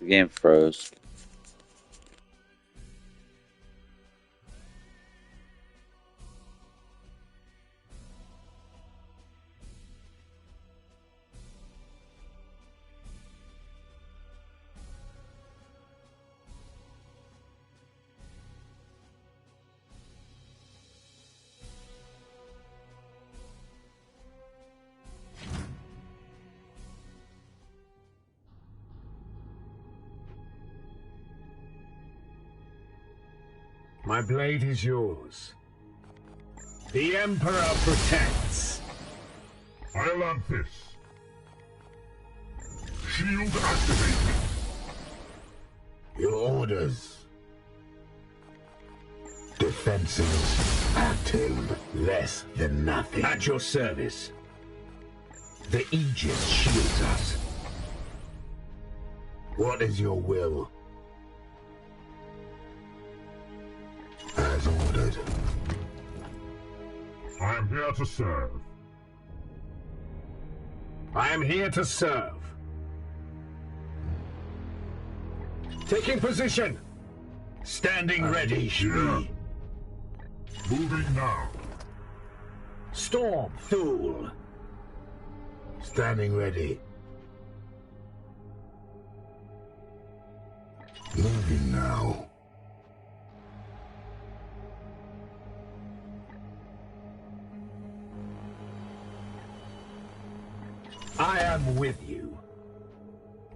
The game froze. My blade is yours. The Emperor protects. Iolanthus. Shield activated. Your orders. Defenses active. Less than nothing. At your service. The Aegis shields us. What is your will? As ordered. I am here to serve. I am here to serve. Taking position. Standing ready. Here. Moving now. Storm. Fool. Standing ready. Moving now. I am with you.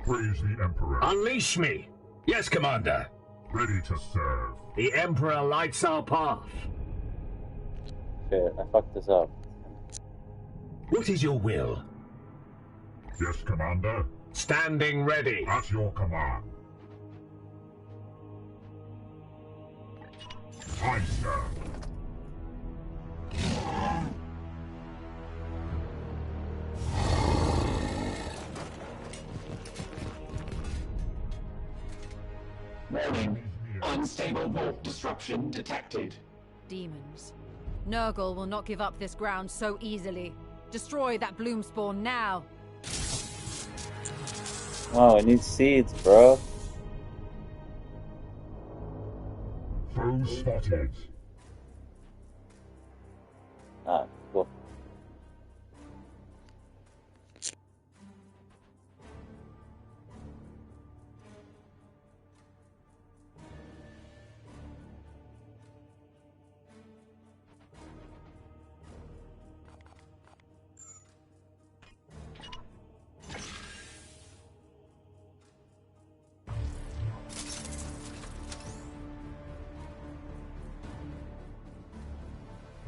Praise the Emperor. Unleash me. Yes, Commander. Ready to serve. The Emperor lights our path. Shit, I fucked this up. What is your will? Yes, Commander. Standing ready. At your command. Aye, sir. Warning. Unstable vault disruption detected. Demons. Nurgle will not give up this ground so easily. Destroy that bloom spawn now. Oh, I need seeds, bro. Foe spotted. Ah, cool.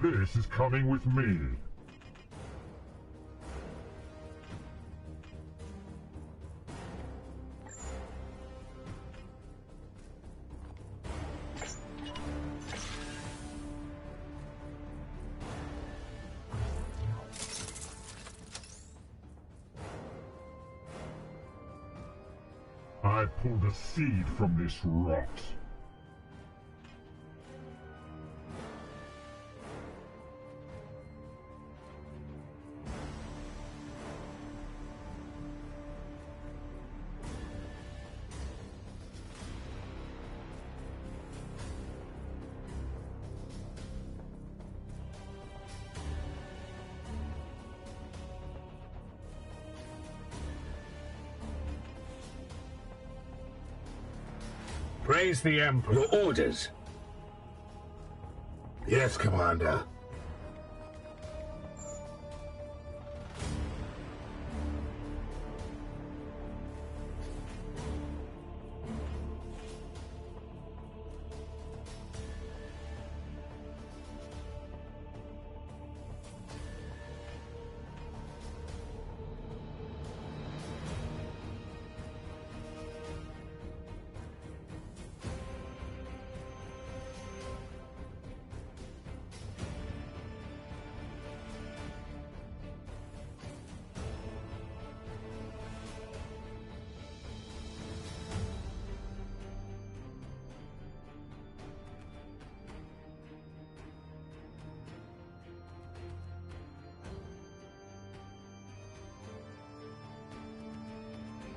This is coming with me. I pulled a seed from this rot. Praise the Emperor. Your orders. Yes, Commander.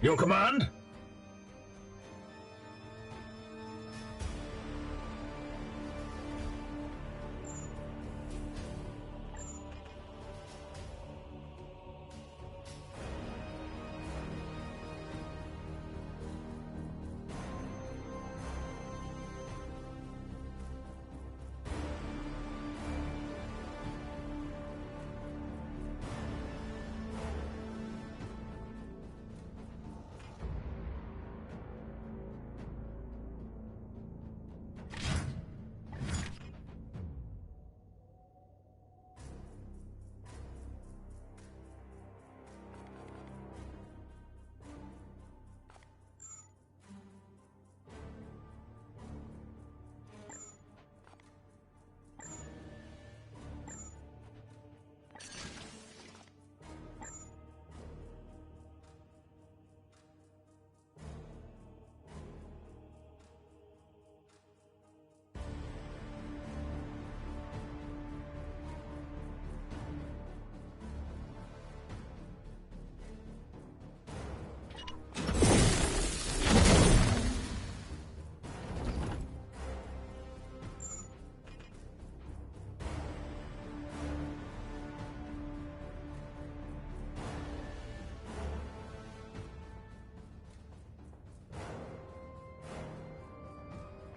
Your command?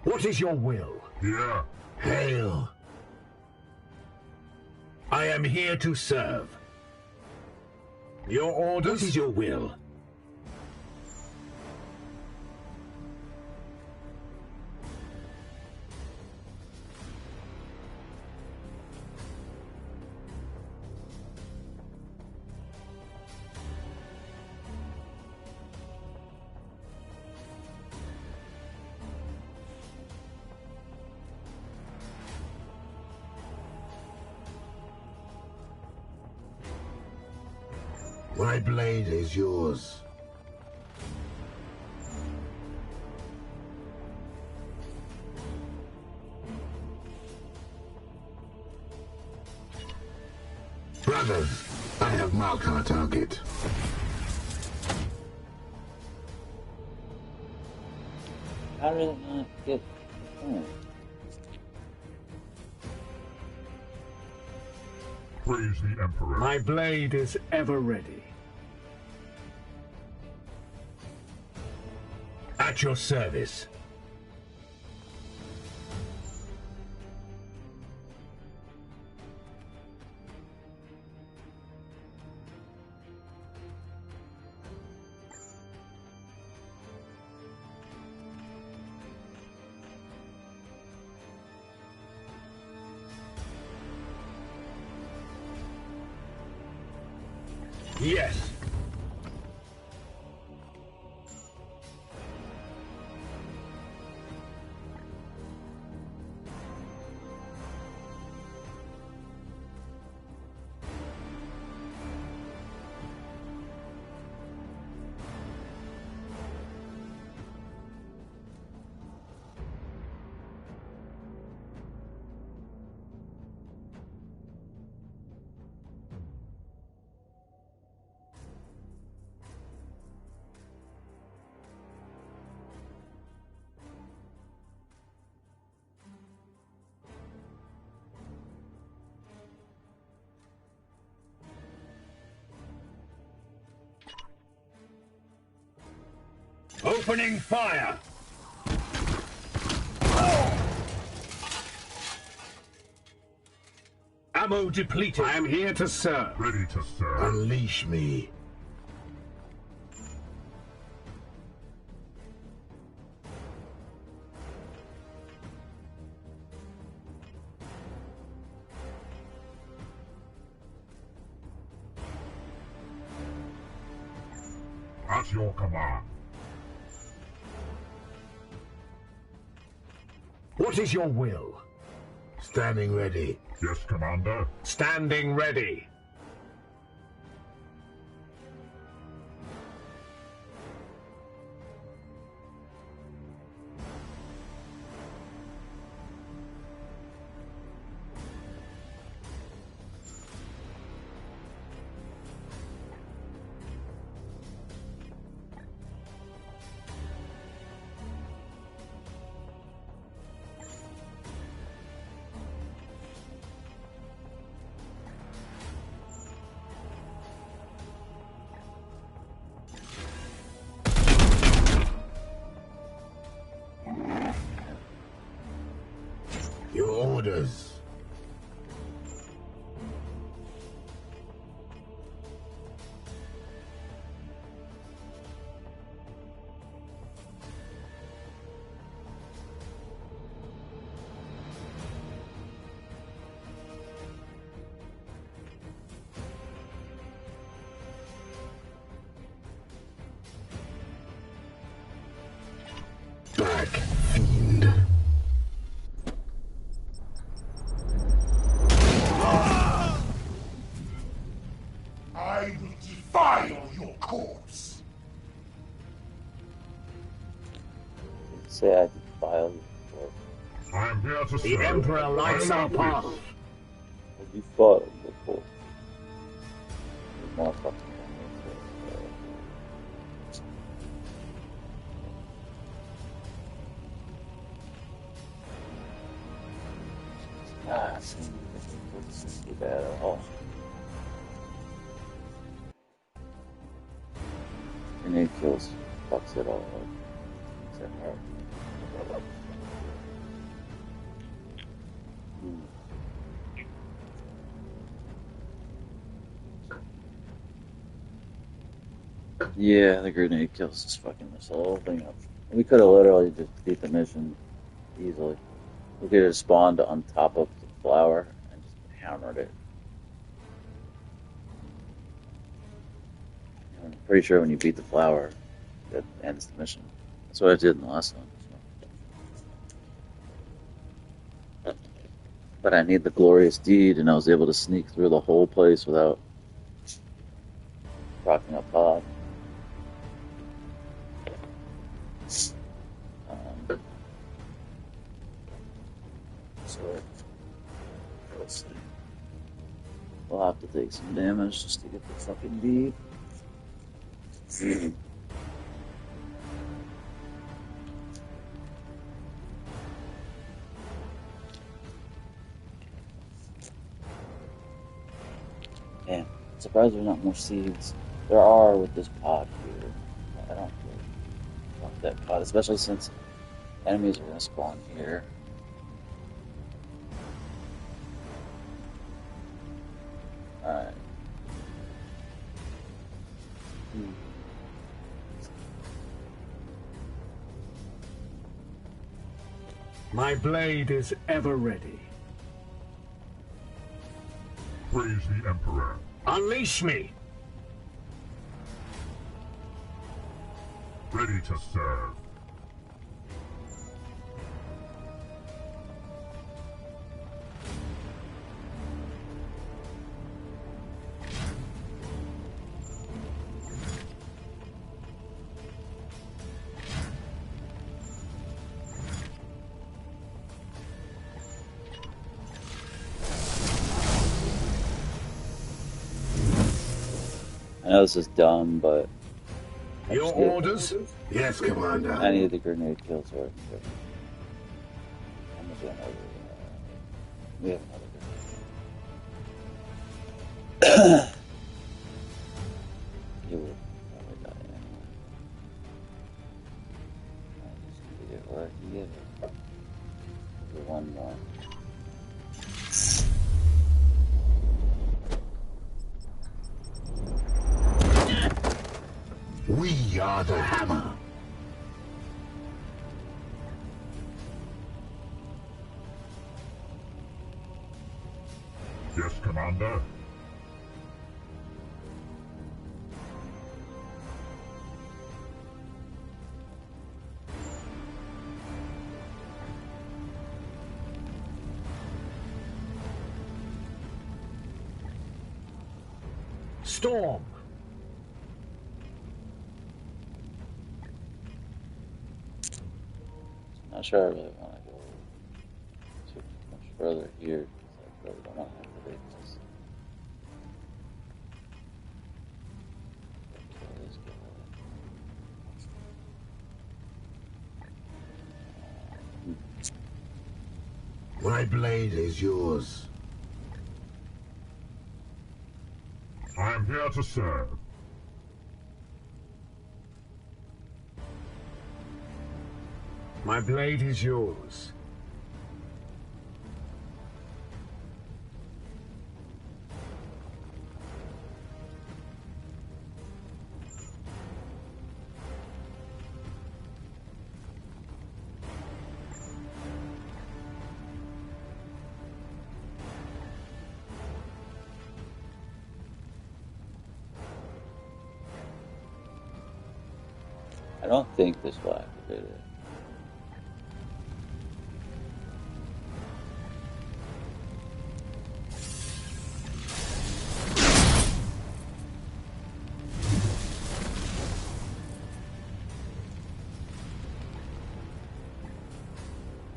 What is your will? Here. Hail. I am here to serve. Your orders? What is your will? My blade is yours. Brothers, I have marked our target. How did it not get... Oh. Praise the Emperor. My blade is ever ready. At your service. Yes. Opening fire! Ammo depleted. I am here to serve. Ready to serve. Unleash me. At your command. What is your will? Standing ready. Yes, Commander. Standing ready. Your orders. Back, fiend. I will defile your corpse. Say I defile you before. I am here to serve. The Emperor lights our path. Have you fought him before? More fucking it's too bad at all. Grenade kills fucks it all up. Except her. Yeah, the grenade kills just fucking this whole thing up. We could have literally just beat the mission easily. We could have spawned on top of the flower and just hammered it. I'm pretty sure when you beat the flower, that ends the mission. That's what I did in the last one. So. But I need the glorious deed, and I was able to sneak through the whole place without rocking a pod. So let's see. We'll have to take some damage just to get the fucking deed. Man, I'm surprised there's not more seeds. There are with this pod here. I don't really want that pod, especially since enemies are going to spawn here. Alright. My blade is ever ready. Praise the Emperor. Unleash me! Ready to serve. I know this is dumb, but Your orders? Yes, Commander. I need the grenade kill so I can go. I'm gonna do another. We have another grenade. You would probably die anyway. I just need it where I can get it. Do one more. We are the hammer. Yes, Commander. Storm! Not sure I really want to go too much further here because I really don't want to have to make this. Kill this guy. My blade is yours. I am here to serve. My blade is yours. I don't think this will activate it.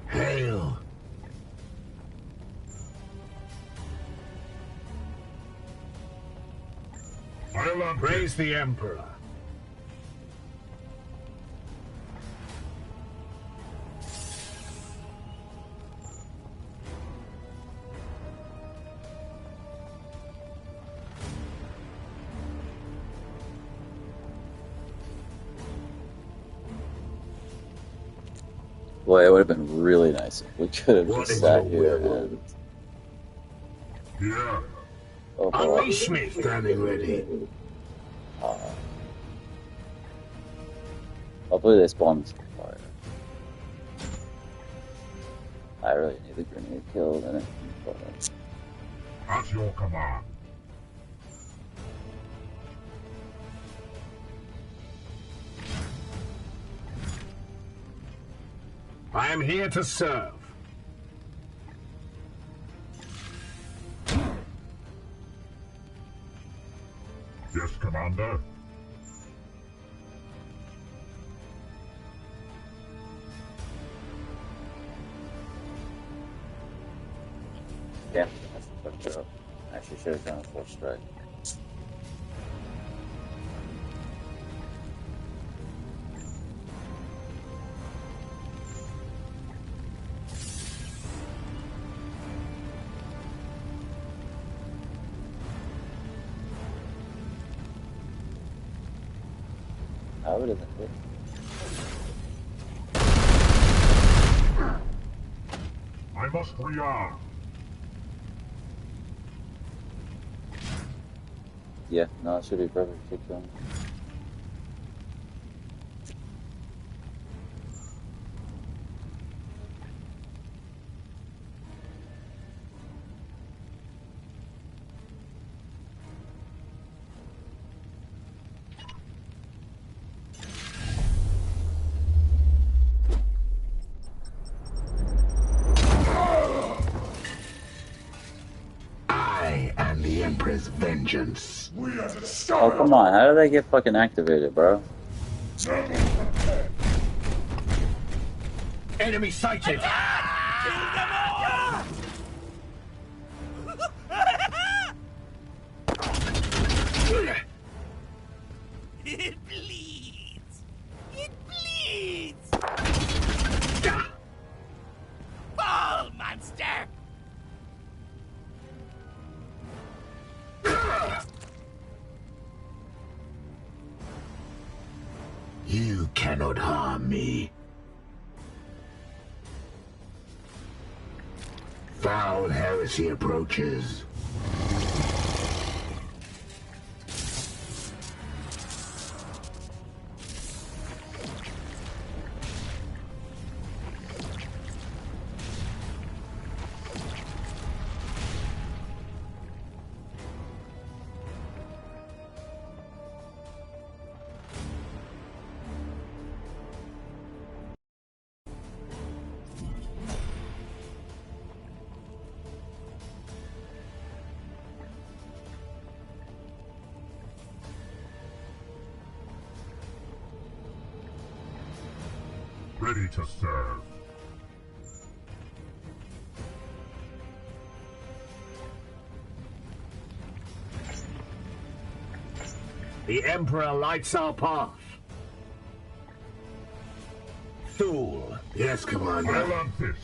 Hail. I'll Praise the Emperor. Boy, it would have been really nice if we could have What just is sat your here will? and Yeah. oh, Unleash me! Standing ready. Hopefully they spawn some fire. I really need the grenade killed in it. At your command. I am here to serve. Yes, Commander. Yeah, that's fucked up. Actually, should have done a full strike. I would have been hit. I must rearm. Yeah, no, it should be perfect kick them. I am the Emperor's vengeance. We are the Oh, start come on. How did they get fucking activated, bro? Enemy sighted! It bleeds! It bleeds! Fall, monster! You cannot harm me. Foul heresy approaches. Ready to serve. The Emperor lights our path. Fool. Yes, Commander. Atlantis.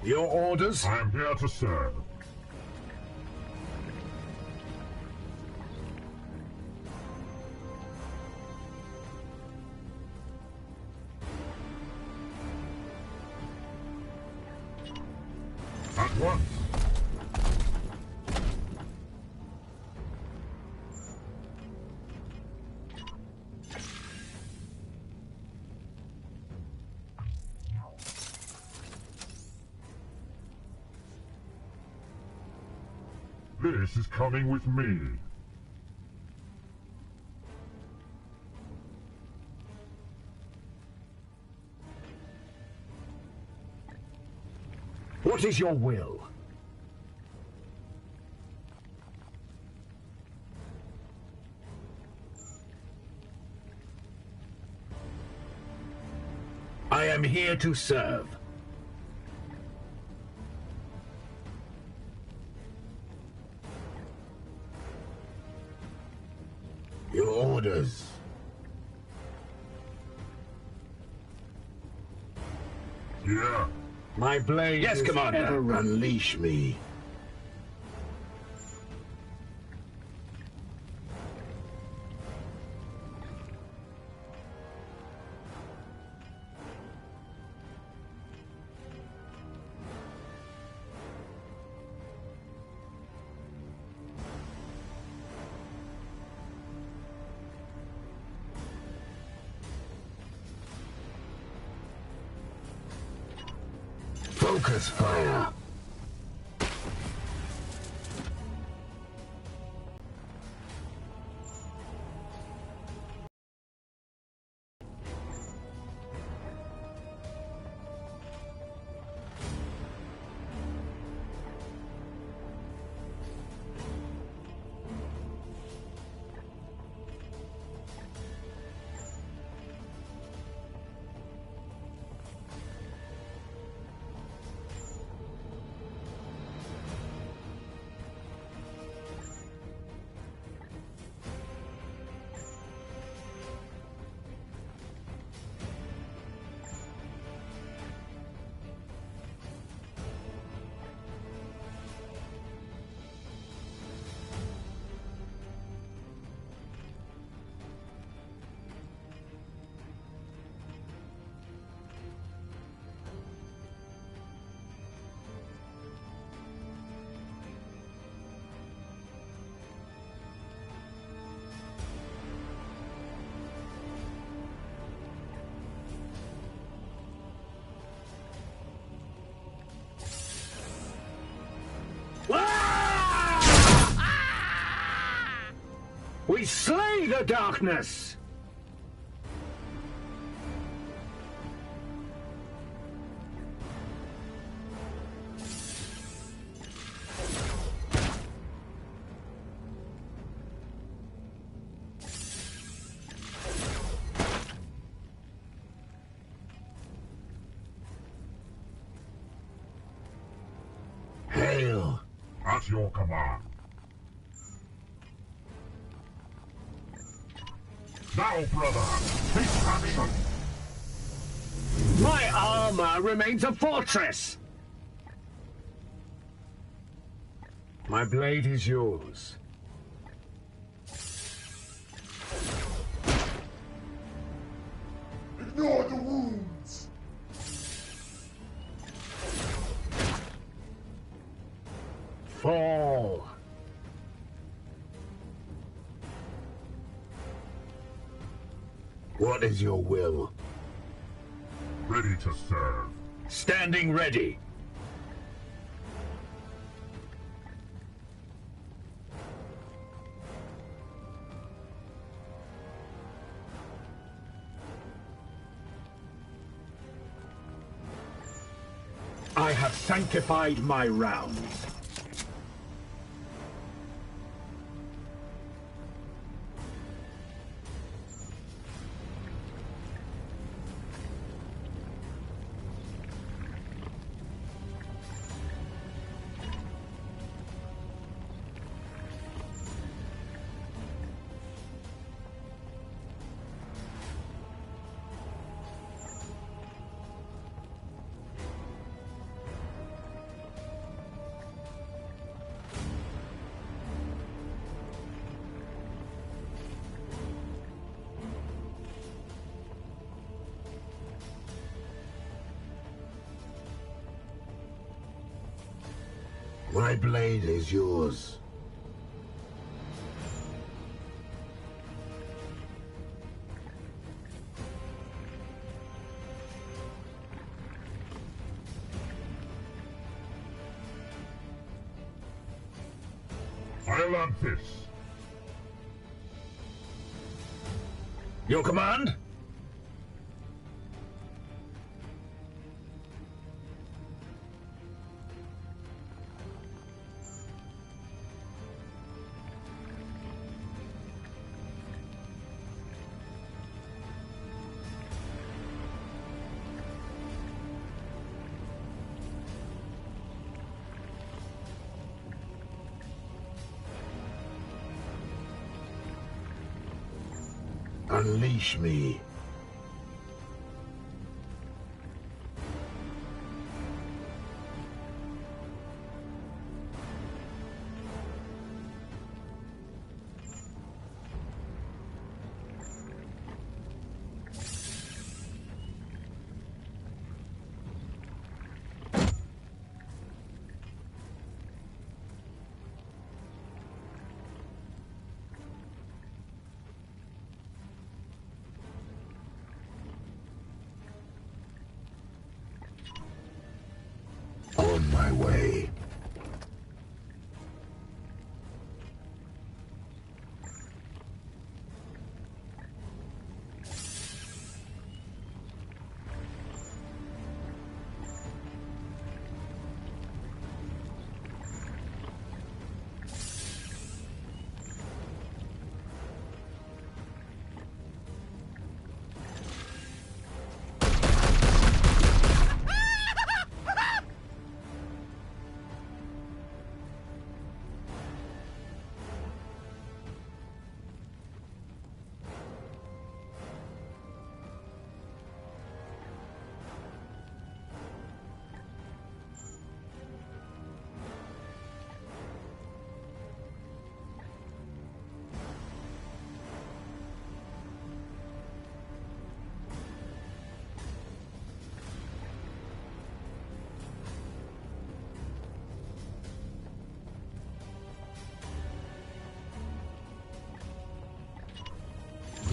Your orders? I am here to serve. At once. This is coming with me. What is your will? I am here to serve. Your orders. Yeah. My blade Yes, is Commander. ever ready. Unleash me. Focus fire. We slay the darkness! Hail. At your command. Now, brother, take action! My armor remains a fortress! My blade is yours. Ignore the wounds! Fall! What is your will? Ready to serve. Standing ready. I have sanctified my rounds. My blade is yours. I'll have this. Your command? Unleash me.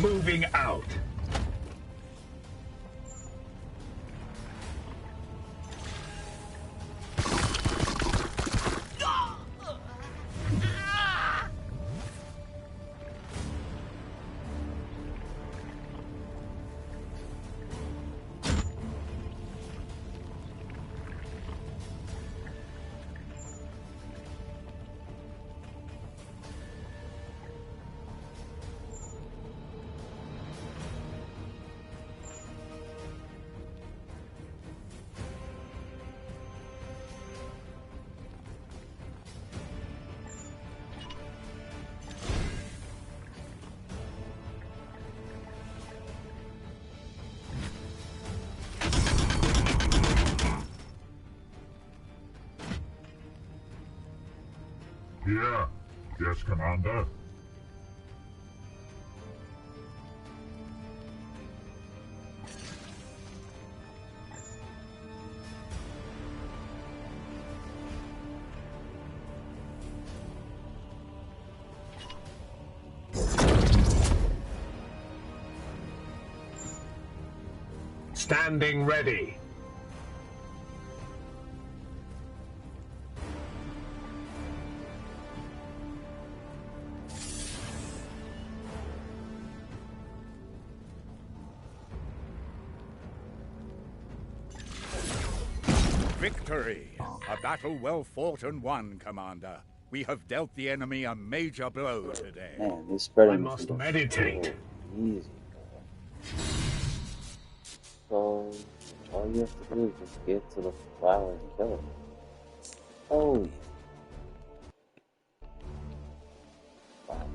Moving out. Here. Yes, Commander. Standing ready. Victory! A battle well fought and won, Commander. We have dealt the enemy a major blow today. Man, these spreading I must meditate. Easy, bro. So, all you have to do is just get to the flower and kill it. Oh. Wow.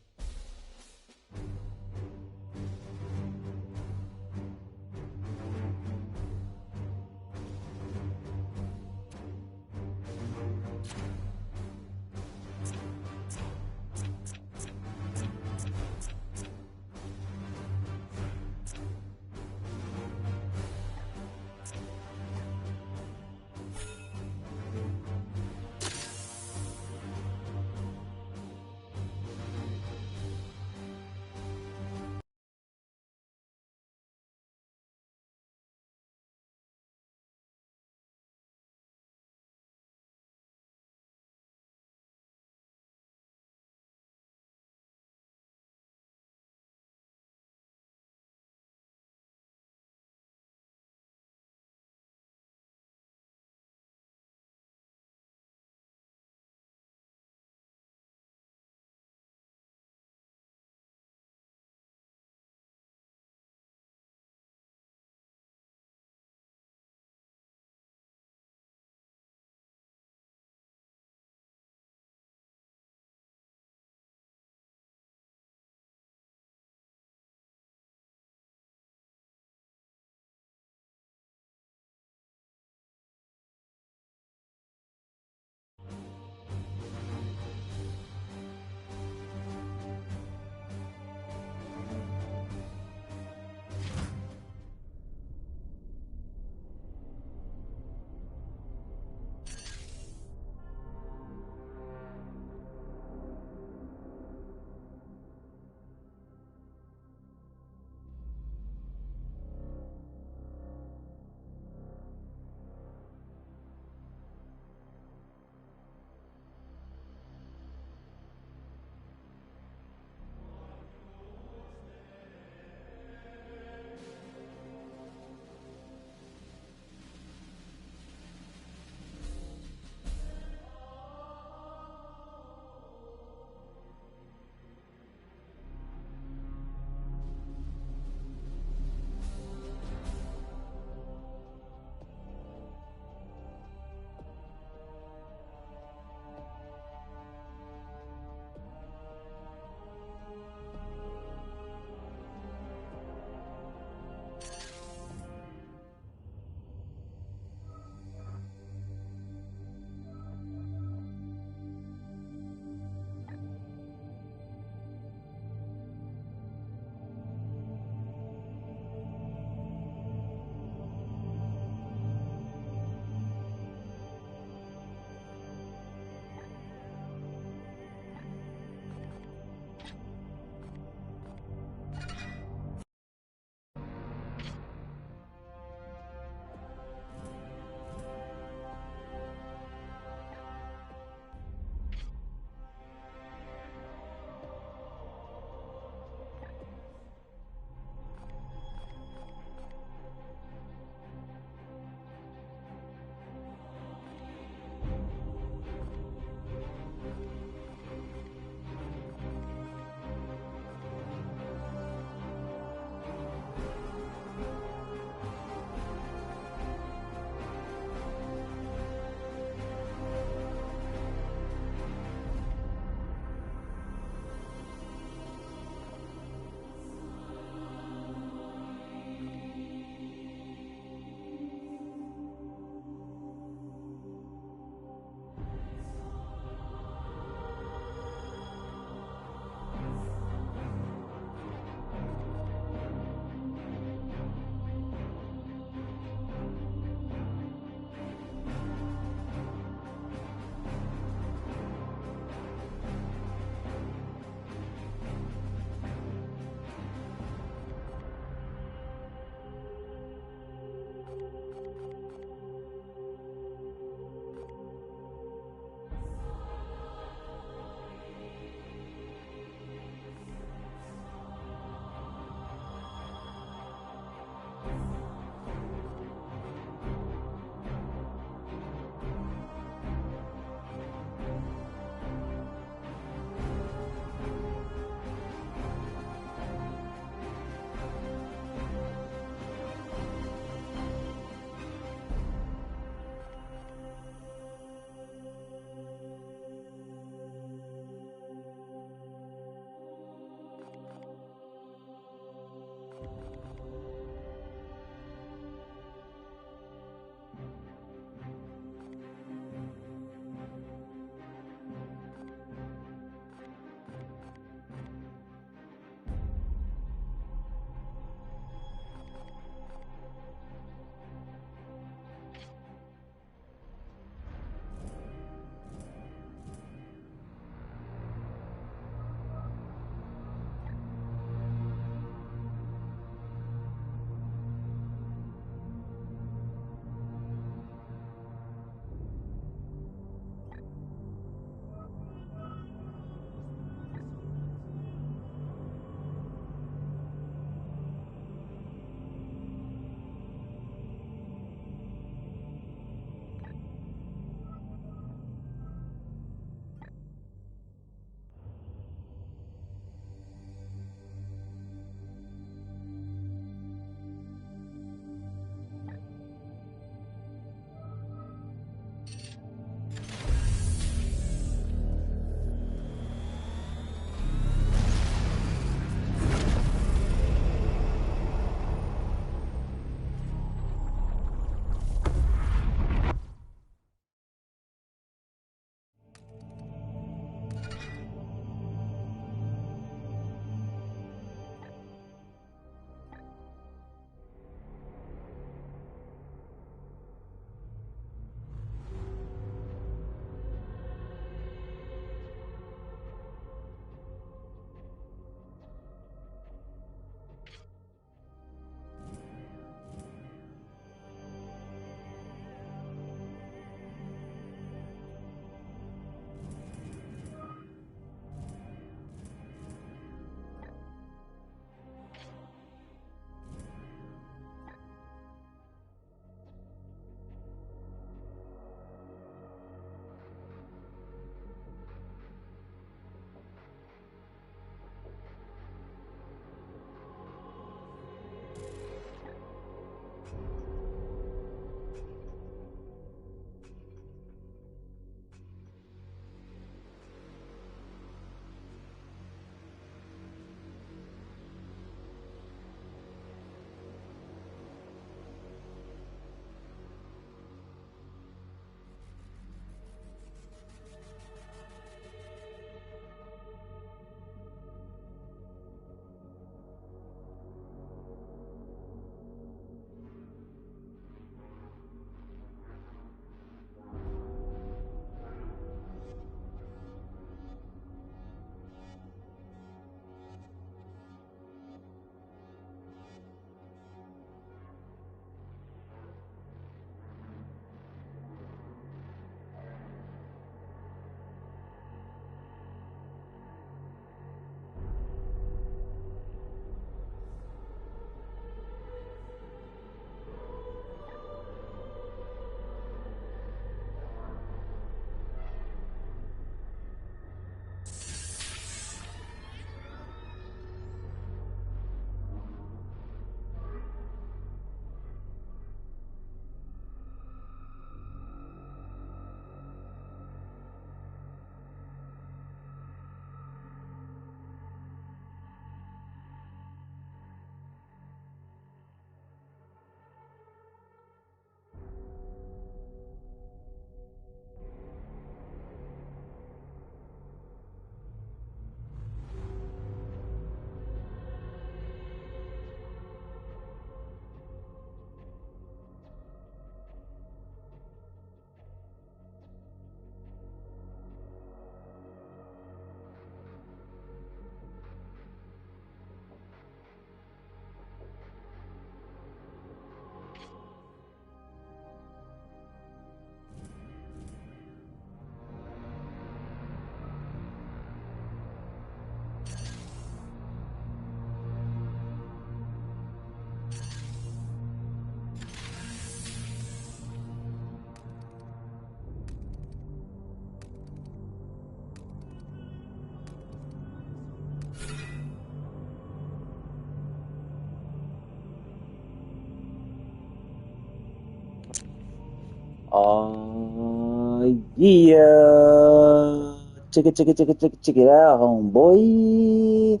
Yeah. Check it out, homeboy.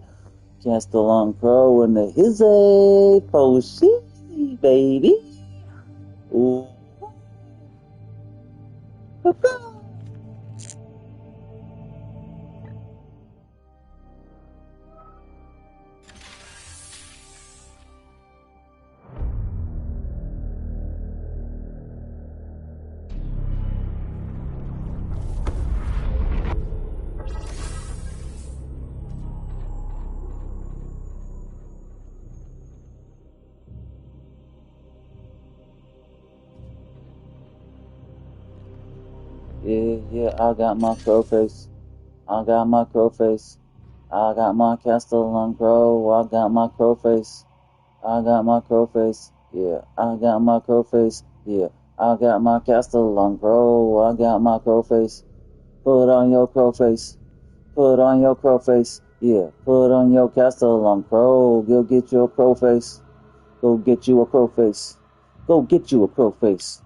Cast the long crow in the hizzy posey, baby. Ooh. Yeah, I got my crow face. I got my crow face. I got my Castellan crow. I got my crow face. I got my crow face. Yeah, I got my crow face. Yeah, I got my Castellan crow. I got my crow face. Put on your crow face. Put on your crow face. Yeah, put on your Castellan crow. Go get your crow face. Go get you a crow face. Go get you a crow face.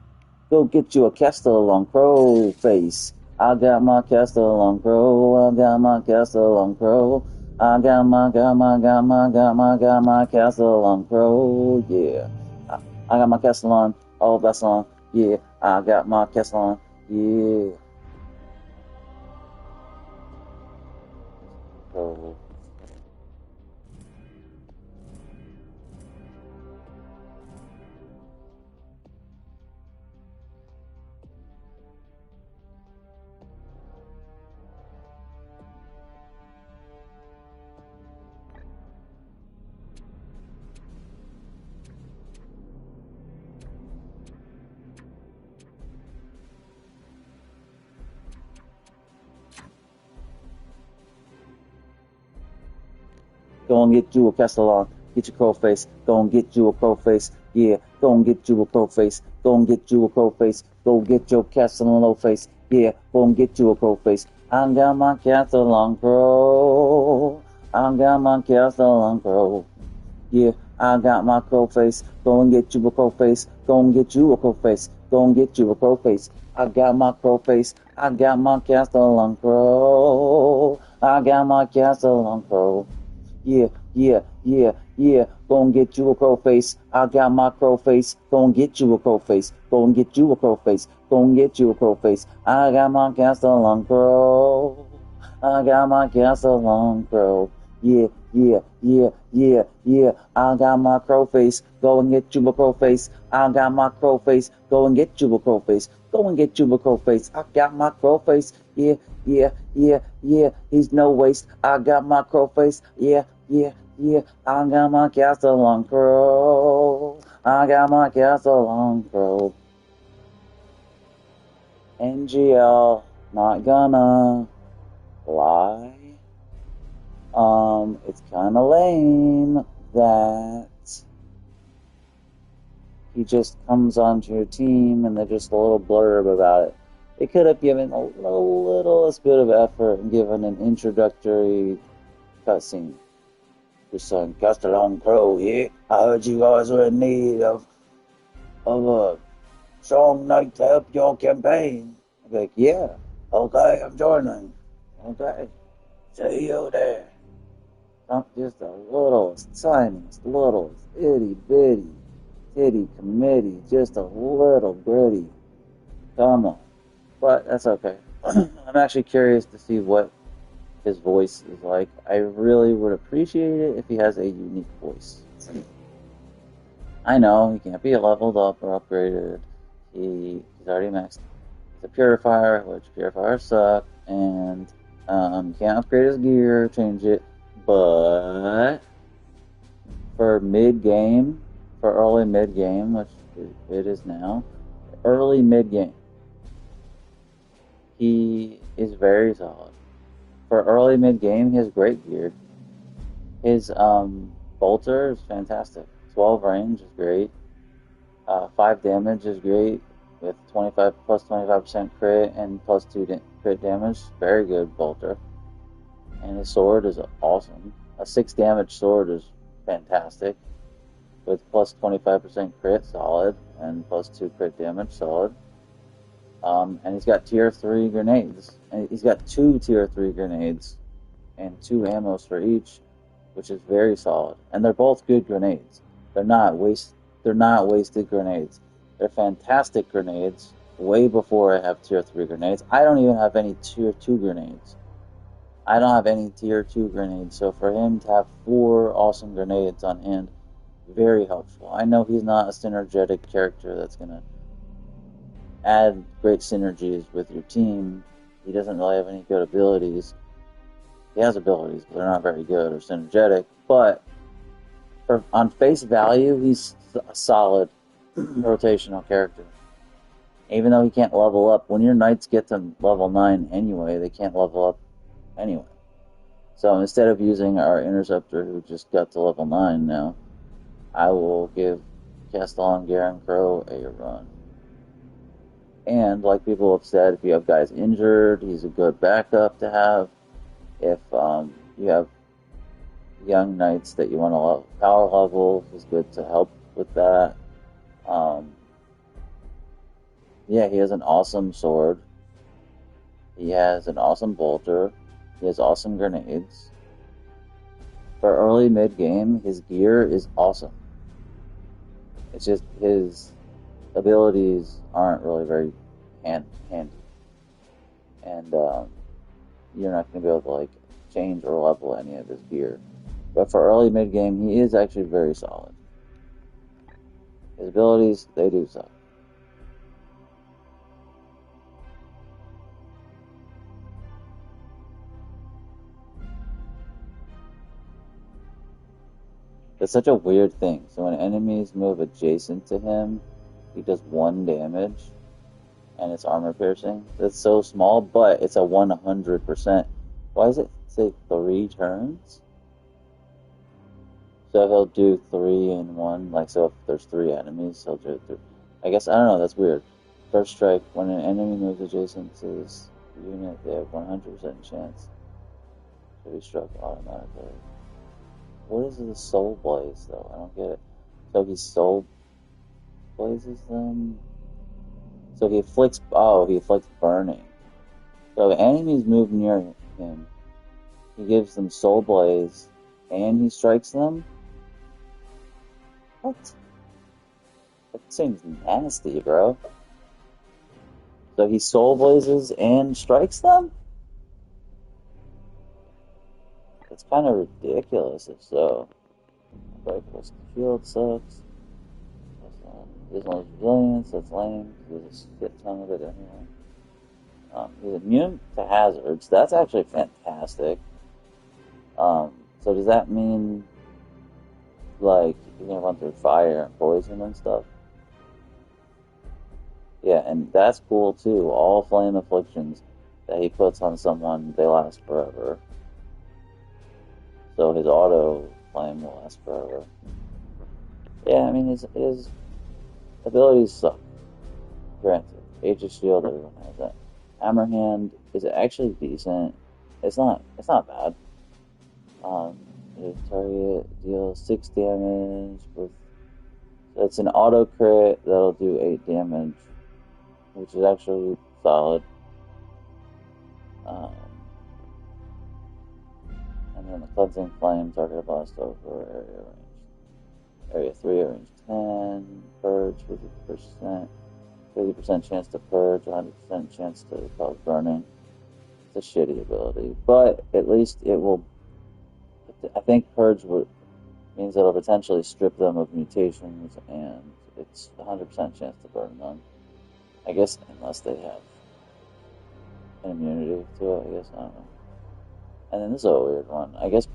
Go get you a Castellan crow face. I got my Castellan crow. I got my Castellan crow. I got my Castellan crow. Yeah. I got my Castellan. Oh, that's on. Yeah. I got my Castellan. Yeah. So, go and get you a Castellan. Get your crow face. Go and get you a crow face. Yeah. Go and get you a crow face. Go and get you a crow face. Go get your Castellan face. Yeah. Go and get you a crow face. I got my Castellan crow. I got my Castellan crow. Yeah. I got my crow face. Go and get you a crow face. Go and get you a crow face. Go and get you a crow face. I got my crow face. I got my Castellan crow. I got my Castellan crow. Yeah. Go and get you a crow face. I got my crow face. Go and get you a crow face. Go and get you a crow face. Go and get you a crow face. I got my Castellan crow. I got my Castellan crow. Yeah. I got my crow face. Go and get you a crow face. I got my crow face. Go and get you a crow face. Go and get you a crow face. I got my crow face. Yeah. He's no waste. I got my crow face. Yeah. I got my Castellan crow. I got my Castellan crow. NGL, not gonna lie. It's kinda lame that he just comes onto your team and they're just a little blurb about it. They could have given a littlest bit of effort and given an introductory cutscene. Your son Castellan Crow here. I heard you guys were in need of a strong knight to help your campaign. I'm like, yeah, okay, I'm joining. Okay, see you there. I'm just a little, tiniest, little, itty bitty, titty committee, just a little gritty. Come on. But that's okay. I'm actually curious to see what his voice is like. I really would appreciate it if he has a unique voice. I know he can't be leveled up or upgraded. He's already maxed. He's a purifier, which purifiers suck, and can't upgrade his gear, change it. But for mid-game, for early mid-game, which it is now, early mid-game, he is very solid. For early mid-game, he has great gear. His bolter is fantastic. 12 range is great. 5 damage is great with 25% crit and plus 2 crit damage. Very good bolter. And his sword is awesome. A 6 damage sword is fantastic with plus 25% crit, solid, and plus 2 crit damage, solid. And he's got tier 3 grenades. And he's got 2 tier 3 grenades and 2 ammos for each, which is very solid. And they're both good grenades. They're not wasted grenades. They're fantastic grenades. Way before I have tier 3 grenades. I don't even have any tier 2 grenades. I don't have any tier 2 grenades. So for him to have 4 awesome grenades on hand, very helpful. I know he's not a synergetic character that's going to add great synergies with your team. He doesn't really have any good abilities. He has abilities, but they're not very good or synergetic. But on face value, he's a solid rotational character. Even though he can't level up, when your knights get to level 9 anyway, they can't level up anyway. So instead of using our interceptor who just got to level 9 now, I will give Castellan Garen Crow a run. And like people have said, if you have guys injured, he's a good backup to have. If you have young knights that you want to power level, he's good to help with that. Yeah, he has an awesome sword. He has an awesome bolter. He has awesome grenades. For early mid-game, his gear is awesome. It's just his abilities aren't really very handy. And you're not going to be able to like change or level any of his gear. But for early mid-game, he is actually very solid. His abilities, they do suck. It's such a weird thing. So when enemies move adjacent to him, he does 1 damage, and it's armor piercing. It's so small, but it's a 100%. Why does it say 3 turns? So he'll do 3 in 1. Like, so if there's 3 enemies, he'll do 3. I guess, I don't know, that's weird. First strike, when an enemy moves adjacent to this unit, they have 100% chance to be struck automatically. What is the soul blaze though? I don't get it. So he soul blazes them. So he inflicts burning. So if enemies move near him, he gives them soul blaze, and he strikes them. What? That seems nasty, bro. So he soul blazes and strikes them. It's kind of ridiculous if so. Unbreakable shield sucks. There's no resilience, that's lame. There's a shit ton of it anyway. He's immune to hazards. That's actually fantastic. So does that mean like you're gonna run through fire and poison and stuff? Yeah, and that's cool too. All flame afflictions that he puts on someone, they last forever. So his auto flame will last forever. Yeah, I mean his abilities suck. Granted, Age of Shield, everyone has that. Hammerhand is actually decent. It's not bad. The target deals 6 damage with. So it's an auto crit that'll do 8 damage, which is actually solid. And then the Cleansing Flame, target blast over area range. Area 3, range 10, purge 50%, 50% chance to purge, 100% chance to cause burning. It's a shitty ability, but at least it will. I think purge means it'll potentially strip them of mutations, and it's 100% chance to burn them. I guess unless they have an immunity to it. I guess I don't know. And then this is a weird one. I guess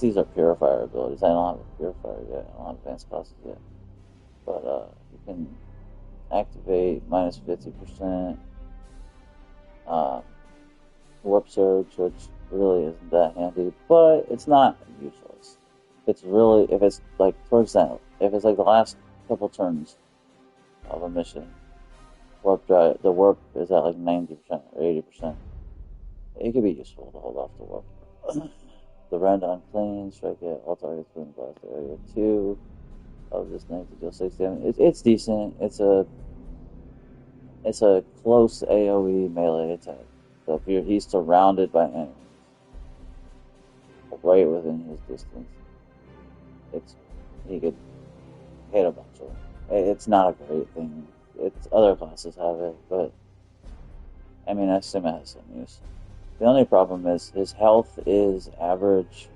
these are purifier abilities. I don't have a purifier yet. I don't have advanced classes yet. But you can activate minus 50%. Warp Surge, which really isn't that handy, but it's not useless. If it's like towards that, if it's like the last couple turns of a mission, the warp is at like 90% or 80%. It could be useful to hold off the warp. The Rend Unclean, strike at all targets within blast area 2 of this knight to deal 6 damage. It's decent. It's a it's a close AoE melee attack. So if he's surrounded by enemies, right within his distance, it's he could hit a bunch of them. It's not a great thing. It's other classes have it, but I mean, I assume it has some use. The only problem is his health is average.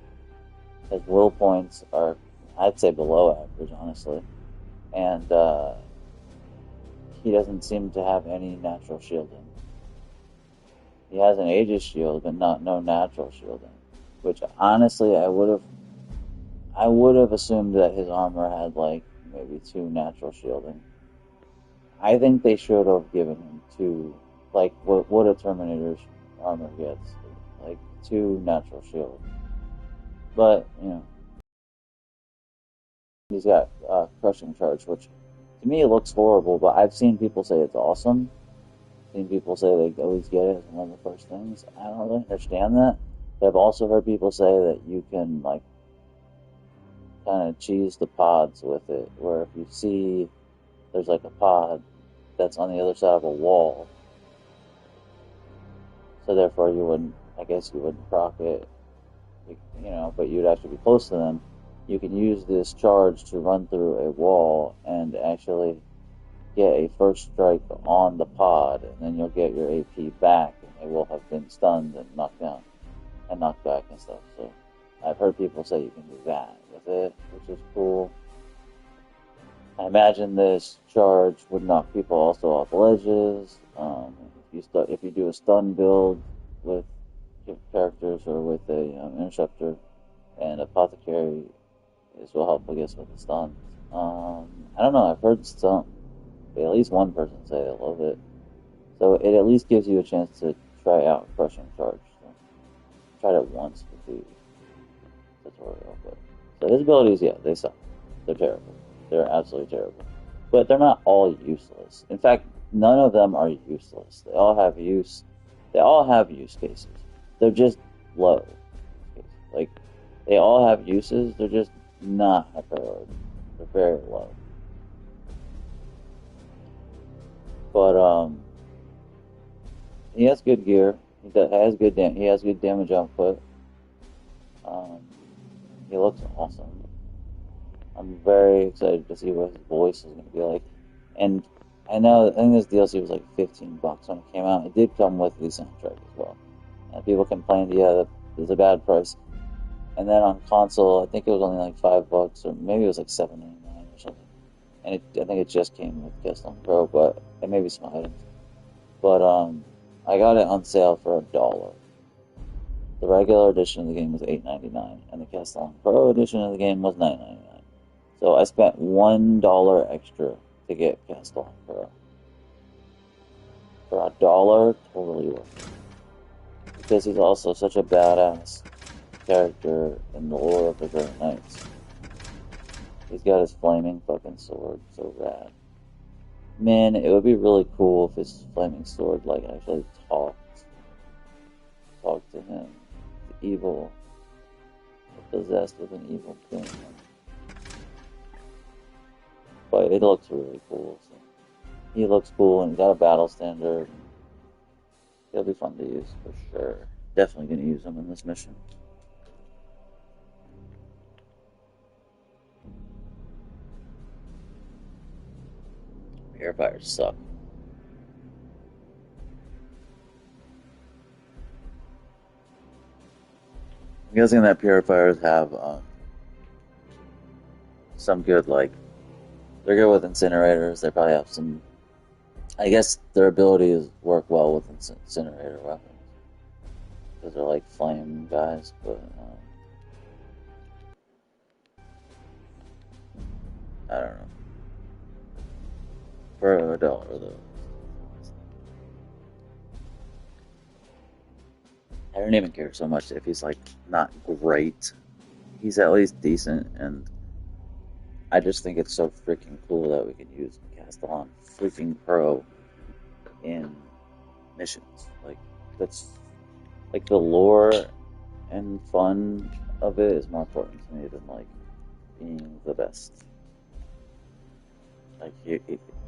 His will points are, I'd say, below average, honestly, and he doesn't seem to have any natural shielding. He has an Aegis shield, but no natural shielding. Which honestly, I would have assumed that his armor had like maybe 2 natural shielding. I think they should have given him 2, like what a Terminator's armor gets, like 2 natural shield. But he's got crushing charge, which to me looks horrible. But I've seen people say it's awesome. Seen people say they always get it as one of the first things. I don't really understand that. But I've also heard people say that you can like kind of cheese the pods with it, where if you see there's like a pod that's on the other side of a wall, so therefore I guess you wouldn't proc it, but you'd actually be close to them. You can use this charge to run through a wall and actually get a first strike on the pod, and then you'll get your AP back, and they will have been stunned and knocked down and knocked back and stuff. So I've heard people say you can do that with it, which is cool. I imagine this charge would knock people also off ledges. If you do a stun build with characters or with a interceptor, and apothecary, this will help, I guess, with the stuns. I don't know. I've heard at least one person say they love it. So it at least gives you a chance to try out crushing charge. So tried it once with the tutorial, so his abilities, yeah, they suck. They're terrible. They're absolutely terrible. But they're not all useless. In fact, none of them are useless. They all have use. They all have use cases. They're just low. Like, they all have uses. They're just not high priority. They're very low. But he has good gear. He has good damage output. He looks awesome. I'm very excited to see what his voice is going to be like. And I think this DLC was like $15 when it came out. It did come with the soundtrack as well. And people complained, yeah, it's a bad price. And then on console, I think it was only like $5, or maybe it was like $7.99 or something. And I think it just came with Castellan Pro, but it may be some items. But I got it on sale for $1. The regular edition of the game was $8.99, and the Castellan Pro edition of the game was $9.99. So I spent $1 extra to get Castellan Pro. For $1, totally worth it. Because he's also such a badass character in the lore of the Great Knights. He's got his flaming fucking sword, so rad. Man, it would be really cool if his flaming sword like actually talked to him. The evil, possessed with an evil thing. But it looks really cool. So. He looks cool, and he's got a battle standard. It'll be fun to use for sure. Definitely gonna use him in this mission. Purifiers suck. I'm guessing that purifiers have some good, like, they're good with incinerators. They probably have some, I guess their abilities work well with incinerator weapons. Because they're like flame guys, but I don't know. For $1 though. I don't even care so much if he's like not great. He's at least decent, and I just think it's so freaking cool that we can use Castellan freaking Pro in missions. Like, that's like the lore and fun of it is more important to me than like being the best. Like,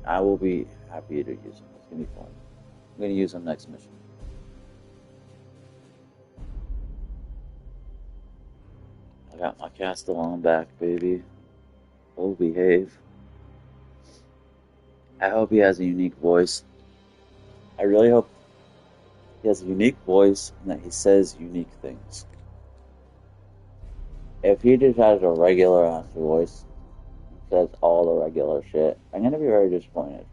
I will be happy to use him. gonna be fun. I'm gonna use him next mission. I got my Castellan back, baby. Oh, behave. I hope he has a unique voice. I really hope he has a unique voice and that he says unique things. If he just has a regular ass voice and says all the regular shit, I'm gonna be very disappointed.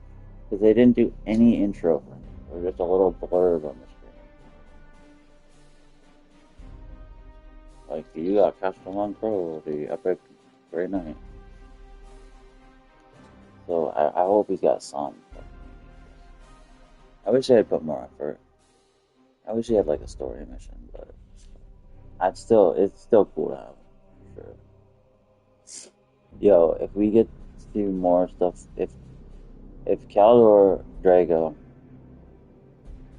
Because they didn't do any intro for him. Or just a little blurb on the screen. Like, you got Castellan Crow, the epic Grey Knight. So I hope he's got some. I wish I had put more effort. I wish he had like a story mission, but it's still cool to have, for sure. Yo, if we get to do more stuff, if Caldor Drago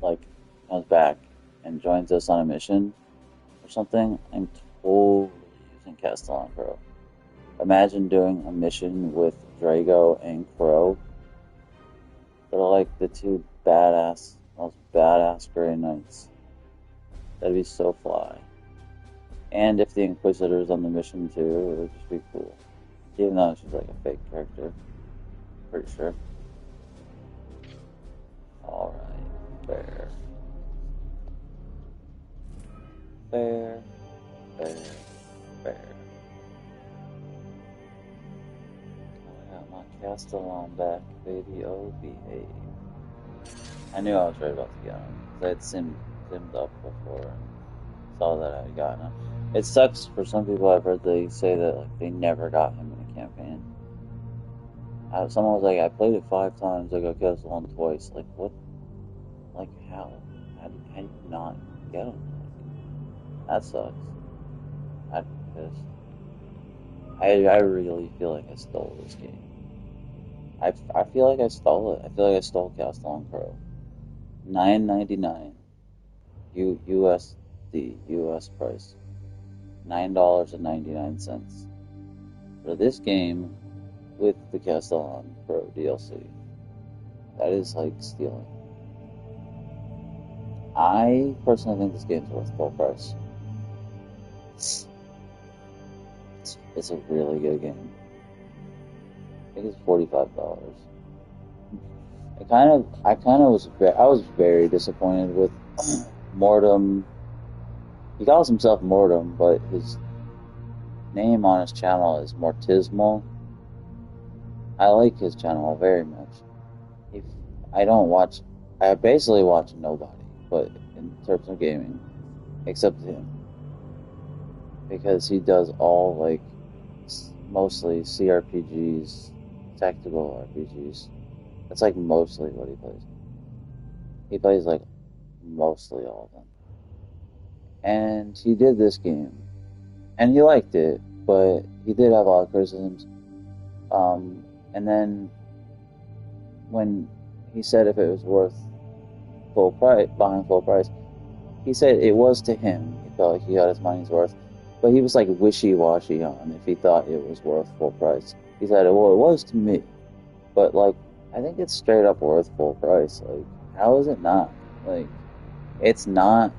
like comes back and joins us on a mission or something, I'm totally using Castellan Crow. Imagine doing a mission with Drago and Crow. They're like the two most badass Grey Knights. That'd be so fly. And if the Inquisitor's on the mission too, it would just be cool. Even though she's like a fake character. Pretty sure. Alright, fair. Fair. I got my Castellan back, baby. Oh, behave. I knew I was right about to get him. Because I had simmed up before and saw that I had gotten him. It sucks for some people. I've heard they say that like they never got him in a campaign. Someone was like, I played it 5 times, I got Castellan twice. Like, what? Like, how? How do you not get him? That sucks. I'd be pissed. I really feel like I stole this game. I feel like I stole it. I feel like I stole Castellan Crow. $9.99 USD US price. $9.99 for this game with the Castellan Crow DLC. That is like stealing. I personally think this game's worth full price. It's a really good game. I think it's $45. I was very disappointed with Mortem. He calls himself Mortem, but his name on his channel is Mortismo. I like his channel very much. I basically watch nobody, but in terms of gaming, except him. Because he does all, like, mostly CRPGs, tactical RPGs. That's, like, mostly what he plays. He plays, like, mostly all of them. And he did this game. And he liked it, but he did have a lot of criticisms. And then when he said if it was worth buying full price, he said it was to him. He felt like he got his money's worth. But he was like wishy-washy on if he thought it was worth full price. He said, well, it was to me. But, like, I think it's straight up worth full price. Like, how is it not? Like, it's not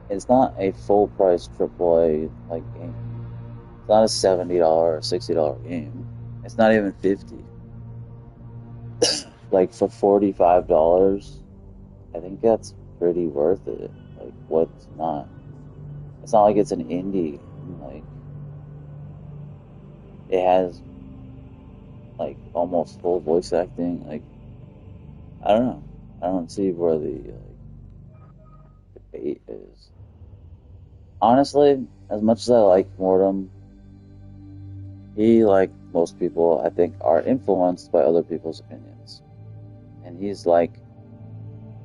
a full price AAA, like, game. It's not a $70 or $60 game. It's not even $50. Like, for $45, I think that's pretty worth it. Like, what's not? It's not like it's an indie. Like, it has, like, almost full voice acting. Like, I don't know. I don't see where the debate is. Honestly, as much as I like Mortem, he, like most people, I think, are influenced by other people's opinions. And he's like,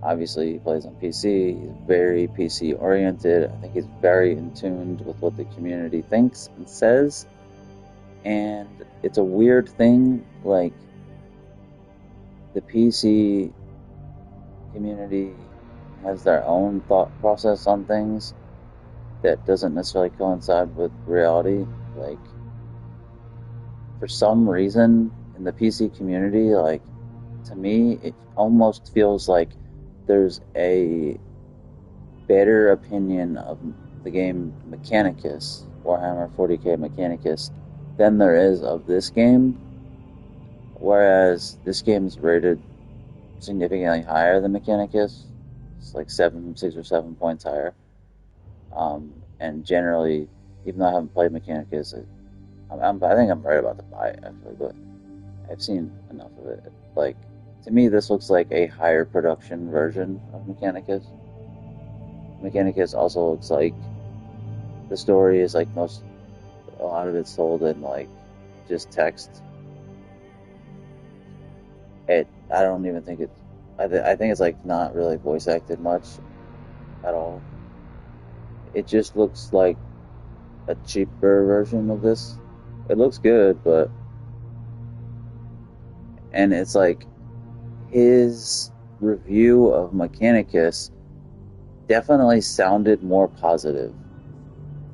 obviously he plays on PC, he's very PC oriented. I think he's very in tune with what the community thinks and says. And it's a weird thing, like, the PC community has their own thought process on things that doesn't necessarily coincide with reality. Like, for some reason, in the PC community, like, to me, it almost feels like there's a better opinion of the game Mechanicus, Warhammer 40k Mechanicus, than there is of this game. Whereas this game's rated significantly higher than Mechanicus. It's like 6 or 7 points higher. And generally, even though I haven't played Mechanicus, I think I'm right about to buy it actually, but I've seen enough of it. Like, to me, this looks like a higher production version of Mechanicus. Mechanicus also looks like the story is like a lot of it's told in like just text. I don't even think it's. I think it's like not really voice acted much at all. It just looks like a cheaper version of this. It looks good, and it's like his review of Mechanicus definitely sounded more positive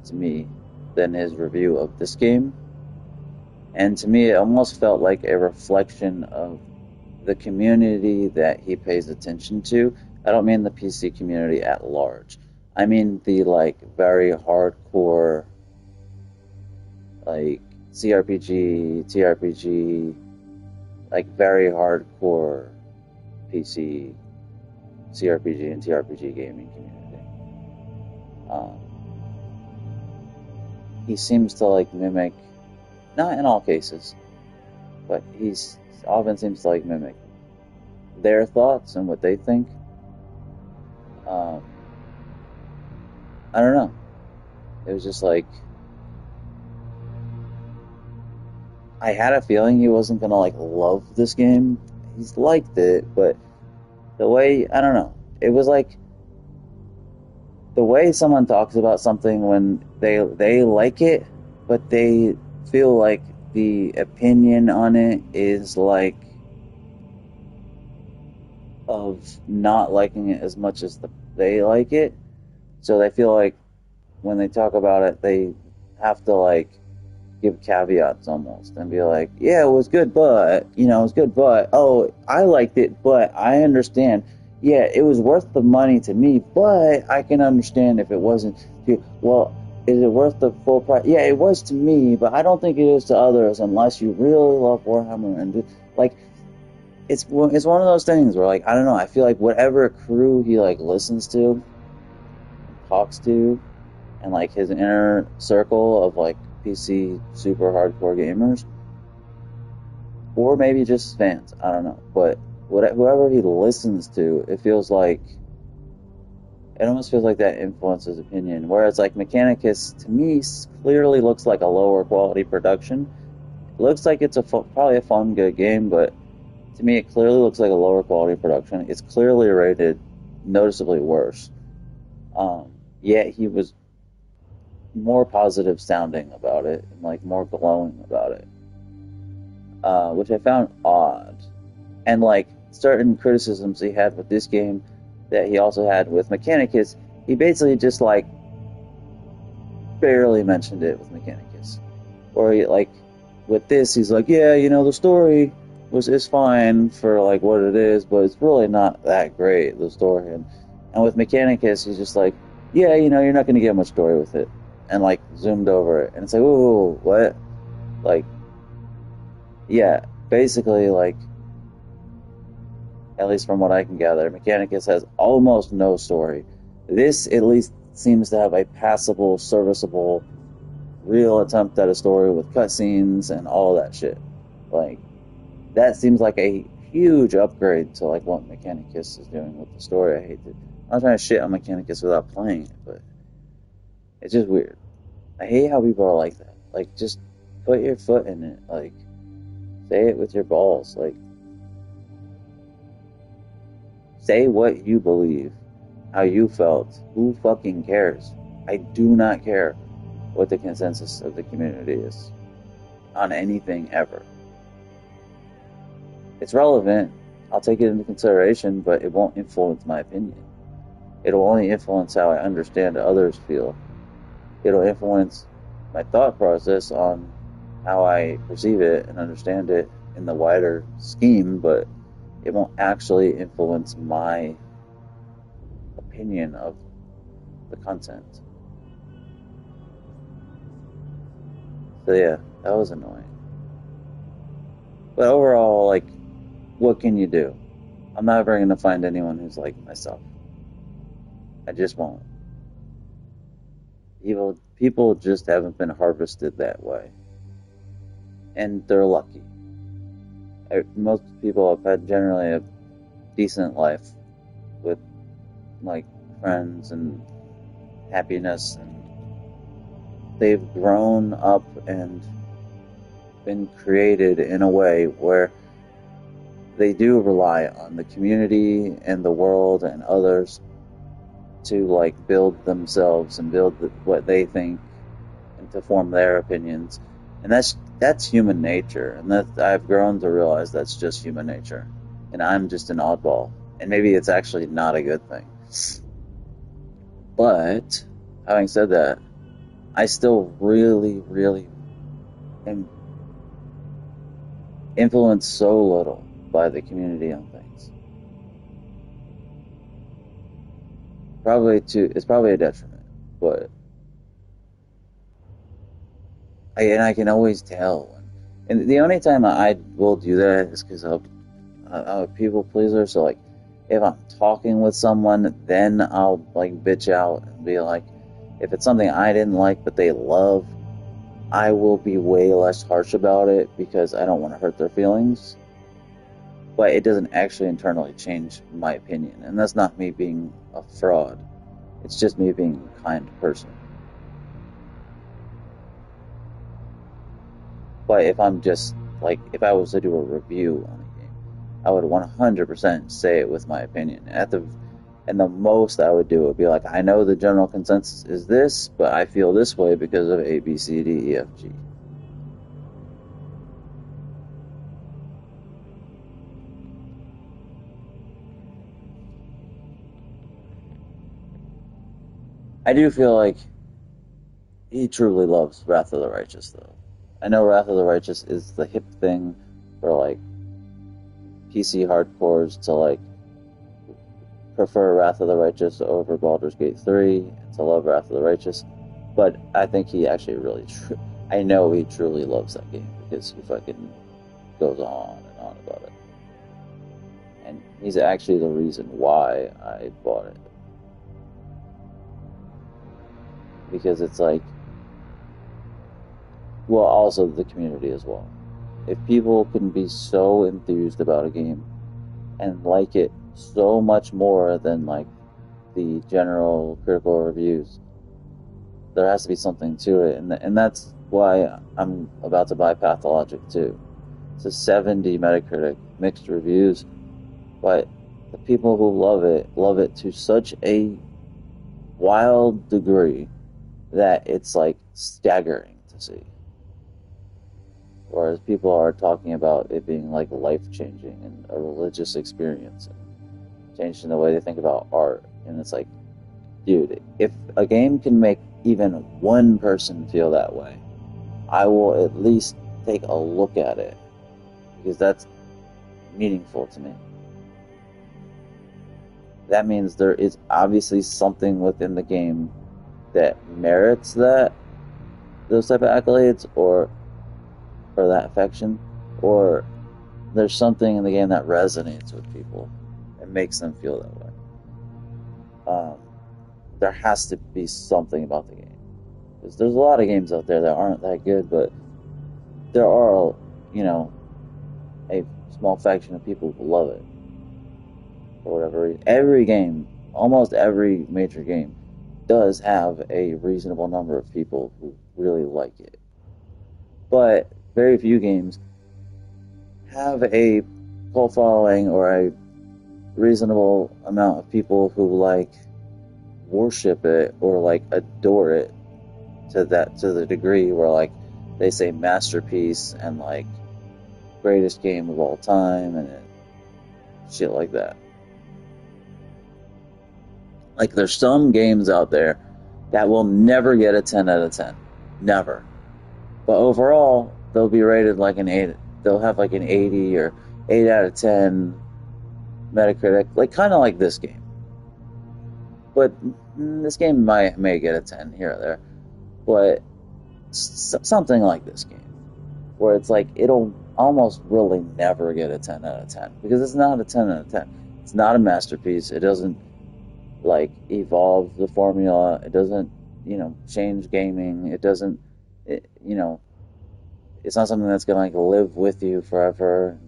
to me than his review of this game. And to me, it almost felt like a reflection of the community that he pays attention to. I don't mean the PC community at large. I mean the like very hardcore like CRPG, TRPG, like very hardcore PC, CRPG and TRPG gaming community. He seems to like mimic, not in all cases, but he's often seems to like mimic their thoughts and what they think. I don't know. It was just like I had a feeling he wasn't gonna like love this game. He's liked it, but the way I don't know. It was like the way someone talks about something when they like it, but they feel like the opinion on it is like of not liking it as much as they like it. So they feel like when they talk about it, they have to like give caveats almost and be like, yeah, it was good, but, it was good, but, oh, I liked it, but I understand. Yeah, it was worth the money to me, but I can understand if it wasn't to you. Well, is it worth the full price? Yeah, it was to me, but I don't think it is to others unless you really love Warhammer. And like, it's one of those things where like, I don't know, I feel like whatever crew he like listens to, talks to, and like his inner circle of like PC super hardcore gamers, or maybe just fans, I don't know, but whoever he listens to, it almost feels like that influences opinion. Whereas like Mechanicus to me clearly looks like a lower quality production. It looks like it's probably a fun good game, but to me it clearly looks like a lower quality production. It's clearly rated noticeably worse. Yet he was more positive sounding about it and like more glowing about it, which I found odd. And like certain criticisms he had with this game that he also had with Mechanicus, he basically just like barely mentioned it with Mechanicus. Or he, like with this, he's like, yeah, the story is fine for like what it is, but it's really not that great, the story. And with Mechanicus, he's just like, yeah, you're not going to get much story with it. And like zoomed over it, and it's like, ooh, what? Like, yeah, basically, like, at least from what I can gather, Mechanicus has almost no story. This at least seems to have a passable, serviceable, real attempt at a story with cutscenes and all that shit. Like, that seems like a huge upgrade to like what Mechanicus is doing with the story. I hate it. I'm not trying to shit on Mechanicus without playing it, but it's just weird. I hate how people are like that. Like, just put your foot in it. Like, say it with your balls. Like, say what you believe, how you felt. Who fucking cares? I do not care what the consensus of the community is on anything ever. It's relevant. I'll take it into consideration, but it won't influence my opinion. It'll only influence how I understand others feel. It'll influence my thought process on how I perceive it and understand it in the wider scheme, but it won't actually influence my opinion of the content. So yeah, that was annoying. But overall, like, what can you do? I'm never going to find anyone who's like myself. I just won't. People just haven't been harvested that way. And they're lucky. Most people have had generally a decent life with, like, friends and happiness, and they've grown up and been created in a way where they do rely on the community and the world and others to, like, build themselves and build what they think and to form their opinions. And that's human nature, and that I've grown to realize that's just human nature, and I'm just an oddball, and maybe it's actually not a good thing. But having said that, I still really, really am influenced so little by the community on things. It's probably a detriment, but I can always tell. And the only time I will do that is because I'm a people pleaser. So, like, if I'm talking with someone, then I'll, like, bitch out and be like, if it's something I didn't like but they love, I will be way less harsh about it because I don't want to hurt their feelings. But it doesn't actually internally change my opinion. And that's not me being a fraud. It's just me being a kind person. But if I'm just, like, if I was to do a review on a game, I would 100% say it with my opinion. And the most I would do would be like, I know the general consensus is this, but I feel this way because of A, B, C, D, E, F, G. I do feel like he truly loves Wrath of the Righteous, though. I know Wrath of the Righteous is the hip thing for, like, PC hardcores to, like, prefer Wrath of the Righteous over Baldur's Gate 3 and to love Wrath of the Righteous, but I think he actually really I know he truly loves that game because he fucking goes on and on about it. And he's actually the reason why I bought it. Because it's like, well, also the community as well. If people can be so enthused about a game and like it so much more than, like, the general critical reviews, there has to be something to it, and that's why I'm about to buy Pathologic 2. It's a 70 Metacritic, mixed reviews, but the people who love it to such a wild degree that it's, like, staggering to see. Whereas people are talking about it being, like, life-changing and a religious experience and changing the way they think about art. And it's like, dude, if a game can make even one person feel that way, I will at least take a look at it, because that's meaningful to me. That means there is obviously something within the game that merits those type of accolades, or that affection, or there's something in the game that resonates with people and makes them feel that way. There has to be something about the game, because there's a lot of games out there that aren't that good, but there are, a small faction of people who love it for whatever reason. Every game, almost every major game, does have a reasonable number of people who really like it. But very few games have a cult following or a reasonable amount of people who, like, worship it or, like, adore it to the degree where, like, they say masterpiece and, like, greatest game of all time and shit like that. Like, there's some games out there that will never get a 10 out of 10. Never. But overall, they'll be rated like an 8. They'll have like an 80 or 8 out of 10 Metacritic, like kind of like this game. But this game may get a 10 here or there, but something like this game, where it's like it'll almost really never get a 10 out of 10 because it's not a 10 out of 10. It's not a masterpiece. It doesn't like evolve the formula. It doesn't, change gaming. It doesn't, it's not something that's gonna like live with you forever.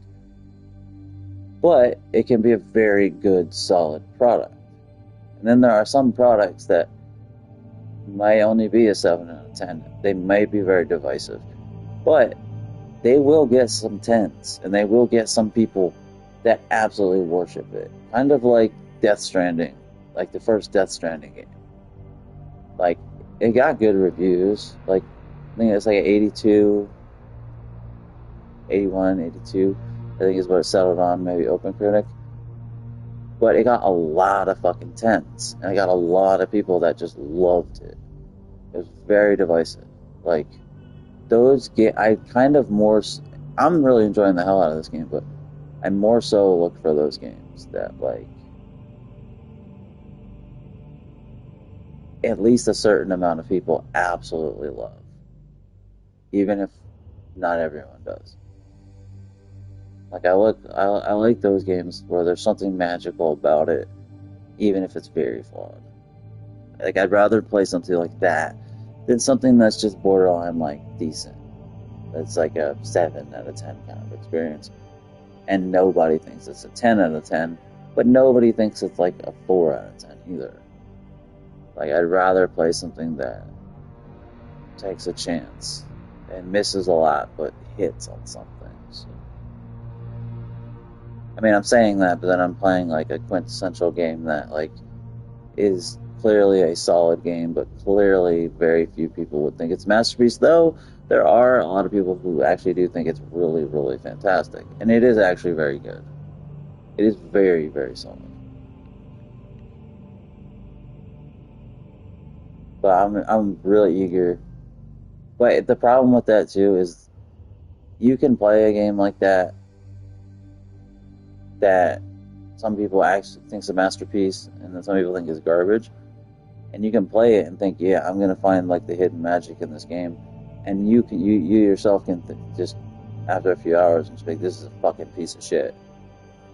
But it can be a very good, solid product. And then there are some products that might only be a 7 out of 10. They might be very divisive. But they will get some 10s, and they will get some people that absolutely worship it. Kind of like Death Stranding, like the first Death Stranding game. Like, it got good reviews. Like, I think it's like 82, 81, 82. I think is what it settled on, maybe OpenCritic. But it got a lot of fucking 10s, and it got a lot of people that just loved it. It was very divisive. Like, those I'm really enjoying the hell out of this game, but I more so look for those games that, like, at least a certain amount of people absolutely love. Even if not everyone does. Like, I like those games where there's something magical about it, even if it's very flawed. Like, I'd rather play something like that than something that's just borderline, like, decent. It's like a 7 out of 10 kind of experience. And nobody thinks it's a 10 out of 10, but nobody thinks it's like a 4 out of 10 either. Like, I'd rather play something that takes a chance and misses a lot, but hits on some things. I mean, I'm saying that, but then I'm playing like a quintessential game that like is clearly a solid game, but clearly very few people would think it's a masterpiece, though there are a lot of people who actually do think it's really, really fantastic. And it is actually very good. It is very, very solid. But I'm really eager. But the problem with that too is you can play a game like that some people actually think is a masterpiece, and then some people think is garbage. And you can play it and think, yeah, I'm gonna find like the hidden magic in this game, and you yourself can just after a few hours and just be like, this is a fucking piece of shit,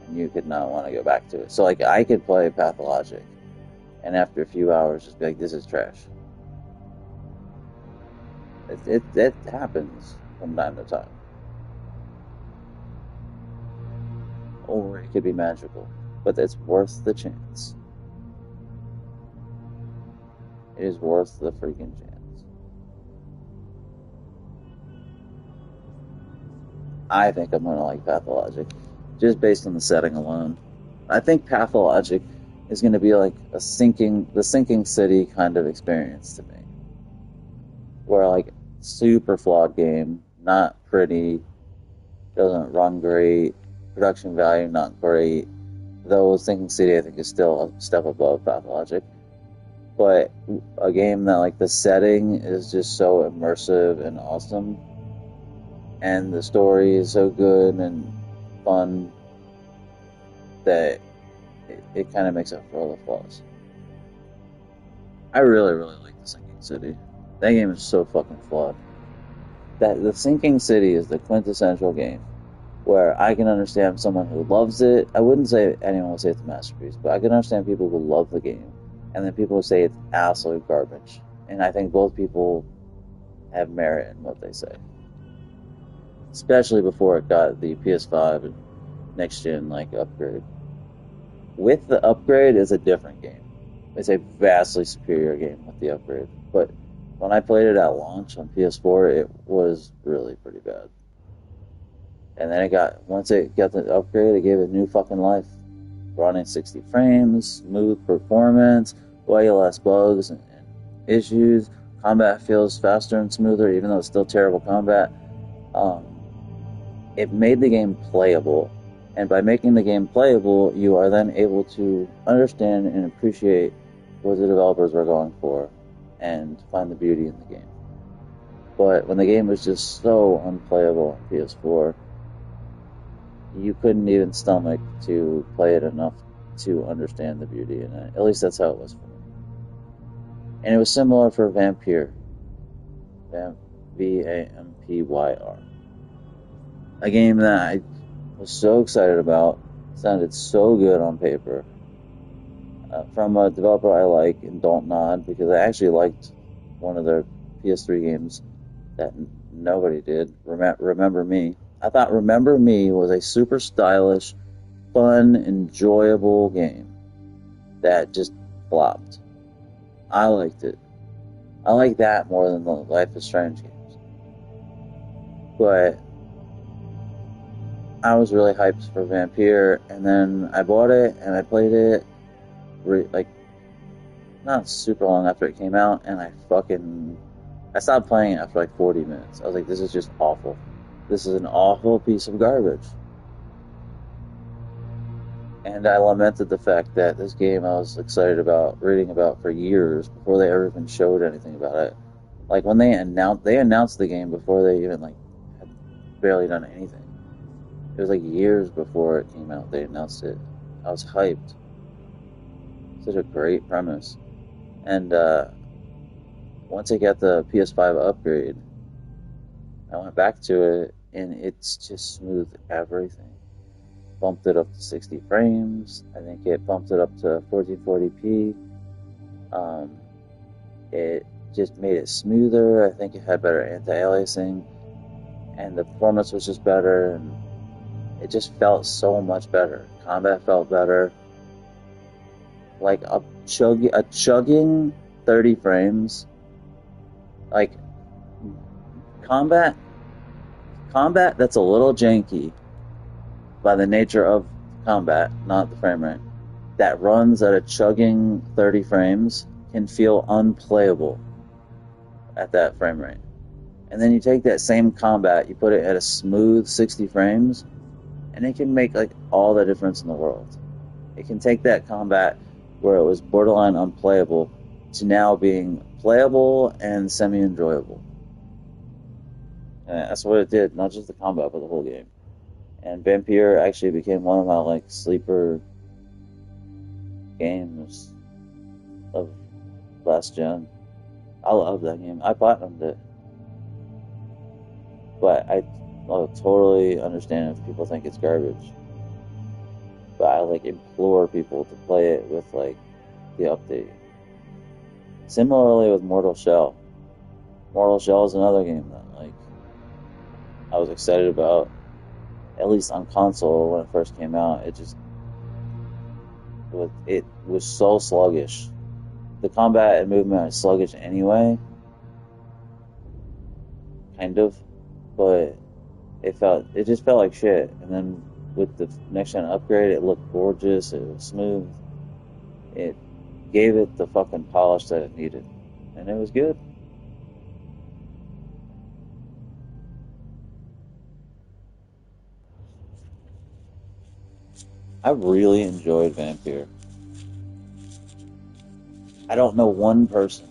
and you could not want to go back to it. So like I could play Pathologic, and after a few hours just be like, this is trash. It happens from time to time. Or it could be magical, but it's worth the chance. It is worth the freaking chance. I think I'm gonna like Pathologic, just based on the setting alone. I think Pathologic is gonna be like the sinking city kind of experience to me, where like super flawed game, not pretty, doesn't run great. Production value not great, though Sinking City I think is still a step above Pathologic. But a game that like the setting is just so immersive and awesome, and the story is so good and fun that it kind of makes up for all the flaws. I really, really like the Sinking City. That game is so fucking flawed. That the Sinking City is the quintessential game where I can understand someone who loves it. I wouldn't say anyone would say it's a masterpiece, but I can understand people who love the game, and then people who say it's absolute garbage. And I think both people have merit in what they say. Especially before it got the PS5 and next gen like upgrade. With the upgrade is a different game. It's a vastly superior game with the upgrade. But when I played it at launch on PS4, it was really pretty bad. And then once it got the upgrade, it gave it new fucking life. Running 60 frames, smooth performance, way less bugs and issues. Combat feels faster and smoother, even though it's still terrible combat. It made the game playable. And by making the game playable, you are then able to understand and appreciate what the developers were going for and find the beauty in the game. But when the game was just so unplayable on PS4, you couldn't even stomach to play it enough to understand the beauty in it. At least that's how it was for me. And it was similar for Vampyr. Vampyr. A game that I was so excited about. Sounded so good on paper. From a developer I like in Don't Nod, because I actually liked one of their PS3 games that nobody did. Remember Me. I thought Remember Me was a super stylish, fun, enjoyable game that just flopped. I liked it. I like that more than the Life is Strange games. But I was really hyped for Vampyr, and then I bought it and I played it like not super long after it came out, and I stopped playing it after like 40 minutes. I was like, this is just awful. This is an awful piece of garbage. And I lamented the fact that this game I was excited about, reading about for years before they ever even showed anything about it. Like when they announced the game before they even like had barely done anything. It was like years before it came out they announced it. I was hyped. Such a great premise. And once I got the PS5 upgrade, I went back to it, and it's just smoothed everything. Bumped it up to 60 frames. I think it bumped it up to 1440p. It just made it smoother. I think it had better anti-aliasing, and the performance was just better, and it just felt so much better. Combat felt better. Like a chugging 30 frames. Like combat that's a little janky by the nature of combat, not the frame rate, that runs at a chugging 30 frames can feel unplayable at that frame rate. And then you take that same combat, you put it at a smooth 60 frames, and it can make like all the difference in the world. It can take that combat where it was borderline unplayable to now being playable and semi-enjoyable. And that's what it did, not just the combat, but the whole game. And Vampyr actually became one of my like sleeper games of last gen. I love that game. I platinumed it. But I totally understand if people think it's garbage. But I like implore people to play it with like the update. Similarly with Mortal Shell. Mortal Shell is another game that like I was excited about, at least on console when it first came out. It was so sluggish. The combat and movement is sluggish anyway, kind of, but it just felt like shit. And then with the next gen upgrade, it looked gorgeous. It was smooth. It gave it the fucking polish that it needed, and it was good. I really enjoyed Vampyr. I don't know one person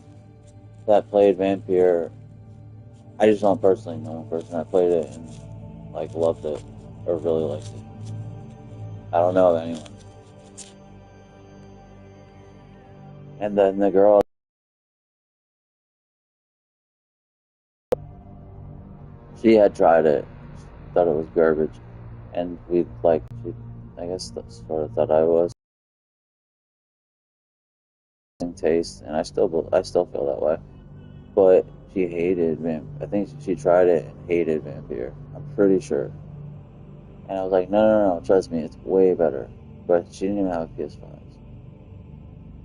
that played Vampyr. I just don't personally know one person that played it and like loved it or really liked it. I don't know of anyone. And then the girl, she had tried it, thought it was garbage, and I guess that's sort of thought I was in taste, and I still feel that way. But she hated I think she tried it and hated Vampyr. I'm pretty sure. And I was like, no, trust me, it's way better. But she didn't even have a PS5.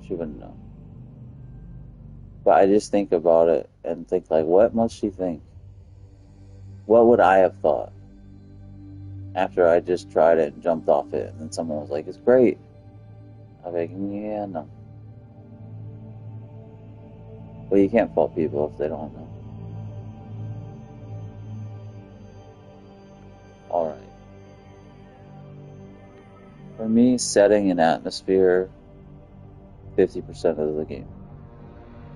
She wouldn't know. But I just think about it and think like, what must she think? What would I have thought after I just tried it and jumped off it, and then someone was like, it's great. I was like, yeah, no. Well, you can't fault people if they don't know. Alright. For me, setting and atmosphere, 50% of the game.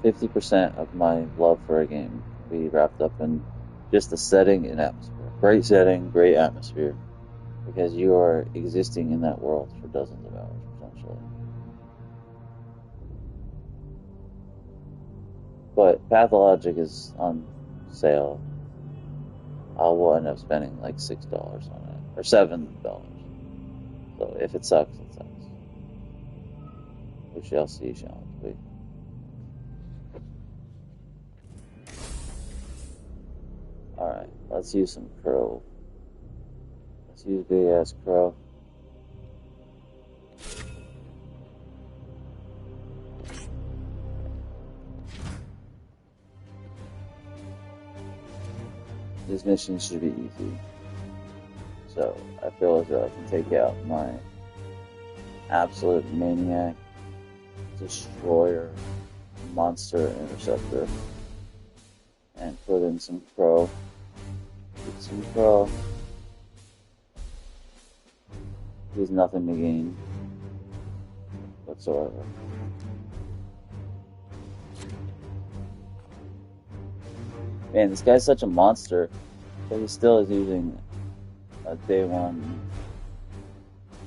50% of my love for a game can be wrapped up in just the setting and atmosphere. Great setting, great atmosphere. because you are existing in that world for dozens of hours, potentially. But Pathologic is on sale. I will end up spending like $6 on it, or $7. So if it sucks, it sucks. We shall see, shall we? Alright, let's use some crow. Let's use big ass crow. This mission should be easy. So I feel as though I can take out my absolute maniac, destroyer, monster interceptor, and put in some crow. Get some crow. There's nothing to gain whatsoever. Man, this guy's such a monster, but he still is using a day one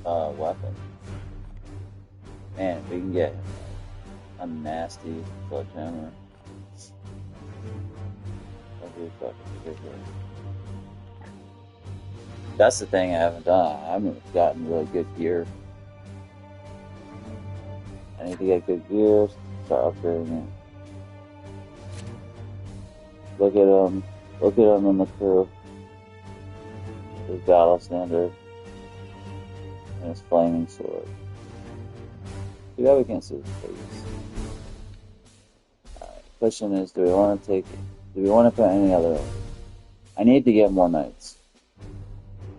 weapon. Man, we can get a nasty sledgehammer. That'd be fucking ridiculous. That's the thing I haven't done. I haven't gotten really good gear. I need to get good gear, start upgrading it. Look at him. Look at him in the crew. His battle standard. And his flaming sword. Too bad we can't see his face. Alright, question is, do we want to put any other? I need to get more knights.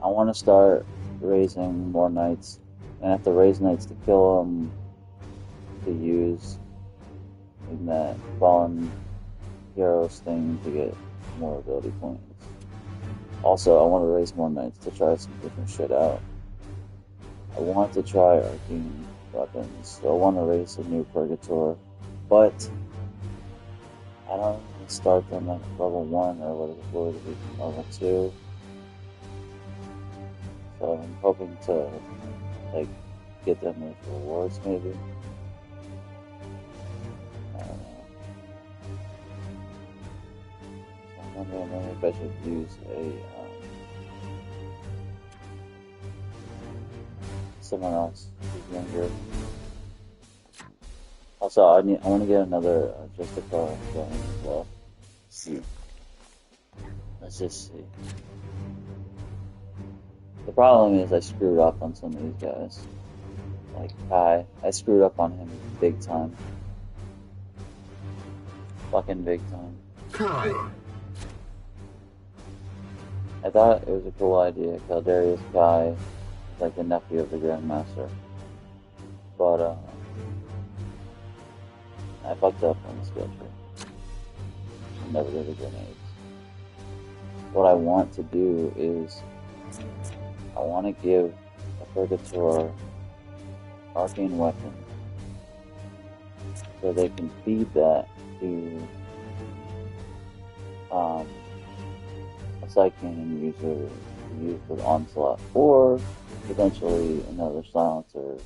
I want to start raising more knights. And I have to raise knights to kill them to use in that fallen heroes thing to get more ability points. Also, I want to raise more knights to try some different shit out. I want to try arcane weapons, so I want to raise a new Purgator, but I don't start them at level 1 or what would it be, level 2. So I'm hoping to like get them with rewards maybe. I don't know. I'm wondering if I should use someone else who's younger. Also, I want to get another Justicar going as well. Let's just see. The problem is I screwed up on some of these guys. Like Kai, I screwed up on him big time. Fucking big time. Kai. I thought it was a cool idea. Caldarius Kai is like the nephew of the Grandmaster. But, I fucked up on the skill tree. I never did the grenades. What I want to do is, I want to give a Purgator arcane weapon so they can feed that to a side cannon user to use with Onslaught, or potentially another silencer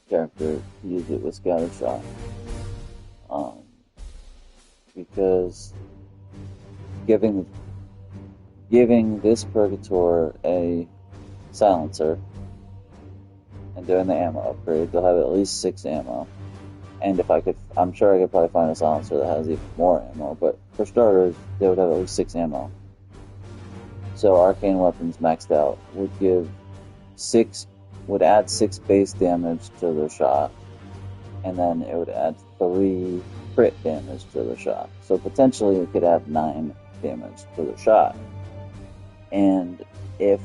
character to use it with Scattershot. Because giving this Purgator a silencer and doing the ammo upgrade, they'll have at least 6 ammo. And if I could, I'm sure I could probably find a silencer that has even more ammo, but for starters, they would have at least 6 ammo. So arcane weapons maxed out would add 6 base damage to their shot, and then it would add 3 crit damage to their shot. So potentially it could add 9 damage to their shot. And if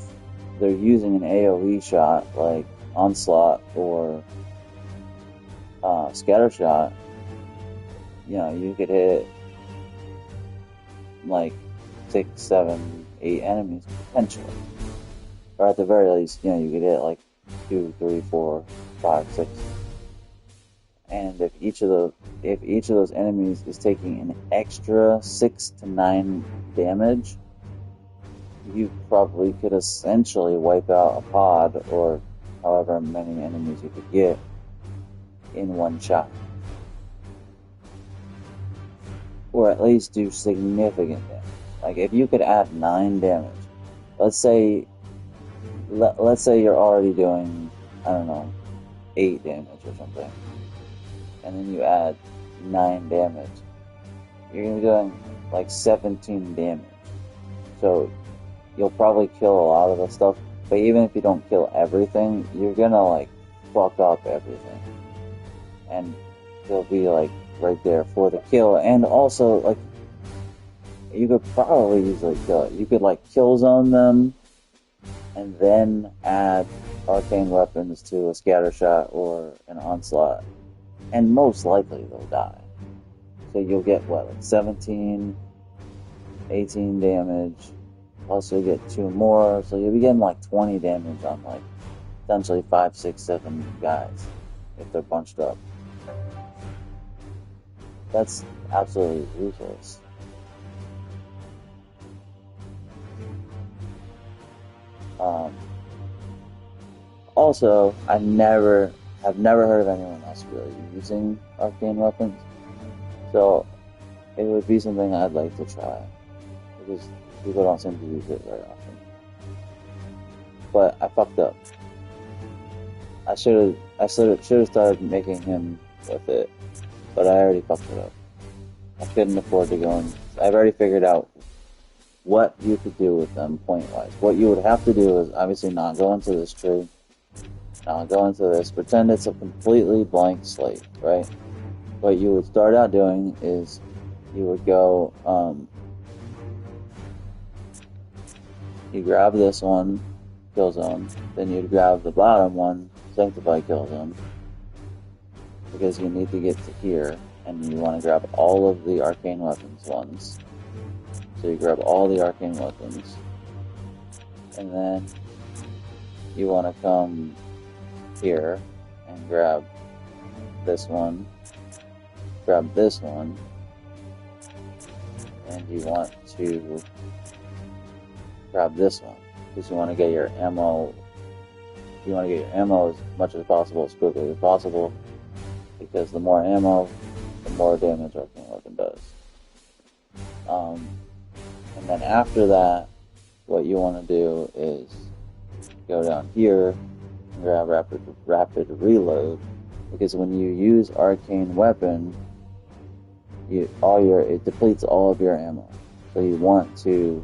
they're using an AoE shot like Onslaught or Scattershot, you could hit like 6, 7, 8 enemies potentially. Or at the very least, you could hit like 2, 3, 4, 5, 6. And if each of those enemies is taking an extra 6 to 9 damage, you probably could essentially wipe out a pod or however many enemies you could get in one shot. Or at least do significant damage. Like if you could add 9 damage, let's say you're already doing, I don't know, 8 damage or something, and then you add 9 damage, you're gonna be doing like 17 damage. So you'll probably kill a lot of the stuff, but even if you don't kill everything, you're gonna like fuck up everything, and they'll be like right there for the kill. And also, like, you could probably easily kill it. You could like kill zone them and then add arcane weapons to a scatter shot or an onslaught, and most likely they'll die. So you'll get what, like 17, 18 damage, plus you'll get 2 more, so you'll be getting like 20 damage on like potentially 5, 6, 7 guys if they're bunched up. That's absolutely ruthless. Also, have never heard of anyone else really using arcane weapons, so it would be something I'd like to try, because people don't seem to use it very often. But I fucked up. I should have started making him with it, but I already fucked it up. I couldn't afford to go and I've already figured out what you could do with them point-wise. What you would have to do is obviously not go into this tree, not go into this, pretend it's a completely blank slate, right? What you would start out doing is you would go, you grab this one, kill zone, then you'd grab the bottom one, sanctify kill zone, because you need to get to here, and you want to grab all of the arcane weapons ones. So you grab all the arcane weapons, and then you want to come here and grab this one, grab this one, and you want to grab this one, because you want to get your ammo. You want to get your ammo as much as possible, as quickly as possible, because the more ammo, the more damage arcane weapon does. And then after that, what you want to do is go down here and grab rapid reload, because when you use arcane weapon, it depletes all of your ammo. So you want to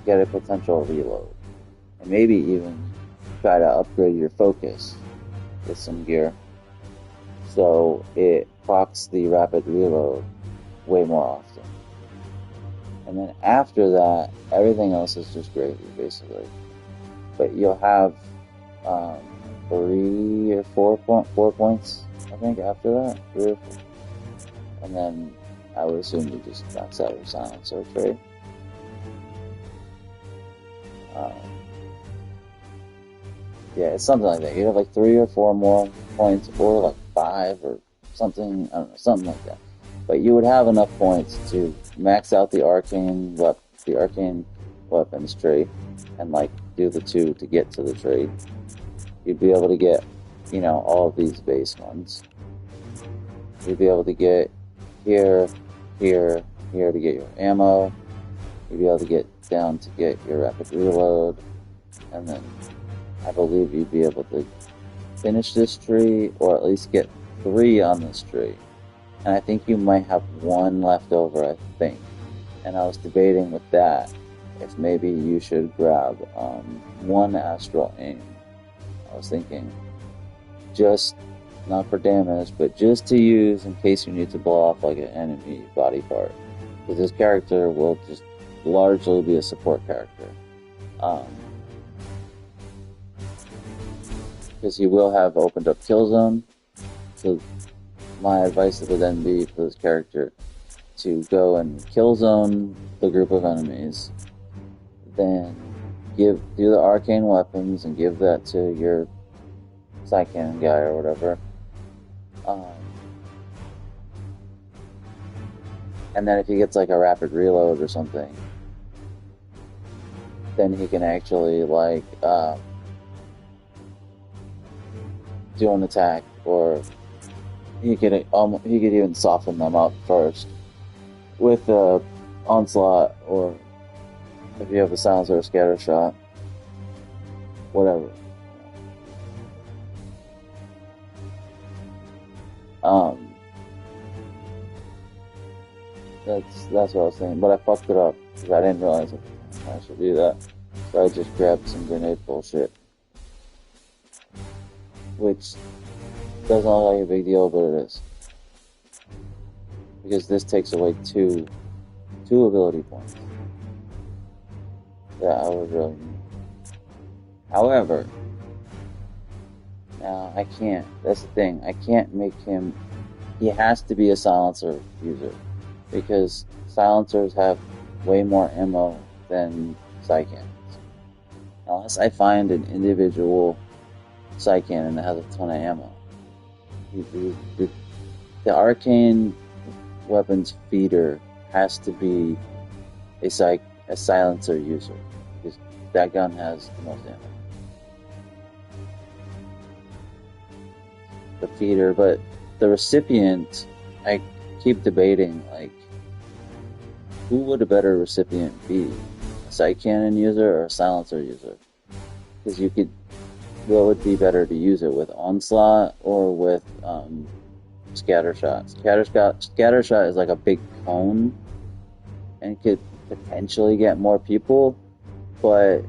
get a potential reload, and maybe even try to upgrade your focus with some gear, so it procs the rapid reload way more often. And then after that, everything else is just gravy, basically. But you'll have 3 or 4 points, I think, after that. 3 or 4. And then I would assume you just max out your silence or trade. Yeah, it's something like that. You have like 3 or 4 more points, or like 5 or something. I don't know, something like that. But you would have enough points to max out the arcane weapons tree, and like do the 2 to get to the tree. You'd be able to get, all of these base ones. You'd be able to get here, here, here to get your ammo. You'd be able to get down to get your rapid reload, and then I believe you'd be able to finish this tree, or at least get 3 on this tree. And I think you might have 1 left over, I think. And I was debating with that if maybe you should grab 1 astral aim. I was thinking, just not for damage, but just to use in case you need to blow off like an enemy body part. Because this character will just largely be a support character. Because he will have opened up kill zone. So my advice would then be for this character to go and kill zone the group of enemies, then do the arcane weapons and give that to your side cannon guy or whatever. And then if he gets like a rapid reload or something, then he can actually like do an attack, or he could even soften them up first with the onslaught, or if you have a silencer or scatter shot, whatever. That's what I was saying, but I fucked it up because I didn't realize I should do that. So I just grabbed some grenade bullshit, which doesn't look like a big deal, but it is, because this takes away two ability points. Yeah, I would really need. However, now I can't. That's the thing. I can't make him. He has to be a silencer user, because silencers have way more ammo than side cannons. Unless I find an individual side cannon that has a ton of ammo. The arcane weapons feeder has to be a silencer user, because that gun has the most ammo. The feeder, but the recipient, I keep debating, like, who would a better recipient be? A sight cannon user or a silencer user? Because what would be better to use it with? Onslaught or with scatter shot? Scatter shot is like a big cone and could potentially get more people, but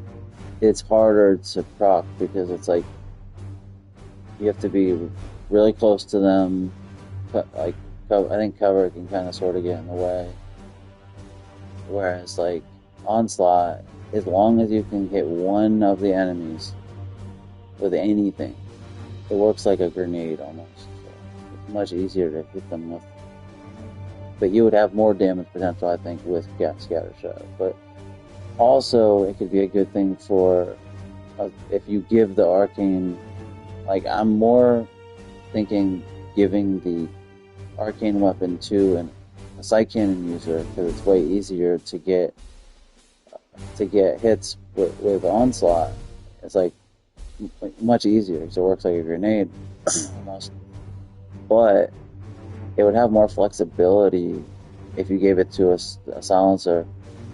it's harder to proc because it's like you have to be really close to them. Like, I think cover can kind of sort of get in the way. Whereas like onslaught, as long as you can hit one of the enemies with anything, it works like a grenade almost. So it's much easier to hit them with. But you would have more damage potential, I think, with scatter shot. But also, it could be a good thing for if you give the arcane. Like, I'm more thinking giving the arcane weapon to a sight cannon user, because it's way easier to get hits with onslaught. It's like much easier because it works like a grenade almost. But it would have more flexibility if you gave it to a silencer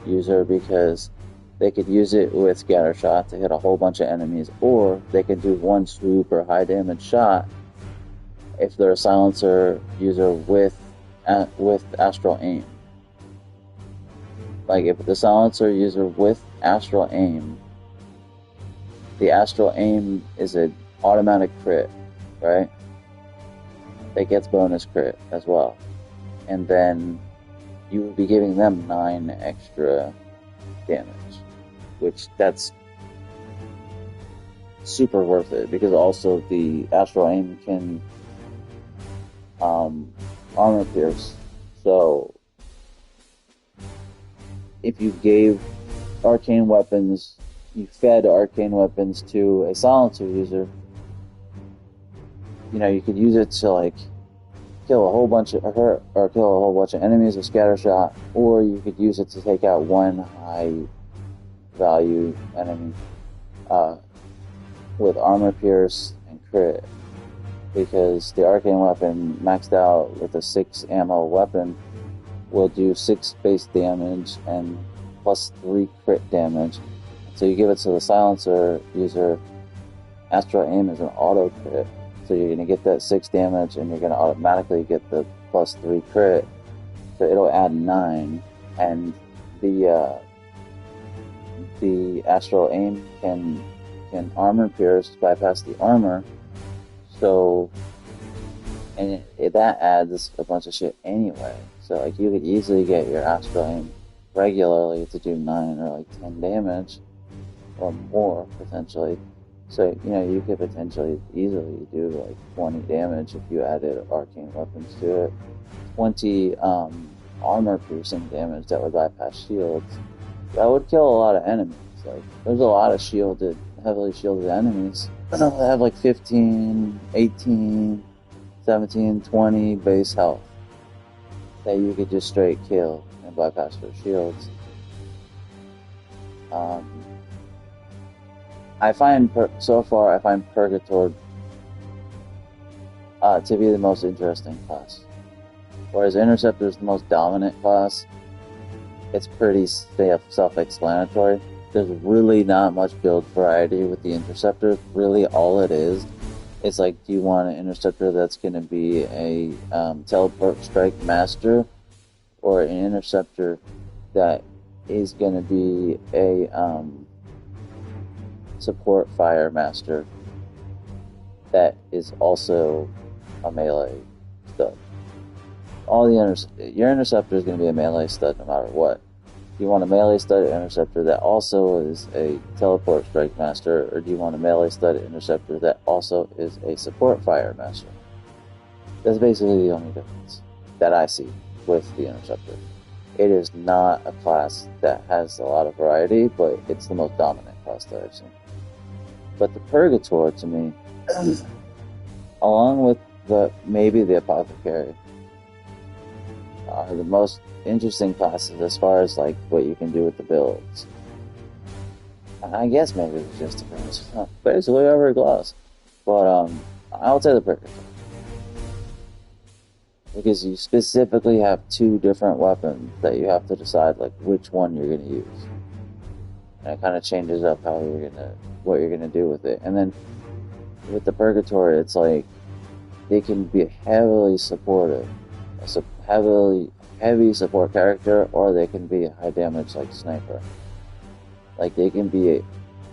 user, because they could use it with scatter shot to hit a whole bunch of enemies, or they could do one swoop or high damage shot if they're a silencer user with astral aim. Like, if the silencer user with astral aim, the astral aim is an automatic crit, right? That gets bonus crit as well. And then you would be giving them 9 extra damage, which that's super worth it, because also the astral aim can armor pierce. So if you gave arcane weapons, you fed arcane weapons to a silencer user, you could use it to like kill a whole bunch of enemies with scatter shot, or you could use it to take out one high value enemy with armor pierce and crit, because the arcane weapon maxed out with a 6 ammo weapon will do 6 base damage and plus 3 crit damage. So you give it to the silencer user, astral aim is an auto crit, so you're going to get that 6 damage and you're going to automatically get the plus 3 crit, so it'll add 9. And the astral aim can armor pierce, bypass the armor, so, and that adds a bunch of shit anyway. So like, you could easily get your astral aim regularly to do 9 or like 10 damage or more potentially. So you could potentially easily do like 20 damage if you added arcane weapons to it. 20 armor piercing damage that would bypass shields. That would kill a lot of enemies. Like, there's a lot of heavily shielded enemies that have like 15, 18, 17, 20 base health that you could just straight kill and bypass their shields. I find so far I find Purgator to be the most interesting class, whereas Interceptor is the most dominant class. It's pretty self-explanatory. There's really not much build variety with the Interceptor. Really, all it is, it's like, do you want an Interceptor that's going to be a teleport strike master, or an Interceptor that is going to be a support fire master that is also a melee stud? Your Interceptor is going to be a melee stud no matter what. Do you want a melee stud Interceptor that also is a teleport strike master, or do you want a melee stud Interceptor that also is a support fire master? That's basically the only difference that I see with the Interceptor. It is not a class that has a lot of variety, but it's the most dominant class that I've seen. But the Purgator, to me, along with maybe the Apothecary, are the most interesting classes as far as like what you can do with the builds. I guess maybe it's just basically every class, but I'll say the Purgator, because you specifically have two different weapons that you have to decide like which one you're going to use, and it kind of changes up what you're gonna do with it. And then with the Purgatory, it's like they can be heavily supportive, heavy support character, or they can be a high damage like sniper. Like they can be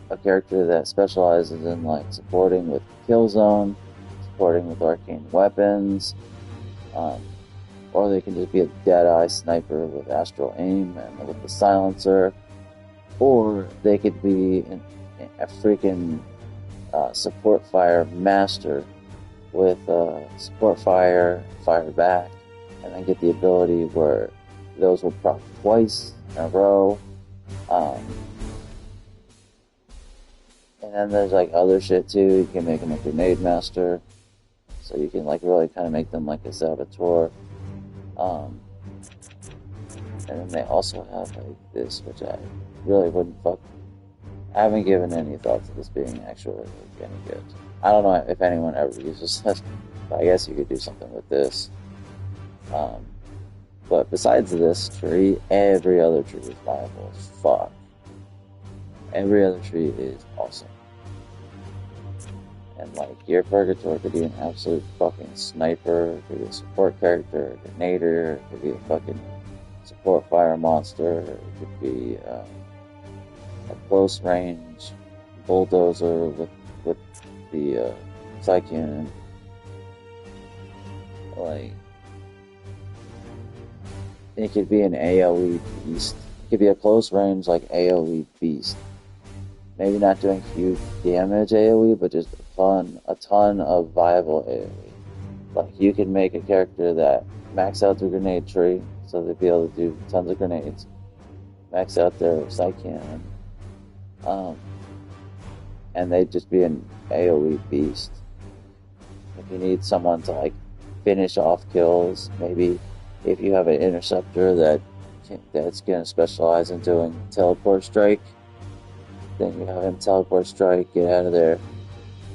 a character that specializes in like supporting with kill zone, supporting with arcane weapons, or they can just be a dead-eye sniper with astral aim and with the silencer, or they could be a freaking support fire master with support fire back, and then get the ability where those will proc twice in a row. And then there's like other shit too. You can make them a grenade master, so you can like really kind of make them like a saboteur. And then they also have like this, which I really wouldn't fuck. I haven't given any thought to this being actually like any good. I don't know if anyone ever uses this, but I guess you could do something with this. But besides this tree, every other tree is viable as fuck. Every other tree is awesome. And like your Purgator could be an absolute fucking sniper, it could be a support character, a grenader, it could be a fucking support fire monster, it could be a close range bulldozer with the side cannon. Like, it could be an AoE beast. It could be a close range like AoE beast. Maybe not doing huge damage AoE, but just a ton of viable AoE. Like, you can make a character that max out their grenade tree, so they'd be able to do tons of grenades. Max out their side cannon. And they'd just be an AoE beast. If you need someone to like finish off kills, maybe if you have an Interceptor that's gonna specialize in doing teleport strike, then you have him teleport strike, get out of there,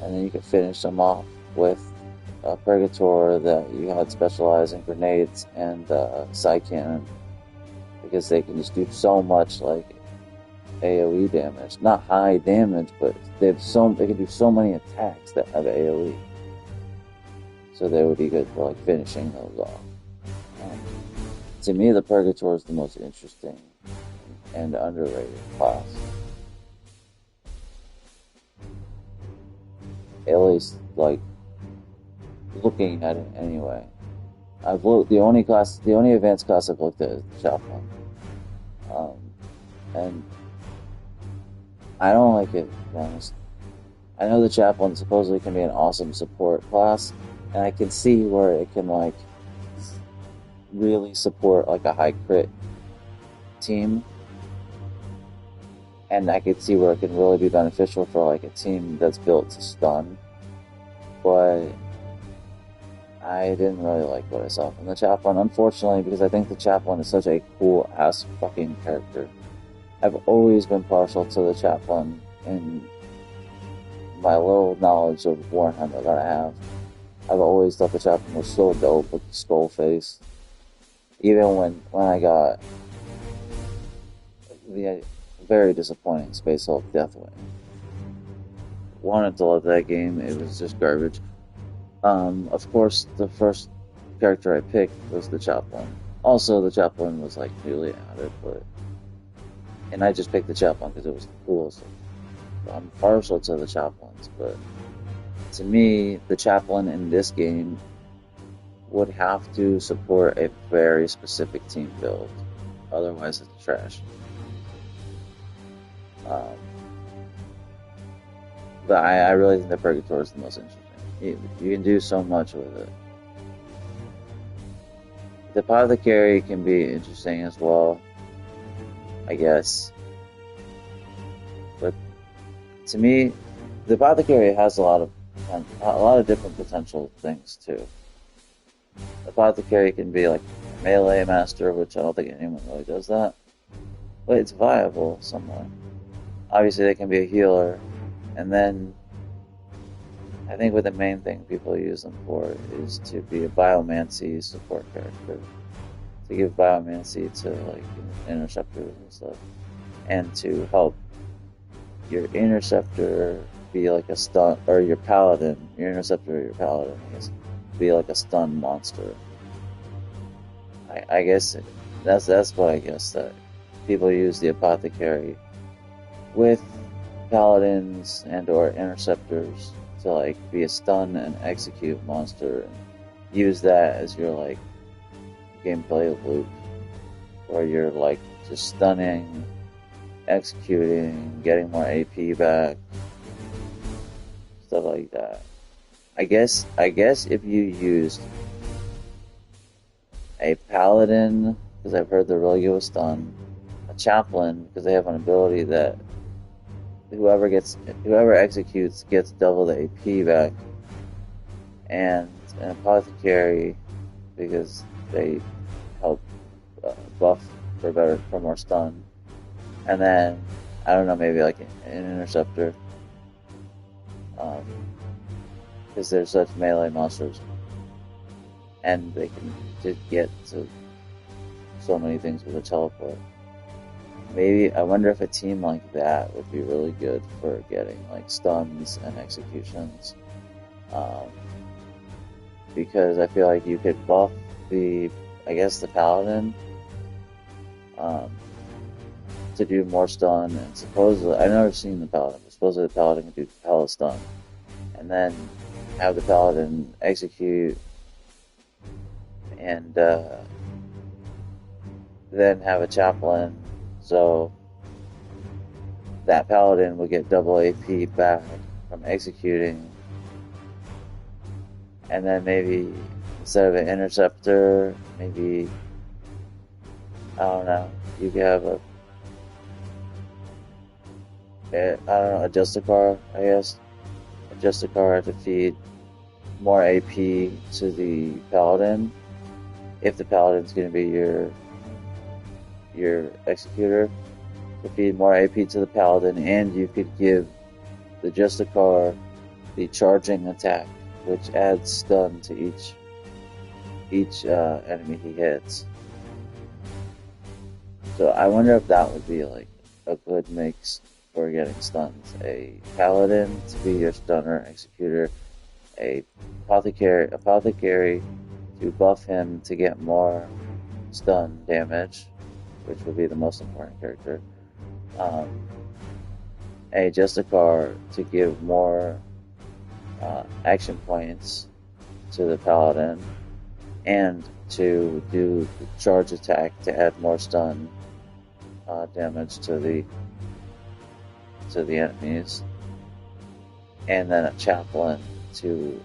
and then you can finish them off with a Purgator that you had specialize in grenades and side cannon, because they can just do so much like AoE damage. Not high damage, but they can do so many attacks that have AoE. So they would be good for like finishing those off. To me, the Purgator is the most interesting and underrated class. At least, like, looking at it anyway. I've looked, the only advanced class I've looked at is the Chaplain. And I don't like it, to be honest. I know the Chaplain supposedly can be an awesome support class, and I can see where it can, like, really support, like, a high crit team. And I could see where it can really be beneficial for, like, a team that's built to stun. But I didn't really like what I saw from the Chaplain, unfortunately, because I think the Chaplain is such a cool-ass fucking character. I've always been partial to the Chaplain in my little knowledge of Warhammer that I have, I've always thought the chaplain was so dope with the skull face. Even when I got the very disappointing Space Hulk Deathwing. Wanted to love that game, it was just garbage. Of course, the first character I picked was the chaplain. Also, the chaplain was like newly added, and I just picked the chaplain because it was the coolest. I'm partial to the chaplains, but to me, the chaplain in this game would have to support a very specific team build. Otherwise, it's trash. But I really think that Purgatory is the most interesting. You can do so much with it. The Apothecary can be interesting as well, I guess. But to me, the Apothecary has a lot of different potential things too. The Apothecary can be like a melee master, which I don't think anyone really does that, but it's viable somewhat. Obviously, they can be a healer, and then I think what the main thing people use them for is to be a biomancy support character, to give biomancy to like interceptors and stuff, and to help your interceptor be like a stun, or your paladin, your interceptor or your paladin, I guess, be like a stun monster. I guess that's what I guess that people use the Apothecary with paladins and or interceptors to like be a stun and execute monster, and use that as your like gameplay loop, where you're like just stunning, executing, getting more AP back, stuff like that. I guess if you used a paladin, because I've heard they're really good with stun, a chaplain because they have an ability that whoever executes gets double the AP back, and an apothecary because they help buff for more stun, and then I don't know, maybe like an interceptor, because they're such melee monsters, and they can just get to so many things with a teleport. Maybe, I wonder if a team like that would be really good for getting like stuns and executions. Because I feel like you could buff the paladin to do more stun, and supposedly, I've never seen the paladin, but supposedly the paladin can do hella stun. And then have the paladin execute, and then have a chaplain, so that paladin would get double AP back from executing, and then maybe instead of an interceptor, maybe, I don't know, you could have a Justicar, I guess. A Justicar to feed more AP to the paladin, if the paladin's going to be your executor, to feed more AP to the paladin, and you could give the Justicar the charging attack, which adds stun to each enemy he hits. So I wonder if that would be like a good mix for getting stuns. A paladin to be your stunner executor, a apothecary to buff him to get more stun damage, which would be the most important character. A Justicar to give more action points to the paladin, and to do the charge attack to add more stun damage to the enemies, and then a chaplain to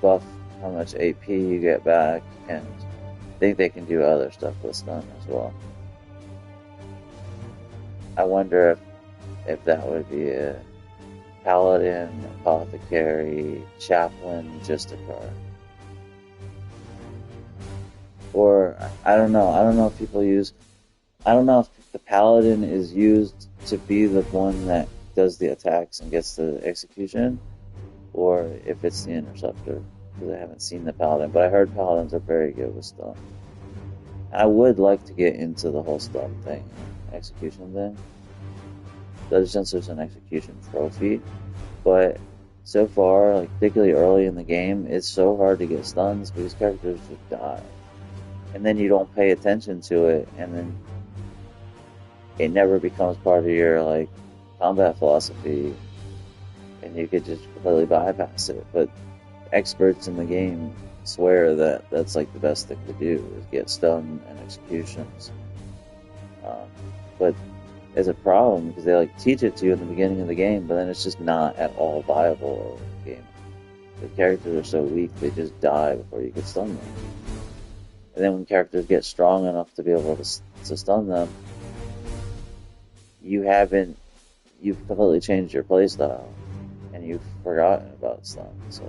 buff how much AP you get back, and I think they can do other stuff with stun as well. I wonder if that would be a paladin, apothecary, chaplain, Justicar. Or, I don't know if the paladin is used to be the one that does the attacks and gets the execution, or if it's the interceptor, because I haven't seen the paladin, but I heard paladins are very good with stun. I would like to get into the whole stun thing, execution thing, since there's an execution trophy, but so far, like particularly early in the game, it's so hard to get stuns because characters just die, and then you don't pay attention to it, and then it never becomes part of your like combat philosophy, and you could just completely bypass it. But experts in the game swear that that's like the best thing to do is get stun and executions. But it's a problem because they like teach it to you in the beginning of the game, but then it's just not at all viable in the game. The characters are so weak they just die before you can stun them. And then when characters get strong enough to be able to stun them, you've completely changed your playstyle and you've forgotten about stun. So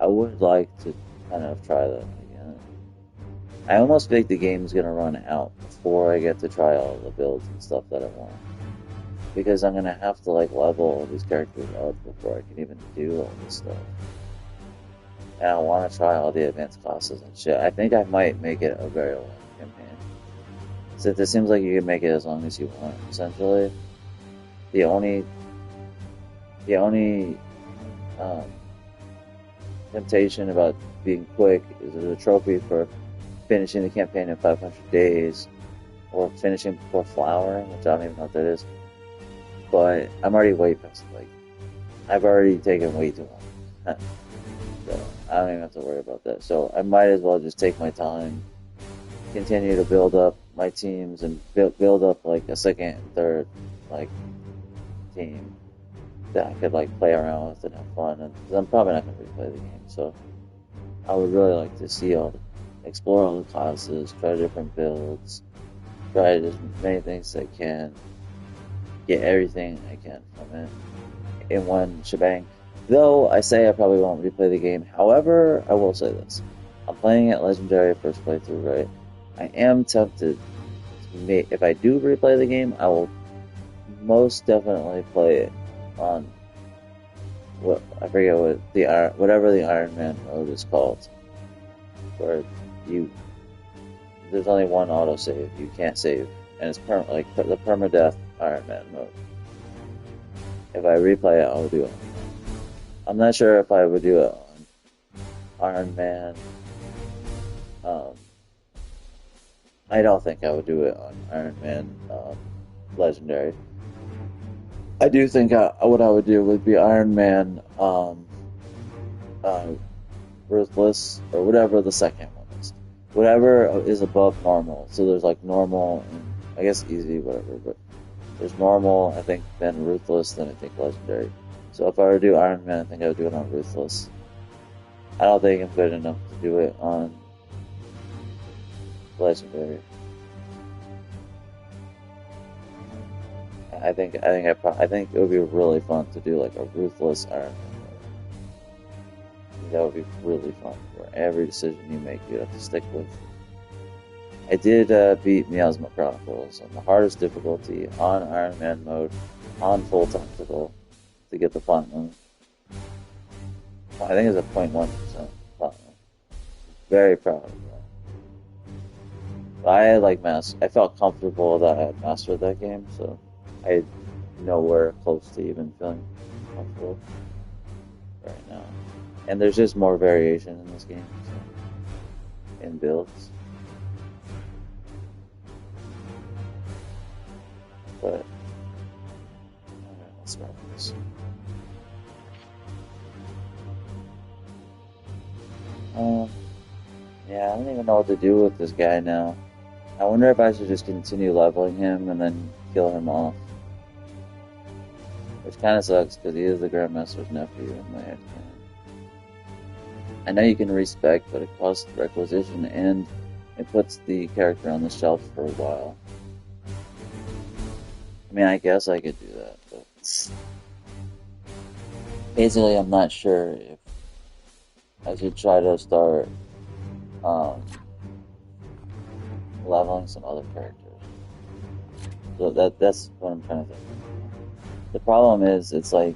I would like to kind of try that again. I almost think the game's gonna run out before I get to try all the builds and stuff that I want, because I'm gonna have to like level all these characters up before I can even do all this stuff. And I want to try all the advanced classes and shit. I think I might make it a very long campaign, since it seems like you can make it as long as you want. Essentially, the only temptation about being quick is there's a trophy for finishing the campaign in 500 days, or finishing before flowering, which I don't even know what that is. But I'm already way past it. Like, I've already taken way too long. So I don't even have to worry about that. So I might as well just take my time, continue to build up my teams, and build up like a second and third like team that I could like play around with and have fun. And I'm probably not going to replay the game, so I would really like to explore all the classes, try different builds, try as many things as I can, get everything I can from it in one shebang. Though I say I probably won't replay the game. However, I will say this: I'm playing it Legendary first playthrough, right? I am tempted to if I do replay the game, I will most definitely play it on I forget whatever the Iron Man mode is called, where there's only one autosave, you can't save, and it's like the permadeath Iron Man mode. If I replay it, I'll do it. I'm not sure if I would do it on Iron Man. I don't think I would do it on Iron Man Legendary. I do think what I would do would be Iron Man Ruthless, or whatever the second one is. Whatever is above normal. So there's like normal, and I guess easy, whatever, but there's normal, I think, then Ruthless, then I think Legendary. So if I were to do Iron Man, I think I would do it on Ruthless. I don't think I'm good enough to do it on Legendary. I think it would be really fun to do like a Ruthless Iron Man. That would be really fun, where every decision you make you have to stick with. I did beat Miasma Chronicles on the hardest difficulty, on Iron Man mode, on full tactical, to get the platinum. I think it's a 0.1% platinum. Very proud of that. I felt comfortable that I had mastered that game, so I had nowhere close to even feeling comfortable right now. And there's just more variation in this game, so, in builds. But alright, let's start this. Yeah, I don't even know what to do with this guy now. I wonder if I should just continue leveling him and then kill him off. Which kind of sucks, because he is the Grandmaster's nephew in my head canon. I know you can respec, but it costs requisition, and it puts the character on the shelf for a while. I mean, I guess I could do that, but basically I'm not sure if I should try to start leveling some other characters. So that's what I'm trying to think. The problem is, it's like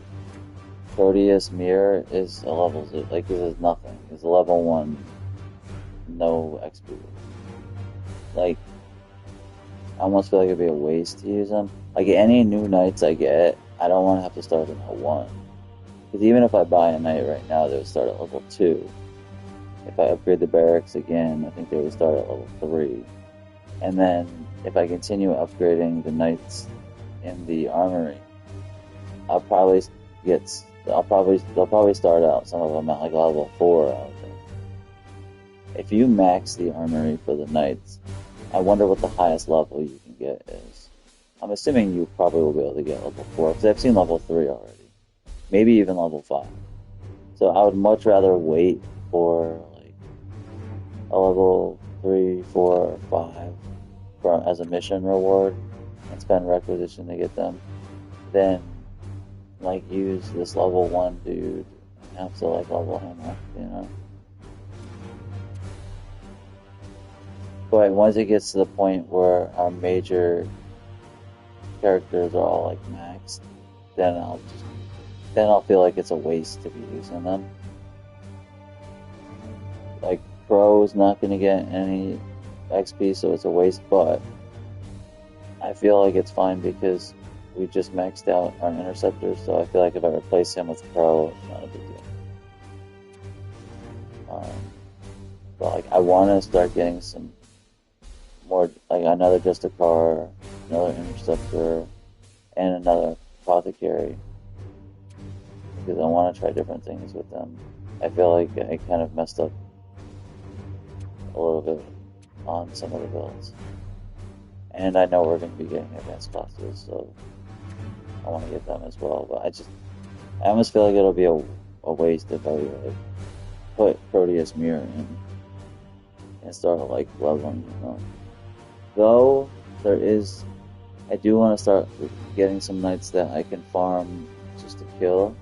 Proteus Mirror is a level 0, like this is nothing. It's a level 1, no XP. Like, I almost feel like it'd be a waste to use them. Like any new knights I get, I don't want to have to start them at 1. Because even if I buy a knight right now, they would start at level 2. If I upgrade the barracks again, I think they would start at level 3. And then if I continue upgrading the knights in the armory, they'll probably start out, some of them at like level 4, I would think. If you max the armory for the knights, I wonder what the highest level you can get is. I'm assuming you probably will be able to get level 4, because I've seen level 3 already. Maybe even level 5. So I would much rather wait for like a level 3, 4, 5 as a mission reward and spend requisition to get them, than like use this level 1 dude and have to like level him up, you know? But once it gets to the point where our major characters are all like maxed, then I'll feel like it's a waste to be using them. Like Crow is not going to get any XP, so it's a waste. But I feel like it's fine because we just maxed out our interceptors. So I feel like if I replace him with Crow, it's not a big deal. But like I want to start getting some more, like another Justicar, another Interceptor, and another Apothecary, because I want to try different things with them. I feel like I kind of messed up a little bit on some of the builds, and I know we're going to be getting advanced classes, so I want to get them as well. But I almost feel like it'll be a waste if I like put Proteus Mirror in and start like leveling, you know. Though I do want to start getting some knights that I can farm just to kill,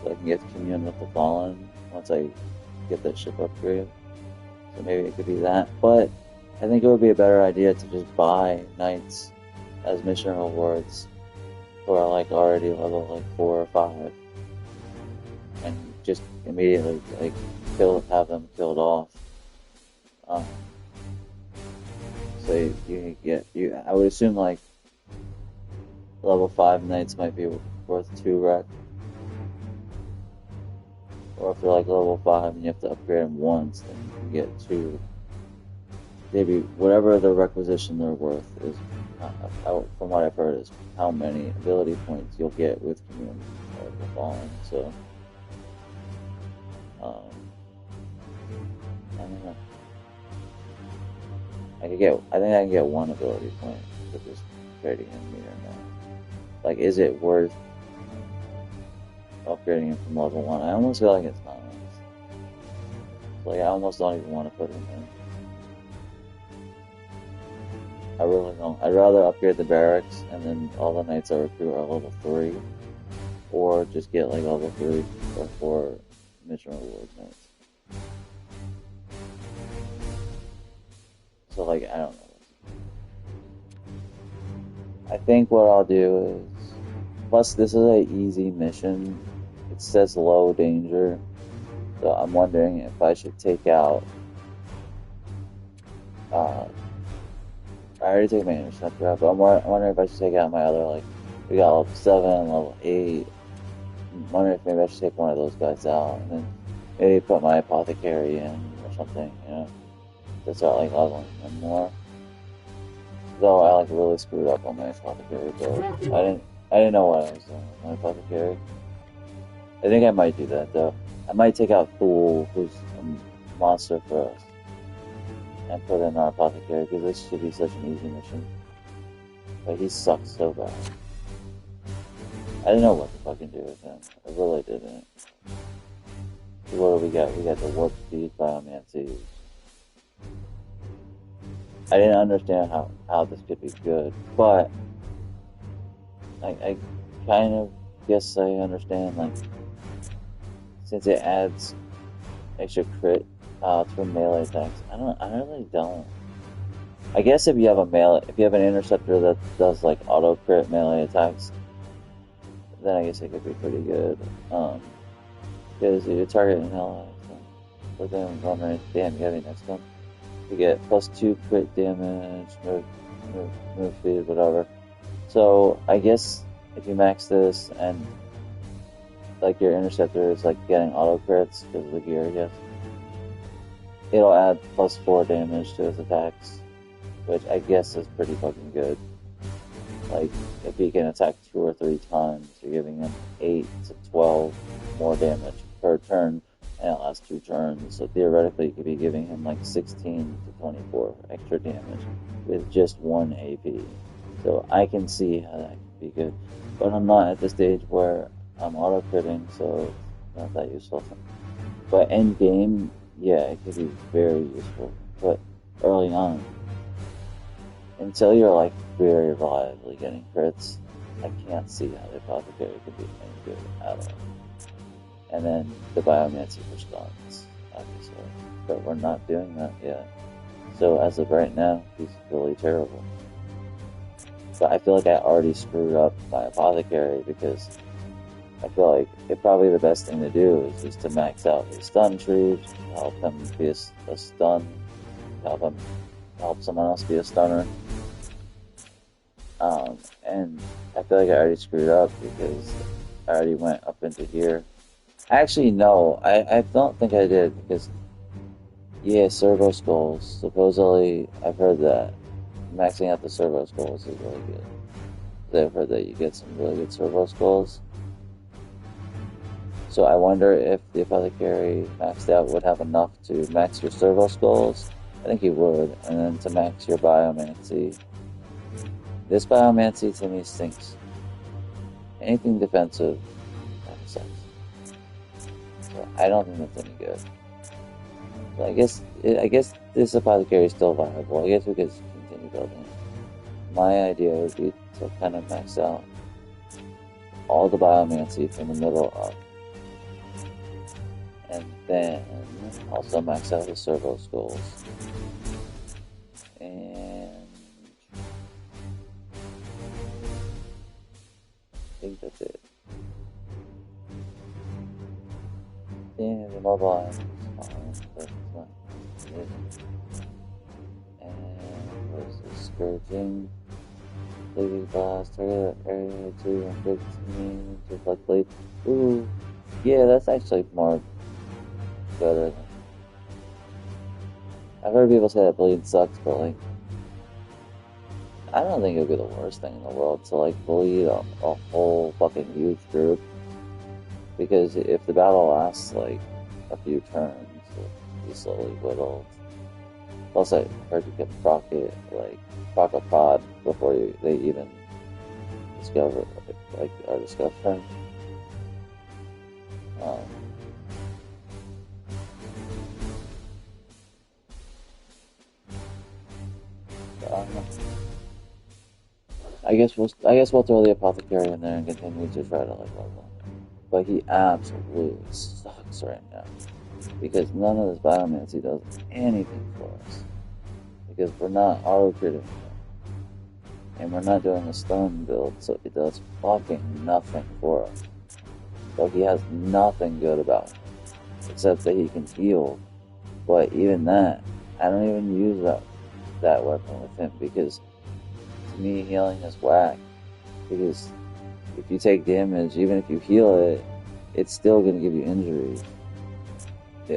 so I can get to commune with the Fallen once I get that ship upgrade. So maybe it could be that. But I think it would be a better idea to just buy knights as mission rewards who are like already level like 4 or 5, and just immediately like have them killed off. So I would assume like level 5 knights might be worth 2 rec. Or if they're like level 5 and you have to upgrade them once, then you can get 2. Maybe whatever the requisition they're worth is, from what I've heard, is how many ability points you'll get with Commune of the Fallen. So, I don't know. I think I can get 1 ability point with this trading in meter now. Like, is it worth upgrading him from level 1? I almost feel like it's not. Like, I almost don't even want to put him in. I really don't. I'd rather upgrade the barracks and then all the knights I recruit are level 3, or just get like level 3 or 4 mission reward knights. So like, I don't know. I think what I'll do is, plus this is an easy mission. It says low danger, so I'm wondering if I should take out. I already took my interceptor out, but I'm wondering if I should take out my other, like, we got level 7, level 8. I'm wondering if maybe I should take one of those guys out, and then maybe put my apothecary in or something, you know, to start like leveling them more. Though I like really screwed up on my apothecary build. I didn't know what I was doing with my apothecary. I think I might do that though. I might take out Thule, who's a monster for us, and put in our apothecary, because this should be such an easy mission. But he sucks so bad. I didn't know what to fucking do with him. I really didn't. So what do we got? We got the warp speed biomancy. I didn't understand how this could be good, but I kind of guess I understand, like, since it adds extra crit to melee attacks. I really don't. I guess if you have an interceptor that does like auto crit melee attacks, then I guess it could be pretty good. Because you're targeting allies. But then run damn heavy next one. You get +2 crit damage, move speed, whatever. So I guess if you max this and like your interceptor is like getting auto crits because of the gear, I guess it'll add +4 damage to his attacks, which I guess is pretty fucking good. Like if he can attack 2 or 3 times, you're giving him 8 to 12 more damage per turn, and it lasts 2 turns. So theoretically, you could be giving him like 16 to 24 extra damage with just 1 AP. So I can see how that could be good, but I'm not at the stage where I'm auto-critting, so it's not that useful. But end game, yeah, it could be very useful. But early on, until you're like very reliably getting crits, I can't see how the Apothecary could be any good at all. And then the Biomancy for stuns, obviously. But we're not doing that yet. So as of right now, he's really terrible. But I feel like I already screwed up my Apothecary because I feel like probably the best thing to do is just to max out his stun tree, help him be a stun, help someone else be a stunner. And I feel like I already screwed up because I already went up into here. Actually, no, I don't think I did because, yeah, servo skulls. Supposedly, I've heard that maxing out the servo skulls is really good. I've heard that you get some really good servo skulls. So I wonder if the Apothecary maxed out would have enough to max your servo skulls. I think he would, and then to max your Biomancy. This Biomancy to me stinks. Anything defensive, that sucks. So I don't think that's any good. So I guess this Apothecary is still viable. I guess we could continue building it. My idea would be to kind of max out all the Biomancy from the middle up. And then also max out the servo skulls. And I think that's it. Yeah, the mobile is fine. And where's the Scourging? Bleeding Blast, target area 2 and 15, just like Blade. Ooh, yeah, that's actually more better. I've heard people say that bleed sucks, but like, I don't think it would be the worst thing in the world to like bleed a whole fucking huge group. Because if the battle lasts like a few turns, it'll be slowly whittled. Plus, I heard you can proc a pod before they even discover, are discovering. I guess we'll throw the Apothecary in there and continue to try to like level him. But he absolutely sucks right now because none of this Biomancy does anything for us because we're not auto-critting him and we're not doing a stun build, so it does fucking nothing for us. So he has nothing good about him except that he can heal. But even that, I don't even use that weapon with him because to me healing is whack. Because if you take damage, even if you heal it, it's still going to give you injury.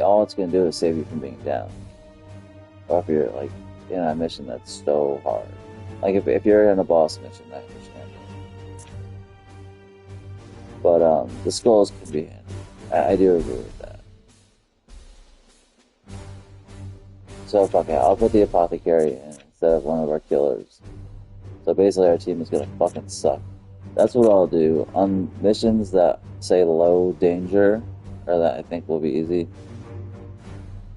All it's going to do is save you from being down. Or if you're like in a mission that's so hard. Like if you're in a boss mission, I understand it. But the skulls can be handy. I do agree with that. So fuck it, I'll put the Apothecary in instead of one of our killers. So basically our team is gonna fucking suck. That's what I'll do. On missions that say low danger, or that I think will be easy,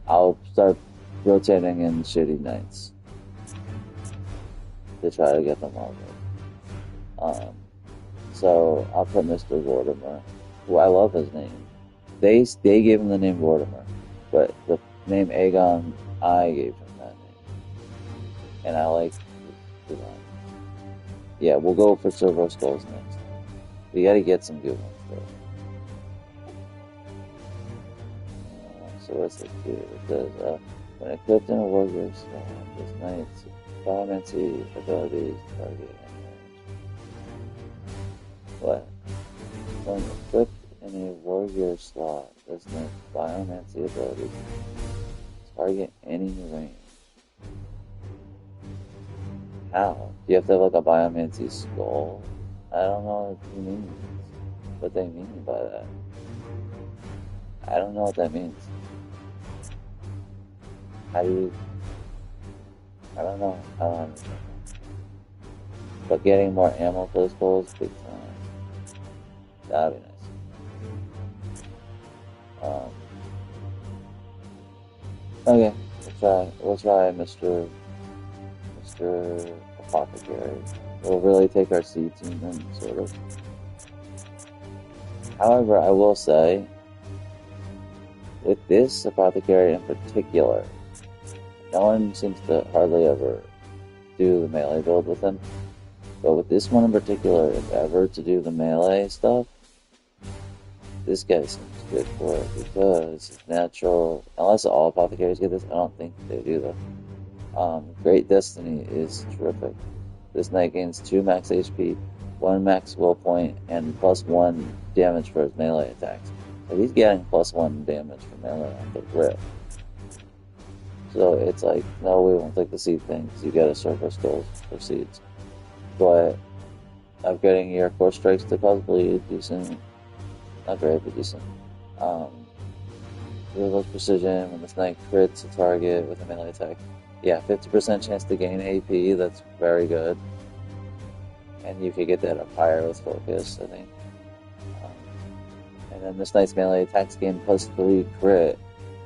I'll start rotating in shitty knights to try to get them all good. So I'll put Mr. Vortimer, who I love his name. They gave him the name Vortimer, but the name Aegon, I gave him that name. And I like the design. Yeah, we'll go for Servo Skulls next. We gotta get some good ones though. So what's it do? It says, when equipped in a warrior slot, this knight's biomancy abilities target any range. What? When equipped in a warrior slot, this knight's biomancy abilities target any range. How? Do you have to have like a biomancy skull? I don't know what they mean by that. I don't know what that means. How do you... I don't know. I don't understand. But getting more ammo for the skulls, big time. That'd be nice. Okay, we'll try Mr. Apothecary. We'll really take our C team in, sort of. However, I will say, with this Apothecary in particular, no one seems to hardly ever do the melee build with him. But with this one in particular, if ever to do the melee stuff, this guy seems good for it because it's natural. Unless all Apothecaries get this, I don't think they do though. Great Destiny is terrific. This knight gains 2 max HP, 1 max will point, and +1 damage for his melee attacks. So he's getting +1 damage for melee on the rip. So it's like, no, we won't take the seed thing because you get a surface gold for seeds. But upgrading your core strikes to cause bleed, decent. Not great, but decent. Real precision when this knight crits a target with a melee attack. Yeah, 50% chance to gain AP, that's very good. And you could get that up higher with focus, I think. And then this knight's melee attacks gain +3 crit.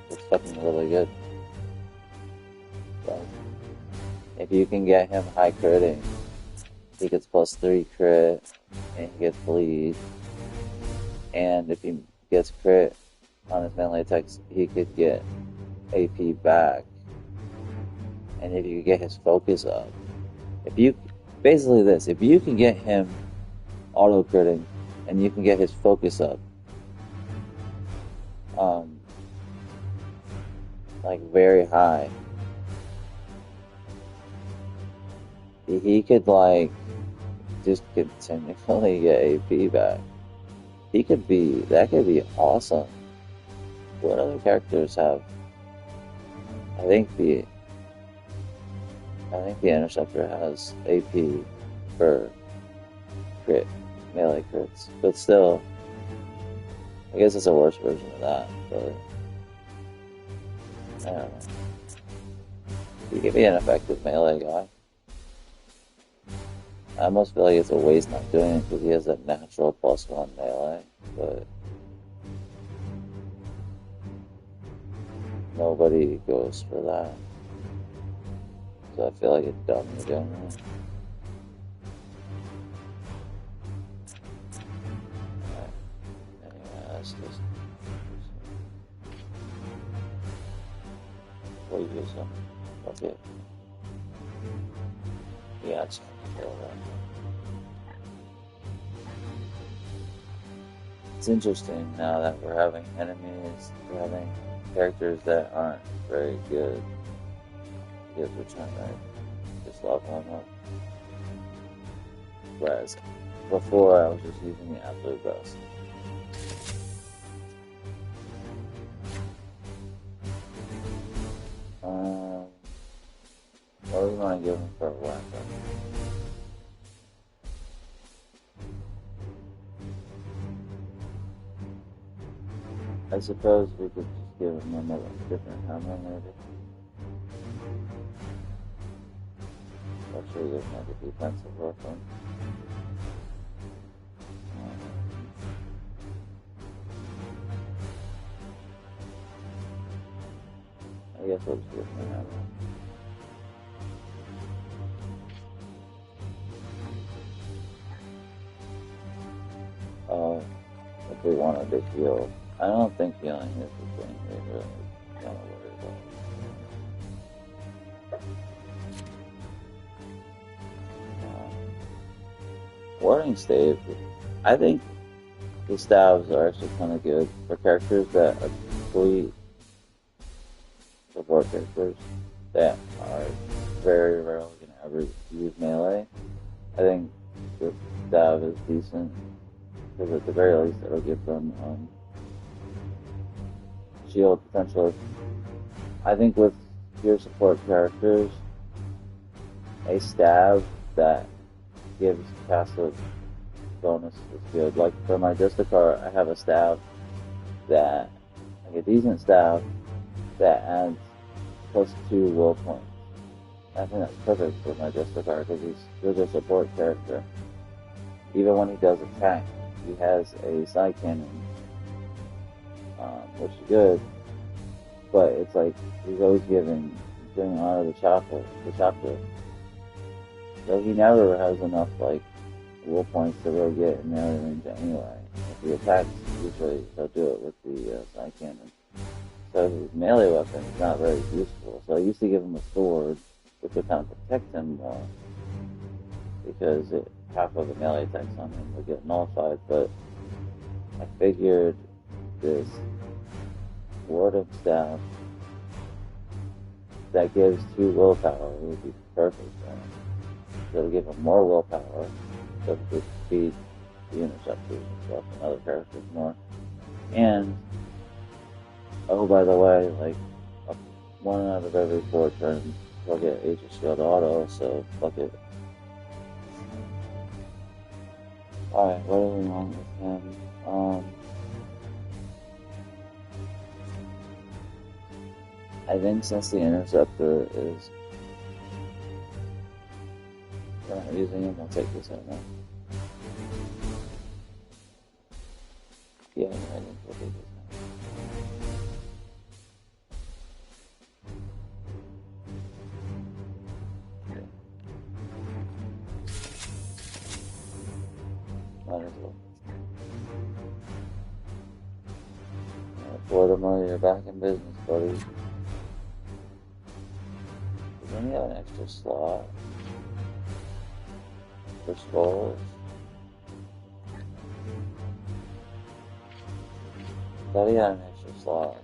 It's fucking really good. So, if you can get him high critting, he gets +3 crit, and he gets bleed. And if he gets crit on his melee attacks, he could get AP back. And if you get his focus up, if you can get him auto critting, and you can get his focus up, like very high, he could like just continually get AP back. That could be awesome. What other characters have? I think the Interceptor has AP for melee crits, but still, I guess it's a worse version of that. But I don't know. He could be an effective melee guy. I almost feel like it's a waste not doing it because he has that natural +1 melee, but nobody goes for that. So I feel like it's dumb in general. Alright. Anyway, let's just... We'll use them. Okay. Yeah, it's not to kill that. It's interesting now that we're having characters that aren't very good. Because we're trying to just level them up. Whereas before I was just using the absolute best. What do we want to give him for a weapon? I suppose we could just give him another different hammer, maybe. Actually, give him like a defensive weapon. I guess we'll just give him a hammer. If we wanted to heal. I don't think healing is the thing we really don't worry about. Warding stave I think the stabs are actually kind of good for characters that are complete support characters that are very rarely going to ever use melee. I think the stab is decent because at the very least it'll give them shield potentially. I think with your support characters, a stab that gives passive bonus is good. Like for my Justicar, I have a stab that, like a decent stab that adds +2 will points. I think that's perfect for my Justicar because he's a support character. Even when he does attack, he has a side cannon, which is good. But it's like he's always giving honor the chopper. So he never has enough like will points to really get in melee range anyway. If he attacks, usually he'll do it with the side cannon. So his melee weapon is not very useful. So I used to give him a sword, which would kind of protect him more, because half of the melee attacks on him would get nullified. But I figured this Ward of Staff that gives 2 willpower would be perfect for him. So it'll give him more willpower, so it could feed the interceptors and stuff and other characters more. And, oh, by the way, like, 1 out of every 4 turns, he'll get Age of Shield auto, so fuck it. Alright, what are we wrong with him? I think since the interceptor is, we're not using him, I'll take this out now. Yeah, I think we'll take this out. Okay. Might as well. Mortimer, you're back in business, buddy. Does he have an extra slot for skulls? I thought he had an extra slot.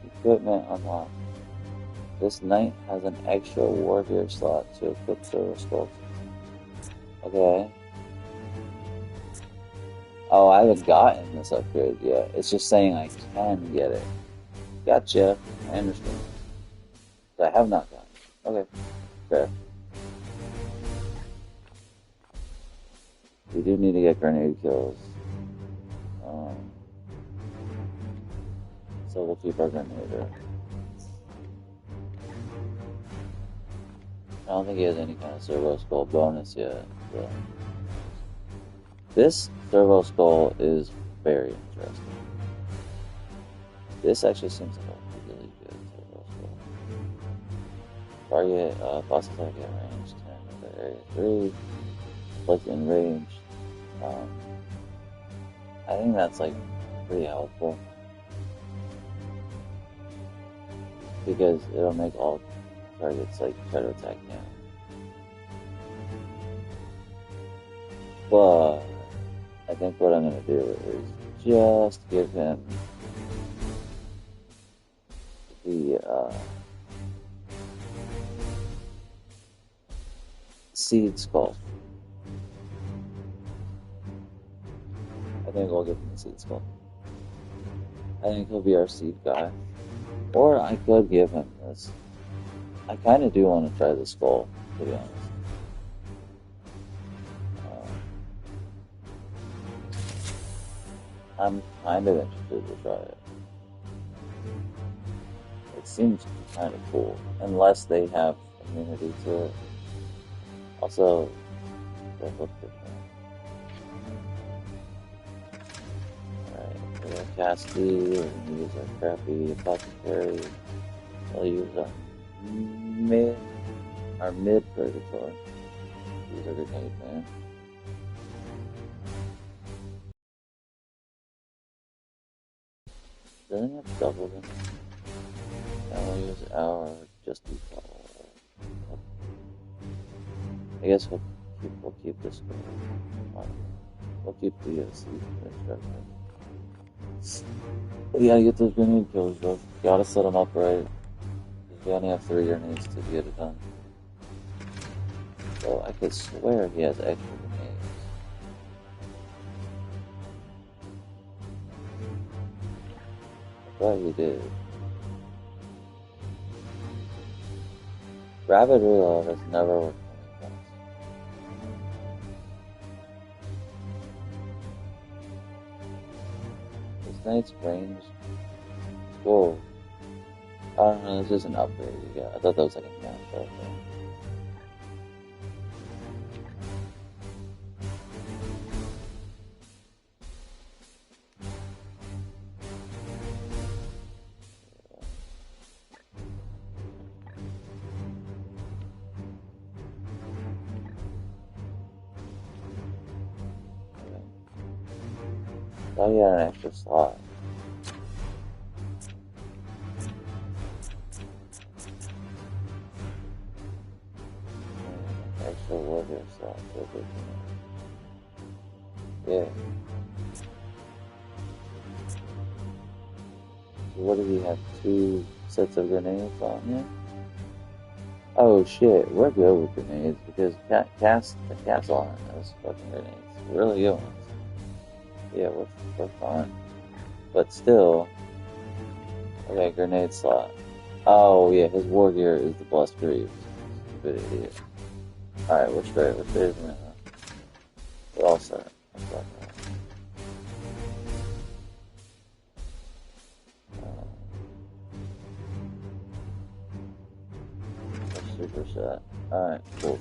Equipment unlocked. This knight has an extra warrior slot to equip silver skulls. Okay. Oh, I haven't gotten this upgrade yet. It's just saying I can get it. Gotcha. I understand. But I have not gotten it. Okay. Fair. We do need to get grenade kills. So we'll keep our grenader. I don't think he has any kind of servo skull bonus yet. So. This servo skull is very interesting. This actually seems like a really good servo skull. Target, boss attack at range 10 of area 3. Like in range. I think that's like pretty helpful. Because it'll make all targets like try to attack him. But I think what I'm gonna do is just give him the seed skull. I think we'll give him the seed skull. I think he'll be our seed guy. Or I could give him this. I kind of do want to try the skull, to be honest. I'm kind of interested to try it. It seems kind of cool, unless they have immunity to it. Also, they look different. Alright, we're gonna cast these, we're gonna use our crappy apothecary. We'll use our mid purgatory. Use our grenade man. Doesn't it have double them? And we'll use our just default. I guess we'll keep this going. We'll keep the seed instructor. We gotta get those grenade kills, bro. Gotta set them up right. We only have 3 grenades to get it done. So I could swear he has extra grenades. I thought he did. Rapid reload has never worked for me. This knight's range. Whoa. I don't know, this is an upgrade you got. I thought that was like a match up thing. Oh, he had an extra slot. Extra warrior slot. Yeah. So what did he have? 2 sets of grenades on here? Oh shit, we're good with grenades because the castle on it has fucking grenades. Really good ones. Yeah, we're fine. But still, okay, grenade slot. Oh yeah, his war gear is the blessed greaves. Stupid idiot. Alright, we're straight. We're straight from now. We're all set. We're super set. Alright, cool.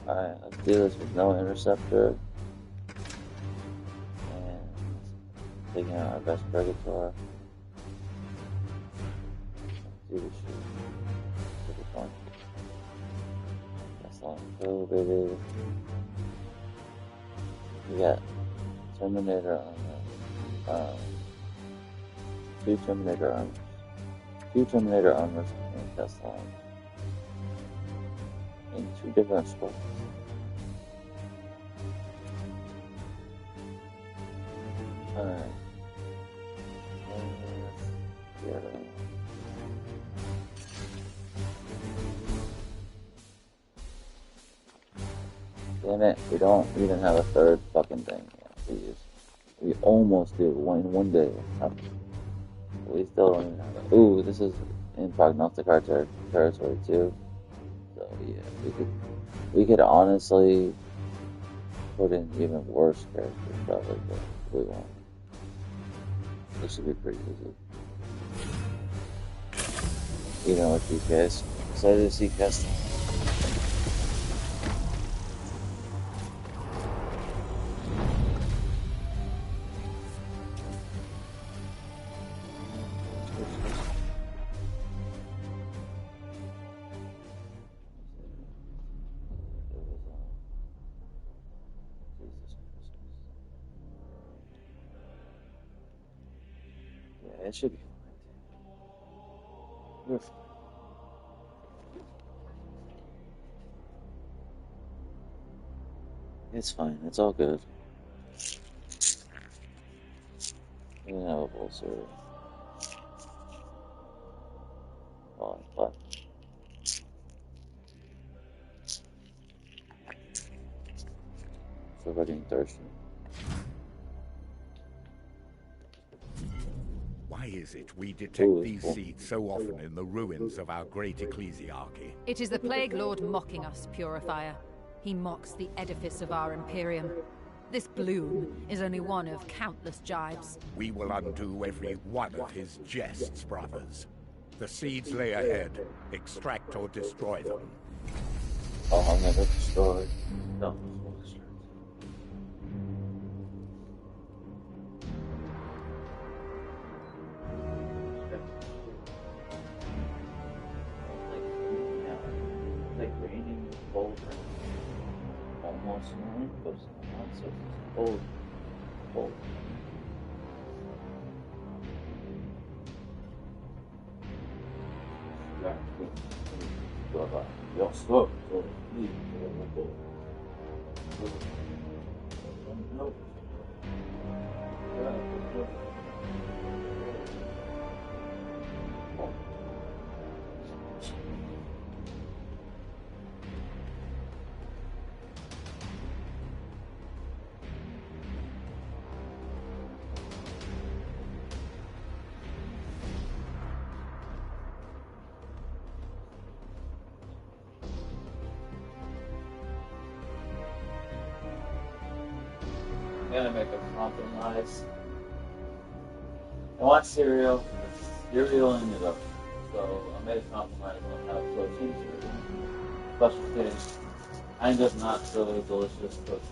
Alright, let's do this with no interceptor. Taking out our best Predator. Do the shoot. Super fun. That's long. Oh, baby. We got Terminator armor. 2 Terminator armors. 2 Terminator armors and Tesla. In 2 different scrolls. Alright. Damn it, we don't even have a 3rd fucking thing yet. We almost do one day. We still don't even have it. Ooh, this is in prognostic territory too. So yeah, we could honestly put in even worse characters probably, but we won't. This should be pretty easy. Even with these guys. Excited to see custom. It should be fine. We're fine. It's fine. It's all good. We don't have a full server. Oh, but so we're getting thirsty. Why is it we detect these seeds so often in the ruins of our great ecclesiarchy? It is the Plague Lord mocking us, Purifier. He mocks the edifice of our Imperium. This bloom is only one of countless jibes. We will undo every one of his jests, brothers. The seeds lay ahead. Extract or destroy them. Oh, I'll never destroy. No. Almost no, but it's not, so it's cold. Cold. Jag står för liv och I'm gonna make a compromise. I want cereal. Cereal ended up. So I made a compromise on how protein cereal. Special case. I end up not really delicious protein.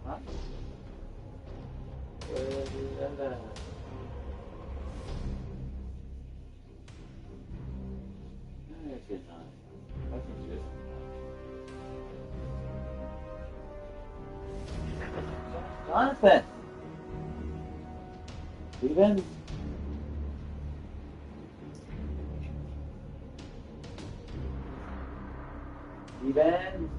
Huh? Jonathan! Steven? Steven?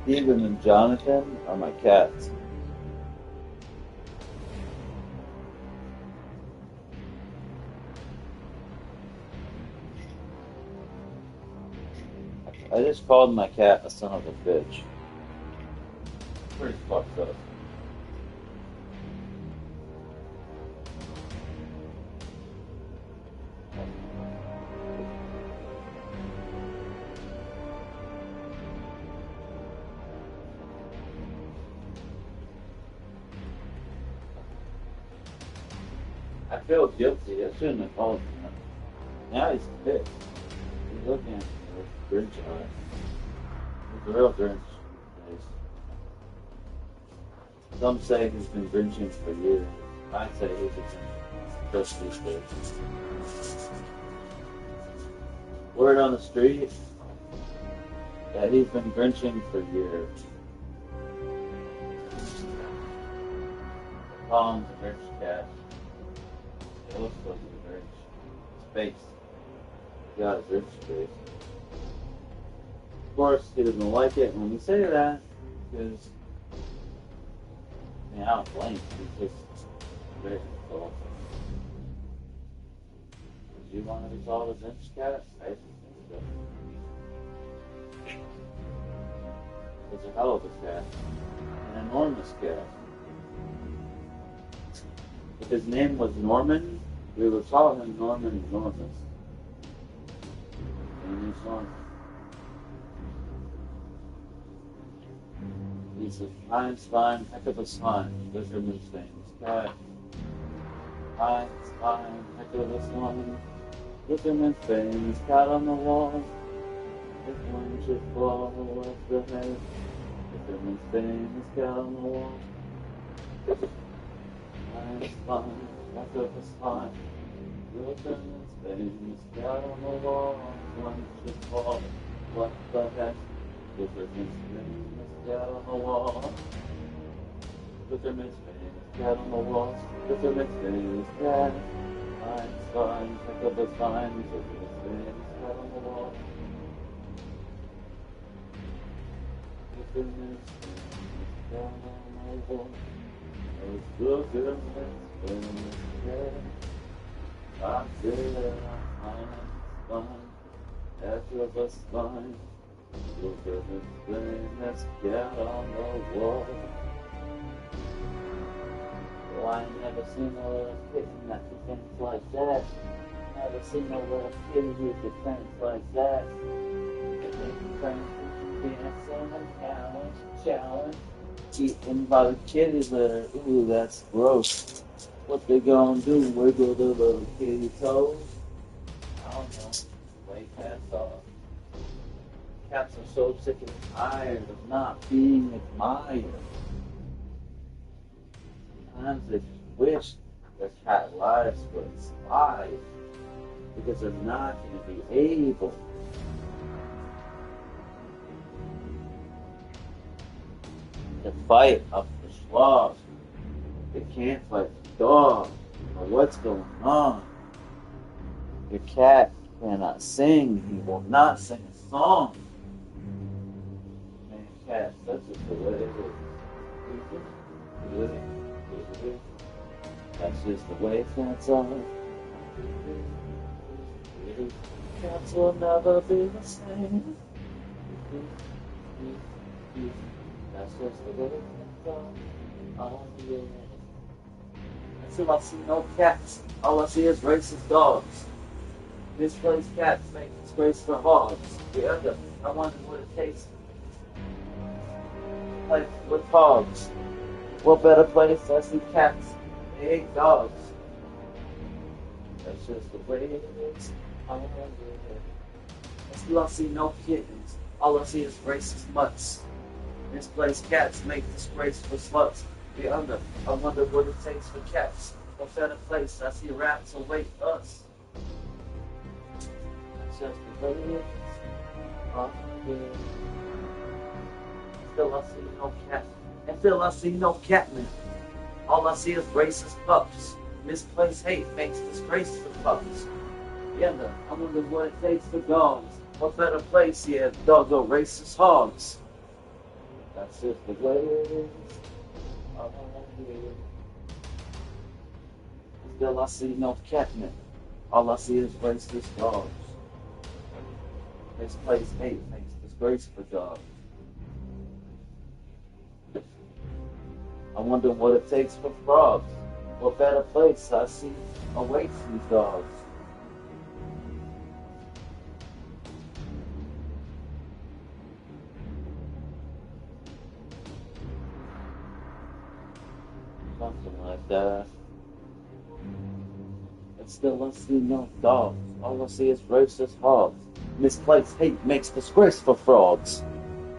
Steven and Jonathan are my cats. I just called my cat a son of a bitch. Pretty fucked up. I feel guilty. I shouldn't have called him that. Now he's pissed. He's looking at me with Grinch eyes. He's a real Grinch. Some say he's been Grinching for years. I say he's just these days. Word on the street that he's been Grinching for years. Call him the Grinch cat. It looks like a Grinch. Face. He got a Grinch face. Of course, he doesn't like it when we say that, because I don't blame him. He's just very insulting. Would you want to be called a Grinch cat? I think so. It's a hell of a cat. An enormous cat. If his name was Norman, we would call him Norman Enormous. And he's Norman. He's a fine spine, heck of a spine. Fisherman's famous cat. Fine spine, heck of a spine. Fisherman's famous cat on the wall. If one should fall, what's the head? Fisherman's famous cat on the wall. Fine spine, heck of a spine. Fisherman's famous cat on the wall. If one should fall, what's the heck? Fisherman's famous cat on the wall. Fisherman's famous cat on the wall. Fisherman's famous cat. Fine spine, heck of a spine. Fisherman's famous cat on the wall. Fisherman's famous cat on the wall. Fisherman's famous cat. I said I'm fine, heck of a spine. Fisherman's famous cat on the wall. Well, I ain't never seen a little kitten that defends like that. Never seen a little kitty who defends like that. Challenge. Eaten by the kitty litter. Ooh, that's gross. What they gonna do? Wiggle the little kitty toes? I don't know. Way cats off. Cats are so sick and tired of not being admired. Sometimes they wish The cat lives for its life because they're not going to be able to fight up the slog. They can't fight the dog or what's going on. Your cat cannot sing. He will not sing a song. Man, cat, that's just the way it is. That's just the way cats are. Cats will never be the same. That's just the way cats are. Oh, yeah. Until I see no cats, all I see is racist dogs. Misplaced cats make disgrace for hogs. I wonder what it takes to play with hogs. What better place? I see cats. They hate dogs. That's just the way it is. Until I see no kittens, all I see is racist mutts. Misplaced cats make disgrace for sluts. I wonder what it takes for cats. What better place? I see rats await us. That's just the way it is. Still I see no cat. Until I see no catman. All I see is racist pups. Misplaced hate makes disgrace for pups. I wonder what it takes for dogs. What better place? Yeah, dogs are racist hogs. That's just the way it is. Still I see no catnip. All I see is racist dogs. Misplaced hate makes disgrace for dogs. I wonder what it takes for frogs. What better place I see awaits these dogs. Something like that. But still I see no dogs. All I see is racist hogs. Misplaced hate makes disgrace for frogs.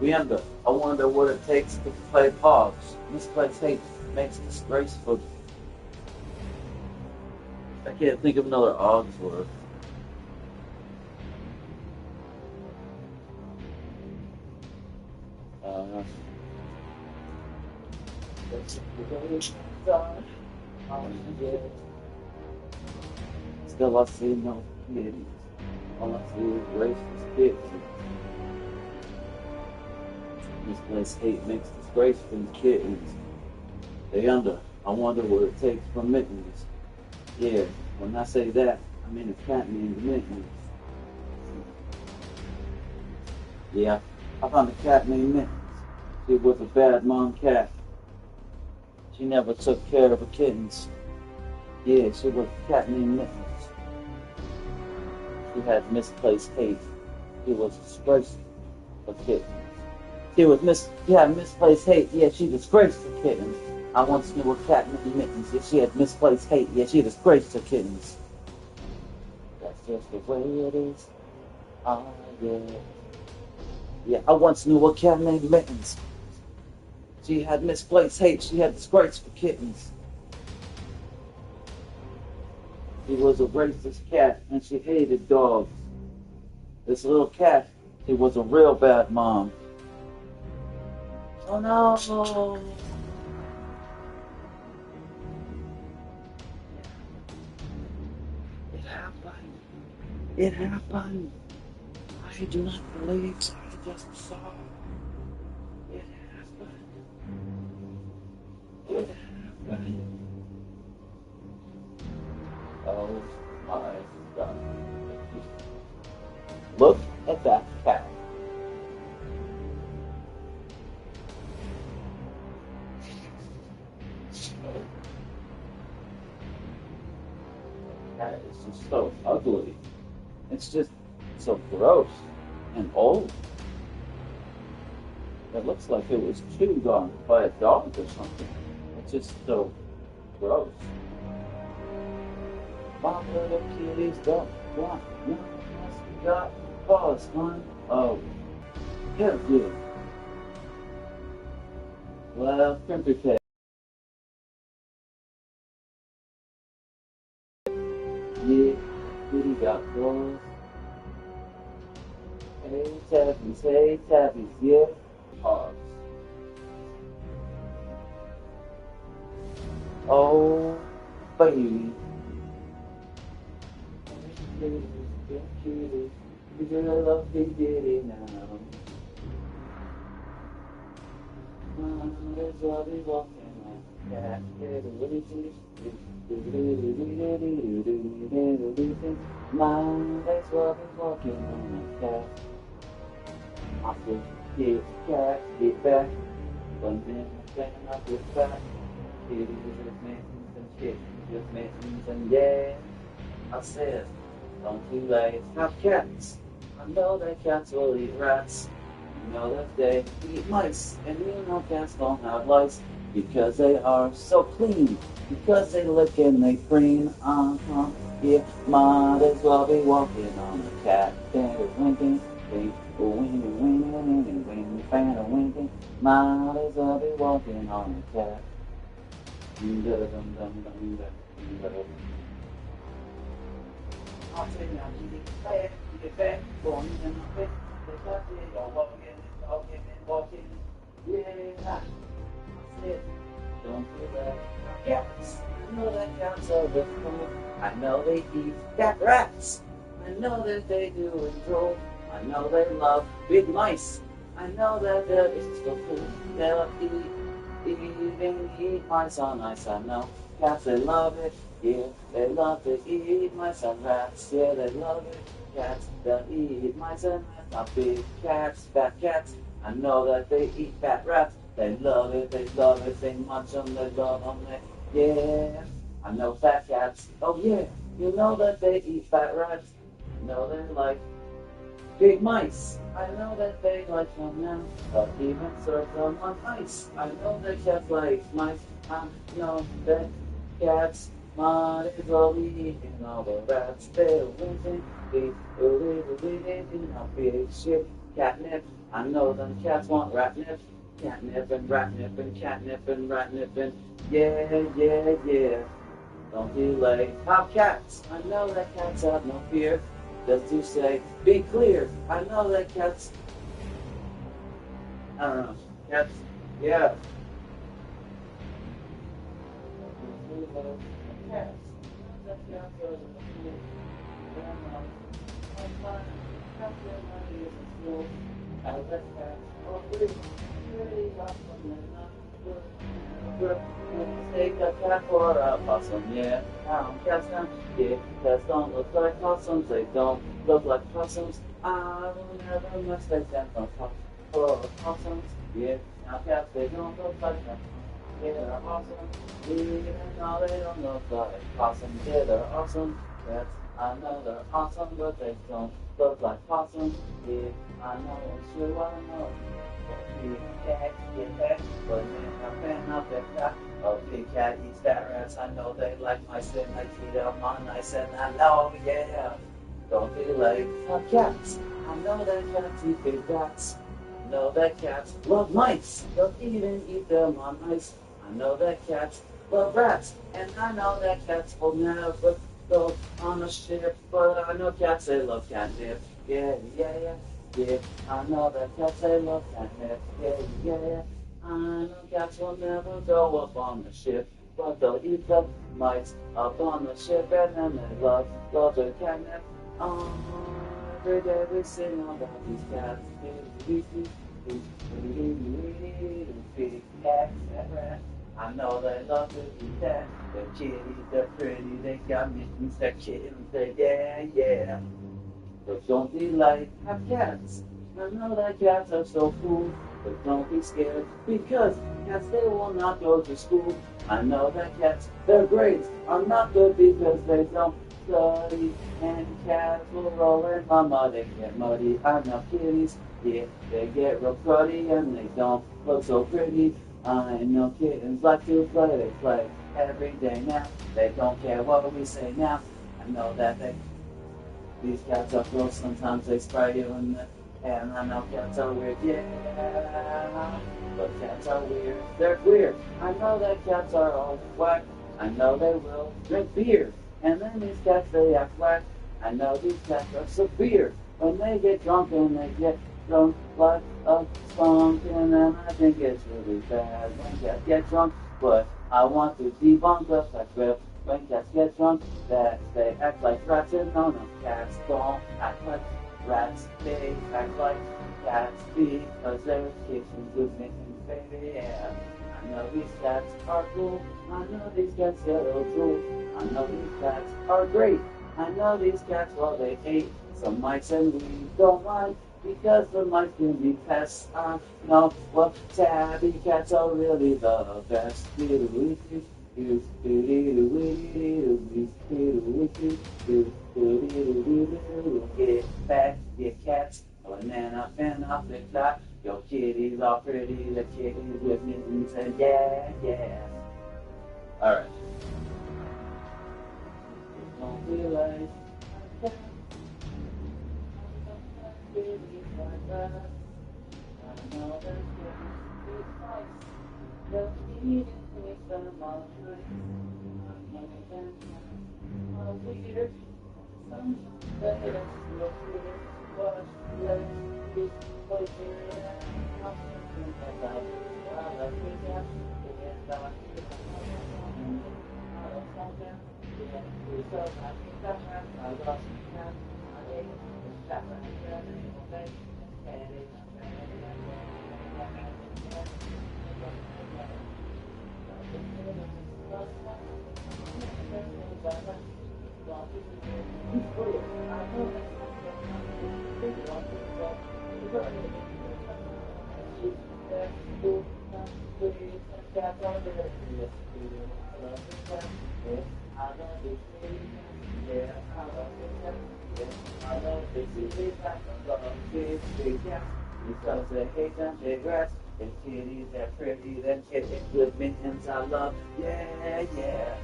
I wonder what it takes to play hogs. Misplaced hate makes disgrace for... I can't think of another og's word. Still I see no kitties. All I see is racist kittens. Misplaced hate makes disgrace for kittens. I wonder what it takes for mittens. Yeah, when I say that, I mean a cat named Mittens. Yeah, I found a cat named Mittens. She was a bad mom cat. She never took care of her kittens. Yeah, she was a cat named Mittens. She had misplaced hate. She was disgraced for kittens. She had misplaced hate. Yeah, she disgraced her kittens. I once knew a cat named Mittens. Yeah, she had misplaced hate. Yeah, she disgraced her kittens. That's just the way it is. Ah, yeah. Yeah, I once knew a cat named Mittens. She had misplaced hate. She had disgrace for kittens. She was a racist cat, and she hated dogs. This little cat, she was a real bad mom. Oh no! It happened. It happened. I do not believe I just saw. It happened. It happened. Oh my God. Look at that cat. That is just so ugly. It's just so gross and old. It looks like it was chewed on by a dog or something. It's just so gross. My little kitties don't want none unless you got paws, hon. Oh, yeah, yeah. Well, Crimpy Pig. say tabbies, yeah. Pause. Oh, baby. You're gonna love me, did now. There's love is walking like that. My legs love is walking on a cat. I said, get cat, get back. One minute, then I get back. Kitty just making some shit, just making some yeah. I said, don't you like have cats? I know that cats will eat rats. You know that they eat mice, and you know cats don't have lice because they are so clean. Because they lick and they preen. Yeah, might as well be walking on a cat. That is winking, wink, winking, winking, winking, winking, fan of winking. Might as well be walking on a cat. I'll say now, you get back, going in the bed, they got it, you're walking, yeah, that's it, don't feel that, cats, I know that cats are the fool, I know they eat fat rats, I know that they do enjoy, I know they love big mice, I know that there is the fool, they'll eat mice on ice, I know, cats they love it, yeah, they love to eat mice and rats. Yeah, they love it. Cats, they'll eat mice and rats. Not big cats, fat cats. I know that they eat fat rats. They love it, they munch them, they love them. Yeah, I know fat cats. Oh yeah, you know that they eat fat rats. You know they like big mice. I know that they like them now. But even serve them on ice. I know that cats like mice. I know that cats might as well be eating all the rats. They're winking, eating a big shit. Catnip, I know them cats want ratnip. Catnip and ratnip and catnip and ratnip and yeah, yeah, yeah. Don't delay. Have cats. I know that cats have no fear. Just to say, be clear. I know that cats. I don't know. Cats. Yeah. Cats. Take a cat for a possum, yeah. Cats don't, yeah. Cats don't look like possums, they don't look like possums. I will never mistake them for possums, yeah. Now cats, they don't look like them. Yeah, they're awesome. Even though they don't look like possums, yeah, they're awesome. Cats, I know they're awesome, but they don't look like possums. Yeah, I know it's true, I know. Big cat, get back, but man, I fan up that cat. Oh, big cat eats fat rats. I know they like mice and they feed them on nice, and I know, yeah. Don't be like cats. I know that cats eat big rats. I know that cats love mice. They'll even eat them on ice. I know that cats love rats, and I know that cats will never go on a ship. But I know cats they love catnip. Yeah, yeah, yeah. Yeah, I know that cats they love catnip. Yeah, yeah, yeah. I know cats will never go up on the ship, but they'll eat the mice up on the ship, and then they love the catnip. Every day we sing about these cats. Big cats and rats. I know they love to eat that. The kitties, they're pretty, they got mittens, they're kittens, they yeah, yeah. But don't be like, have cats. I know that cats are so cool, but don't be scared, because cats, they will not go to school. I know that cats, their grades are not good because they don't study, and cats will roll in my mud and get muddy. I know kitties, yeah, they get real cruddy, and they don't look so pretty. I know kittens like to play, they play every day now. They don't care what we say now. I know that these cats are gross, sometimes they spray you in the and I know cats are weird, yeah. But cats are weird, they're queer. I know that cats are all whack. I know they will drink beer. And then these cats, they act whack. I know these cats are severe. When they get drunk and they get don't like a skunk, and then I think it's really bad when cats get drunk. But I want to debunk the fact that when cats get drunk, that they act like rats, and no, cats don't act like rats. They act like cats because they're kitchens with mittens, baby. Yeah, I know these cats are cool. I know these cats get a drool. I know these cats are great. I know these cats, well, they hate some mice, and we don't mind because the mice can be pests. I know, well, tabby cats are really the best. Get back, your cats. Banana, banana, flip flop. Your kitties are pretty. The kitties with mittens, and yeah, yeah. All right. Don't feel like I know that it's nice. Just eating with them all night. I know that I'm weird. Sometimes that's real weird. But let's be clear. I'm thinking about it. I love you, yeah. Yeah, I love something. Because they hate them, they grass. And kitties, they're pretty, then kitties with mittens I love. Yeah, yeah.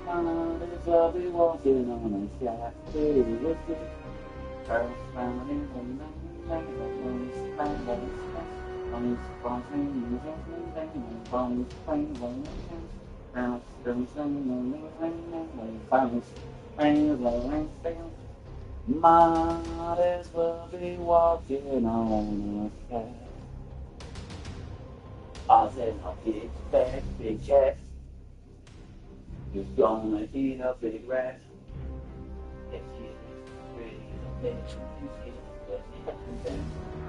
Mothers will be walking on a shack. With the girls found in the night. Mothers will be walking on a shack. I said, a big fat, big cat. You're gonna eat a big rat. If she's pretty, then she's good.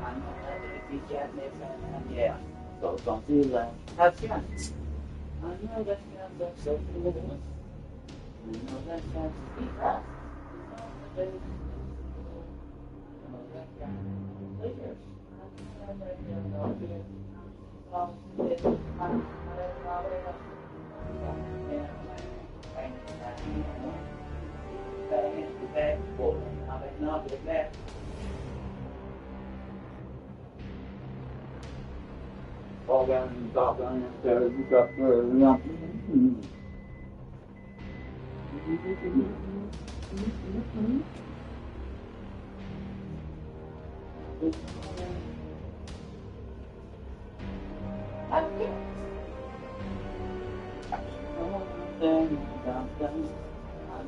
I know that if you catnip and yeah, so don't feel like have cats. I know that cats are so cool. I know that cats eat rats. I know that they I know that cats lickers. I know that they don't do it. I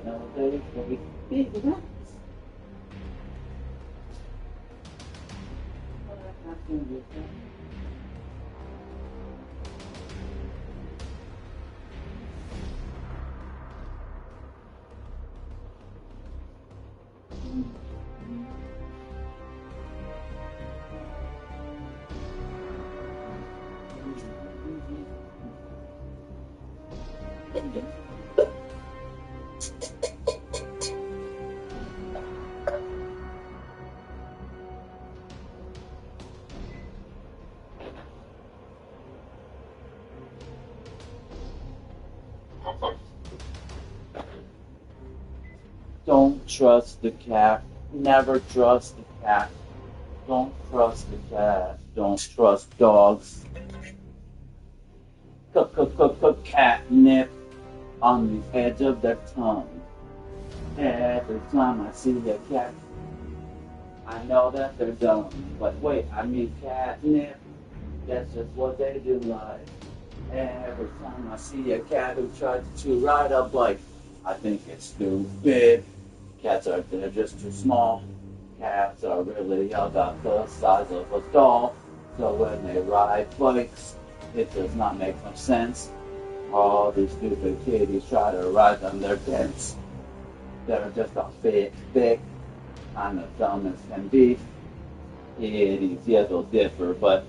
know they say big rats. But I have to with them. Don't trust the cat. Never trust the cat. Don't trust the cat. Don't trust dogs. Catnip on the edge of their tongue. Every time I see a cat, I know that they're dumb. But wait, I mean catnip. That's just what they do like. Every time I see a cat who tries to ride a bike, I think it's stupid. Cats are they're just too small. Cats are really about the size of a doll. So when they ride bikes, it does not make much sense. All these stupid kitties try to ride them, they're dense. They're just a bit thick, kind of dumb as can be. Kitties, yeah, they'll differ, but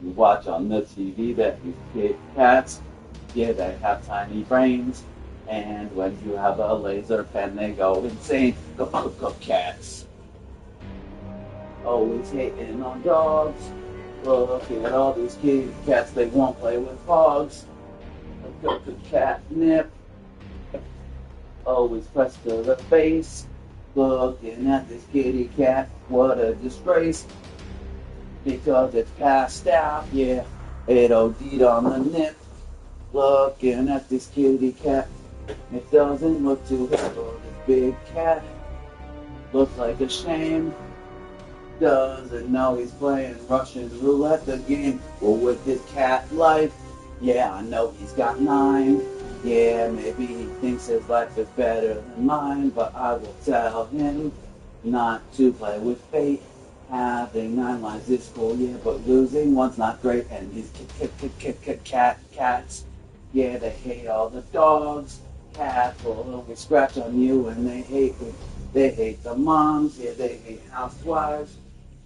you watch on the TV that these big cats, yeah, they have tiny brains. And when you have a laser pen, they go insane. Go cats. Always hating on dogs. Look at all these kitty cats, they won't play with dogs. Go catnip. Always pressed to the face. Looking at this kitty cat, what a disgrace. Because it's passed out, yeah. It OD'd on the nip. Looking at this kitty cat, it doesn't look too good for this big cat. Looks like a shame. Doesn't know he's playing Russian roulette the game. Well, with his cat life, yeah, I know he's got 9. Yeah, maybe he thinks his life is better than mine, but I will tell him not to play with fate. Having 9 lives is cool, yeah, but losing one's not great. And these cats, yeah, they hate all the dogs. Cats will always scratch on you, and they hate the moms, yeah, they hate housewives.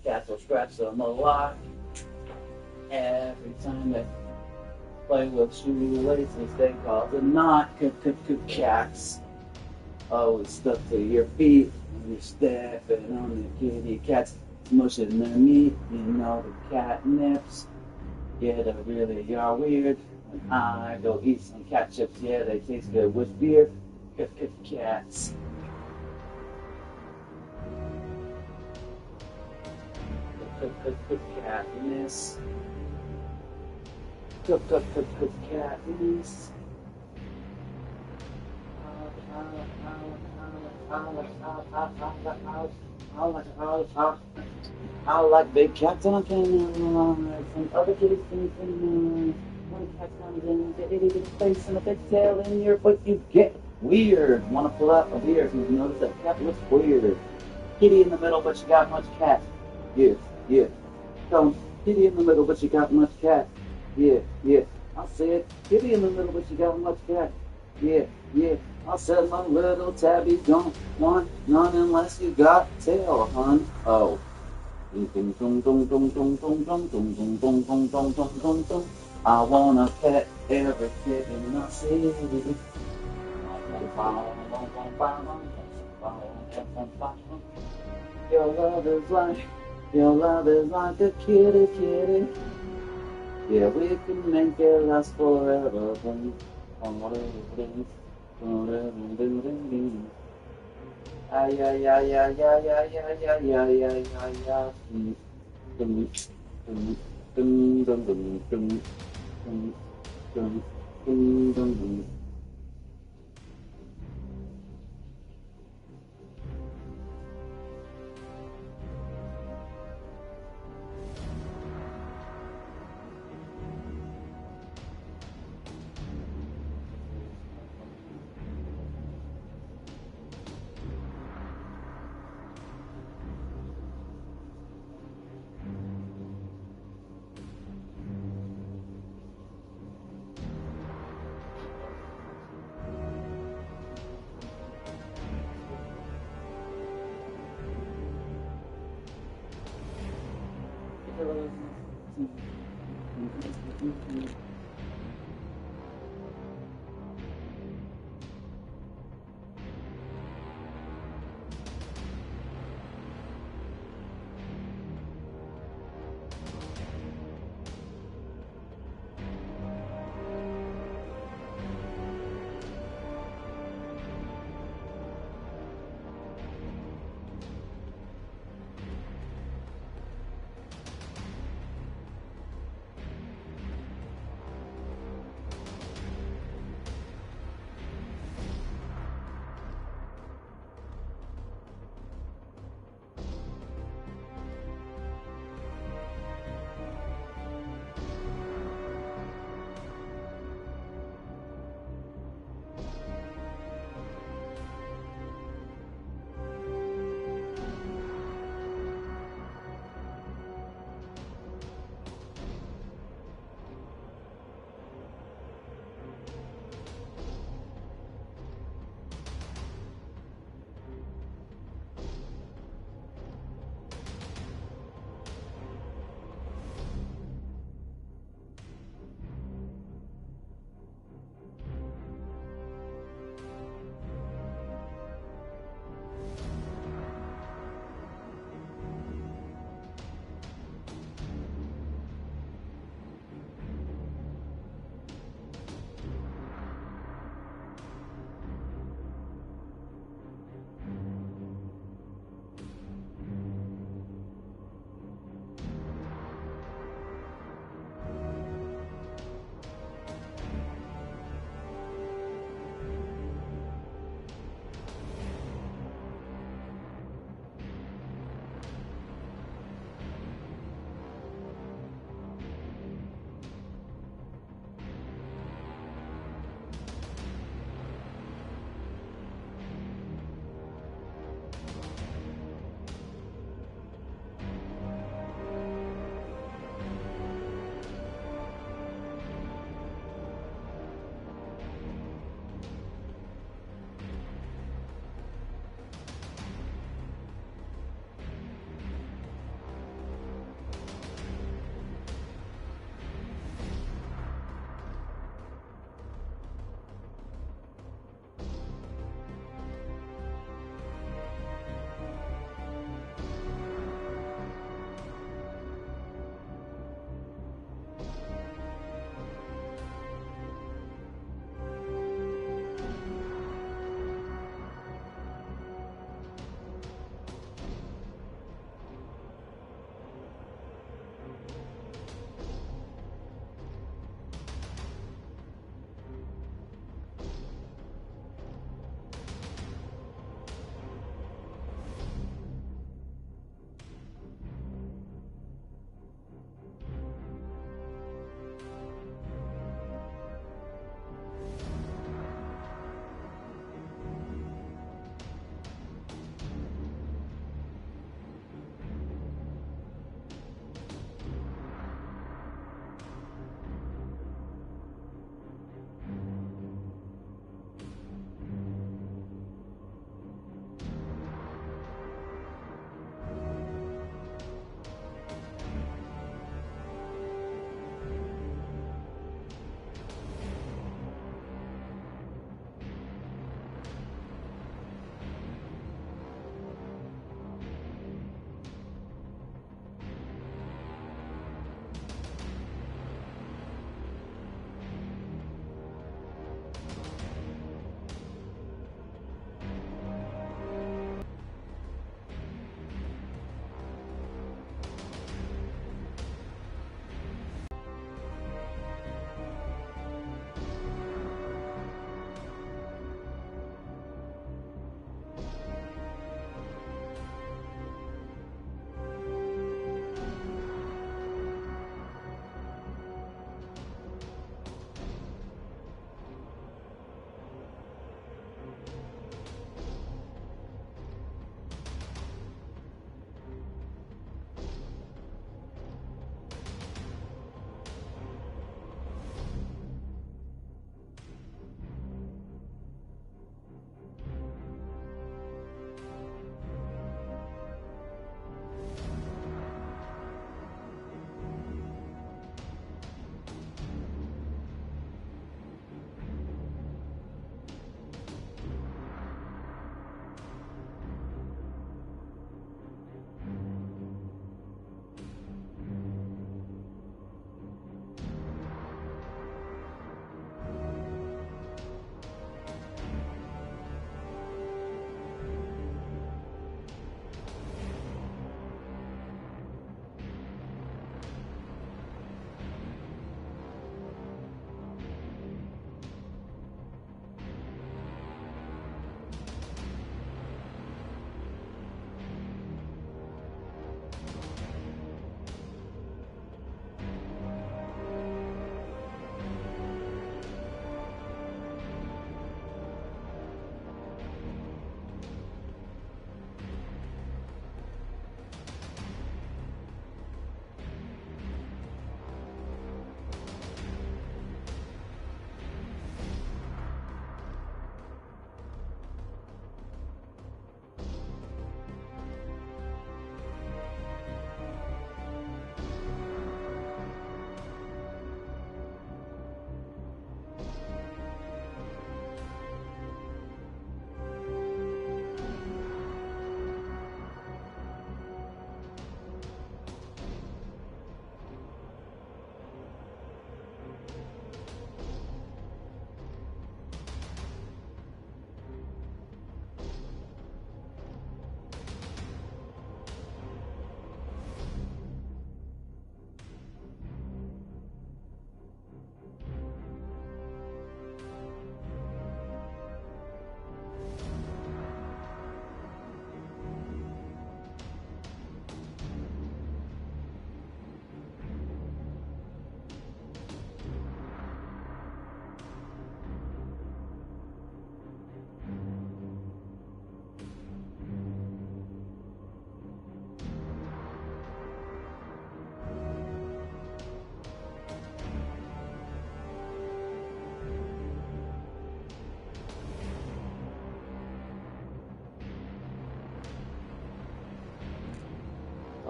Cats will scratch them a lot. Every time they play with shoelaces, they call the knot. Cats always stuck to your feet. And you're stepping on the kitty cats, smushing their meat. You know the catnips. Yeah, they really are weird. When I go eat some cat chips, yeah, they taste good with beer. Cats. Catness. Catness. I like big cats on camera. Some other kitties can when a cat comes in, get itty bitty face and a big tail in your foot, you get weird. Wanna pull out a beer if you notice that cat looks weird. Kitty in the middle, but you got much cat. Yeah, yeah. Don't kitty in the middle, but you got much cat. Yeah, yeah. I said kitty in the middle, but you got much cat. Yeah, yeah. I said my little tabby don't want none unless you got tail, hun. Oh. I wanna pet every kid in the city. Your love is like a kitty, kitty. Yeah, we can make it last forever. Ay, ay, ay, ay, ay, ay, ay, ay, ay, ay, ay, ay. Dum, dum, dum, dum, dum, dum, dum, dum, dum, dum, dum.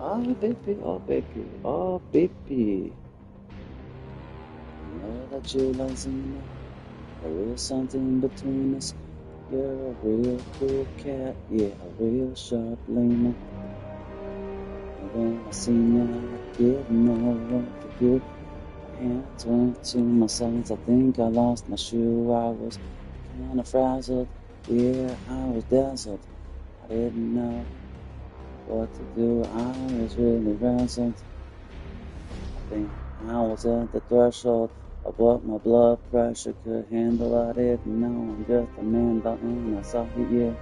Oh, baby, oh, baby, oh, baby. I know that you like me. There is something between us. You're a real cool cat, yeah, a real sharp lemur. And when I seen you, I didn't know what to do. My hands went to my sides, I think I lost my shoe. I was kind of frazzled, yeah, I was dazzled. I didn't know what to do, I was really razzled. I think I was at the threshold of what my blood pressure could handle. I didn't know I'm just a man, and I saw you, yeah.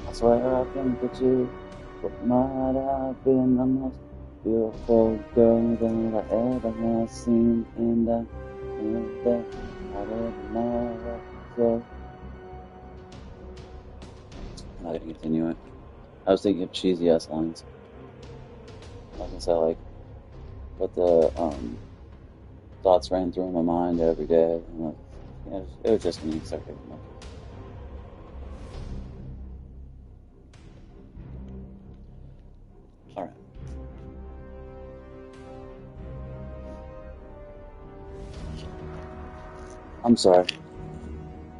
I swear I think that you might have been the most beautiful girl that I ever have seen, and I knew that I didn't know what to say. I'm not gonna continue it. I was thinking of cheesy ass lines. I was gonna say like, what the thoughts ran through my mind every day. And like, it was just me starting. All right. I'm sorry.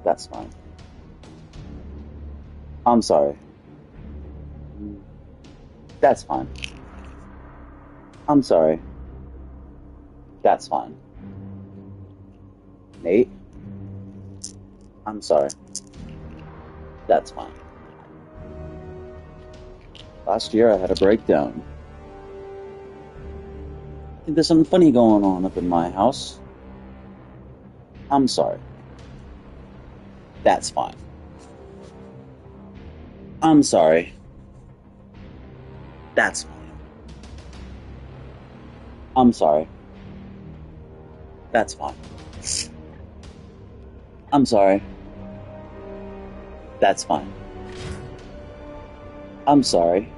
That's fine. I'm sorry. That's fine. I'm sorry. That's fine. Nate? I'm sorry. That's fine. Last year I had a breakdown. I think there's something funny going on up in my house. I'm sorry. That's fine. I'm sorry. That's fine. I'm sorry. That's fine. I'm sorry. That's fine. I'm sorry.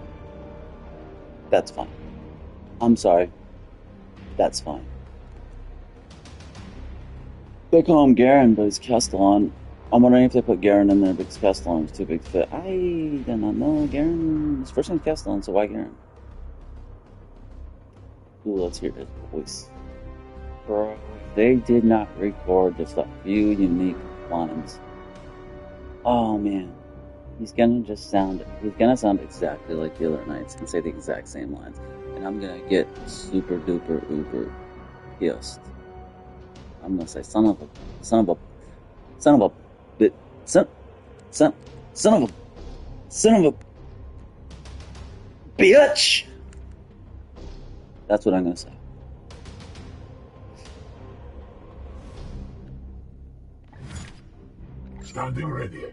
That's fine. I'm sorry. That's fine. They call him Garen, but he's Castellan. I'm wondering if they put Garen in there because Castellan was too big to fit. I do not know. Garen, his first name's Castellan, so why Garen? Ooh, let's hear his voice. Bro, they did not record just a few unique lines. Oh man, he's gonna sound exactly like the other knights and say the exact same lines, and I'm gonna get super duper uber pissed. I'm gonna say son of a bit son of a bitch. That's what I'm gonna say. Standing ready.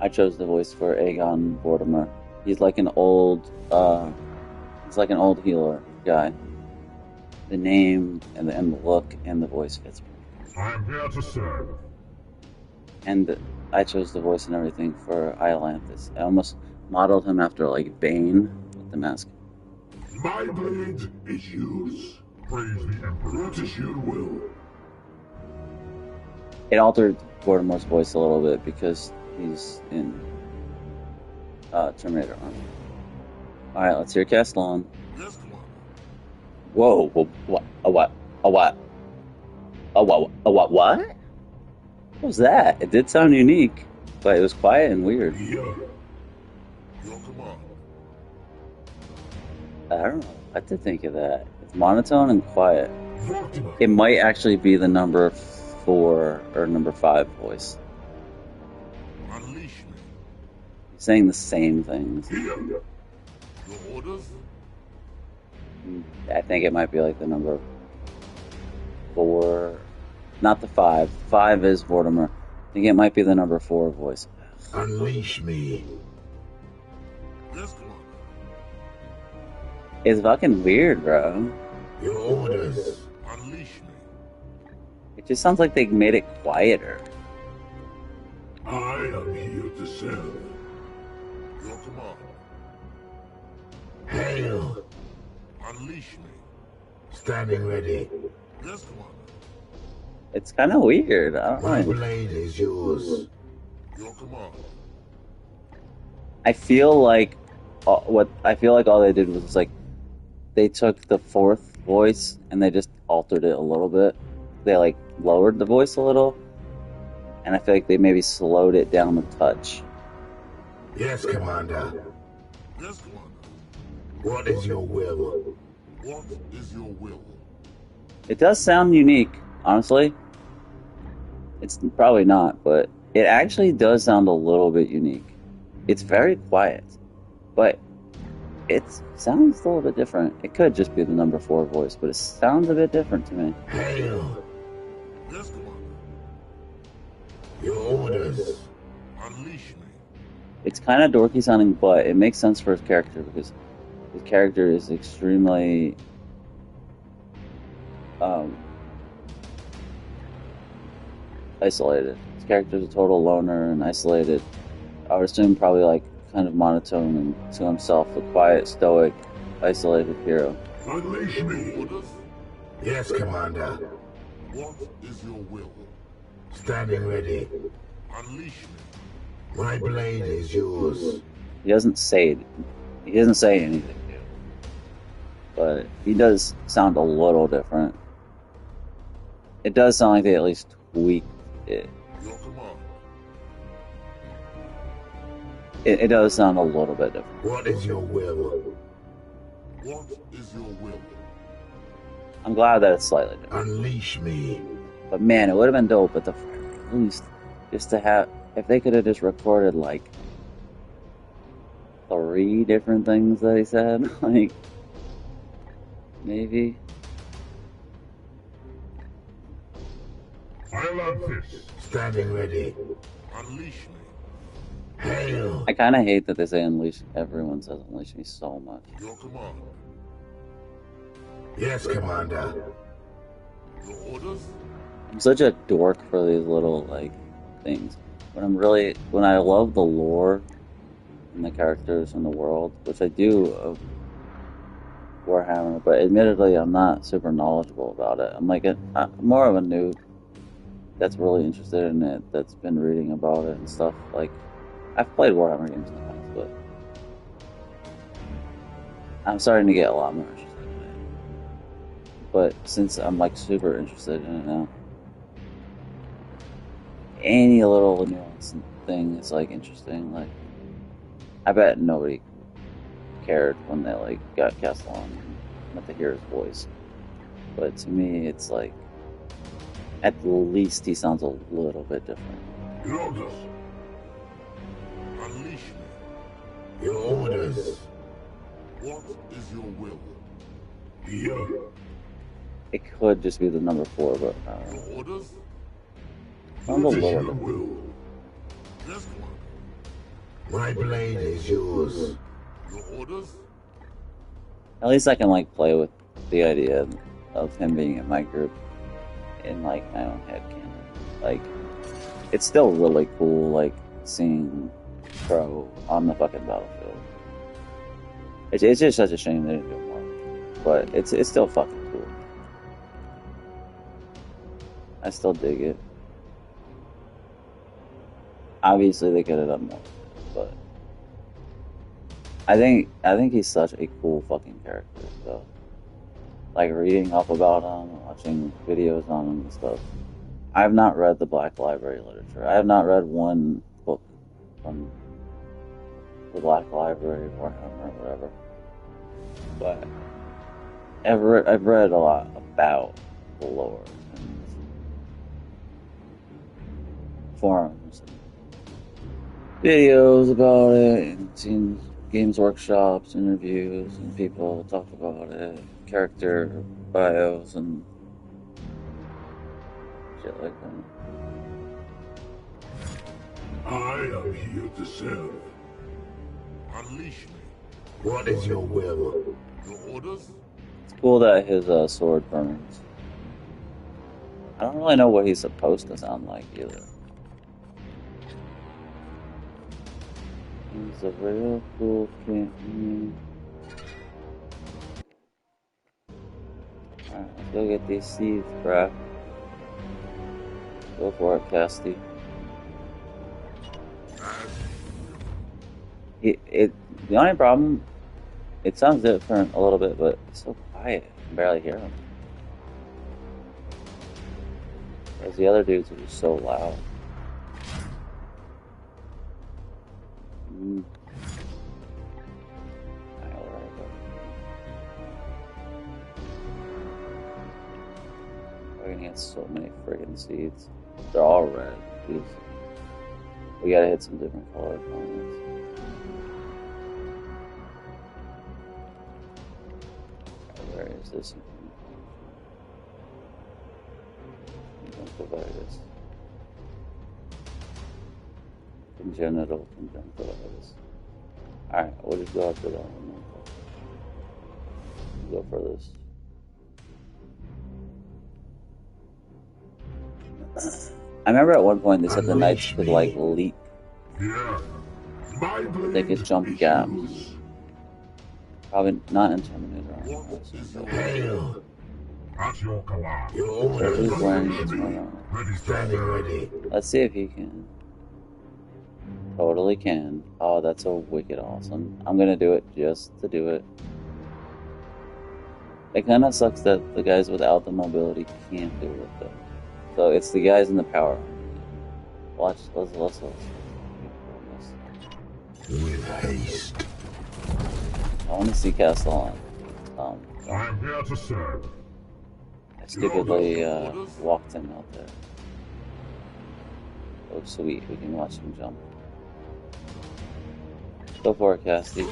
I chose the voice for Aegon Vortimer. He's like an old healer guy. The name and the look and the voice fits me. I'm here to serve. And I chose the voice and everything for Iolanthus. I almost modeled him after like Bane with the mask. My blade is yours. Praise the Emperor. What is your will? It altered Vortimer's voice a little bit because he's in Terminator armor. Alright, let's hear Castellan. Yes, Commander. Whoa, what? A what? A what? A what? A what? What? What was that? It did sound unique, but it was quiet and weird. Here. Your command. I don't know what to think of that. It's monotone and quiet. Vortimer. It might actually be the number 4 or number 5 voice. Unleash me. He's saying the same things. Here. Your orders? I think it might be like the number 4, not the 5. 5 is Vortimer. I think it might be the number 4 voice. Unleash me. Yes, Commander. It's fucking weird, bro. Your orders. Unleash me. It just sounds like they made it quieter. I am here to serve. Your command. Hail. Unleash me. Standing ready. Yes, Commander. It's kind of weird. I don't My know. blade is yours. Your command. I feel like what I feel like all they did was like they took the fourth voice and they just altered it a little bit. They like lowered the voice a little, and I feel like they maybe slowed it down a touch. Yes, Commander. Yes, Commander. What is your will? What is your will? It does sound unique, honestly. It's probably not, but it actually does sound a little bit unique. It's very quiet, but it sounds a little bit different. It could just be the number 4 voice, but it sounds a bit different to me. Hail! Yes, Commander. Your orders. Unleash me. It's kind of dorky sounding, but it makes sense for his character because his character is extremely isolated. His character's a total loner and isolated. I would assume probably like kind of monotone and to himself, a quiet, stoic, isolated hero. Unleash me. Orders. Yes, Commander. What is your will? Standing ready. Unleash me. My blade is yours. He doesn't say it. He doesn't say anything new, but he does sound a little different. It does sound like they at least tweaked it. Your command. It does sound a little bit different. What is your will? What is your will? I'm glad that it's slightly different. Unleash me. But man, it would have been dope at the very least just to have, if they could have just recorded like 3 different things that he said, like maybe. I love this. Standing ready. Unleash me. Hail! I kind of hate that they say unleash. Everyone says unleash me so much. Your command. Yes, Commander. Your orders. I'm such a dork for these little like things. When I love the lore and the characters and the world, which I do of Warhammer, but admittedly I'm not super knowledgeable about it. I'm like I'm more of a noob that's really interested in it, that's been reading about it and stuff. Like I've played Warhammer games in the past, but I'm starting to get a lot more interested in it. But since I'm like super interested in it now, any little nuance thing is like interesting. Like I bet nobody cared when they like got Castellan not to hear his voice. But to me it's like at least he sounds a little bit different. Your orders. Unleash me. Your orders. What is your will? Here. It could just be the number 4, but I don't know. Your orders. Sounds a What is little your bit. will? Yes, Commander. My blade is yours. Your orders. At least I can like play with the idea of him being in my group in like my own head canon. Like it's still really cool like seeing Crow on the fucking battlefield. It's just such a shame they didn't do more. But it's still fucking cool. I still dig it. Obviously they could have done more, but I think he's such a cool fucking character, so like reading up about him, watching videos on him and stuff. I have not read the Black Library literature. I have not read one book from the Black Library, Warhammer, or whatever. But I've read a lot about the lore and forums and videos about it, and seen Games Workshops, interviews, and people talk about it, character bios, and shit like that. I am here to serve. Unleash me. What is your will? Your orders. It's cool that his sword burns. I don't really know what he's supposed to sound like either. He's a real cool kid. Alright, let's go get these seeds, bruh. Go for it, Casty. The only problem, it sounds different a little bit, but it's so quiet. I can barely hear them. Whereas the other dudes are just so loud. We're gonna get so many friggin' seeds. They're all red. Jeez. We gotta hit some different color opponents. Where is this? Conjunctivitis. Congenital conjunctivitis. Alright, we'll just go after that one. We'll go for this. I remember at one point they said the knights could like leap. Yeah. They could jump gaps. Probably not in Terminator. Hail. At your command. Who's wearing this one? Standing ready. Let's see if he can. Totally can. Oh, that's so wicked awesome. I'm gonna do it just to do it. It kind of sucks that the guys without the mobility can't do it though. So it's the guys in the power. Watch, let's. With haste. I want to see Castle on. I am here to serve. I stupidly walked him out there. Oh sweet, we can watch him jump. Go for it, Cassie.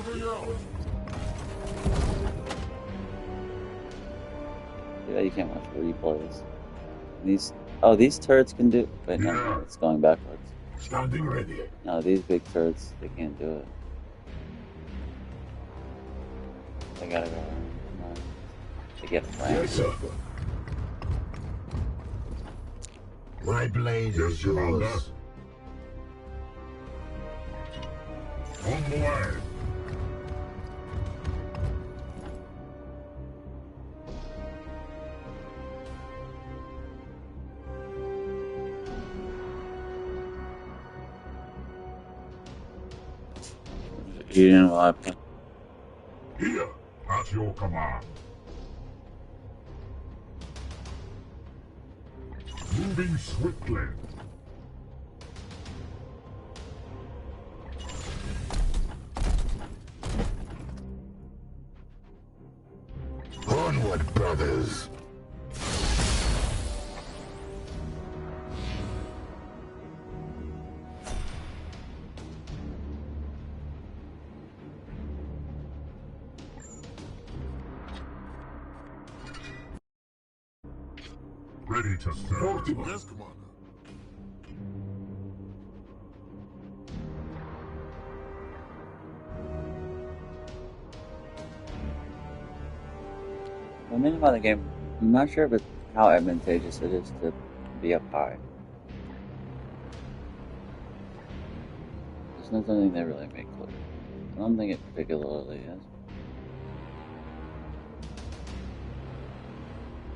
Yeah, you can't watch replays. These turrets can do. Wait, no, it's going backwards. Standing ready. No, these big turrets, they can't do it. They gotta go. Come on. They get flanked. Yes, sir. My blade is yours. On the way. You didn't like it. Here, at your command. Moving swiftly. Onward, brothers. Ready to serve. Yes, Commander. One thing about the game, I'm not sure if how advantageous it is to be up high. It's not something they really make clear. I don't think it particularly is.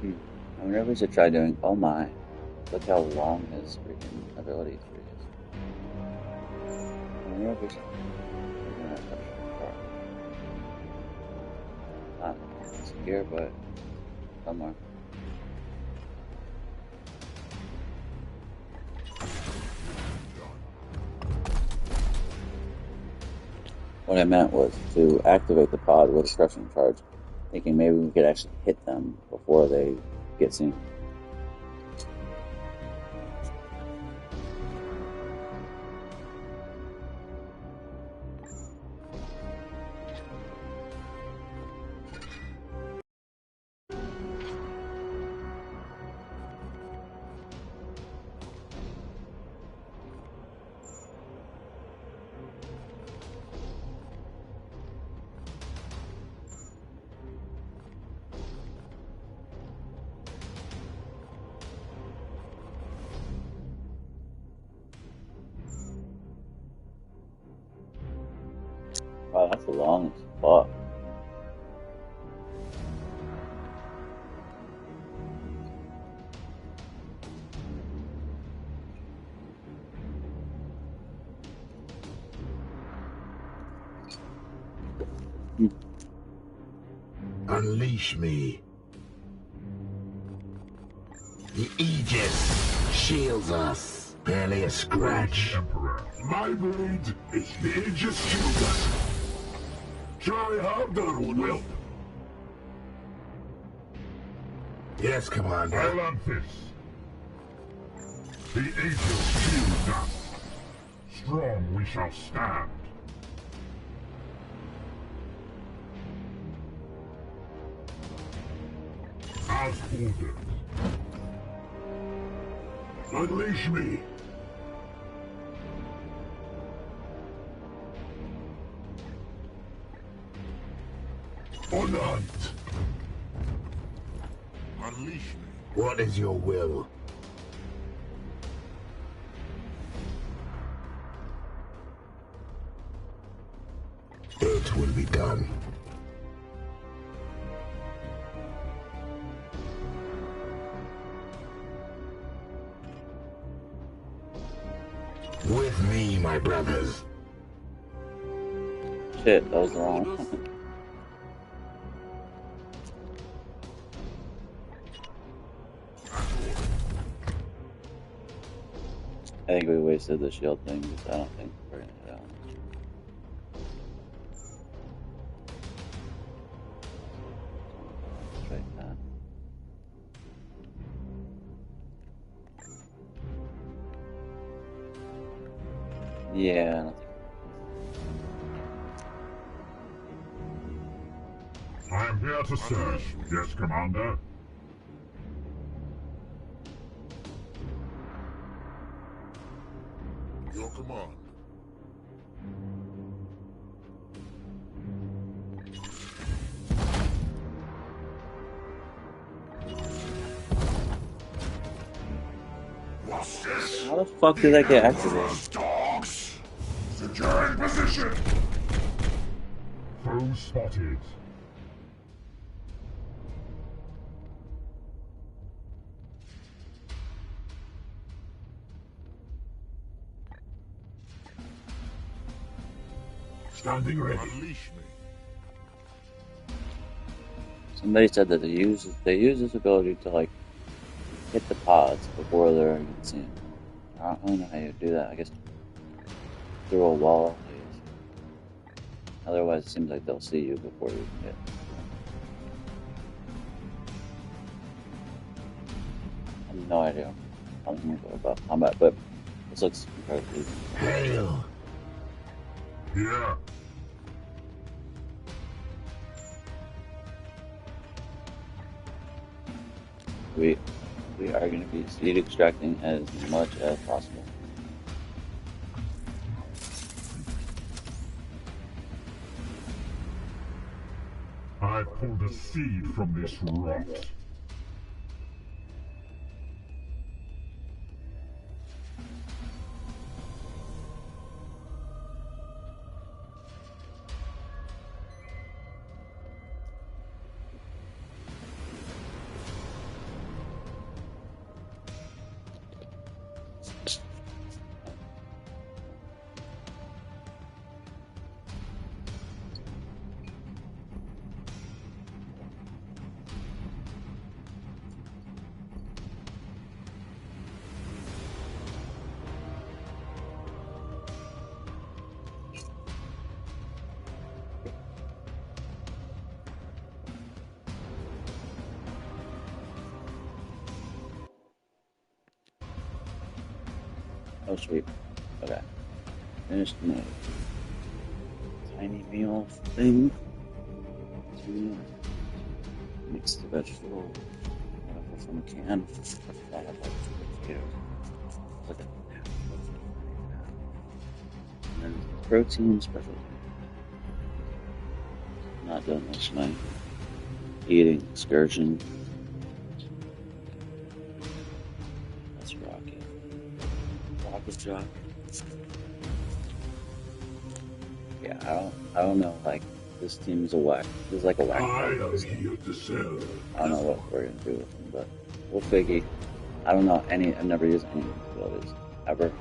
I wonder if we should try doing. Oh my! Look how long his freaking ability tree is. I wonder if we should. Not secure, but somewhere. What I meant was to activate the pod with a crushing charge, thinking maybe we could actually hit them before they get seen. Wow, that's a long spot. Unleash me. The Aegis shields us. Barely a scratch. Emperor, my blade is the Aegis shield us. Try harder, whelp. Yes, Commander. Atlantis. The Aegis shields us. Strong we shall stand. As ordered. Unleash me. On the hunt. Unleash me. What is your will? It will be done. With me, my brothers. Shit, that was the wrong one. I think we wasted the shield thing because I don't think we're gonna hit on it. Right now. Yeah, I don't think. I am here to serve. Yes, Commander. Your command. What's this? How the fuck did that get activated? Dogs! Securing position! Foe spotted. Standing ready. Unleash me. Somebody said that they use this ability to like hit the pods before they're even seen. I don't know how you do that. I guess through a wall. I guess. Otherwise, it seems like they'll see you before you hit. I have no idea. I don't know about combat, but this looks incredibly easy. Hail! Yeah. We are going to be seed extracting as much as possible. I pulled a seed from this rot. Oh, sweet. Okay. Finished my tiny meal thing. To mix the vegetable whatever from a can. I have like potatoes. Look at that. And then protein special. Not done with my eating excursion. Let's rock it. Rocket jock. Yeah, I don't know. Like this team's a whack. This is like a whack. I am here to serve. I don't know what we're gonna do with them, but we'll figure. I don't know any. I've never used any of these abilities ever.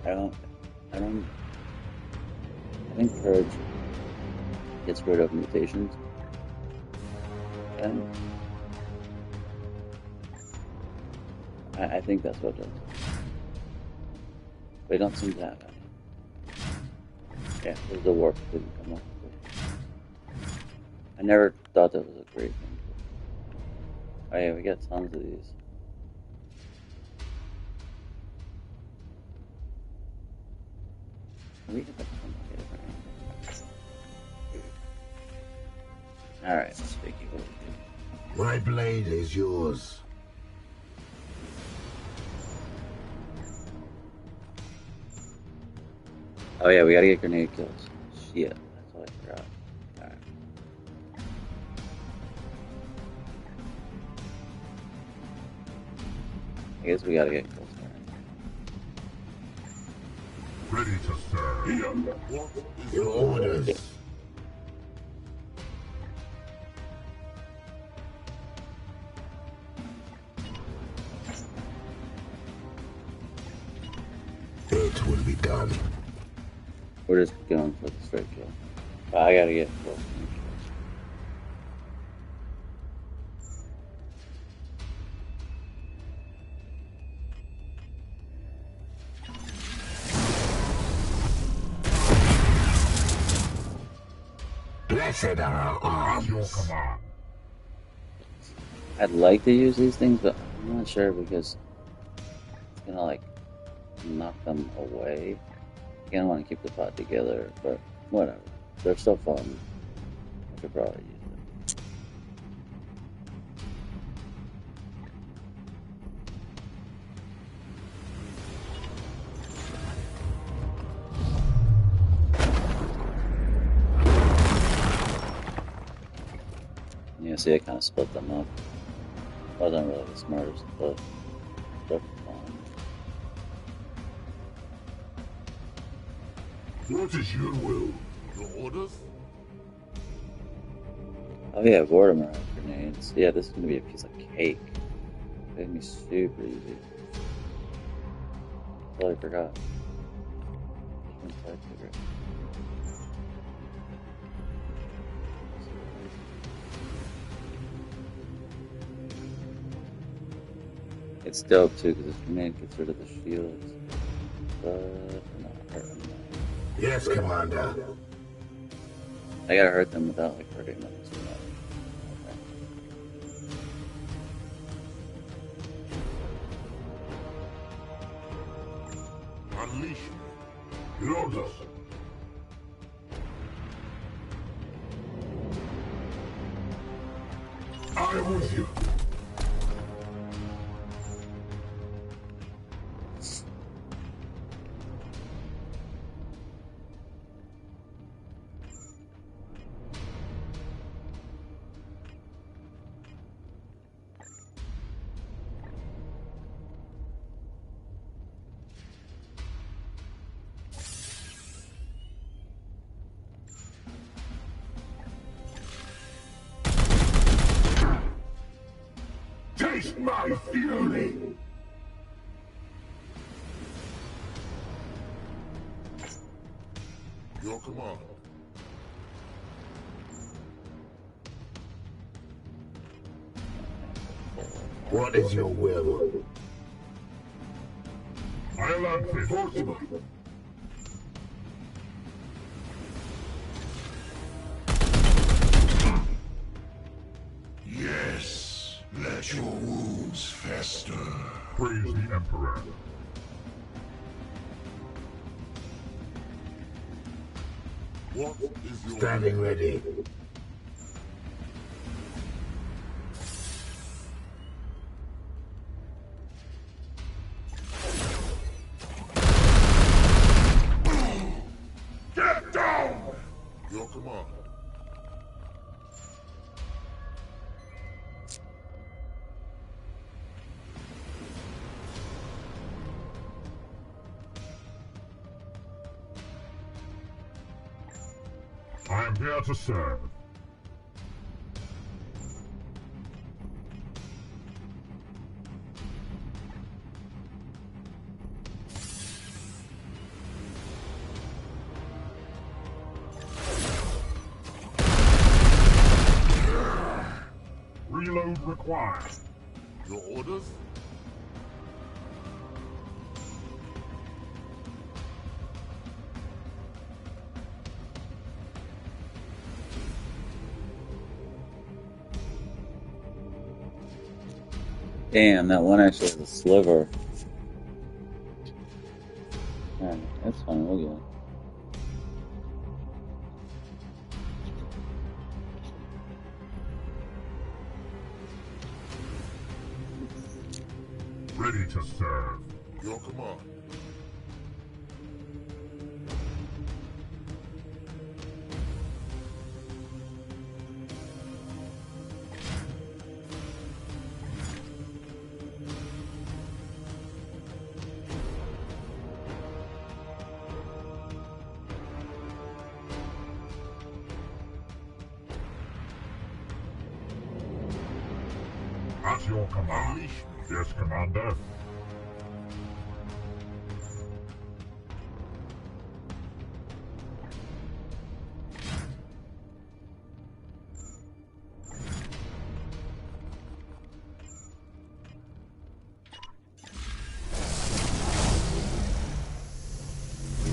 I don't. I think Purge gets rid of mutations. And I think that's what it does. They don't seem to have any. Yeah, there's the warp didn't come up with it. I never thought that was a great thing. Oh yeah, we got tons of these. We get the Alright, let's take you over. My blade is yours. Oh yeah, we gotta get grenade kills. Shit, that's what I forgot. Alright. I guess we gotta get kills. Ready to serve. Your orders. It will be done. We're just going for the straight kill. I gotta get close. Blessed are our arms. Your command. I'd like to use these things, but I'm not sure because it's gonna like knock them away. I don't want to keep the pot together, but whatever. They're still fun. I could probably use them. Yeah, see, I kind of split them up. Wasn't really the smartest, but they're fun. What is your will? Your orders? Oh yeah, Warhammer grenades. Yeah, this is gonna be a piece of cake. It's gonna be super easy. Totally forgot. It's dope too because this grenade gets rid of the shields, but not hurting them. Yes, Commander. I gotta hurt them without like hurting them too much. Okay. Unleash me. Your orders. I am with you. Taste my fury! Your command. What is your will? I'll outfit. Forcible. Yes, let your wounds fester. Praise the Emperor. What is your Standing ready. Get down! Your command. I am here to serve. Reload required. Your orders? Damn, that one actually has a sliver. Alright, that's fine, we'll get it. Ready to serve. Your command. At your command. Yes, Commander.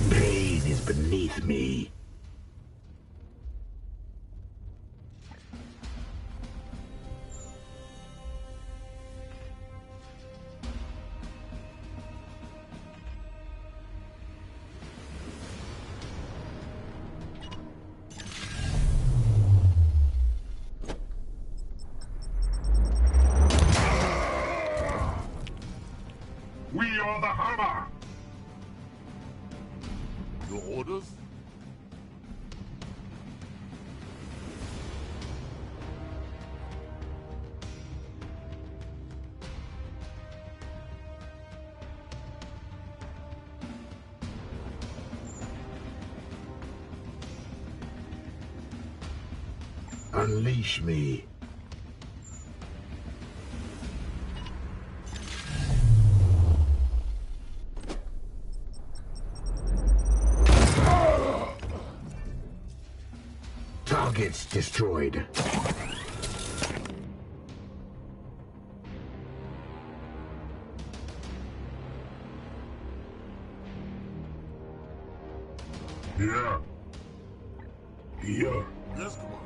Pain is beneath me. We are the hammer. Your orders? Unleash me. Targets destroyed. Here. Here. Yes, come on.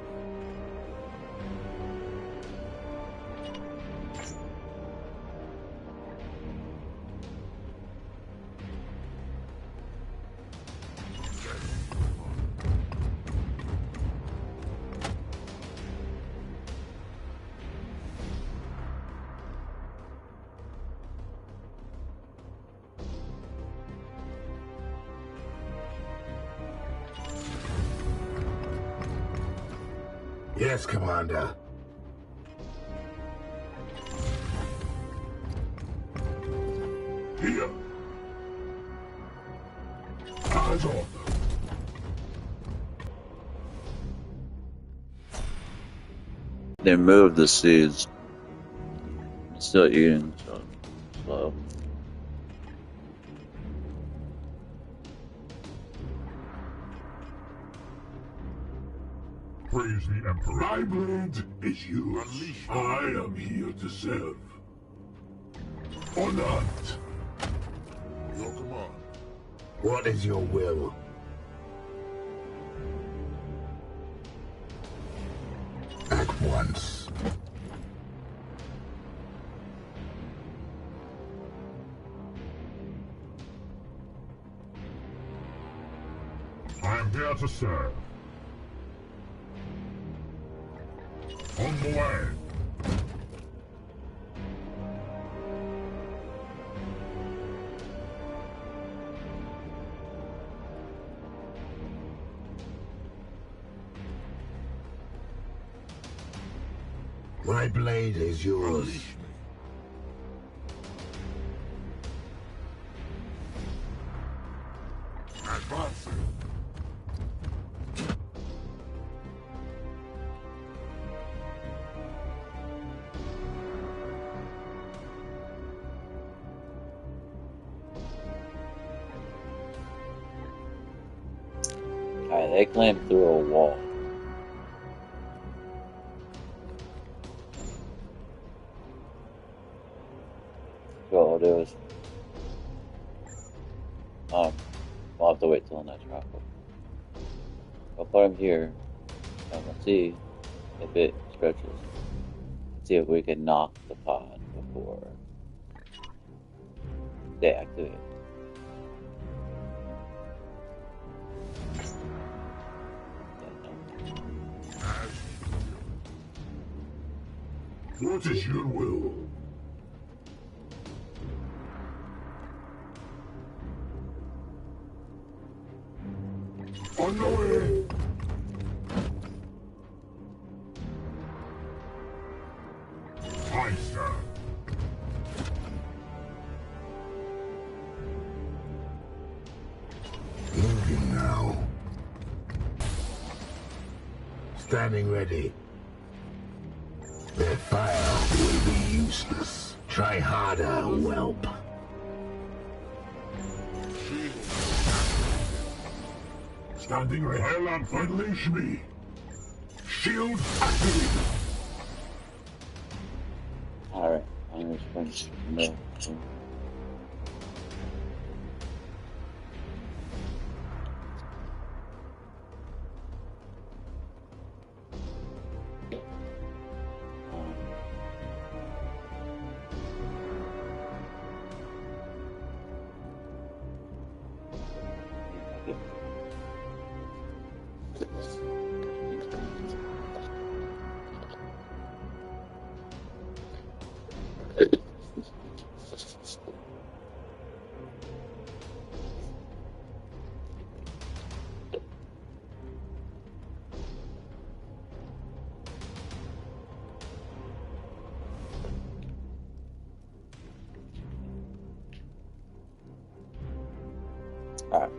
Yes, Commander. Here. Eyes on. They moved the seeds. It's still eating, so slow. Praise the Emperor. My blade is yours. I am here to serve. Or not. Your command. What is your will? At once. I am here to serve. On the way. My blade is yours. Advance. Alright, they climbed through a wall. what we'll do is, we'll have to wait till the next round. We'll put him here, and we'll see if it stretches. See if we can knock the pod before they activate. What is your will? On the way! Aye, sir. Moving now. Standing ready. Their fire will be useless. Try harder, whelp. Standing ready. Hell on, unleash me. Shield activated. Alright, I'm just going to Alright.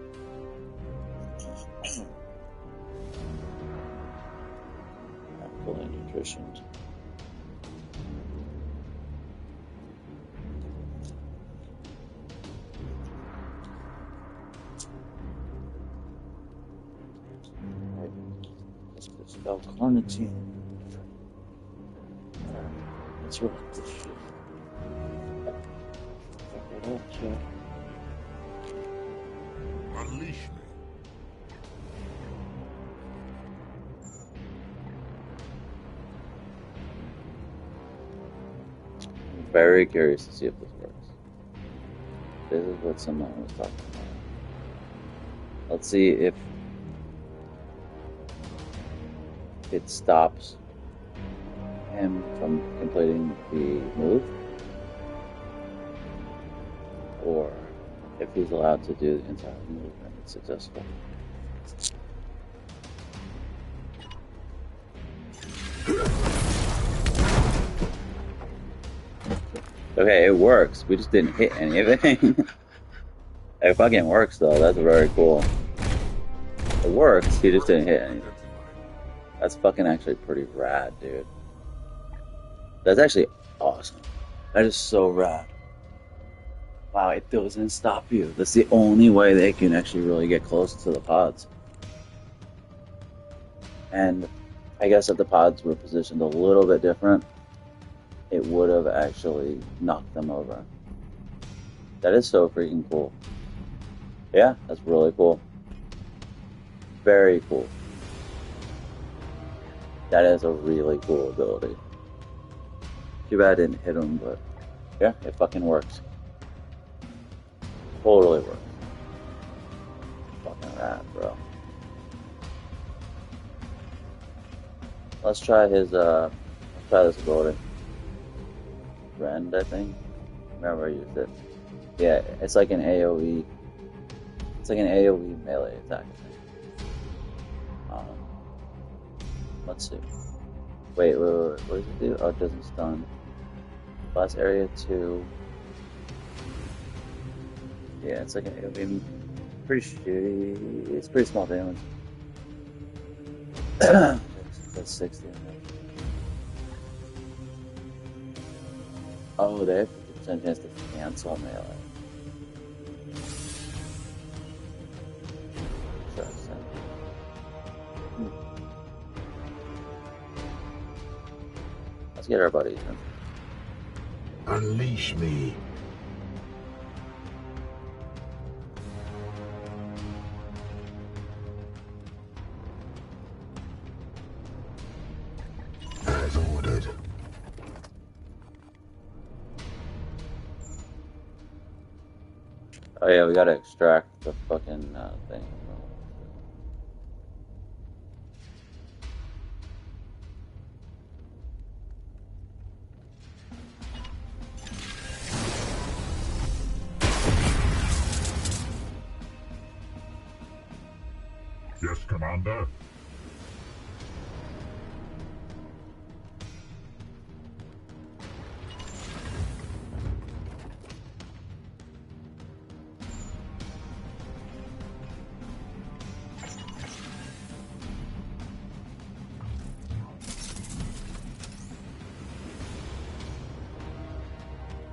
Fully nutritioned. Alright. Let's put spell carnitine. Alright. Let's roll this shit. Fuck it up, shit. Unleash me. I'm very curious to see if this works. This is what someone was talking about. Let's see if it stops him from completing the move, or if he's allowed to do the entire move and it's successful. Okay, it works. We just didn't hit anything. It fucking works though. That's very cool. It works. He just didn't hit anything. That's fucking actually pretty rad, dude. That's actually awesome. That is so rad. Wow, it doesn't stop you. That's the only way they can actually really get close to the pods. And I guess if the pods were positioned a little bit different, it would have actually knocked them over. That is so freaking cool. Yeah, that's really cool. Very cool. That is a really cool ability. Too bad I didn't hit him, but yeah, it fucking works. Totally works. Fucking rad, bro. Let's try his, let's try this ability. Rend, I think. Remember I used it. Yeah, it's like an AoE. It's like an AoE melee attack, I think. Let's see. Wait, what does it do? Oh, it doesn't stun. Last area 2. Yeah, it's like an AoE. Pretty shitty. It's pretty small damage. That's 60 damage. Oh, they have 50% chance to cancel melee. Let's get our buddies in. Unleash me. Oh yeah, we gotta extract the fucking thing. Yes, Commander.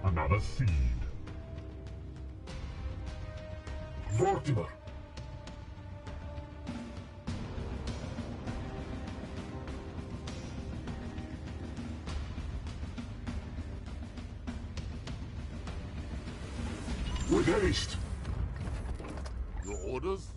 Another seed. Mortimer. With haste. Your orders?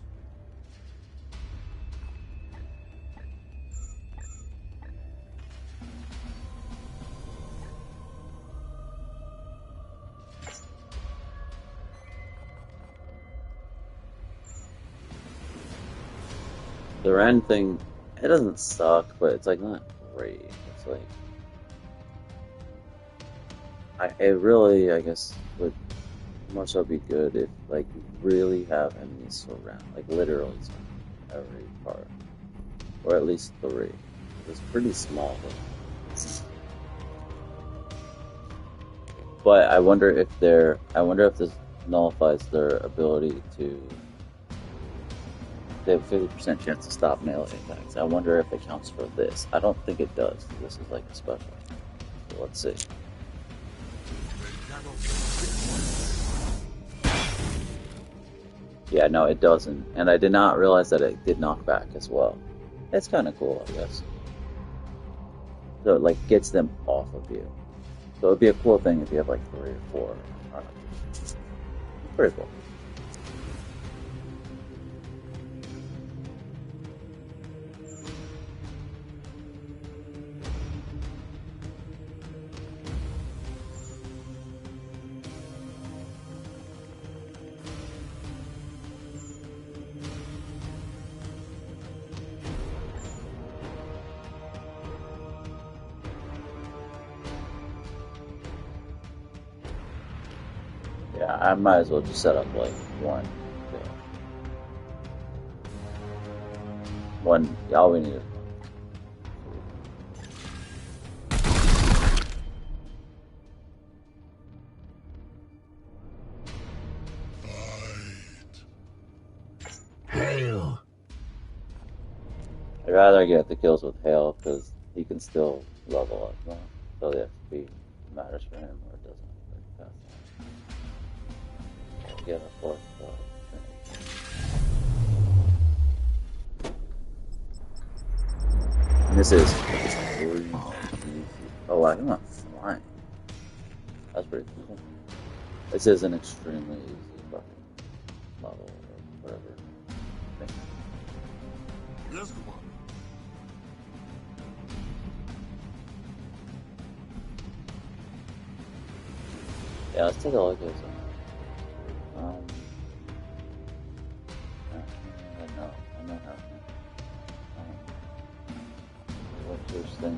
The Ren thing, it doesn't suck, but it's like not great. It's like it really, I guess, would more so be good if like you really have enemies surround, like literally surround every part, or at least 3. It's pretty small, but I wonder if this nullifies their ability to. They have a 50% chance to stop melee attacks. I wonder if it counts for this. I don't think it does. This is like a special. So let's see. Yeah, no, it doesn't. And I did not realize that it did knock back as well. It's kind of cool, I guess. So it like gets them off of you. So it'd be a cool thing if you have like 3 or 4. Pretty cool. Yeah, I might as well just set up like one. One, all we need is Hail. I'd rather get the kills with Hail because he can still level up. No? So the XP matters for him or it doesn't. Get a 4th. And this is easy. Oh, I'm not flying. That's pretty cool. This is an extremely easy fucking level or whatever. Yes, Commander. Yeah, let's take a look at this. I know how. What's this thing?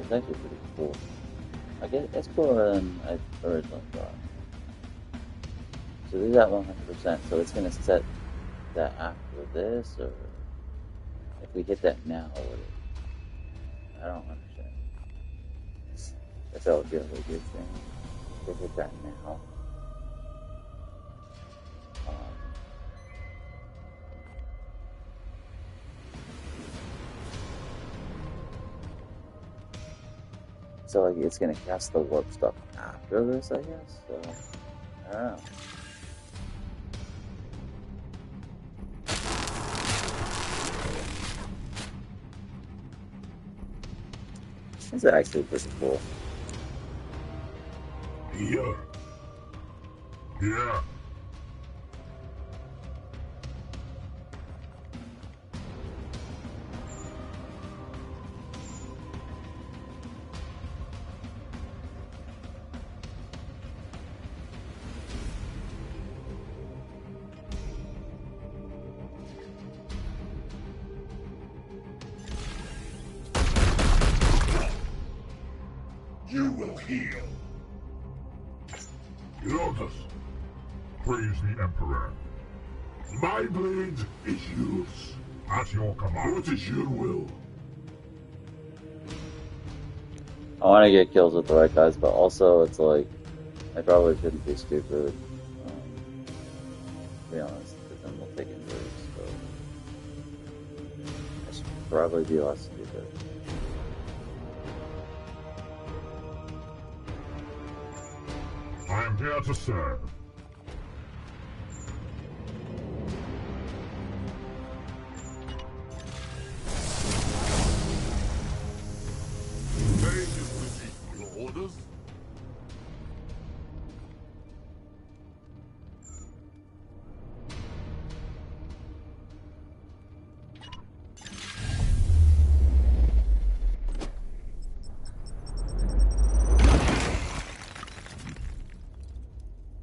It's actually pretty cool. I guess it's cooler than I originally thought. So this is at 100%. So it's gonna set that after this, or if we hit that now, would it? I don't understand. That's all it feels like a good thing. If we hit that now. So like it's gonna cast the warp stuff after this, I guess. So I don't know. It's actually pretty cool. Here. Yeah. You will heal. Lotus. Praise the Emperor. My blade is yours. At your command. What is your will? I want to get kills with the right guys, but also it's like I probably shouldn't be stupid. To be honest, because then we'll take injuries. So I should probably be less stupid. I am here to serve. Your orders?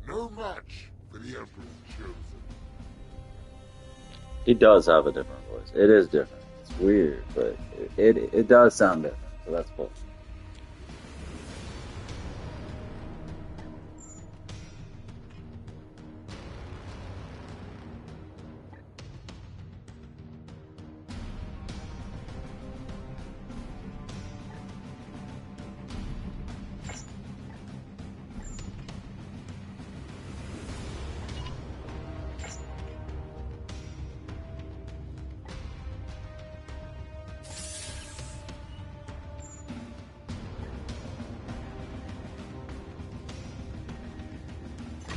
No match for the Emperor's chosen. He does have a different voice. It is different. It's weird, but it does sound different. So that's cool.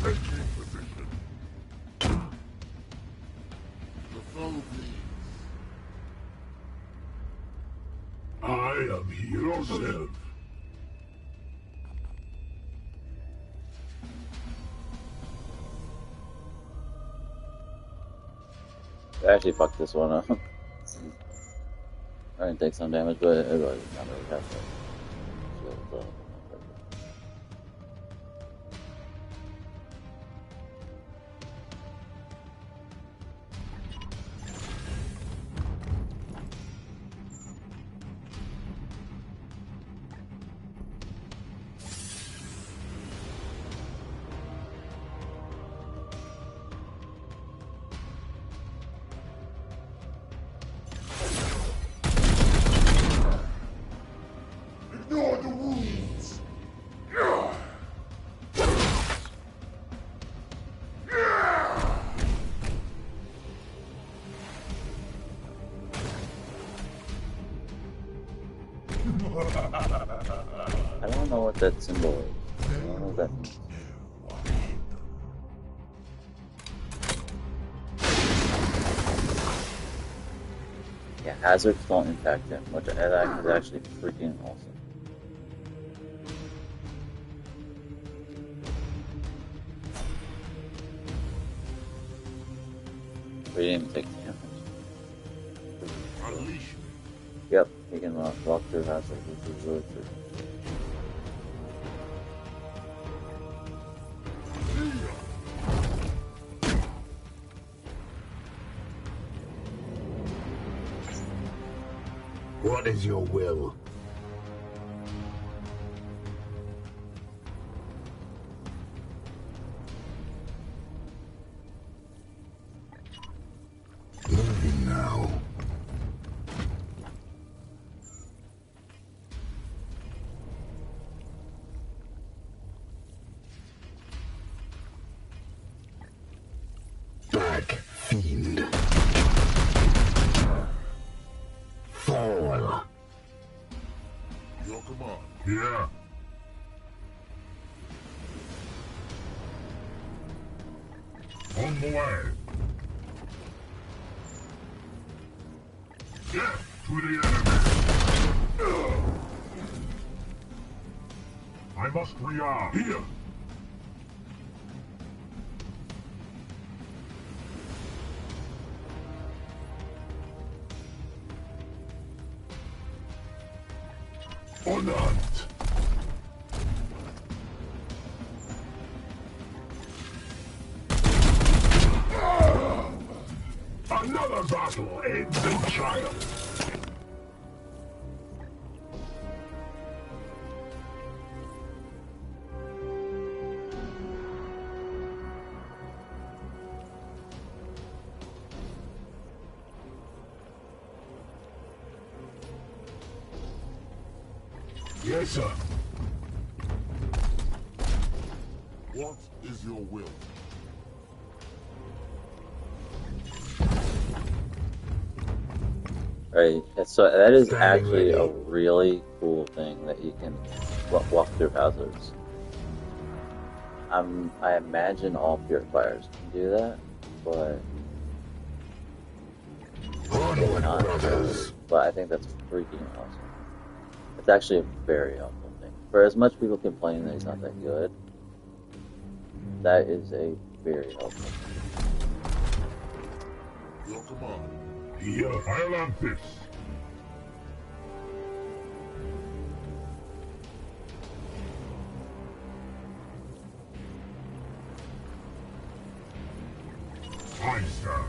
Taking position. The foe bleeds. I am here to serve. I actually fucked this one up. I didn't take some damage, but it was not really have to. Ignore the wounds. I don't know what that symbol is. I don't know what that means. Yeah, hazards don't impact him, which is actually freaking awesome. We didn't even take damage. Unleash. Yep, he can walk through hazards, which is really true. What is your will? Moving now. Black Fiend. Fall. Your command. Here. On the way. Death to the enemy. I must rearm. Here. On the hunt. Another battle ends in triumph. Yes, sir. What is your will? Right. So that is Standing actually a ready. really cool thing that you can walk through hazards. I imagine all purifiers can do that, but maybe Onward, not. brothers. But I think that's freaking awesome. It's actually a very helpful thing. For as much people complain that it's not that good, that is a very helpful thing. Your command. Here. I'll land this. Aye, sir.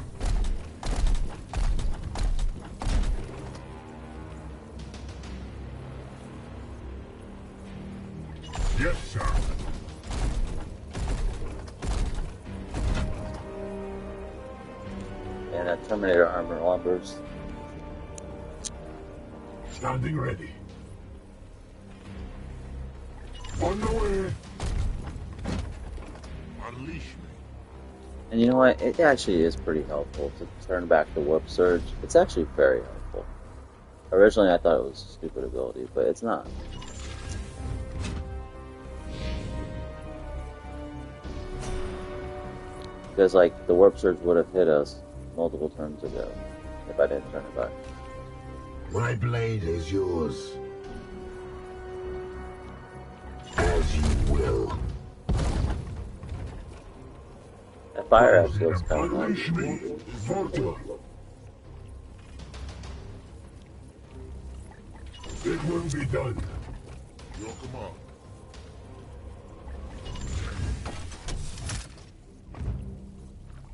Yes, sir. And that Terminator armor lumbers. Standing ready. On the way. Unleash me. And you know what? It actually is pretty helpful to turn back the warp surge. It's actually very helpful. Originally, I thought it was a stupid ability, but it's not. Because, like, the warp surge would have hit us multiple turns ago if I didn't turn it back. My blade is yours. As you will. That fire axe looks kind of nice. Unleash me. Vorta. It will be done. Your command.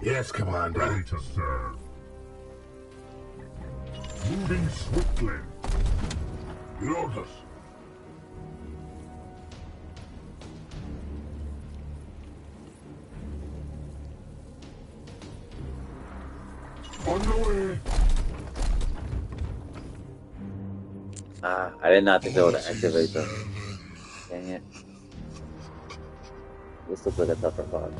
Yes, Commander. Ready to serve. Moving swiftly. Lotus. On the way. I did not think that would activate them. Dang it. This looks like a tougher fog.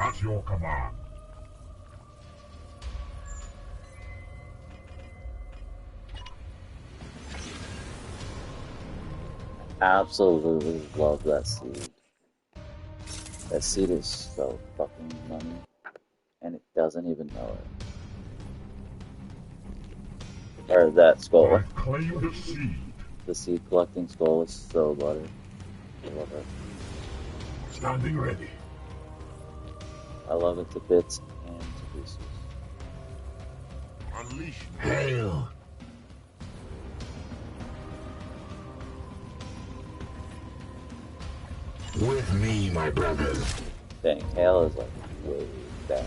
At your command. Absolutely love that seed. That seed is so fucking money. And it doesn't even know it. Or that skull. I've claimed a seed. The seed collecting skull is so butter. I love it. Standing ready. I love it to bits and to pieces. Unleash me. Hail. With me, my brothers. Dang, hail is like way back.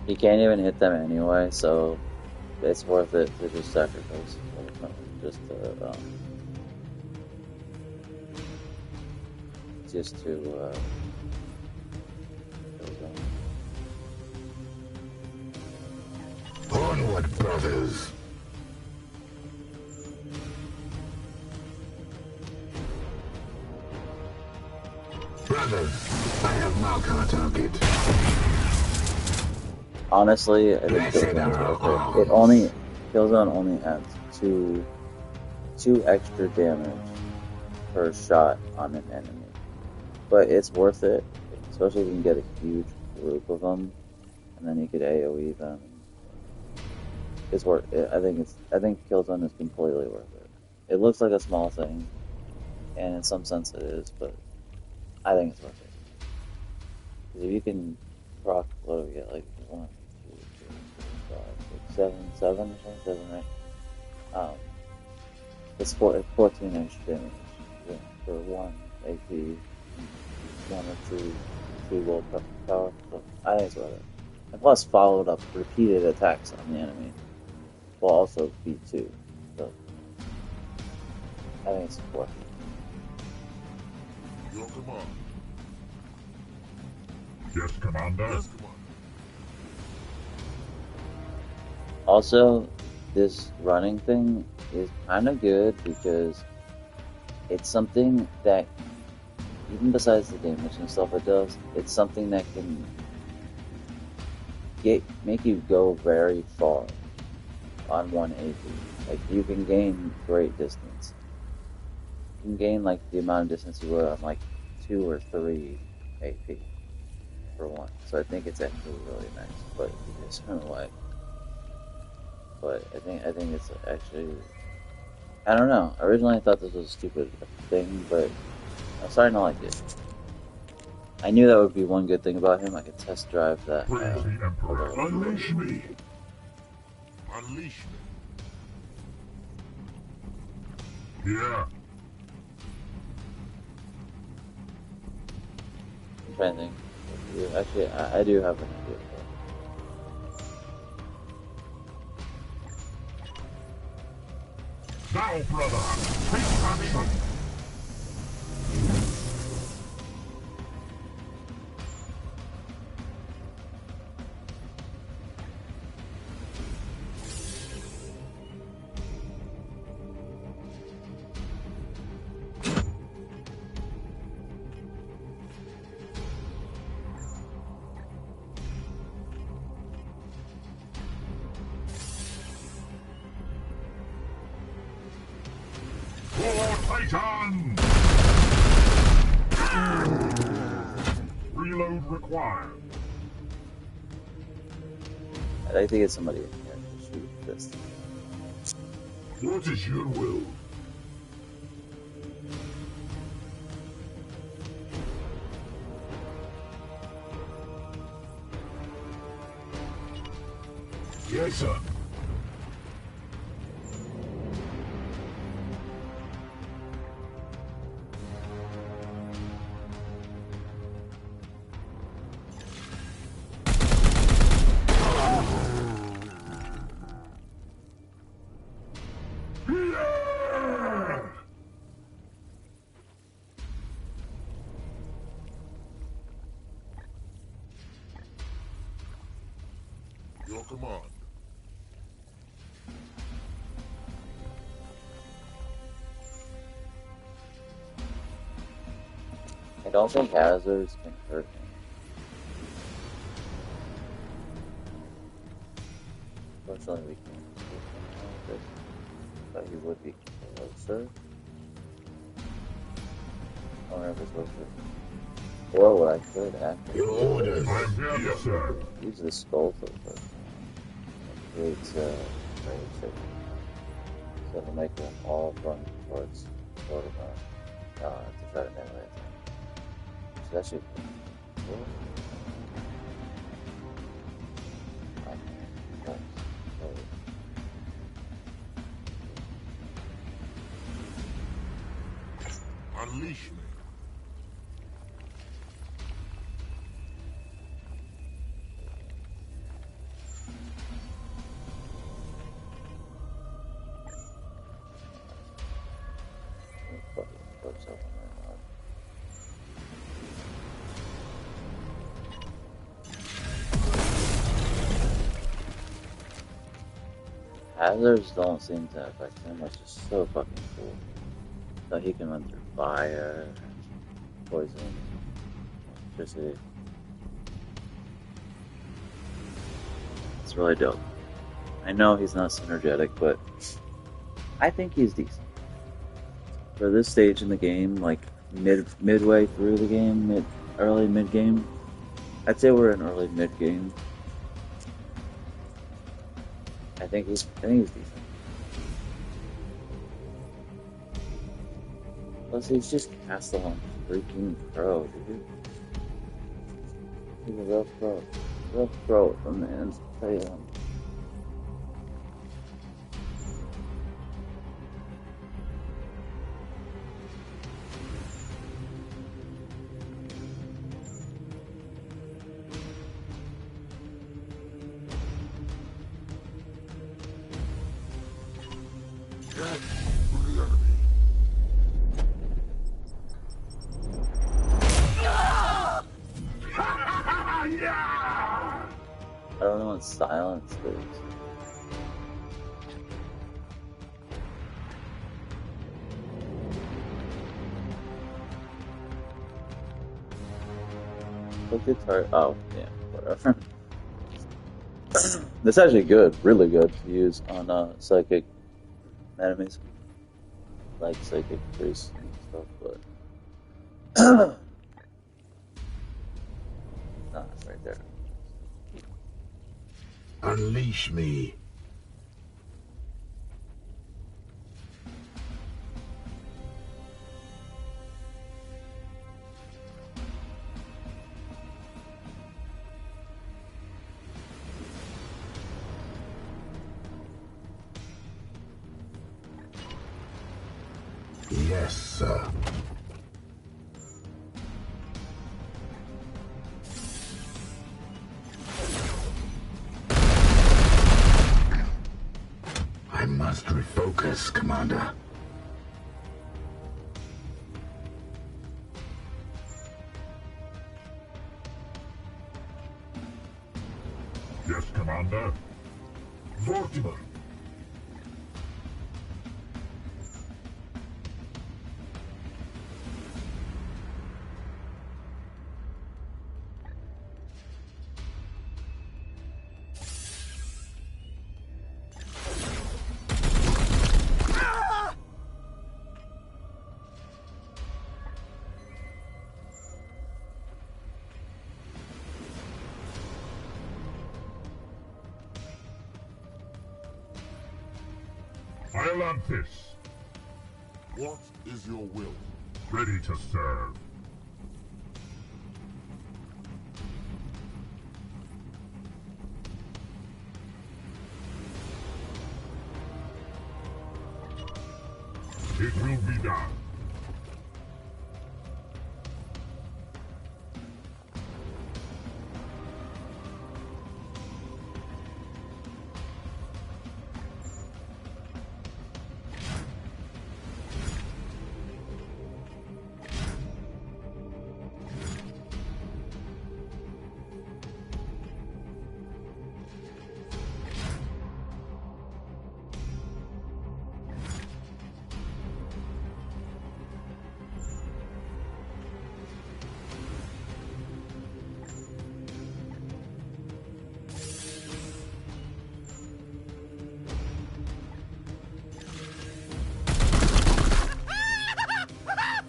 You can't even hit them anyway, so it's worth it to just sacrifice. Just to Onward, brothers. Brothers, I have Malkar target. honestly, I think Killzone's worth it. Killzone only adds two extra damage per shot on an enemy. But it's worth it, especially if you can get a huge group of them, and then you could AoE them. It's worth it. I think Killzone is completely worth it. It looks like a small thing, and in some sense it is, but I think it's worth it. Because if you can proc, what do we get? Like 1, 2, 3, 4, 5, 6, 7 or something? 7, right? Um, it's 14 extra damage for 1 AP, 1 or 2 gold power. So I think it's worth it. And plus, followed up repeated attacks on the enemy will also be 2. So I think it's worth it. Your command. Yes, Commander. Yes, Commander. Also, this running thing is kind of good because it's something that, even besides the damage and stuff it does, it's something that can make you go very far on 1 AP. Like, you can gain great distance. You can gain, like, the amount of distance you were on, like, 2 or 3 AP for 1. So I think it's actually really nice, but you just run away. But I think it's actually, I don't know. Originally I thought this was a stupid thing, but I'm starting to like it. I knew that would be one good thing about him. I could test drive that. Praise the Emperor. Unleash me. Unleash me. Yeah. I'm trying to think. Actually, I do have an idea. Now, brother, take action. Titan! Reload required. I'd like to get somebody in here to shoot this. What is your will? Yes, sir. Your command. I don't think hazards can hurt him. Fortunately, we can't shoot him like this, but he would be closer. I wonder if it's closer. Or what I could actually Your orders. I'm here, sir. use the skull filter. It creates a very safe. So to make them all run towards sort of to try to melee attack. So that should be cool. Unleash me. Hazards don't seem to affect him, which is so fucking cool. So he can run through fire, poison, electricity. It's really dope. I know he's not synergetic, but I think he's decent. For this stage in the game, like midway through the game, early mid game, I'd say we're in early mid game. I think he's decent. Plus, he's just castle on freaking pro, dude. He's a real pro. Real pro from the end. Spirits. What good target? Oh, yeah, whatever. That's actually good, really good to use on psychic enemies, like psychic priests and stuff, but nah, it's right there. Unleash me. Yes, sir. I must refocus, Commander. Yes, Commander. Vortimer. Ilantis, What is your will? ready to serve. It will be done.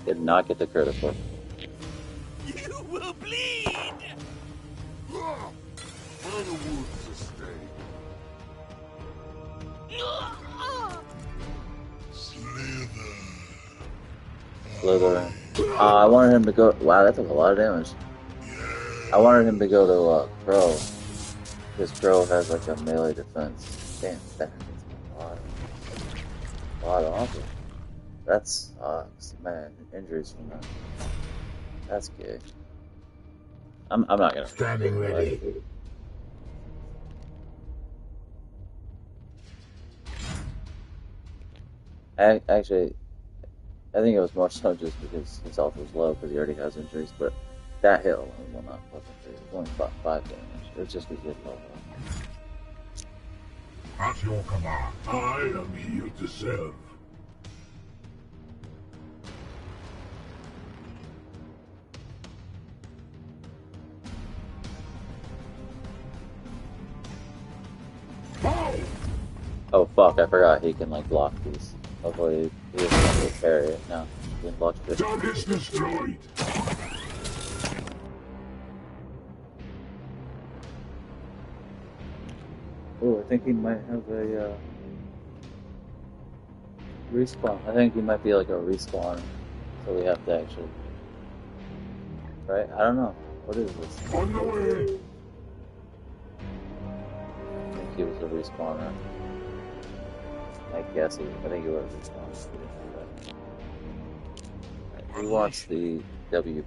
Did not get the critical. You will bleed! Minor wounds sustained. Slither. I wanted him to go. Wow, that took a lot of damage. I wanted him to go to Crow. Because Crow has like a melee defense. Damn, that hits a lot of offense. That sucks. Man, injuries from that. That's gay. I'm not gonna. Standing ready. Actually, I think it was more so just because his health was low because he already has injuries, but that hit alone will not fucking do it. It's only 5 damage. It's just because he hit low. At your command. I am here to serve. Oh fuck, I forgot he can like block these. Hopefully he doesn't have to parry it. No, he can block it. Target's destroyed. Oh, I think he might have a respawn. I think he might be like a respawn. So we have to actually. Right? I don't know. What is this? On the way. I think he was a respawner. I think he was a respawner. Right, who wants the WP?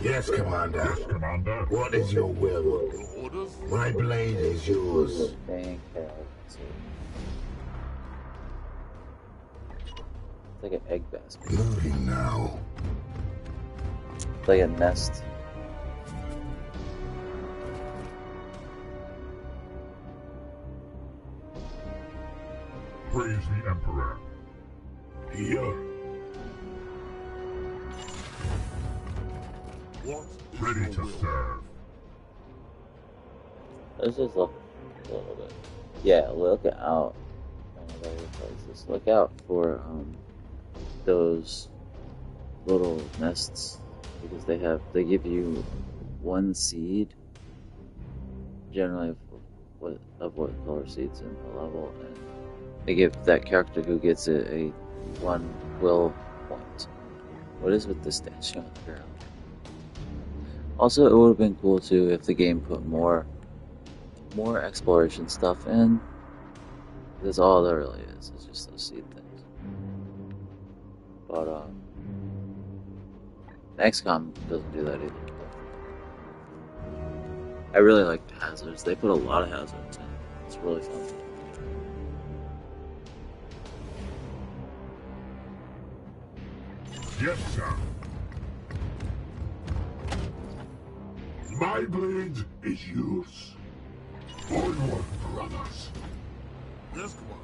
Yes, Commander. Yes, Commander. What is your will? Your orders? My blade is yours. Thank you. It's like an egg basket. Moving now. It's like a nest. Praise the Emperor. Here. Ready to serve. Let's just look a little bit. Yeah, look out. Look out for those little nests because they give you one seed generally of what color seeds in the level, and they give that character who gets it a 1 will point. What is with the statue on the ground? Also, it would have been cool too if the game put more exploration stuff in. That's all there really is. It's just those seed things. But XCOM doesn't do that either. I really like the hazards. They put a lot of hazards in. It's really fun. Yes, sir. My blade is yours. Onward, brothers. Yes, Commander.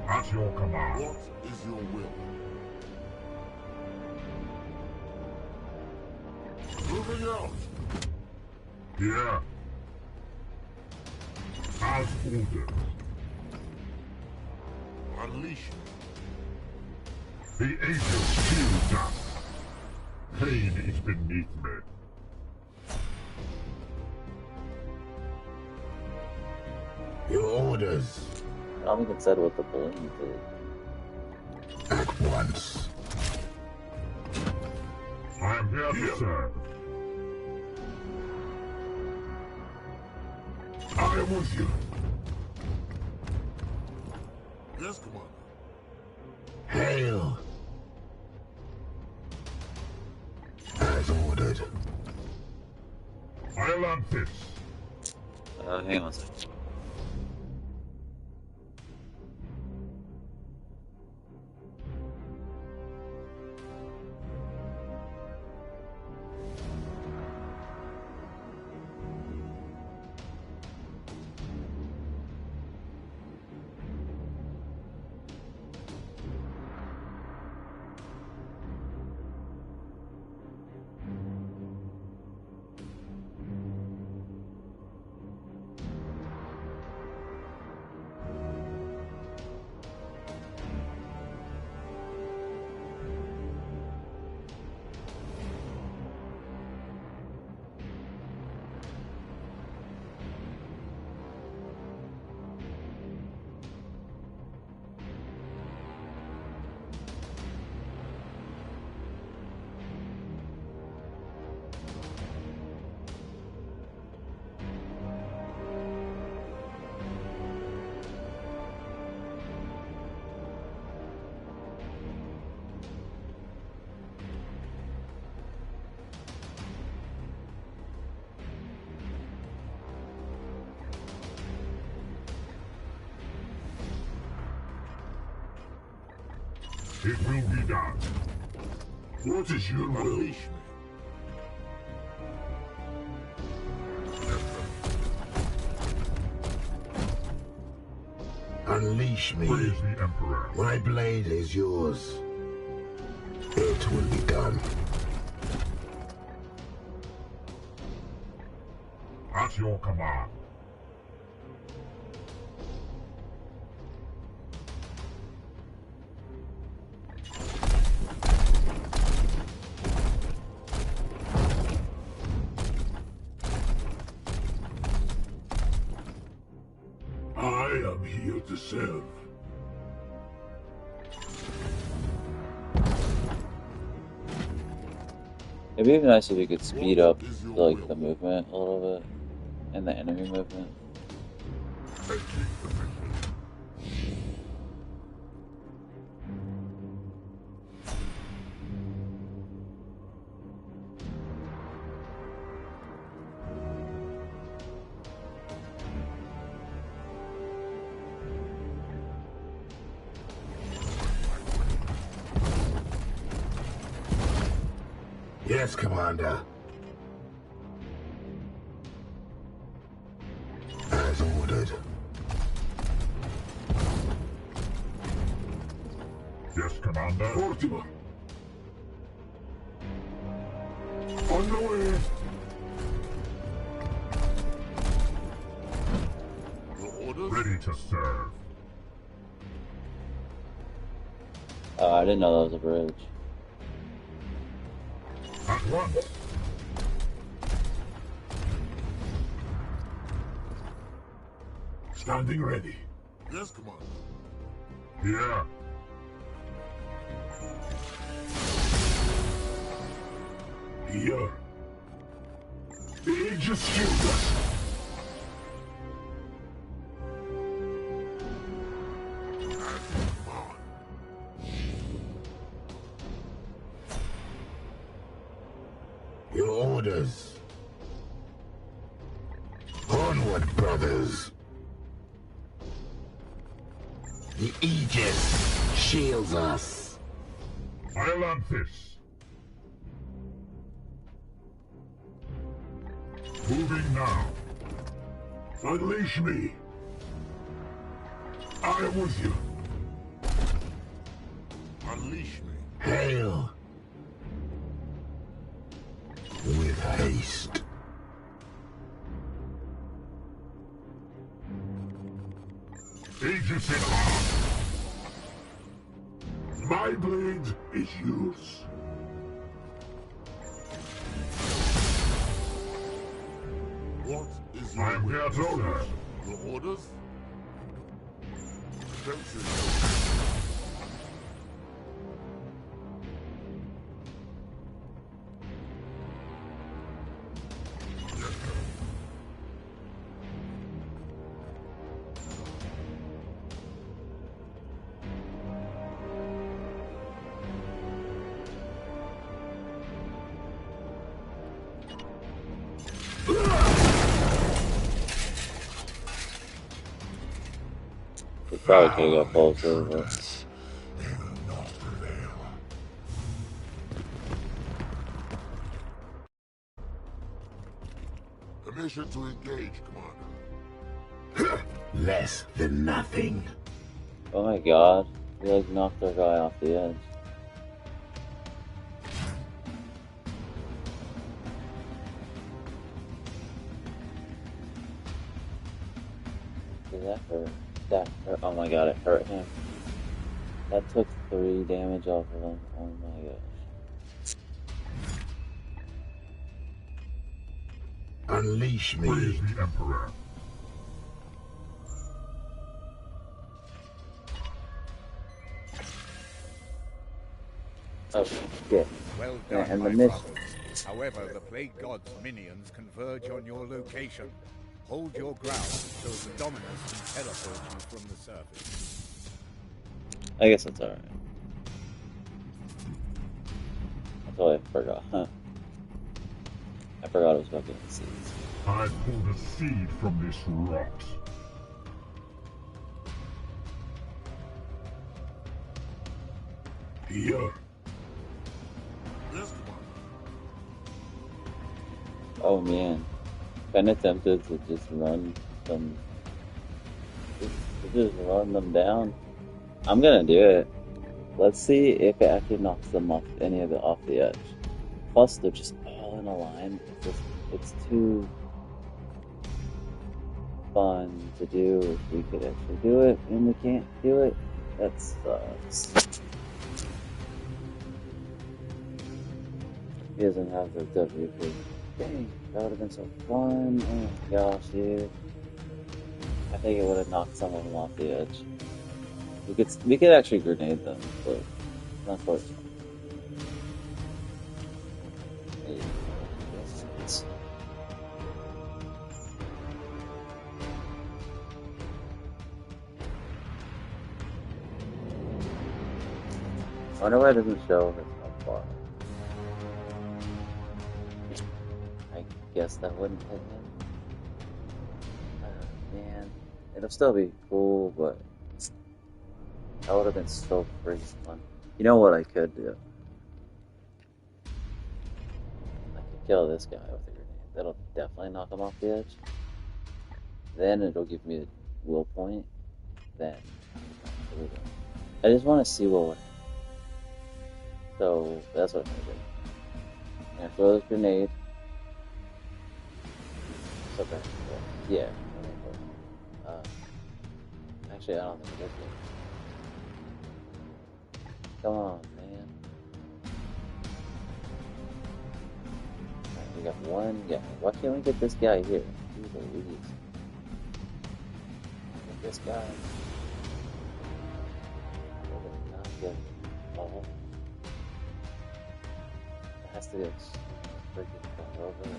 At your command. What is your will? Moving out. Here. As ordered. Unleash me. The angels shield us. Pain is beneath me. Your orders. I don't think it said what the balloon did. At once. I am here to serve. I am with you. Yes, Commander. Hail. As ordered. Atlantis. Hang on a second. It will be done. What is your will? Unleash me. Unleash me. Praise the Emperor. My blade is yours. It will be done. At your command. I am here to serve. It'd be nice if you could speed up like the movement a little bit and the enemy movement. Yes, Commander. Yes, Commander. Mortimer. On the way. Your orders? Ready to serve. Oh, I didn't know that was a bridge. At once. Standing ready. Yes, Commander. Here. Here. The Aegis shield us. Your orders. Onward, brothers. The Aegis shields us. Iolanthus. Moving now. Unleash me. I am with you. Unleash me. Hail. With haste. Aegis in arm. My blade is yours. What is your I'm here to serve. Your orders? Defenses. We probably could have got closer, but Permission to engage, Commander. Less than nothing. oh my god, we like knocked our guy off the edge. Did that hurt? That hurt. Oh my god, it hurt him. That took 3 damage off of him. Oh my gosh. Unleash me. Praise the Emperor. Oh shit. Well Yeah, done, and the my mission. brothers. However, the Plague God's minions converge on your location. Hold your ground so the Dominus can teleport you from the surface. I guess that's alright. I totally forgot. I forgot it was fucking seeds. I pulled a seed from this rot. Here. Yes, Commander. Oh man. Kinda tempted to just run them. Just run them down. I'm gonna do it. Let's see if it actually knocks them off any of it off the edge. Plus, they're just all in a line. It's too fun to do if we could actually do it, and we can't do it. That sucks. He doesn't have the WP. Dang, that would have been so fun. Oh my gosh, dude. I think it would have knocked some of them off the edge. We could actually grenade them, but unfortunately. I wonder why it doesn't show if it's how far. I guess that wouldn't hit him. Man, it'll still be cool, but that would have been so freaking fun. You know what I could do? I could kill this guy with a grenade. That'll definitely knock him off the edge. Then it'll give me a will point. Then I just want to see what would happen. So that's what I'm gonna do. I'm gonna throw this grenade. Okay. Yeah. Actually, I don't think it is good. Come on, man. Alright, we got one guy. Why can't we get this guy here? He's a Louise. Get this guy. We're not get it. Oh. It has to get freaking come over.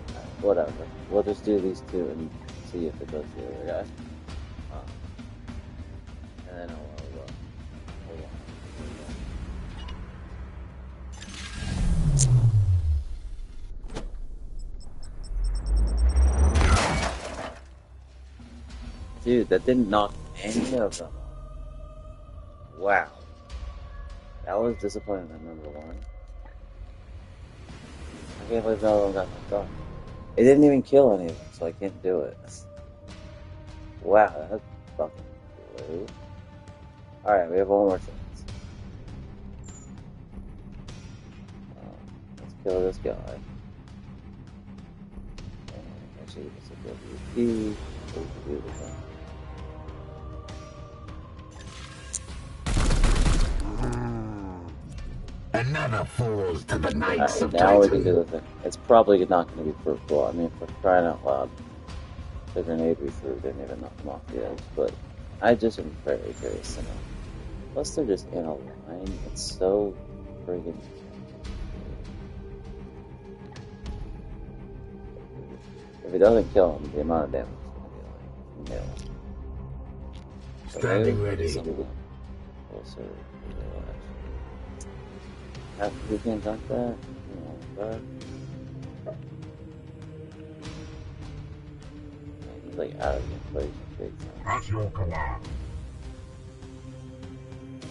Alright, whatever. We'll just do these two and see if it does the other guy. And then I'll hold on. Dude, that didn't knock any of them off. Wow. That was disappointing on number one. I can't believe no one got knocked off. It didn't even kill any of them, so I can't do it. Wow, that's fucking blue. Alright, we have one more chance. Let's kill this guy. Actually, this will go VP. So we can do this one. Another falls to the Knights of Now we can Titan. do the thing. It's probably not going to be fruitful. I mean, for crying out loud, the grenade we threw didn't even knock them off the edge, but I just am very curious to know. Plus, they're just in a line. It's so friggin'. If it doesn't kill him, the amount of damage is going to be like nil. Standing ready. Also, we can't dunk that. But he's like out of the equation big time. At your command.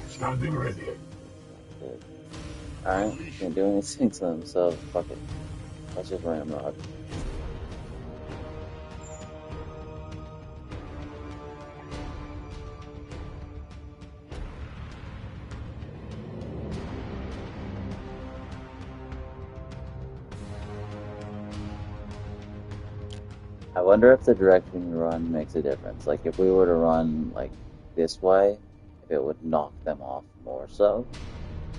Standing ready. Alright, can't do anything to them, so fuck it. Let's just ramrod. I wonder if the direction you run makes a difference. Like, if we were to run, like, this way, if it would knock them off more so.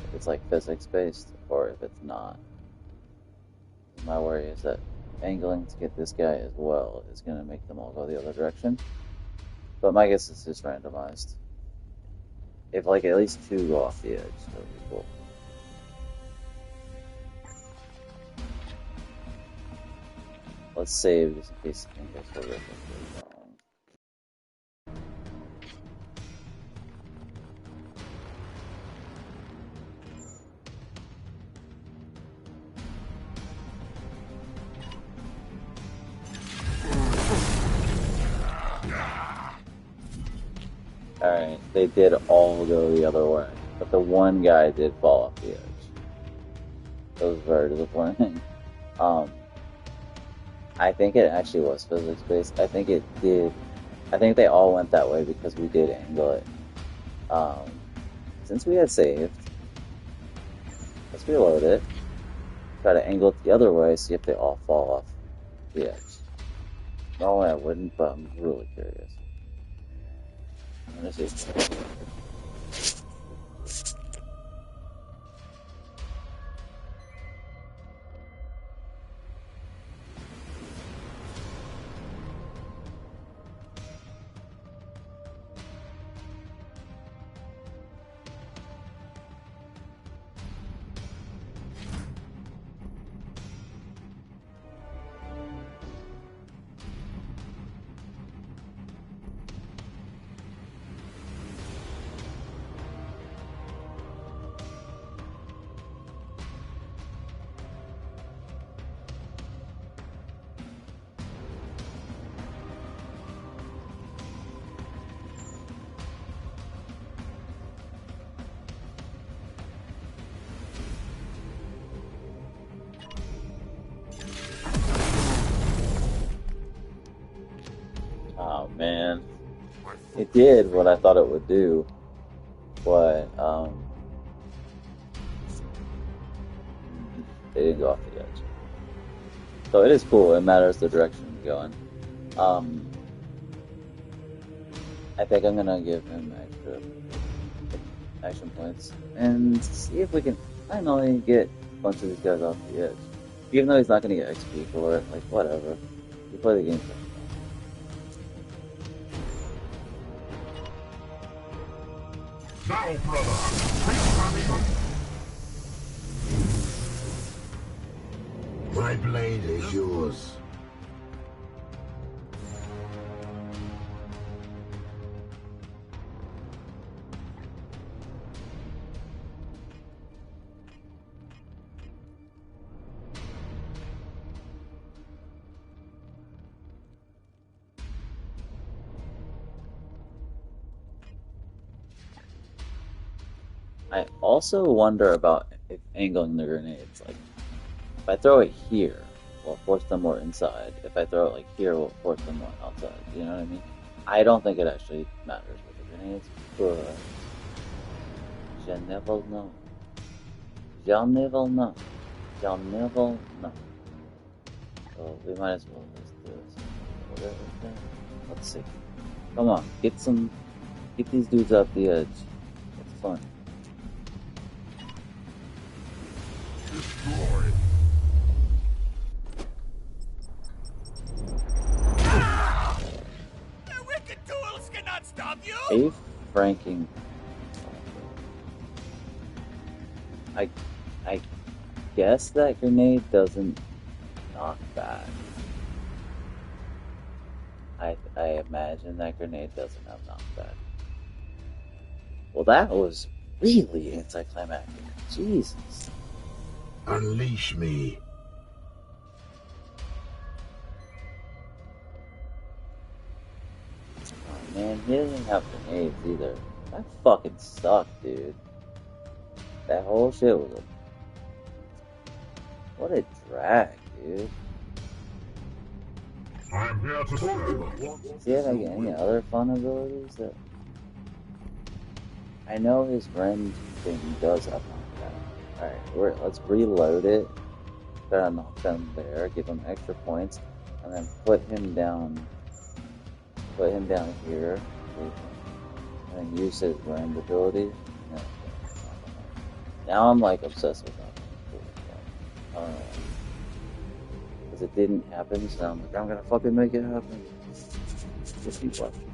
If it's, like, physics-based, or if it's not. My worry is that angling to get this guy as well is going to make them all go the other direction. But my guess is just randomized. If, like, at least two go off the edge, that would be cool. Let's save just in case the thing goes horrifically wrong. Alright, they did all go the other way, but the one guy did fall off the edge. That was very disappointing. I think it actually was physics-based. I think it did. I think they all went that way because we did angle it. Since we had saved, let's reload it. Try to angle it the other way, see if they all fall off the edge. Normally I wouldn't, but I'm really curious. I'm gonna see. Oh man, it did what I thought it would do, but They didn't go off the edge. So it is cool. It matters the direction you're going. I think I'm gonna give him extra action points and see if we can finally get a bunch of these guys off the edge. Even though he's not gonna get XP for it, like whatever. You play the game for Now, brother, take My blade is yours. I also wonder about if angling the grenades. Like, if I throw it here, will force them more inside. If I throw it like here, will force them more outside. You know what I mean? I don't think it actually matters with the grenades, but je never know. Je never know. Je never know. So we might as well just do this. Let's see. Come on, get these dudes off the edge. It's fun. Destroy. The wicked tools cannot stop you! A franking. I guess that grenade doesn't knock back. I imagine that grenade doesn't have knockback. Well, that was really anticlimactic. Jesus. Unleash me. Oh man, he didn't have grenades either. That fucking sucked, dude. That whole shit was a... What a drag, dude. I'm here to serve. Does he have like, any other fun abilities that... I know his rend thing does have knockback. Alright, let's reload it. Try to knock them there, give him extra points, and then put him down here, and then use his rend ability. Now I'm like obsessed with that. Because it didn't happen, so I'm like, I'm gonna fucking make it happen. Just keep watching.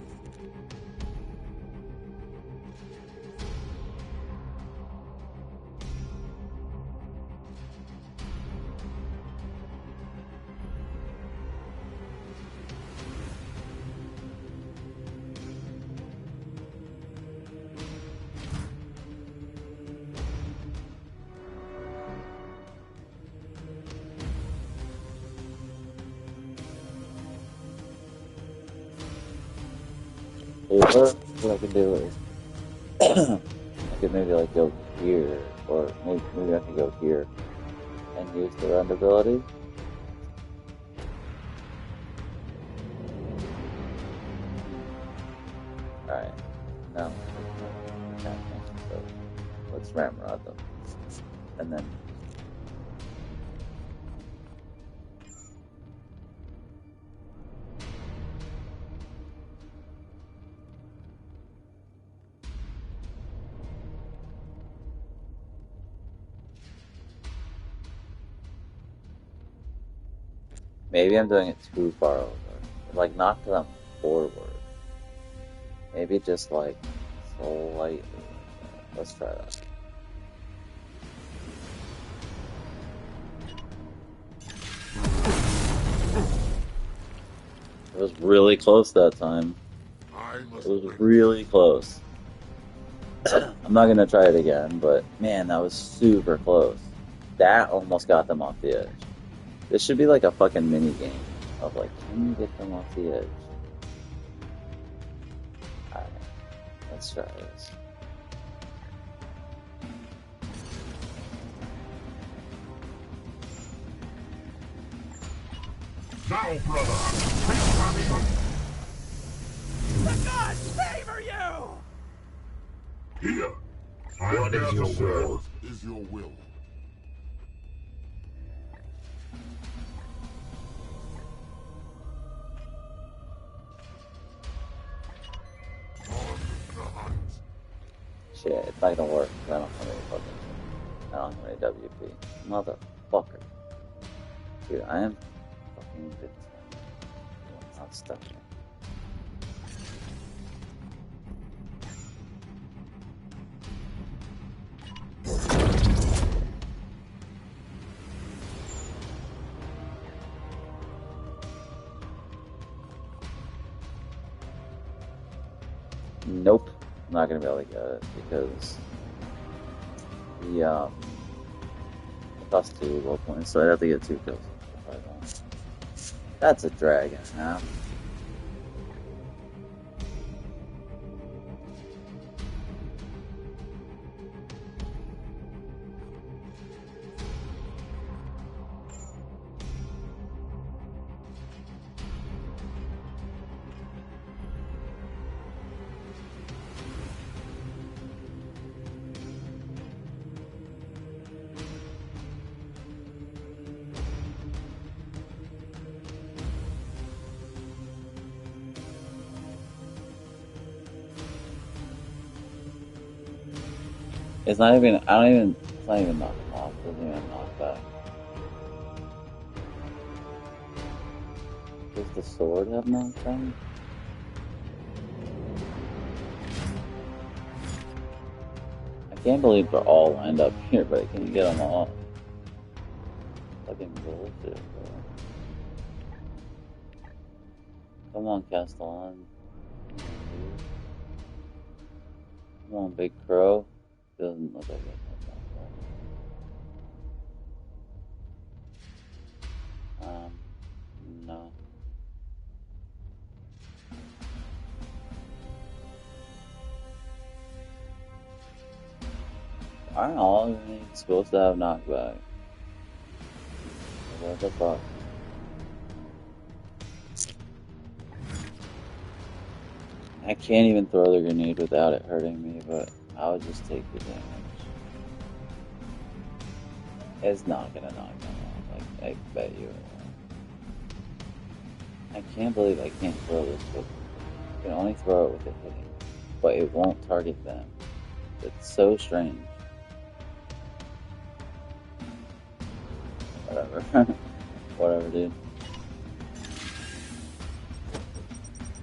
Or what I can do is I could maybe like go here, or maybe I can go here and use the rend ability. Alright, now so let's ramrod them. And then maybe I'm doing it too far over. Like, knock them forward. Maybe just, like, slightly. Let's try that. It was really close that time. It was really close. I'm not gonna try it again, but man, that was super close. That almost got them off the edge. This should be like a fucking mini game of like, can you get them off the edge? Alright, let's try this. Now, brother, The gods favor you! Here. I'm What here is to your serve. will? Is your will. Shit, it's not gonna work. I don't have any fucking. I don't have any WP. Motherfucker. Dude, I am fucking good. Not stuck here. Nope, I'm not gonna be able to get it because the it costs 2 low points, so I'd have to get 2 kills. If I don't. That's a dragon, huh? It's not even, I don't even, it's not even knock off, it doesn't even knock back. Does the sword have knockback? I can't believe they're all lined up here, but I can't get them all. Fucking bullshit, bro. Come on, Castellan. Come on, Big Crow. Doesn't look like it. No. Aren't all of them supposed to have knockback? What the fuck? I can't even throw the grenade without it hurting me, but I would just take the damage. It's not gonna knock them off, like, I bet you it won't. I can't believe I can't throw this with, I can only throw it with it hitting, but it won't target them. It's so strange. Whatever. Whatever, dude.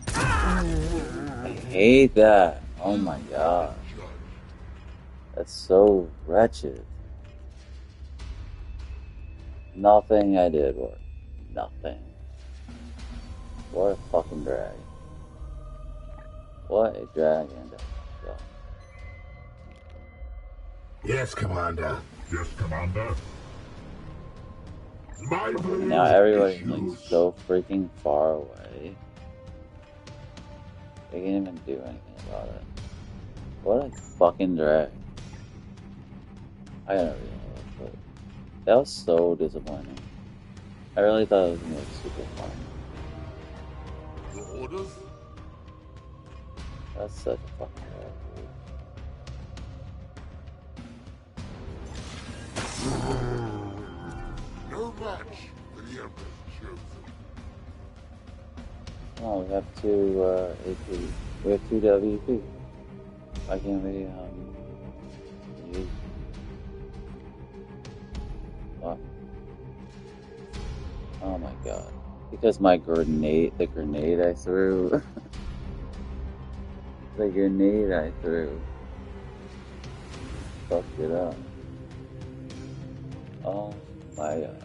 I hate that. Oh my god. That's so wretched. Nothing I did worked. Nothing. What a fucking drag. What a dragon. Yes, Commander. Yes, Commander. My blade Now everybody's is like yours. so freaking far away. They can't even do anything about it. What a fucking drag. I gotta reload, but that was so disappointing. I really thought it was gonna be super fun. Your orders? That's such a fucking drag, No match for the Emperor's chosen. dude. Oh, we have 2 AP. We have 2 WP. Why can't we use what? Oh my god. Because my grenade, the grenade I threw, the grenade I threw fucked it up. Oh my god.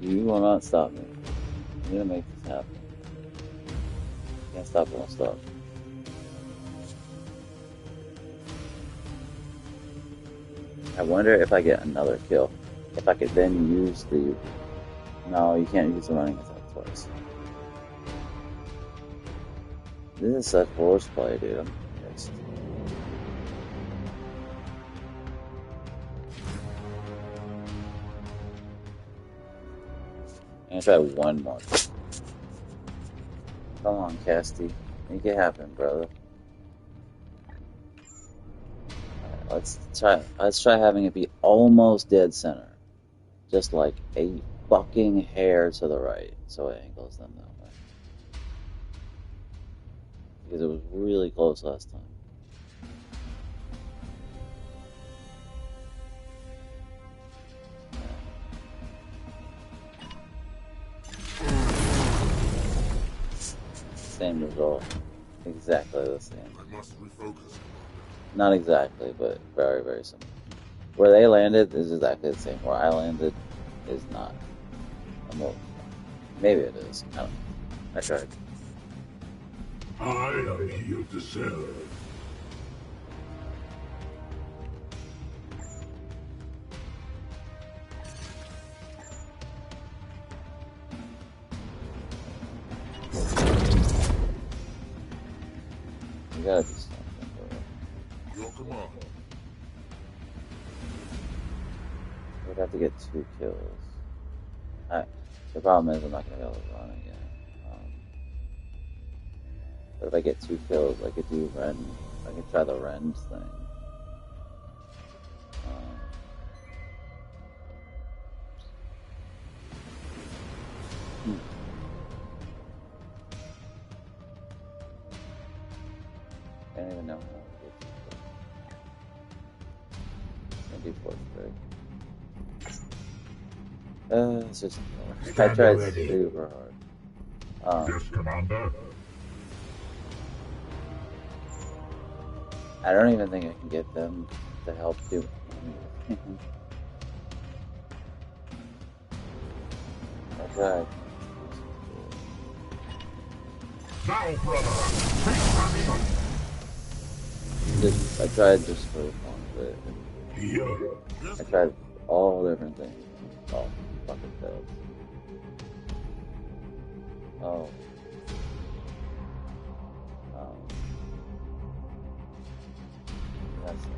You will not stop me. I'm gonna make this happen. Can't stop, won't stop. I wonder if I get another kill. If I could then use the... No, you can't use the running attack twice. This is such horseplay, dude. I'm pissed. I'm gonna try one more. Come on, Casty. Make it happen, brother. Alright, let's try having it be almost dead center. Just like a fucking hair to the right, so it angles them that way. Because it was really close last time. same result. Exactly the same. I must refocus. Not exactly, but very, very similar. Where they landed is exactly the same. Where I landed is not. Well, maybe it is. I don't know. I tried. I am here to serve. You gotta do something for it. Your command. We'd have to get 2 kills. Alright. The problem is I'm not gonna be able to run again. But if I get 2 kills, I could do Rend. I could try the Rend thing. I don't even know how to get 2 kills. I'm gonna do Force Break. It's just. I tried super hard. Yes, Commander. I don't even think I can get them to help do anything. I tried. Now, brother. I tried just for the fun of it. Here. I tried all different things. Oh, fucking dead. Oh. That's it.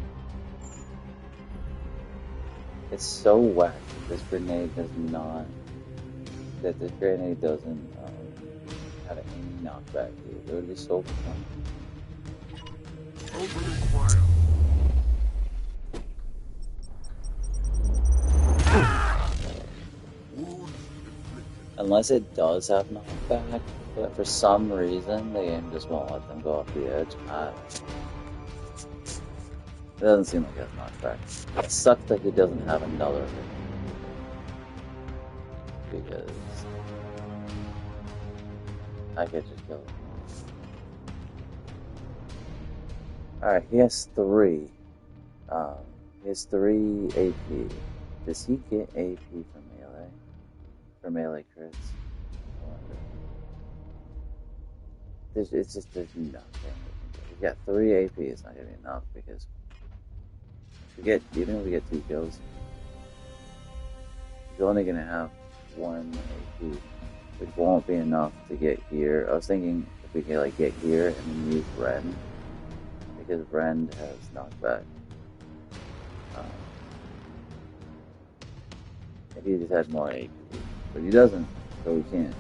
It's so whack that this grenade does not. That this grenade doesn't have any knockback. Dude. It would be so fun. Opening fire. Unless it does have knockback, but for some reason the game just won't let them go off the edge. It doesn't seem like it has knockback. It sucks that he doesn't have another hit. Because I could just kill him. Alright, he has 3. He has 3 AP. Does he get AP from melee? For melee crits? I wonder. It's just, there's nothing. He's got 3 AP, it's not gonna be enough because even if we get 2 kills, he's only gonna have 1 AP, which won't be enough to get here. I was thinking if we could like get here and then use Rend, because Rend has knockback. If he just had more AP, but he doesn't, so we can't.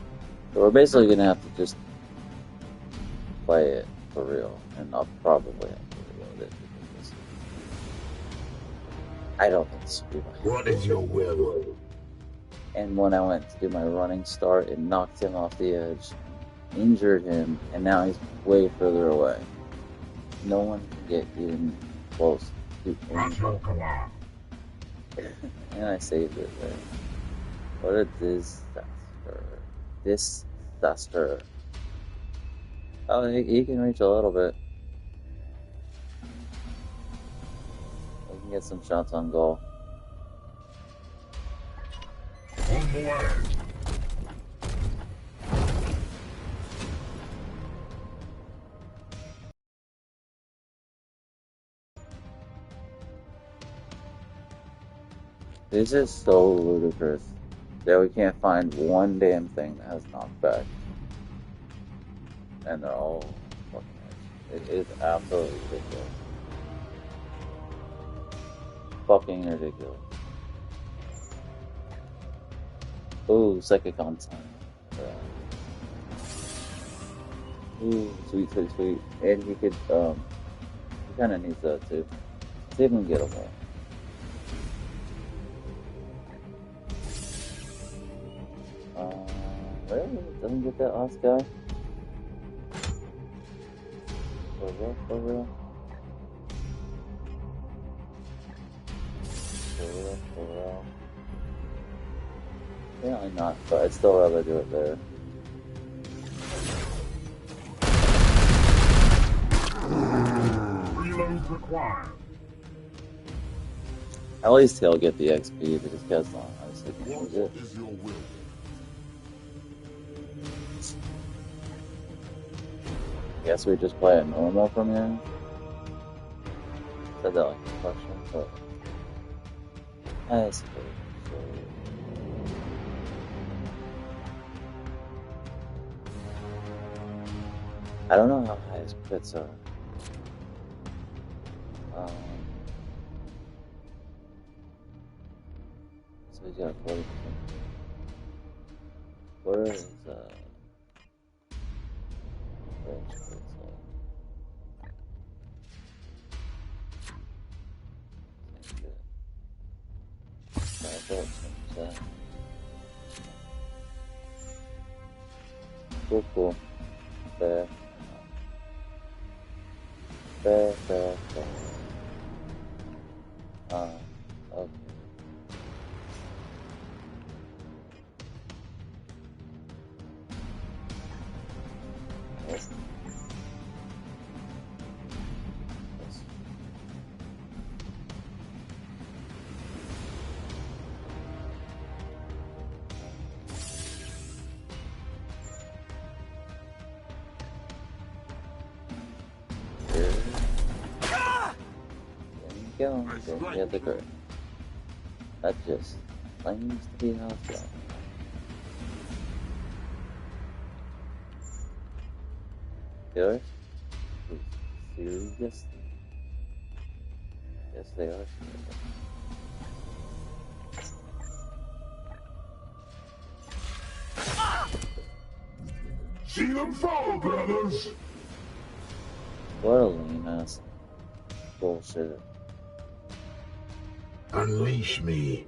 So we're basically gonna have to just play it for real, and I'll probably have to reload it because I don't think this will be my. What is your will? And when I went to do my running start, it knocked him off the edge, injured him, and now he's way further away. No one can get even close to That's your command. And I saved it there. What a disaster. Disaster. Oh, he can reach a little bit. We can get some shots on goal. On the way. This is so ludicrous that we can't find one damn thing that has knockback. And they're all fucking nice. It is absolutely ridiculous. Fucking ridiculous. Ooh, psychic on time. Ooh, sweet, sweet, sweet. And he could, he kinda needs that too. See if we can get him all. Really? Doesn't get that last guy? For real? For real? For real? For real? Apparently not, but I'd still rather do it there. required. At least he'll get the XP because Keslan obviously can use it. What is your will? Guess we just play it normal from here. Said that like a question, but I suppose. I don't know how high his crits are. So he's got 40%. Where is range crits like? Same shit. Cool. Fair. Okay. Yes. Go. Then you have the curve. That just claims to be how it's going. Yours? Serious? Yes, they are. See them fall, brothers! What a lame ass bullshit. Unleash me.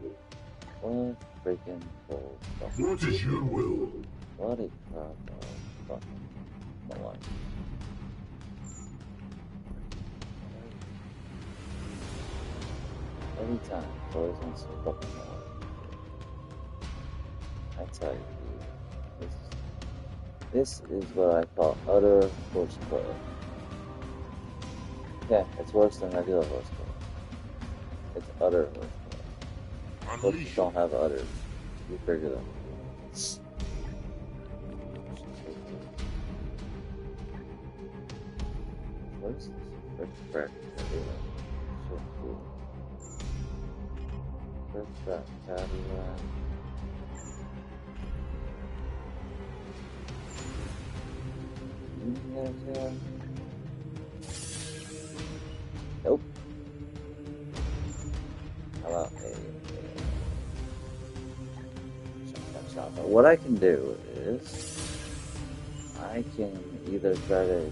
What freaking bull stuff. What is your will? What a crap of fucking malarkey. Every time, it's always on some fucking malarkey. I tell you, dude, this is what I call utter horseplay. Yeah, it's worse than regular horseplay. It's utter horseplay. Books don't have udders. You figure that. What's this frick? So cool. Where's that Cadillac? Nope. How about what I can do is I can either try to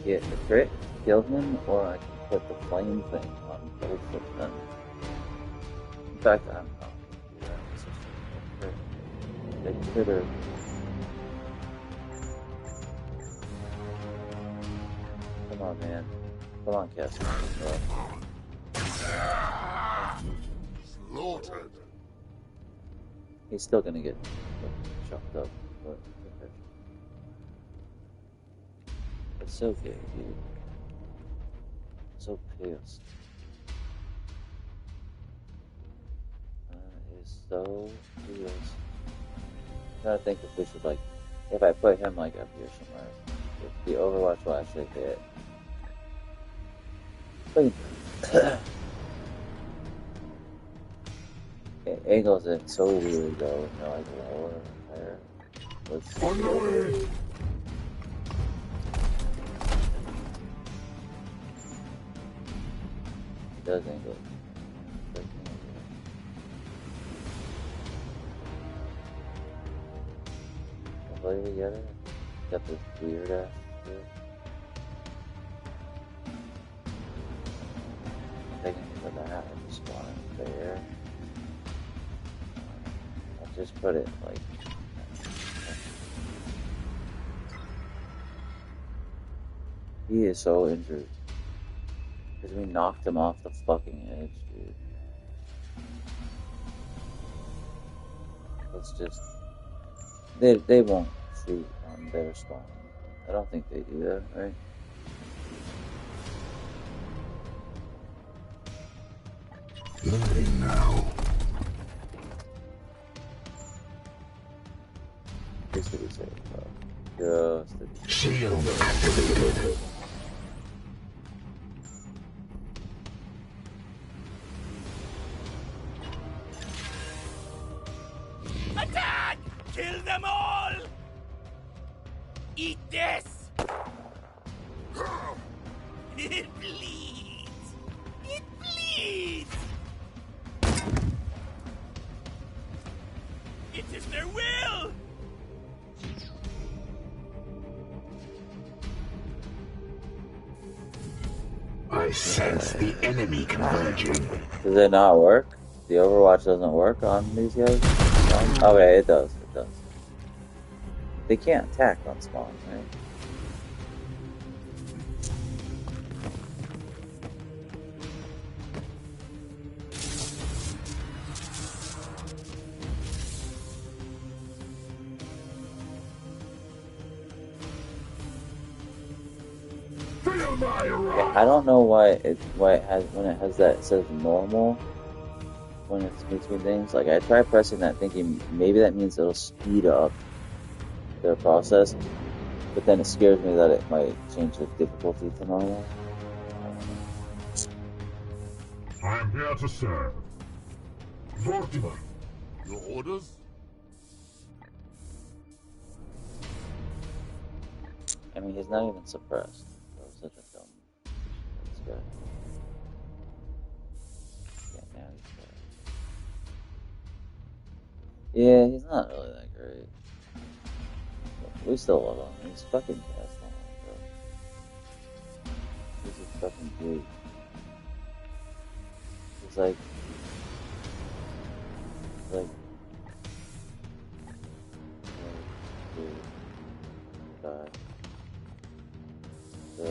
get the crit, kill him, or I can put the flame thing on both of them. In fact, I'm not going to do that. They critter. Come on, man. Come on, Casper. Slaughtered. He's still gonna get chopped up, but it's okay, dude. So pissed. Is so pissed. I'm trying to think if we should like, if I put him like up here somewhere, if the Overwatch will actually hit. But it angles it so weird though, you know, like lower there. Let's On the way! It does angle. Hopefully we get it. Got this weird ass shit. Taking for that and just want it there. I'll just put it like. He is so injured. Because we knocked him off the fucking edge, dude. Let's just... They won't shoot on their spawn. I don't think they do that, right? Learning now. Just to be safe, bro. Just to be safe. Shield activated. Attack! Kill them all! Eat this! It bleeds! It bleeds! It is their will! I sense the enemy converging. Does it not work? The Overwatch doesn't work on these guys? Okay, it does. It does. They can't attack on spawn, right? Yeah, I don't know why it has when it has that, it says normal when it's between things. Like I try pressing that thinking maybe that means it'll speed up their process, but then it scares me that it might change the difficulty to normal. I am here to serve. Vortimer, Your orders? I mean, he's not even suppressed. That was such a dumb this guy. Yeah, now he's good. Yeah, he's not really that great. But we still love him. He's fucking gas on him, bro. He's a fucking dude. He's like... 5, 6,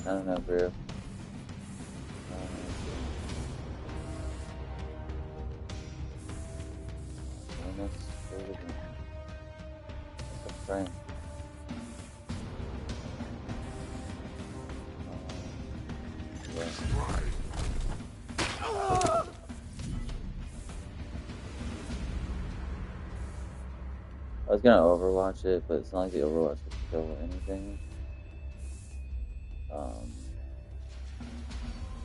I don't know, bro. Frank. I was gonna Overwatch it, but it's not like the Overwatch would kill anything.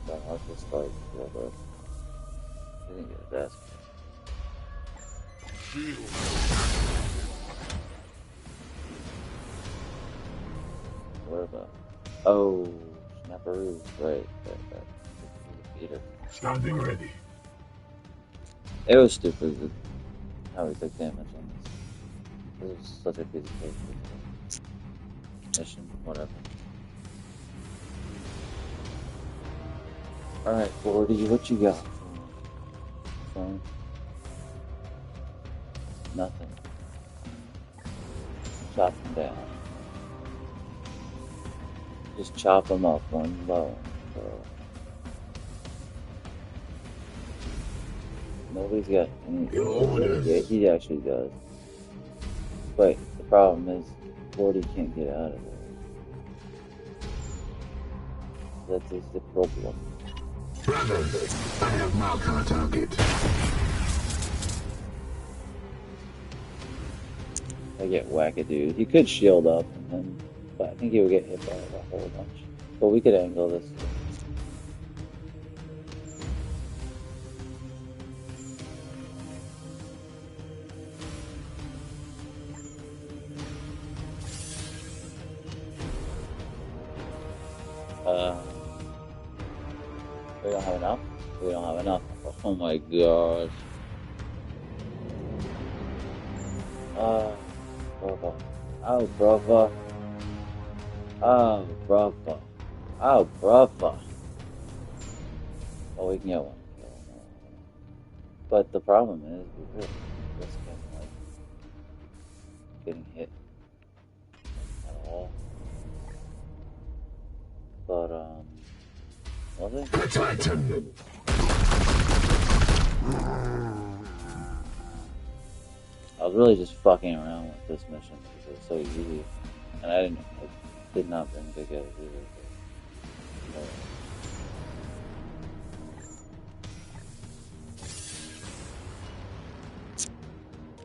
So I was just like, whatever. He didn't get his ass. What about? Oh, Snapperoo. Right. Peter. standing ready. It was stupid how he took damage on this. This was such a piece of cake. Mission, whatever. Alright, 40, what you got? Fine. Nothing. Chop them down. Just chop them up one low. Nobody's got any. Yeah, he actually does. But the problem is, 40 can't get out of there. That is the problem. Brothers, I have marked our target. I get wackadoo. He could shield up, and then, but I think he would get hit by a whole bunch. But we could angle this. We don't have enough? We don't have enough. Oh my gosh. Brother. Oh, brother. Oh, brother. Oh, brother. Oh, we can get one. But the problem is, we really risk getting hit at all. But, was it? The Titan! I was really just fucking around with this mission because it was so easy, and I didn't. Did not bring big guys either. But,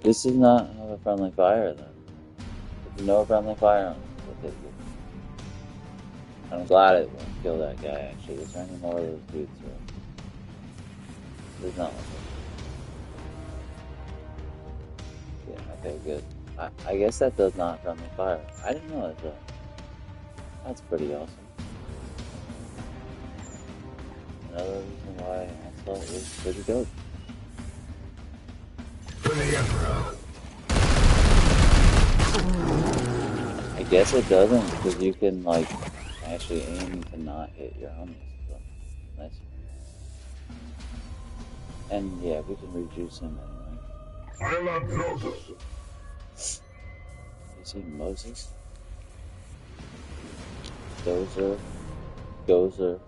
this does not have a friendly fire then. There's no friendly fire on it. Okay, good. I'm glad it won't kill that guy actually. Is there any more of those dudes here? There's not one. Yeah, okay, good. I guess that does not friendly fire. I didn't know that though. That's pretty awesome. Another reason why Onslaught is pretty dope. For the Emperor. I guess it doesn't because you can like actually aim to not hit your homies. So nice. And yeah, we can reduce him anyway. I love Moses. You see Moses? Gozer. Gozer.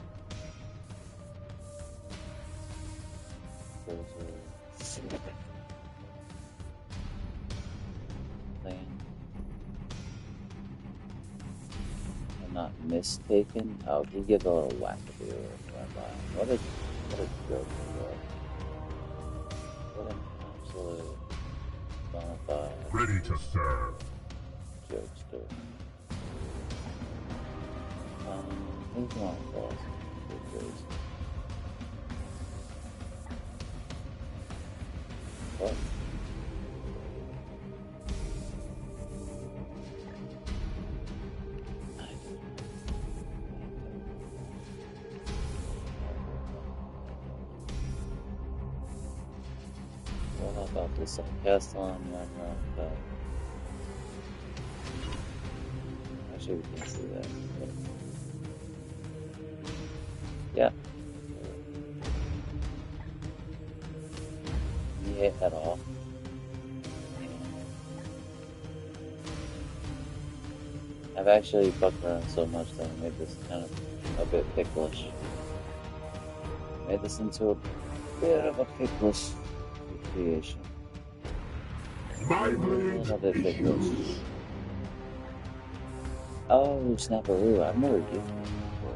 Gozer. Plan. I'm not mistaken. Oh, he gives a little wackadoo right by him. What a joke, bro. What an absolute bonafide Ready to serve. jokester. Who's not boss? What? What about this Castellan run? Actually, we can't see that. But... yeah. Can you hit at all? I've actually fucked around so much that I made this kind of a bit picklish. Made this into a bit of a picklish creation. My A blade little bit is picklish. yours. Oh, Snapperoo. I've never used it before.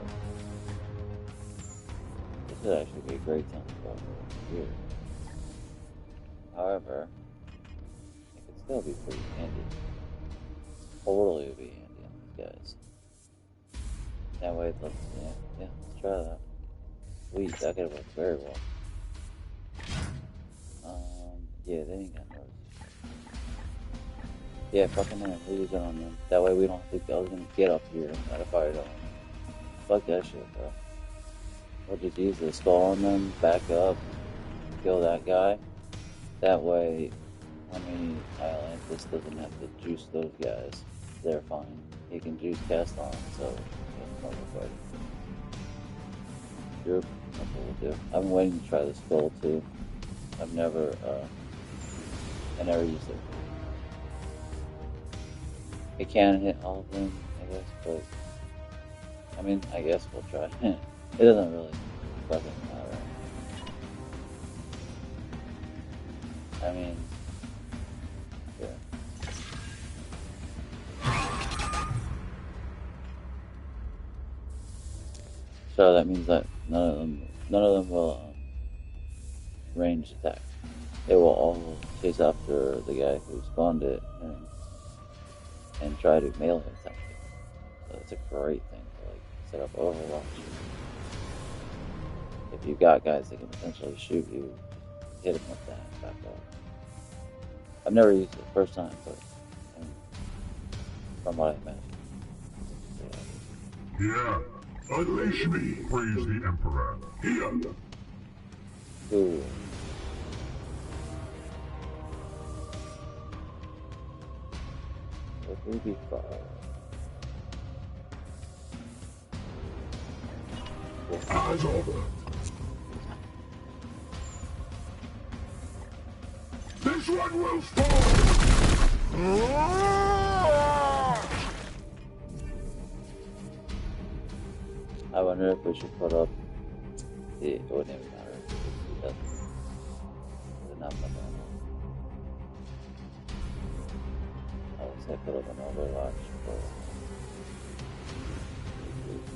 This would actually be a great time to go over here. However, it could still be pretty handy. Totally would be handy on these guys. That way, let's let's try that. Sweet, that could work very well. Yeah, they ain't got noise. Yeah, fucking man, we'll use it on them. That way we don't think I was gonna get up here and try to fire it on them. Fuck that shit, bro. We'll just use the skull on them, back up, kill that guy. That way, Atlantis doesn't have to juice those guys. They're fine. He can juice cast on, so it's not a fight. Sure, that's what we'll do. I've been waiting to try the skull too. I've never, I never used it. It can hit all of them, I guess, but I mean, I guess we'll try. It doesn't really fucking matter. I mean, yeah. So that means that none of them will range attack. They will all chase after the guy who spawned it and try to melee attack it. So it's a great thing to like set up Overwatch. If you've got guys that can potentially shoot you, hit them with that back up. I've never used it first time, but from what I imagine. Yeah. Unleash me. Praise the Emperor. Here. Cool. What would be fire? Eyes over. This one will fall. I wonder if we should put up the. It wouldn't even matter. It doesn't. It's not much on it. I would say put up an Overwatch, but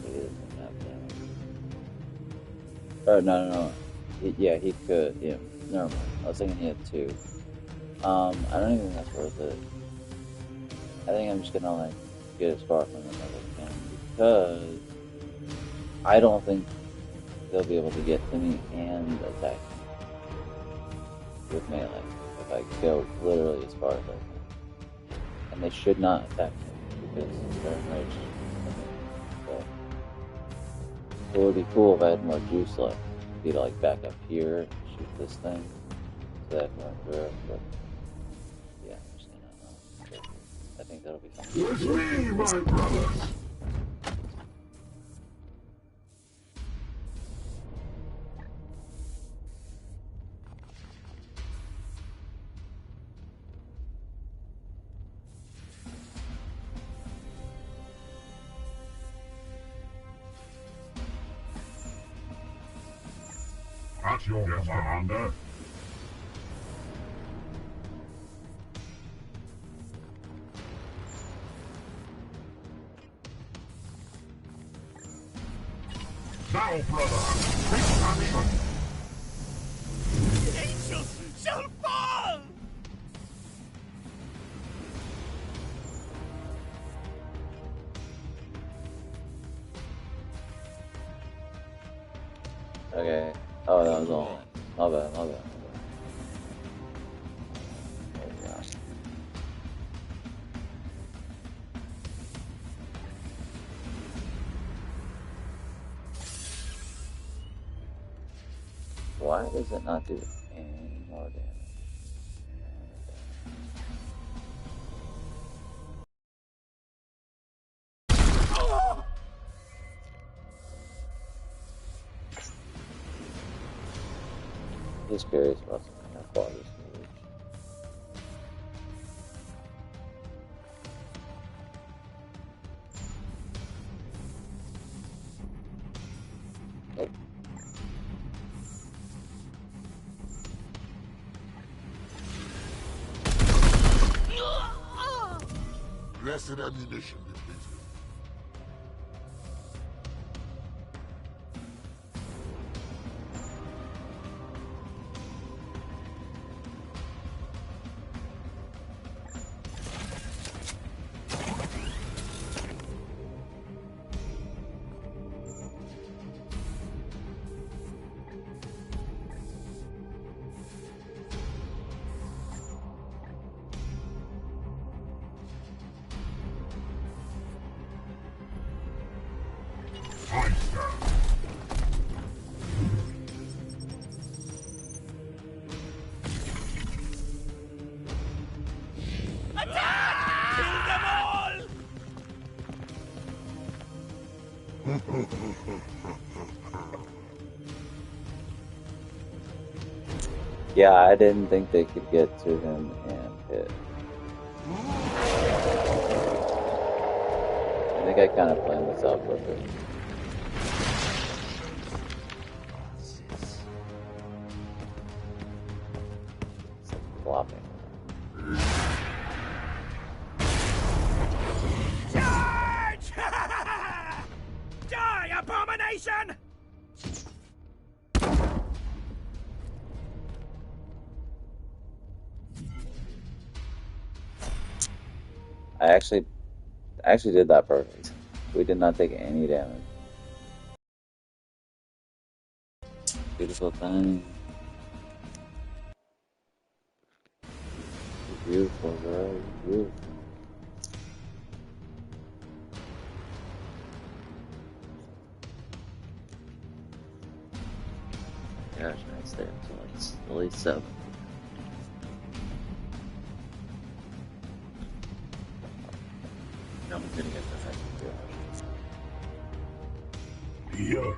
He doesn't have damage. Oh, no. Yeah, he could. Yeah, never mind. I was thinking he had 2. I don't even think that's worth it. I think I'm just gonna like get as far from him as I can because I don't think they'll be able to get to me and attack me with melee if I go literally as far as I can. And they should not attack me because they're enraged. So it would be cool if I had more juice left. Be to like back up here and shoot this thing so that I can run through it. But yeah, I'm just gonna I think that'll be fun. With me, my brothers! At your commander. Now, brother, take action! The angels shall fall! Okay. Oh, that was all. My bad. Oh, yeah. Why does it not do any more damage? Just curious about how far this can reach. Nope. Blessed ammunition, depleted. Yeah, I didn't think they could get to him and hit. I think I kind of planned this out perfect. It's like flopping. Charge! Die, abomination! I actually did that perfect. We did not take any damage. Beautiful thing. Beautiful, girl. Beautiful. Gosh, nice there. So it's at least 7. No, I'm gonna get the heck Here.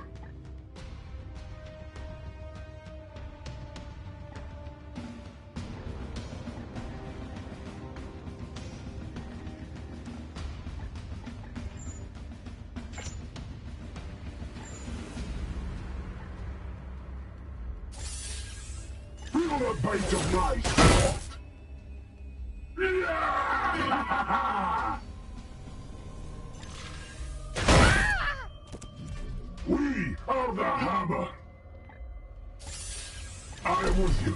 Feel the bite of my shaft! with you.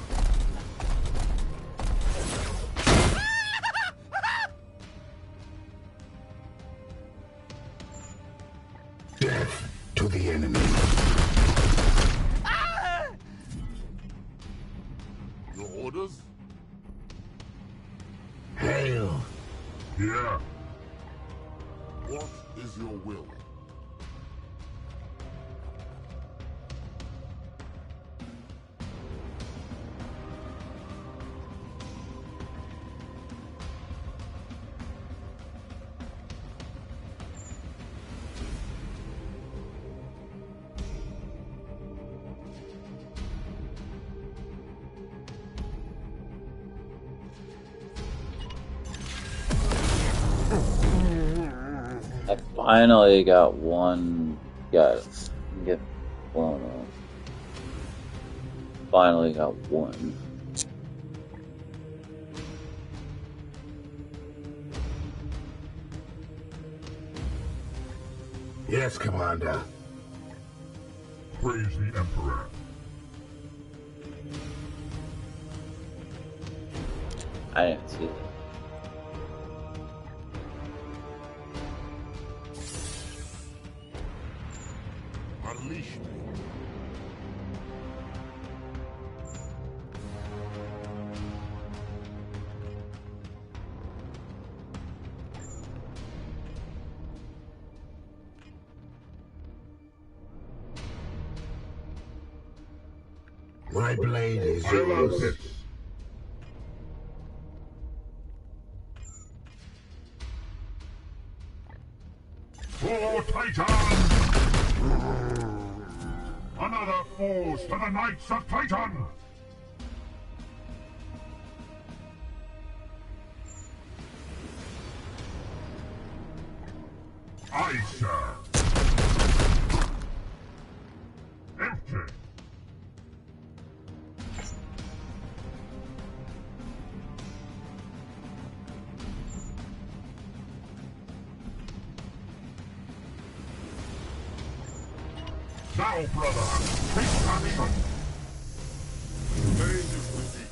Death to the enemy. Your orders? Hail. Yeah. What is your will? I finally got one. Get blown up. Finally got one. Yes, Commander. Praise the Emperor. I didn't see that. Unleash me. My blade is I love yours. it. For Titan! Another falls to the Knights of Titan! Aye, sir. Empty. Now, brother, take action! Pain is resisted.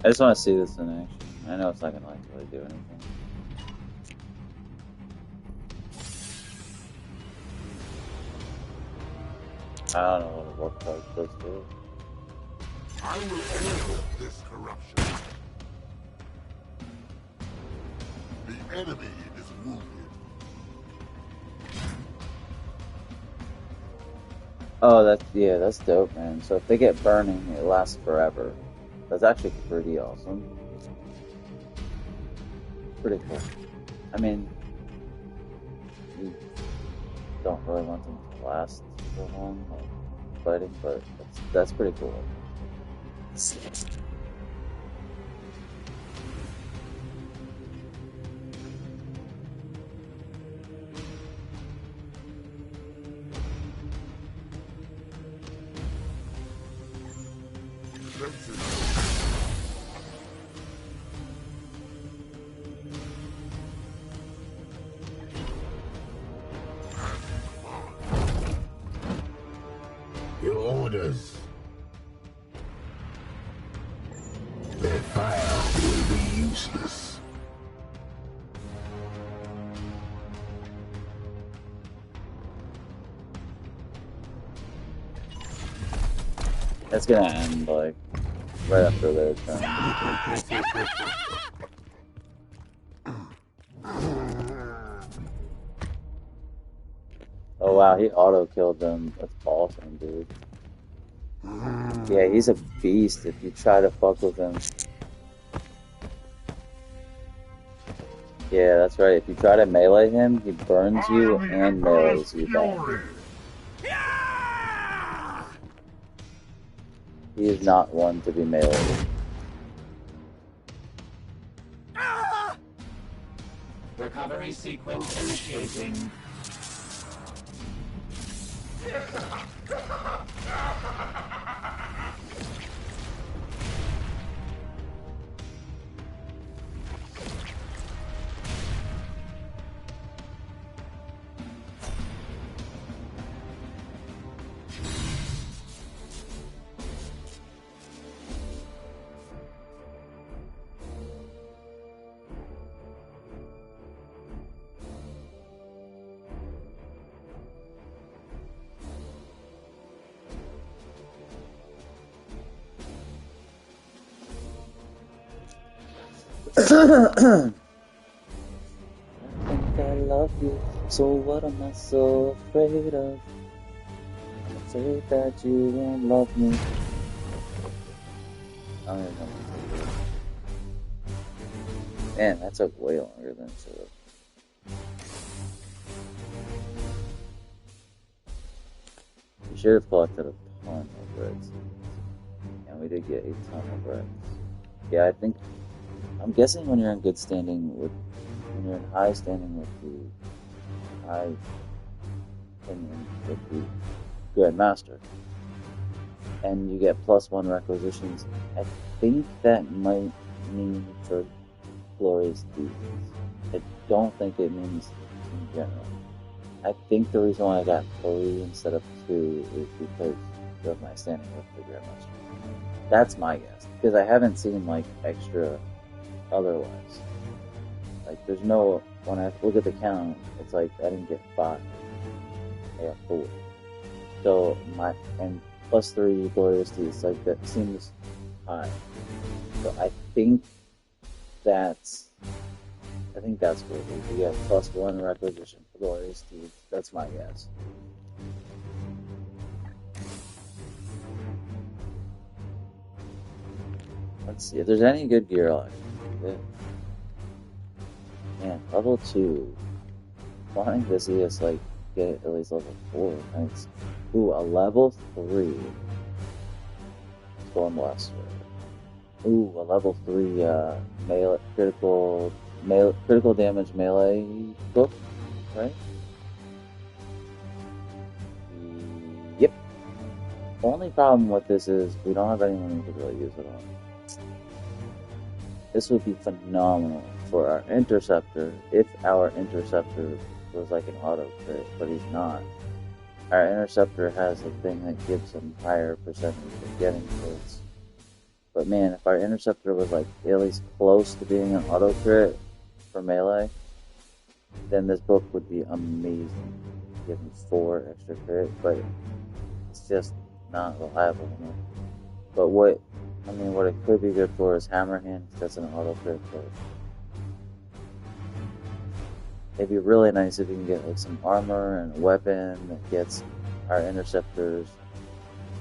I just want to see this in action. I know it's not gonna like really do anything. I don't know what a work card's supposed to do. I will handle this corruption. The enemy is wounded. Oh, that's dope, man. So if they get burning, it lasts forever. That's actually pretty awesome. Pretty cool. I mean, you don't really want them to last so long, like fighting, but that's pretty cool. Your orders. Their fire will be useless. That's gonna end like right after their turn. Oh wow, he auto killed them. That's awesome, dude. Yeah, he's a beast if you try to fuck with him. Yeah, that's right. If you try to melee him, he burns I you am the and Emperor's melees you back. fury. He is not one to be meleeed. Recovery sequence initiating. I think I love you, so what am I so afraid of? I'm afraid that you won't love me. I don't even know what to do. Man, that took way longer than it should have. We should have collected a ton of reds. And we did get a ton of reds. Yeah, I'm guessing when you're in good standing when you're in high standing with the high opinion with the Grandmaster, and you get +1 requisitions, I think that might mean for Glorious Deeds. I don't think it means in general. I think the reason why I got 3 instead of 2 is because of my standing with the Grandmaster. That's my guess, because I haven't seen like extra otherwise. Like there's no, when I look at the count, it's like I didn't get 5. I got 4. So and +3 Glorious Deeds, like that seems high. So I think that's what it is. You get +1 requisition for Glorious Deeds. That's my guess. Let's see if there's any good gear left. Yeah. Man, level 2. Wanting to see us like get at least level 4. Nice. Ooh, a level 3 Stormblaster. Ooh, a level 3 melee critical damage melee book, right? Yep. The only problem with this is we don't have anyone who could really use it on. This would be phenomenal for our Interceptor if our Interceptor was like an auto crit, but he's not. Our Interceptor has a thing that gives him higher percentage of getting crits. But man, if our Interceptor was like at least close to being an auto crit for melee, then this book would be amazing. Give him 4 extra crit, but it's just not reliable enough. But what it could be good for is Hammer Hand, because that's an auto crit. But it'd be really nice if you can get like some armor and a weapon that gets our Interceptors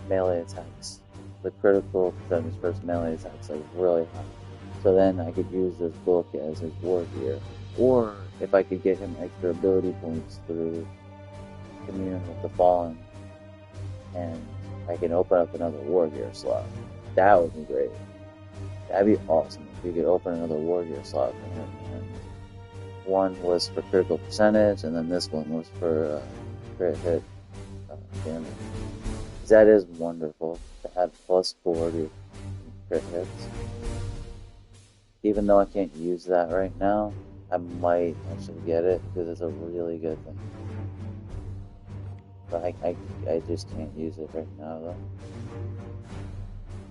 melee attacks, the critical percentage versus melee attacks, like really high. So then I could use this book as his war gear. Or if I could get him extra ability points through Commune with the Fallen, and I can open up another war gear slot. That would be great. That'd be awesome if you could open another war gear slot for him. And one was for critical percentage, and then this one was for crit hit damage. That is wonderful to add +4 to crit hits. Even though I can't use that right now, I might actually get it because it's a really good thing. But I just can't use it right now though.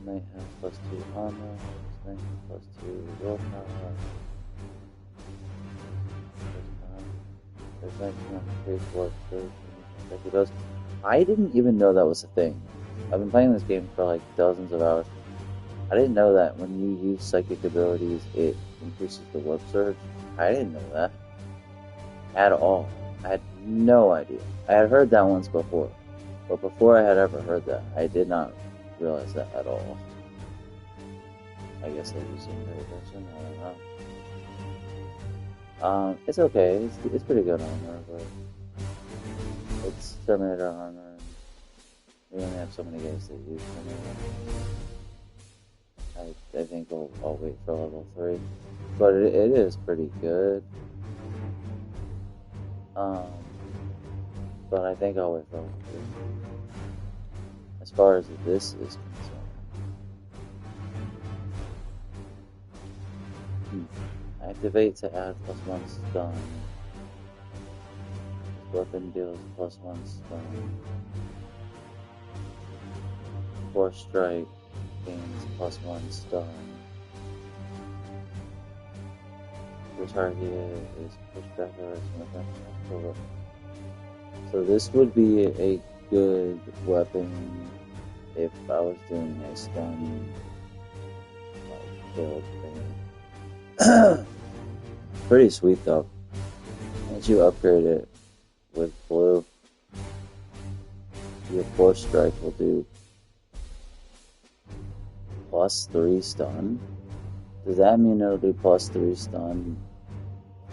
Might have +2 armor, might have +2 willpower. There's 19 I didn't even know that was a thing. I've been playing this game for like dozens of hours. I didn't know that when you use psychic abilities, it increases the warp surge. I didn't know that at all. I had no idea. I had heard that once before, but before I had ever heard that, I did not realize that at all. I guess I just didn't pay attention. I don't know. It's okay. It's pretty good armor, but it's Terminator armor. And we only have so many guys that use Terminator. I think I'll wait for level 3, but it is pretty good. But I think I'll wait for level 3. As far as this is concerned. Activate to add +1 stun. This weapon deals +1 stun. Force strike gains +1 stun. The target is pushed backwards from a So this would be a good weapon if I was doing a stun build thing. Pretty sweet though. Once you upgrade it with blue, your force strike will do +3 stun. Does that mean it'll do +3 stun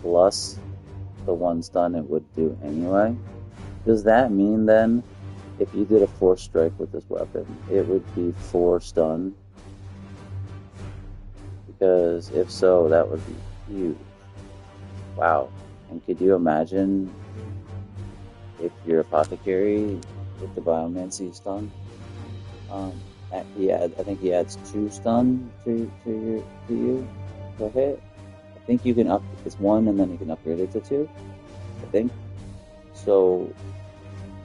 plus the 1 stun it would do anyway? Does that mean then if you did a force strike with this weapon, it would be 4 stun? Because if so, that would be huge. Wow. And could you imagine if your apothecary with the biomancy stun? I think he adds 2 stun to you per hit. I think you can it's 1 and then you can upgrade it to 2. I think. So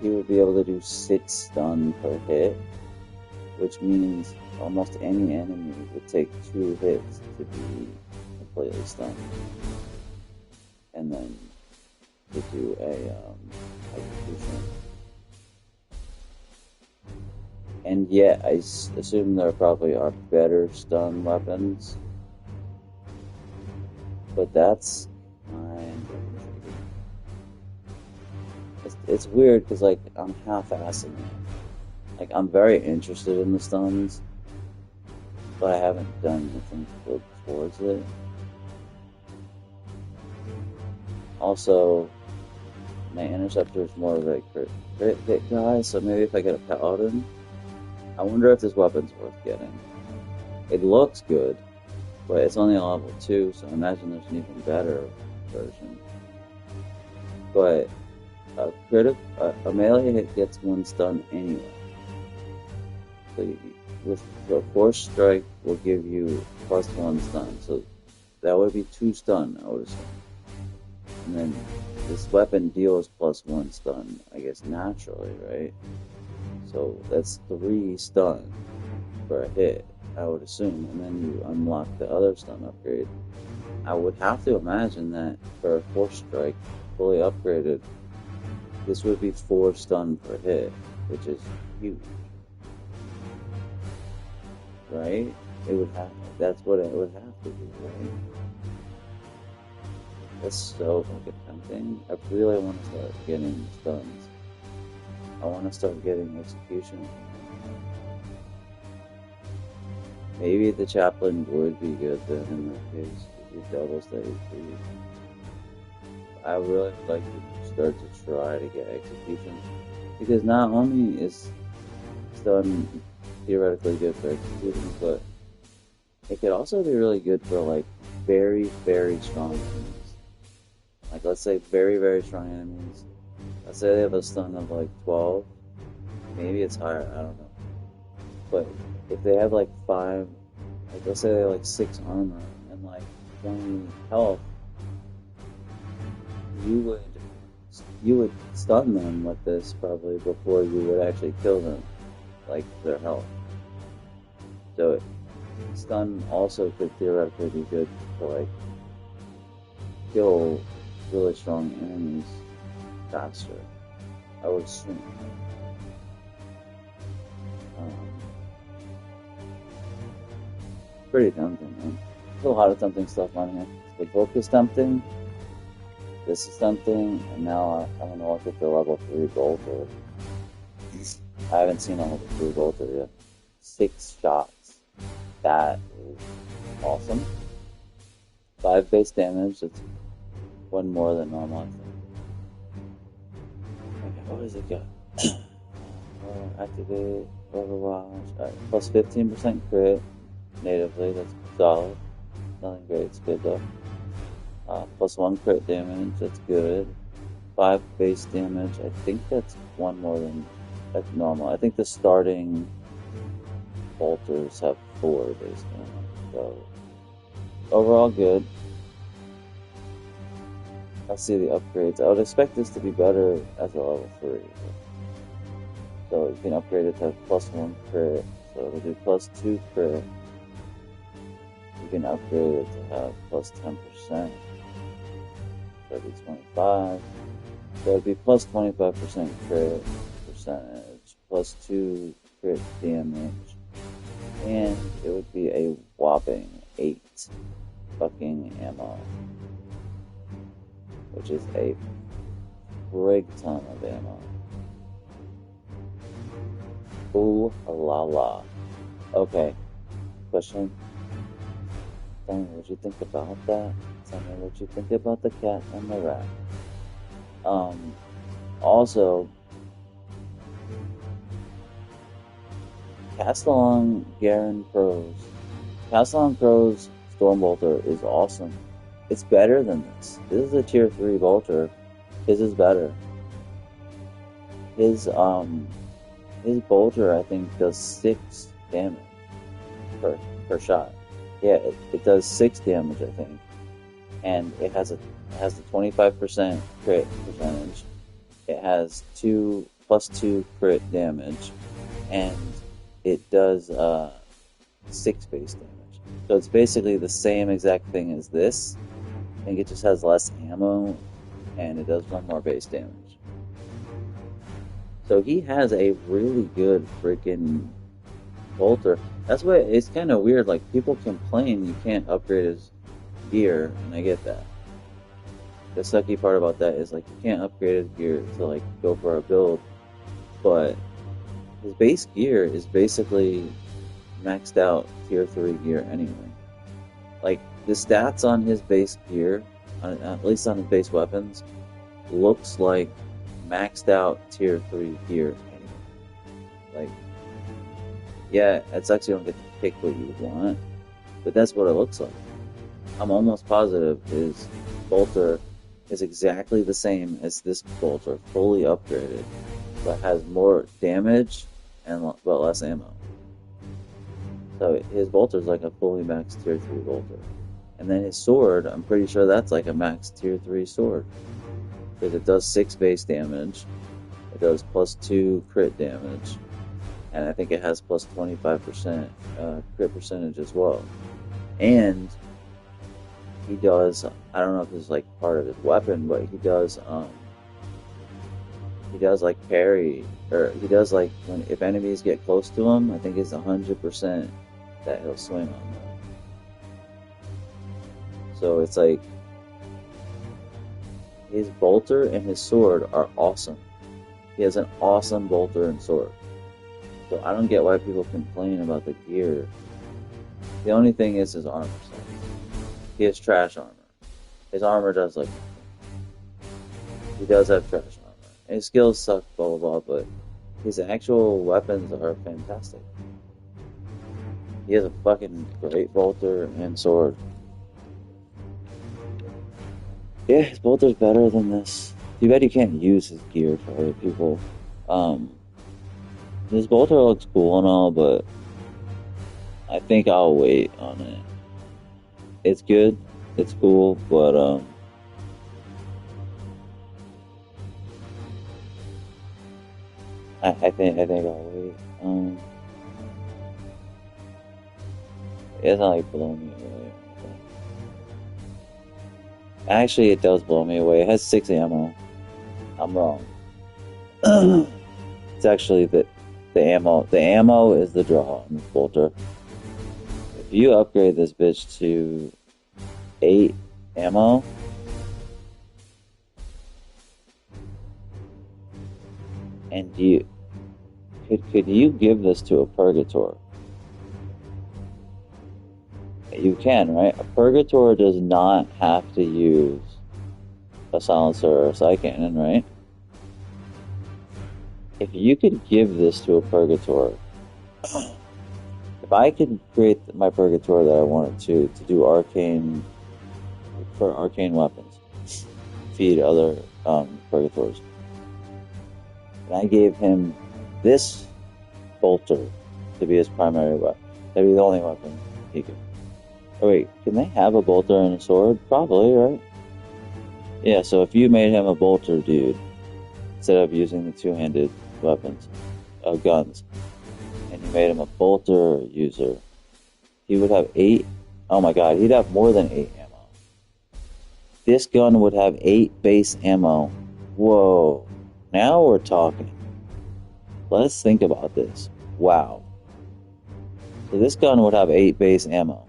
he would be able to do 6 stun per hit, which means almost any enemy would take 2 hits to be completely stunned. And then to do a execution. And yet, I assume there probably are better stun weapons. But that's kind of intriguing. It's weird because, like, I'm half-assing it. Like, I'm very interested in the stuns, but I haven't done anything to build towards it. Also, my interceptor is more of a crit hit guy, so maybe if I get a paladin, I wonder if this weapon's worth getting. It looks good, but it's only a level 2, so I imagine there's an even better version. But a melee hit gets 1 stun anyway. So with the force strike will give you +1 stun, so that would be 2 stun, I would assume. And then this weapon deals +1 stun, I guess naturally, right? So that's 3 stun for a hit, I would assume, and then you unlock the other stun upgrade. I would have to imagine that for a force strike fully upgraded, this would be 4 stun per hit, which is huge. Right? That's what it would have to be, right? That's so fucking tempting. I really want to start getting stuns. I want to start getting execution. Maybe the chaplain would be good then in that case. If you double stage HP. I really would like to start to try to get execution. Because not only is stun theoretically good for execution, but it could also be really good for like very, very strong enemies. Like let's say very, very strong enemies. Let's say they have a stun of like 12. Maybe it's higher, I don't know. But if they have like 5, like let's say they have like 6 armor and like 20 health, you would stun them with this probably before you would actually kill them, like their health. So stun also could theoretically be good to like kill really strong enemies faster, I would assume. Pretty tempting, man. There's a lot of tempting stuff on here. The book is tempting. This is tempting, and now I don't know what if the level 3 bolter. I haven't seen a level 3 bolter yet. 6 shots. That is awesome. 5 base damage. That's one more than normal, I think. Okay, what does it got? Activate, Overwatch, alright, plus 15% crit natively, that's solid. Nothing great, it's good though. Plus 1 crit damage, that's good. 5 base damage, I think that's one more than that's normal. I think the starting bolters have 4 base damage, so overall good. Let's see the upgrades. I would expect this to be better as a level 3. So you can upgrade it to have plus 1 crit, so it'll do plus 2 crit. You can upgrade it to have plus 10%, so it'll be 25. So it'll be plus 25% crit percentage, plus 2 crit damage, and it would be a whopping 8 fucking ammo, which is a frig ton of ammo. Ooh la la. Okay. Question. Tell me what you think about that. Tell me what you think about the cat and the rat. Also, Castellan Garen Pros. Castellan Pros Stormbolter is awesome. It's better than this. This is a tier 3 bolter. His is better. His bolter, I think, does 6 damage per shot. Yeah, it does 6 damage, I think, and it has the 25% crit percentage. It has plus 2 crit damage, and it does 6 base damage. So it's basically the same exact thing as this. I think it just has less ammo, and it does 1 more base damage. So he has a really good freaking bolter. That's why it's kind of weird. Like, people complain you can't upgrade his gear, and I get that. The sucky part about that is, like, you can't upgrade his gear to, like, go for a build, but his base gear is basically maxed out tier 3 gear anyway. Like, the stats on his base gear, at least on his base weapons, looks like maxed out tier 3 gear anyway. Like, yeah, it sucks you don't get to pick what you want, but that's what it looks like. I'm almost positive his bolter is exactly the same as this bolter, fully upgraded, but has more damage and but less ammo. So his bolter is like a fully maxed tier 3 bolter. And then his sword, I'm pretty sure that's like a max tier 3 sword. Because it does 6 base damage, it does plus 2 crit damage, and I think it has plus 25% crit percentage as well. And he does, I don't know if this is like part of his weapon, but he does like parry, or he does like if enemies get close to him, I think it's 100% that he'll swing on them. So it's like, his bolter and his sword are awesome. He has an awesome bolter and sword. So I don't get why people complain about the gear. The only thing is his armor size. He has trash armor. His armor does like nothing. He does have trash armor. And his skills suck, blah blah blah, but his actual weapons are fantastic. He has a fucking great bolter and sword. Yeah, his bolter's better than this. Too bad you can't use his gear for other people. His bolter looks cool and all, but I think I'll wait on it. It's good, it's cool, but I think I'll wait. It's not like blowing me away. Actually, it does blow me away. It has 6 ammo. I'm wrong. It's actually the ammo. The ammo is the draw on this bolter. If you upgrade this bitch to 8 ammo, and could you give this to a Purgator? You can, right? A Purgator does not have to use a silencer or a side cannon, right? If you could give this to a Purgator, if I could create my Purgator that I wanted to do arcane, for arcane weapons, feed other Purgators, and I gave him this bolter to be his primary weapon, that'd be the only weapon he could. Oh wait, can they have a bolter and a sword? Probably, right? Yeah, so if you made him a bolter dude, instead of using the two-handed weapons, guns, and you made him a bolter user, he would have 8, oh my god, he'd have more than 8 ammo. This gun would have 8 base ammo. Whoa, now we're talking. Let's think about this. Wow. So this gun would have 8 base ammo.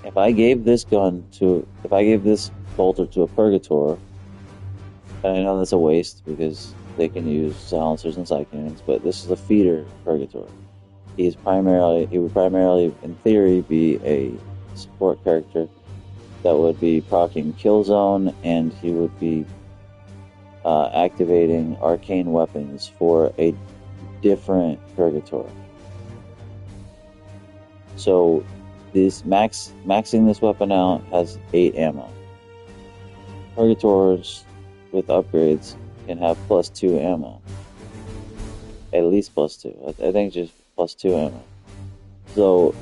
If I gave this bolter to a Purgator, and I know that's a waste because they can use silencers and side cannons, but this is a feeder Purgator. He would primarily, in theory, be a support character that would be proccing Killzone, and he would be activating arcane weapons for a different Purgator. So this maxing this weapon out has 8 ammo. Purgators with upgrades can have +2 ammo. At least +2. I think just +2 ammo. So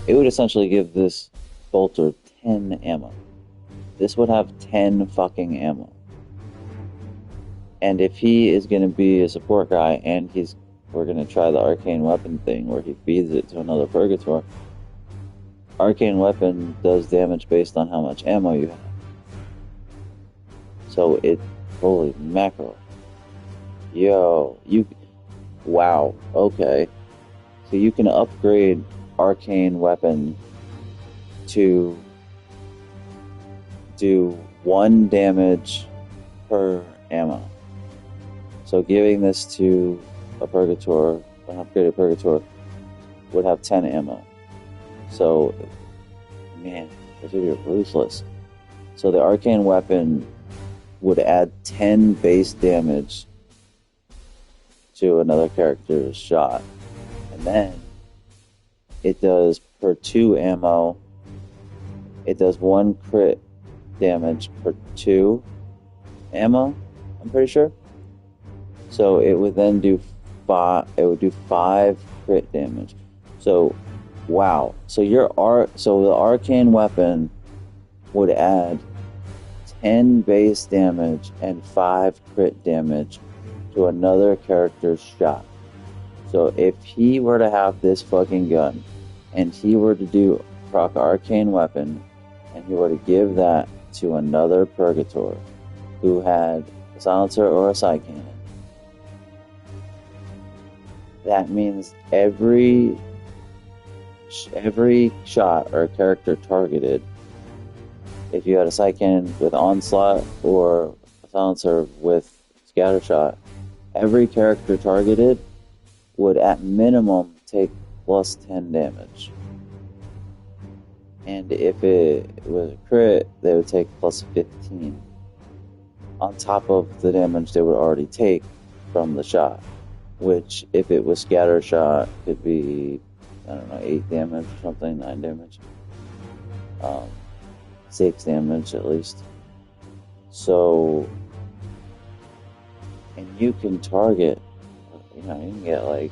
it would essentially give this bolter 10 ammo. This would have 10 fucking ammo. And if he is going to be a support guy and we're going to try the arcane weapon thing where he feeds it to another Purgator, arcane weapon does damage based on how much ammo you have. So holy mackerel. Wow, okay. So you can upgrade arcane weapon to do 1 damage per ammo. So giving this to a Purgator, an upgraded Purgator, would have 10 ammo. So, man, this would be ruthless. So the arcane weapon would add 10 base damage to another character's shot. And then it does per 2 ammo, it does 1 crit damage per 2 ammo, I'm pretty sure. So it would then do 5 crit damage. So wow. So the arcane weapon would add 10 base damage and 5 crit damage to another character's shot. So if he were to have this fucking gun and he were to do proc arcane weapon and he were to give that to another Purgator who had a silencer or a side cannon, that means every shot or character targeted, if you had a side cannon with onslaught or a silencer with scattershot, every character targeted would at minimum take +10 damage. And if it was a crit, they would take +15 on top of the damage they would already take from the shot, which if it was scattershot could be, I don't know, 8 damage or something, 9 damage. 6 damage at least. So, and you can target, you can get like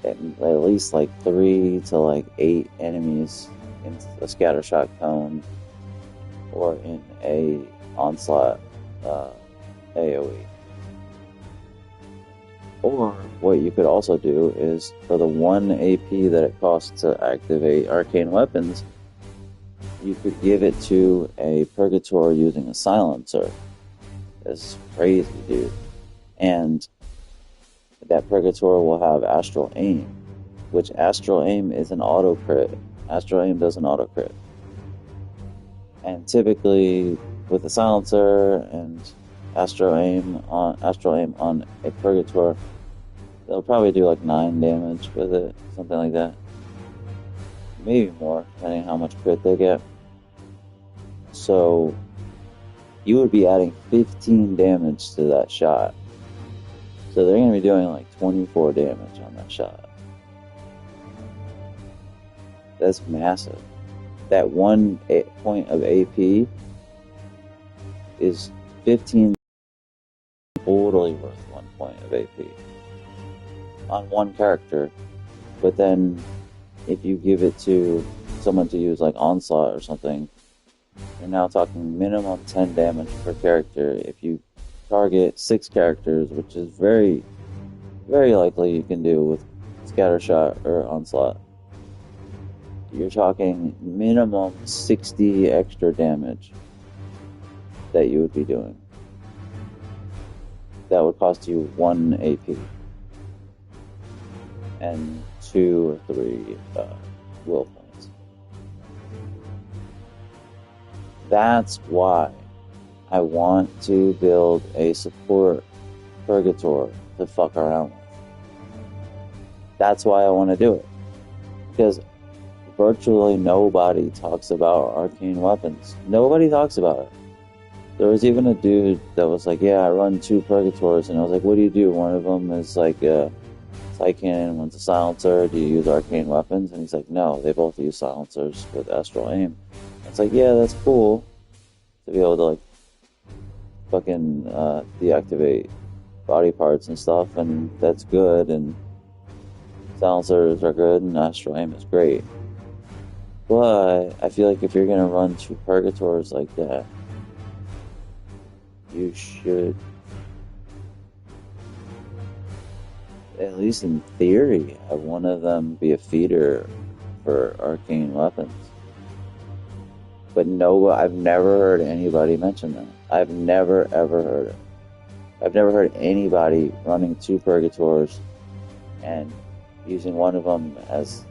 at least like 3 to 8 enemies in a scattershot cone or in a onslaught AoE. Or what you could also do is, for the 1 AP that it costs to activate arcane weapons, you could give it to a Purgator using a silencer. That's crazy, dude. And that Purgator will have Astral Aim, which Astral Aim is an auto crit. Astral Aim does an auto crit. And typically, with a silencer and Astral Aim on a Purgator, they'll probably do 9 damage with it, something like that. Maybe more, depending on how much crit they get. So, you would be adding 15 damage to that shot. So they're going to be doing like 24 damage on that shot. That's massive. That 1 point of AP is 15 totally worth 1 point of AP on one character. But then if you give it to someone to use like Onslaught or something, you're now talking minimum 10 damage per character. If you target 6 characters, which is very, very likely you can do with Scattershot or Onslaught, you're talking minimum 60 extra damage that you would be doing. That would cost you 1 AP and 2 or 3 will points. That's why I want to build a support Purgator to fuck around with. That's why I want to do it. Because virtually nobody talks about arcane weapons. Nobody talks about it. There was even a dude that was like, yeah, I run 2 Purgators, and I was like, what do you do? One of them is like a Psychic and one's a Silencer. Do you use arcane weapons? And he's like, no, they both use Silencers with Astral Aim. It's like, yeah, that's cool to be able to like fucking deactivate body parts and stuff, and that's good, and Silencers are good, and Astral Aim is great. But I feel like if you're gonna run 2 Purgators like that, you should, at least in theory, have one of them be a feeder for arcane weapons. But no, I've never heard anybody mention that. I've never ever heard it. I've never heard anybody running 2 Purgators and using one of them as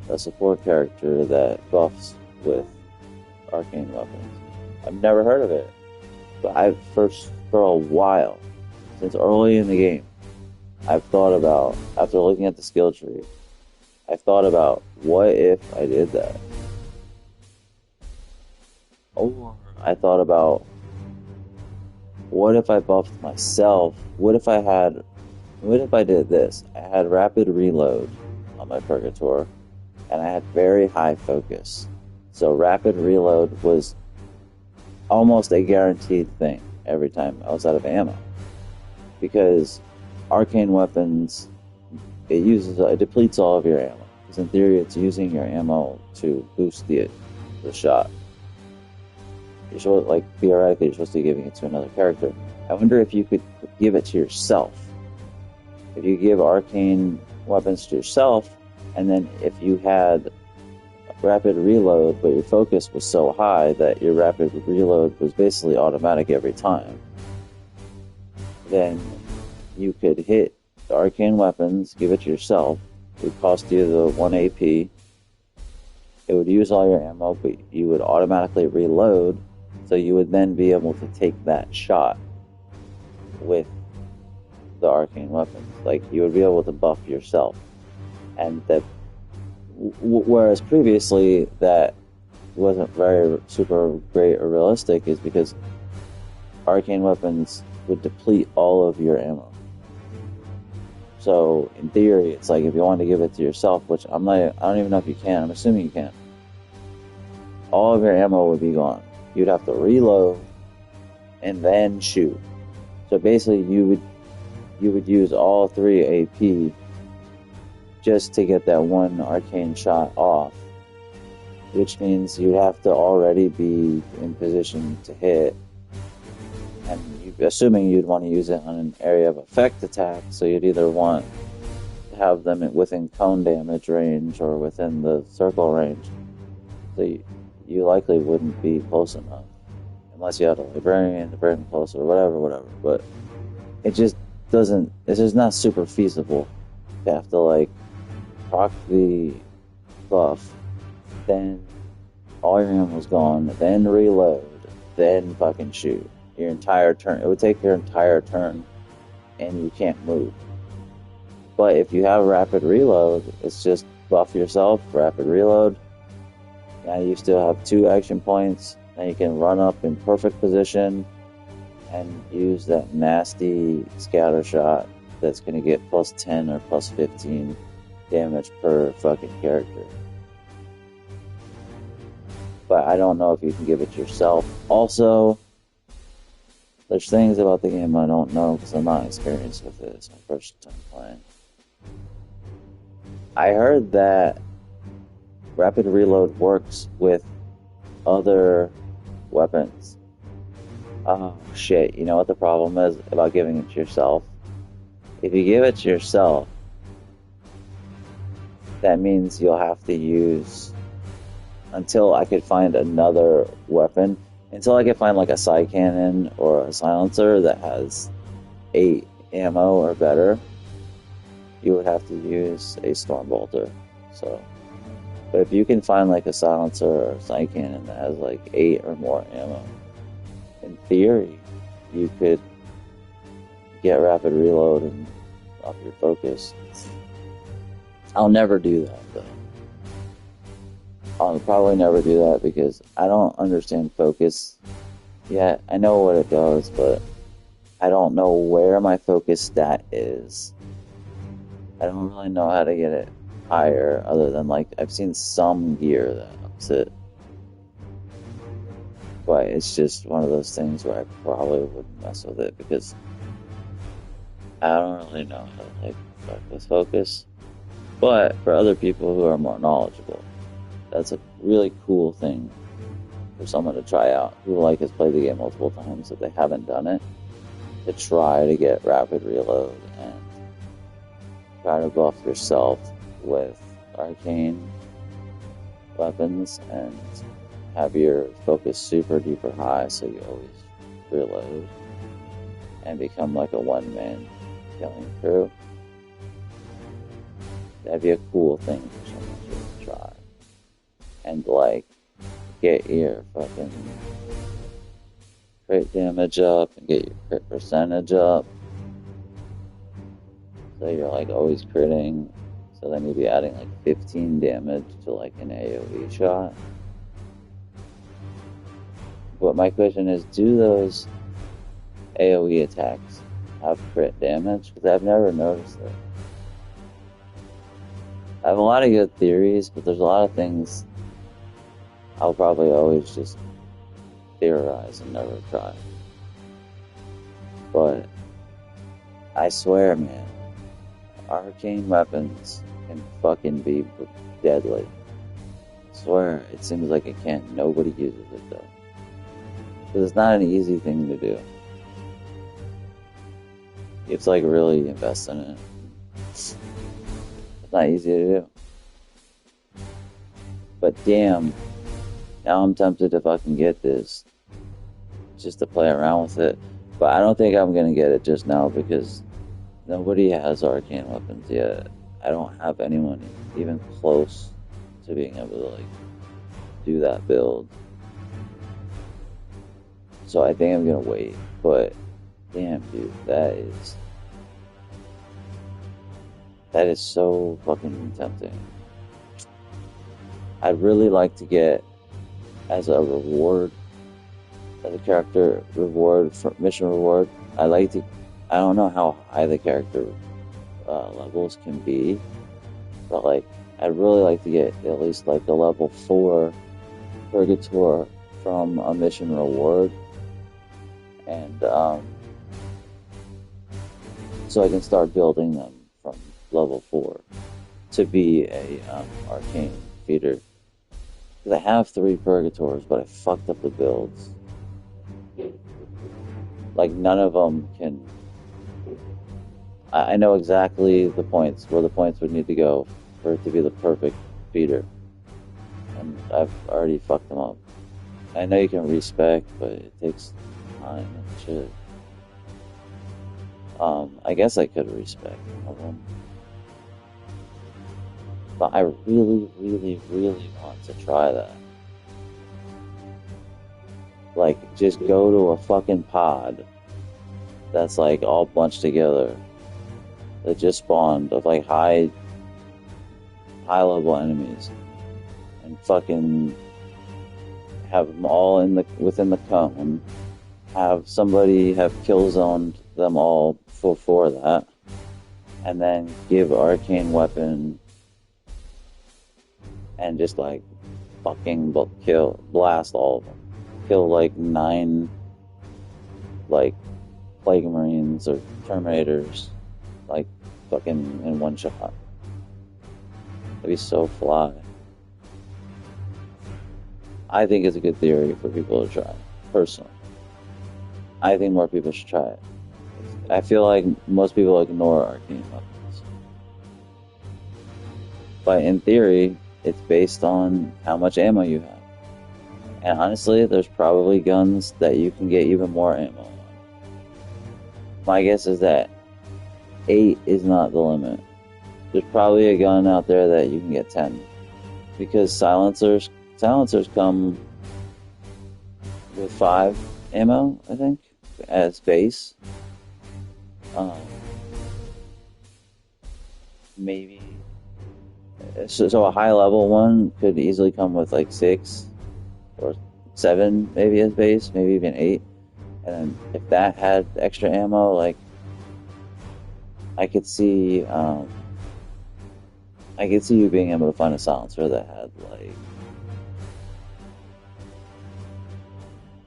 a support character that buffs with arcane weapons. I've never heard of it. But for a while, since early in the game, I've thought about, after looking at the skill tree, I've thought about, what if I did that? Or I thought about, what if I buffed myself? What if I did this? I had rapid reload on my Purgator, and I had very high focus. So rapid reload was almost a guaranteed thing every time I was out of ammo. Because arcane weapons, it depletes all of your ammo. Because in theory, it's using your ammo to boost the shot. You're supposed, like, theoretically, you're supposed to be giving it to another character. I wonder if you could give it to yourself. If you give arcane weapons to yourself, and then if you had rapid reload, but your focus was so high that your rapid reload was basically automatic every time, then you could hit the arcane weapons, give it to yourself. It would cost you the 1 AP. It would use all your ammo, but you would automatically reload, so you would then be able to take that shot with the arcane weapons. Like, you would be able to buff yourself. And that, whereas previously that wasn't very super great or realistic, is because arcane weapons would deplete all of your ammo. So in theory, it's like if you wanted to give it to yourself, which I don't even know if you can. I'm assuming you can. All of your ammo would be gone. You'd have to reload and then shoot. So basically, you would use all 3 AP just to get that 1 arcane shot off, which means you'd have to already be in position to hit, and assuming you'd want to use it on an area of effect attack, so you'd either want to have them within cone damage range or within the circle range. So you likely wouldn't be close enough, unless you had a librarian to bring them close or whatever. But it's just not super feasible to have to like proc the buff, then all your ammo's gone, then reload, then fucking shoot your entire turn. It would take your entire turn, and you can't move. But if you have rapid reload, it's just buff yourself, rapid reload. Now you still have 2 action points. Now you can run up in perfect position, and use that nasty scatter shot that's going to get plus 10 or plus 15 damage per fucking character. But I don't know if you can give it yourself. Also, there's things about the game I don't know because I'm not experienced with it. It's my first time playing. I heard that rapid reload works with other weapons. Oh shit, you know what the problem is about giving it to yourself? If you give it to yourself, that means you'll have to use, until I could find another weapon, until I could find like a side cannon or a silencer that has 8 ammo or better, you would have to use a storm bolter. So, but if you can find like a silencer or a side cannon that has like 8 or more ammo, in theory, you could get rapid reload and up your focus. I'll never do that though. I'll probably never do that because I don't understand focus yet. I know what it does, but I don't know where my focus stat is. I don't really know how to get it higher other than like I've seen some gear that ups it. But it's just one of those things where I probably wouldn't mess with it because I don't really know how to like fuck with focus. But for other people who are more knowledgeable, that's a really cool thing for someone to try out who like has played the game multiple times if they haven't done it, to try to get rapid reload and try to buff yourself with arcane weapons and have your focus super duper high so you always reload and become like a one-man killing crew. That'd be a cool thing for someone to try. And like get your fucking crit damage up and get your crit percentage up. So you're like always critting. So then you'd be adding like 15 damage to like an AoE shot. But my question is, do those AoE attacks have crit damage? Because I've never noticed it. I have a lot of good theories, but there's a lot of things I'll probably always just theorize and never try. But I swear, man, arcane weapons can fucking be deadly. I swear, it seems like it can't. Nobody uses it though. Because it's not an easy thing to do. You have to like really invest in it. It's not easy to do. But damn, now I'm tempted to fucking get this just to play around with it. But I don't think I'm gonna get it just now because nobody has arcane weapons yet. I don't have anyone even close to being able to like do that build. So I think I'm gonna wait. But damn, dude, that is so fucking tempting. I'd really like to get as a reward, as a character reward, for mission reward. I don't know how high the character levels can be, but like I'd really like to get at least like a level 4 Purgator from a mission reward, and so I can start building them from level 4 to be a arcane feeder. Because I have 3 Purgators, but I fucked up the builds. Like none of them can. I know exactly the points where the points would need to go for it to be the perfect feeder, and I've already fucked them up. I know you can respec, but it takes time and shit. I guess I could respec one of them. But I really, really, really want to try that. Like, just go to a fucking pod that's like all bunched together that just spawned of like high level enemies and fucking have them all within the cone have somebody have kill zoned them all before that, and then give arcane weapon and just like fucking blast all of them. Kill like 9 like Plague Marines or Terminators like fucking in one shot. That'd be so fly. I think it's a good theory for people to try, personally. I think more people should try it. I feel like most people ignore arcane weapons. But in theory, it's based on how much ammo you have. And honestly, there's probably guns that you can get even more ammo on. My guess is that 8 is not the limit. There's probably a gun out there that you can get 10. Because silencers come with 5 ammo, I think, as base. Maybe. So a high level one could easily come with like 6 or 7 maybe as base, maybe even 8. And then if that had extra ammo, like I could see you being able to find a silencer that had like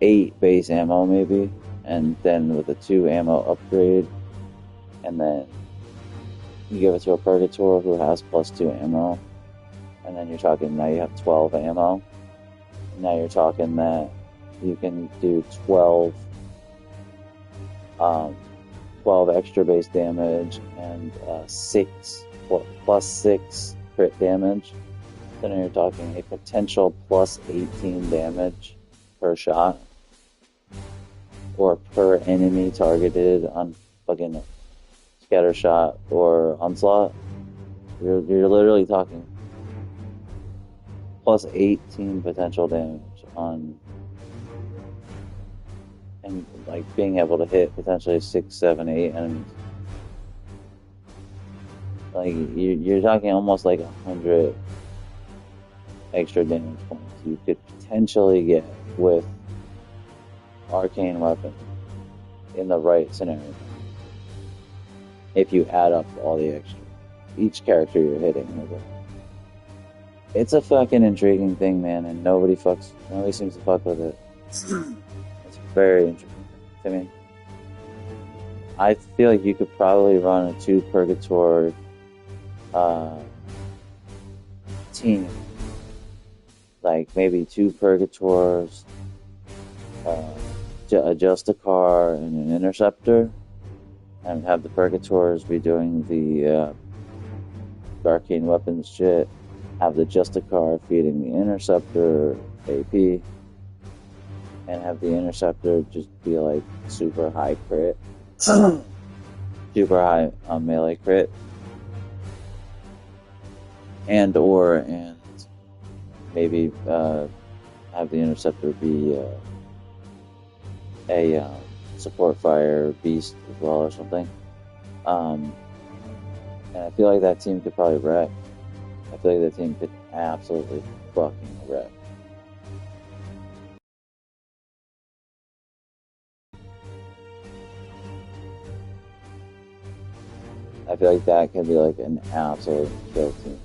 8 base ammo maybe, and then with a 2 ammo upgrade, and then you give it to a Purgator who has +2 ammo, and then you're talking now you have 12 ammo. Now you're talking that you can do 12 extra base damage and 6 plus 6 crit damage. So now you're talking a potential +18 damage per shot, or per enemy targeted on fucking scatter shot or onslaught. You're literally talking +18 potential damage on, and like being able to hit potentially 6, 7, 8 enemies. Like you're talking almost like 100 extra damage points you could potentially get with arcane weapon in the right scenario. If you add up all the extra, each character you're hitting with it. It's a fucking intriguing thing, man, and nobody seems to fuck with it. It's very interesting to me. I feel like you could probably run a 2 Purgator team. Like maybe 2 Purgators, a Justicar, and an Interceptor, and have the Purgators be doing the arcane weapons shit, have the Justicar feeding the Interceptor AP, and have the Interceptor just be like super high crit, super high melee crit, and maybe have the Interceptor be a support fire beast as well or something. And I feel like that team could probably wreck. I feel like that team could absolutely fucking wreck. I feel like that can be like an absolute kill team.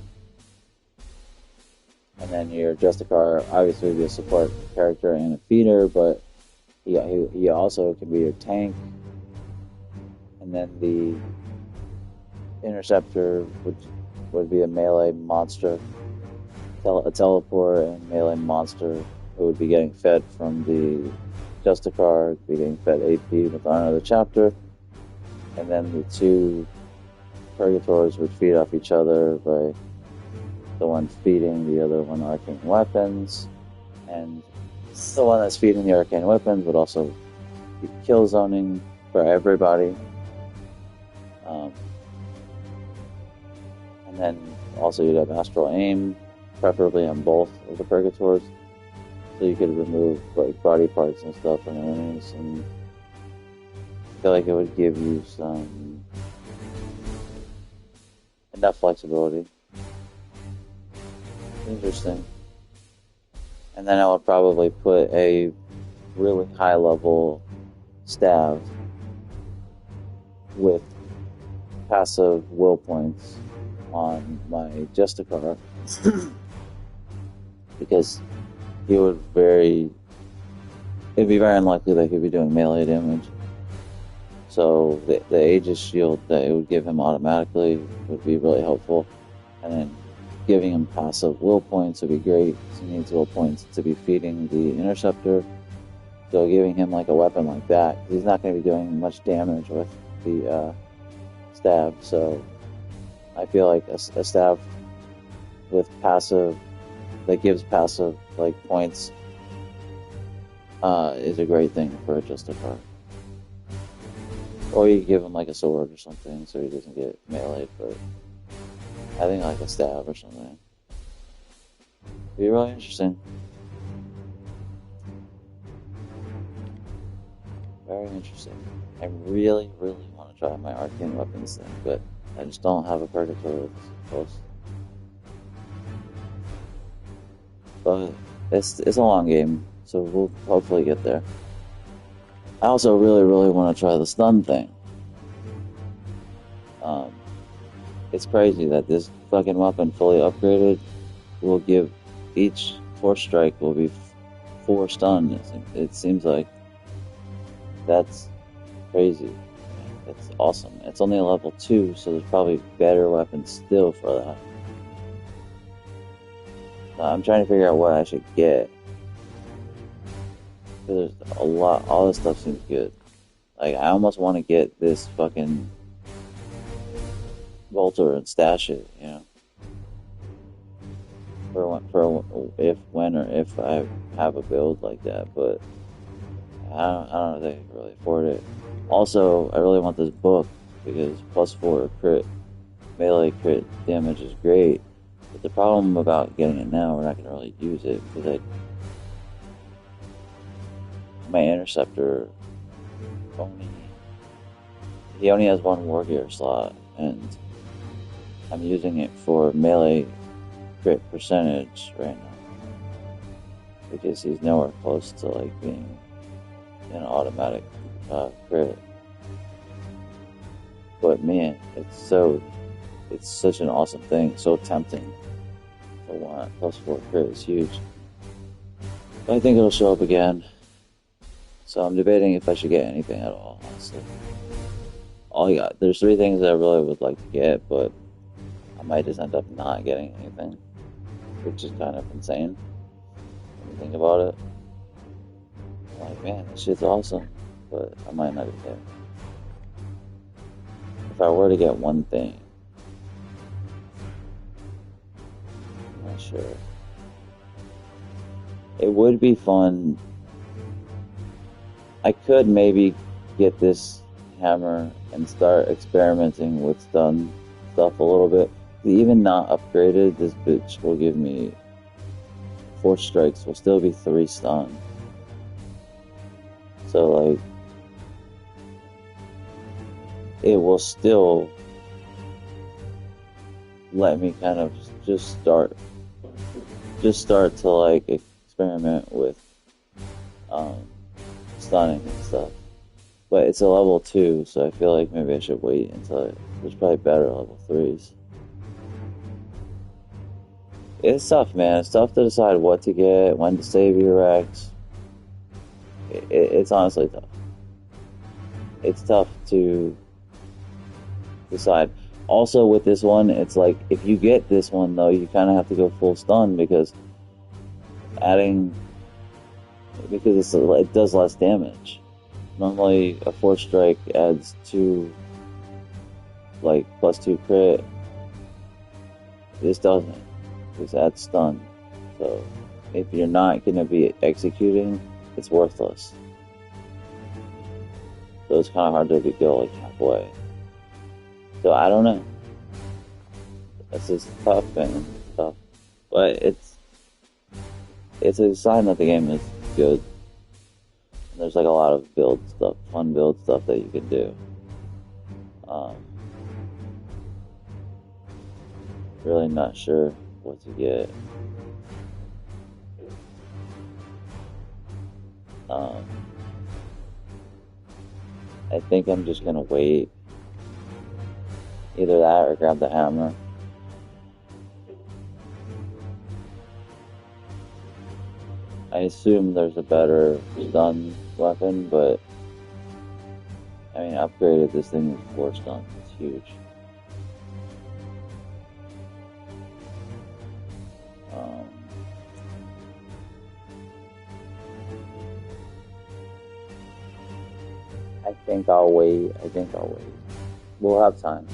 And then your Justicar obviously would be a support character and a feeder, but he also can be your tank. And then the Interceptor would be a melee monster, a teleport and melee monster who would be getting fed from the Justicar, be getting fed AP with another chapter, and then the 2 Purgators would feed off each other by the one feeding the other one arcane weapons, and the one that's feeding the arcane weapons would also be kill zoning for everybody. And then also you'd have astral aim, preferably on both of the Purgators, so you could remove like body parts and stuff from enemies, and I feel like it would give you some enough flexibility. Interesting. And then I would probably put a really high level staff with passive will points on my Justicar because it'd be very unlikely that he'd be doing melee damage. So the Aegis shield that it would give him automatically would be really helpful. And then giving him passive will points would be great. He needs will points to be feeding the Interceptor. So giving him like a weapon like that, he's not going to be doing much damage with the stab. So I feel like a stab with passive that gives passive like points is a great thing for a Justicar. Or you give him like a sword or something so he doesn't get meleeed, but I think like a stab or something. Be really interesting. Very interesting. I really, really want to try my arcane weapons thing, but I just don't have a purgatory that's close. But it's a long game, so we'll hopefully get there. I also really, really want to try the stun thing. It's crazy that this fucking weapon fully upgraded will give each force strike will be 4 stun. It seems like that's crazy. That's awesome. It's only a level 2, so there's probably better weapons still for that. I'm trying to figure out what I should get. There's a lot. All this stuff seems good. Like I almost want to get this fucking Bolter and stash it, you know, for when or if I have a build like that. But I don't know if I can really afford it. Also, I really want this book because +4 crit melee crit damage is great. But the problem about getting it now, we're not going to really use it because my Interceptor he only has 1 war gear slot, and I'm using it for melee crit percentage right now because he's nowhere close to like being an automatic crit. But man, it's such an awesome thing, so tempting to want. +4 crit is huge. But I think it'll show up again. So I'm debating if I should get anything at all, honestly. There's 3 things that I really would like to get, but I might just end up not getting anything, which is kind of insane when you think about it. I'm like, man, this shit's awesome, but I might not get it. If I were to get one thing, I'm not sure. It would be fun. I could maybe get this hammer and start experimenting with stun stuff a little bit. Even not upgraded, this bitch will give me 4 strikes, will still be 3 stun. So like, it will still let me kind of just start to like experiment with stunning and stuff. But it's a level 2, so I feel like maybe I should wait until there's probably better level 3s. It's tough, man. It's tough to decide what to get, when to save your Rex. It's honestly tough. It's tough to decide. Also, with this one, it's like, if you get this one, though, you kind of have to go full stun because it does less damage. Normally, a 4 strike adds 2, like, +2 crit. This doesn't. This adds stun. So, if you're not going to be executing, it's worthless. So it's kind of hard to go, like, halfway. So, I don't know. This is tough, man. Tough. But it's a sign that the game is good. There's like a lot of fun build stuff that you can do. Really not sure what to get. I think I'm just gonna wait. Either that or grab the hammer. I assume there's a better stun weapon, but I mean, upgraded, this thing is 4 stun. It's huge. I think I'll wait. We'll have time.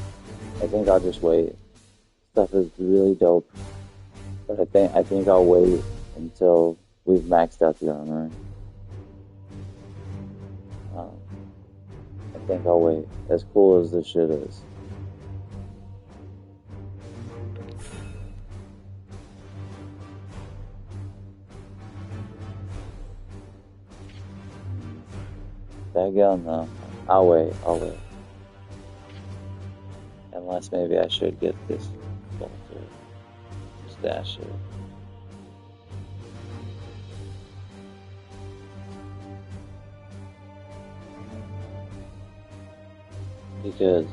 I think I'll just wait. Stuff is really dope. But I think I'll wait until we've maxed out the armor. I think I'll wait. As cool as this shit is. That gun though. I'll wait. Unless maybe I should get this bolter. Stash it. Because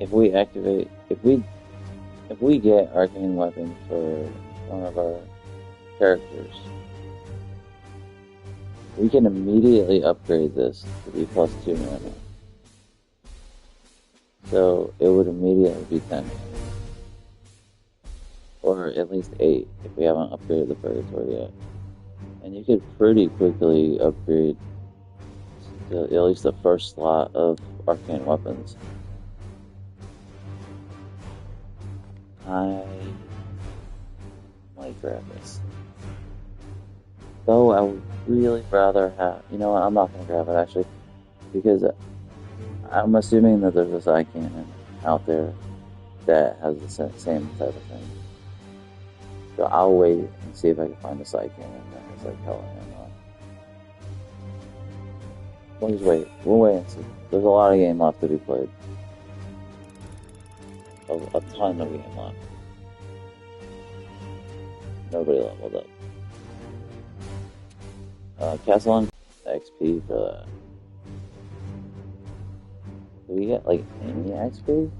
if we get arcane weapon for one of our characters, we can immediately upgrade this to be +2 mana. So it would immediately be 10 mana. Or at least 8 if we haven't upgraded the Purgatory yet. And you could pretty quickly upgrade to at least the first slot of arcane weapons. I might grab this. Though I would really rather have... You know what, I'm not going to grab it actually. Because I'm assuming that there's a side cannon out there that has the same type of thing. So I'll wait and see if I can find a side cannon that has like hella ammo. We'll just wait. We'll wait and see. There's a lot of game left to be played. A ton of game left. Nobody leveled up. Castle on XP for that. Do we get like any XP?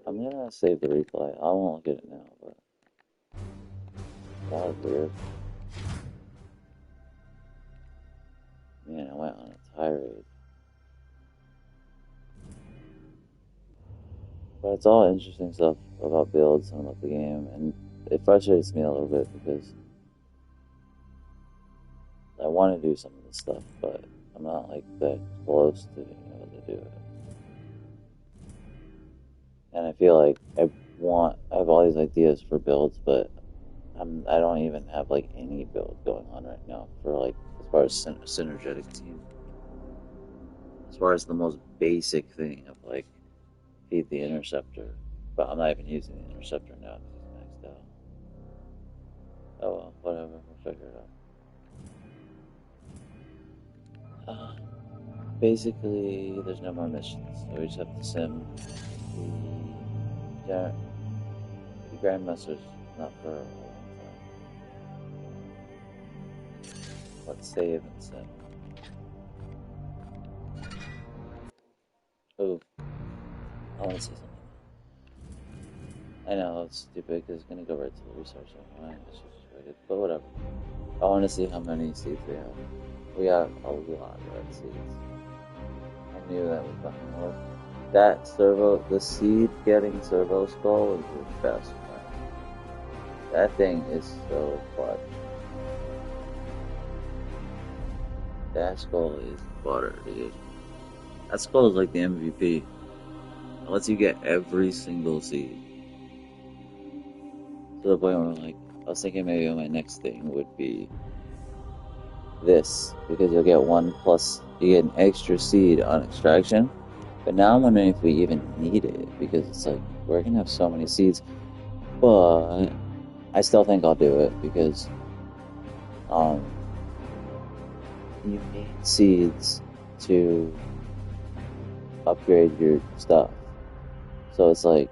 I'm gonna save the replay. I won't look at it now, but that was weird. Man, I went on a tirade. But it's all interesting stuff about builds and about the game, and it frustrates me a little bit because I want to do some of this stuff, but I'm not like that close to being able to do it. And I feel like I have all these ideas for builds, but I don't even have like any build going on right now for like as far as synergetic team. As far as the most basic thing of like feed the interceptor, but I'm not even using the interceptor now because it's maxed out. Oh well, whatever, we'll figure it out. Basically, there's no more missions, so we just have to sim the Grandmaster's not for a long time. Let's save and sim. Oh, I want to see something. I know, it's stupid because it's going to go right to the research line. It's just rated, but whatever. I want to see how many seeds we have. We got a lot of red seeds. I knew that was fucking work. The seed getting servo skull is the best one. That thing is so clutch. That skull is butter, dude. That skull is like the MVP. It lets you get every single seed. To the point where like, I was thinking maybe my next thing would be this, because you'll get you get an extra seed on extraction. But now I'm wondering if we even need it, because it's like, we're gonna have so many seeds. But I still think I'll do it, because you need seeds to upgrade your stuff. So it's like,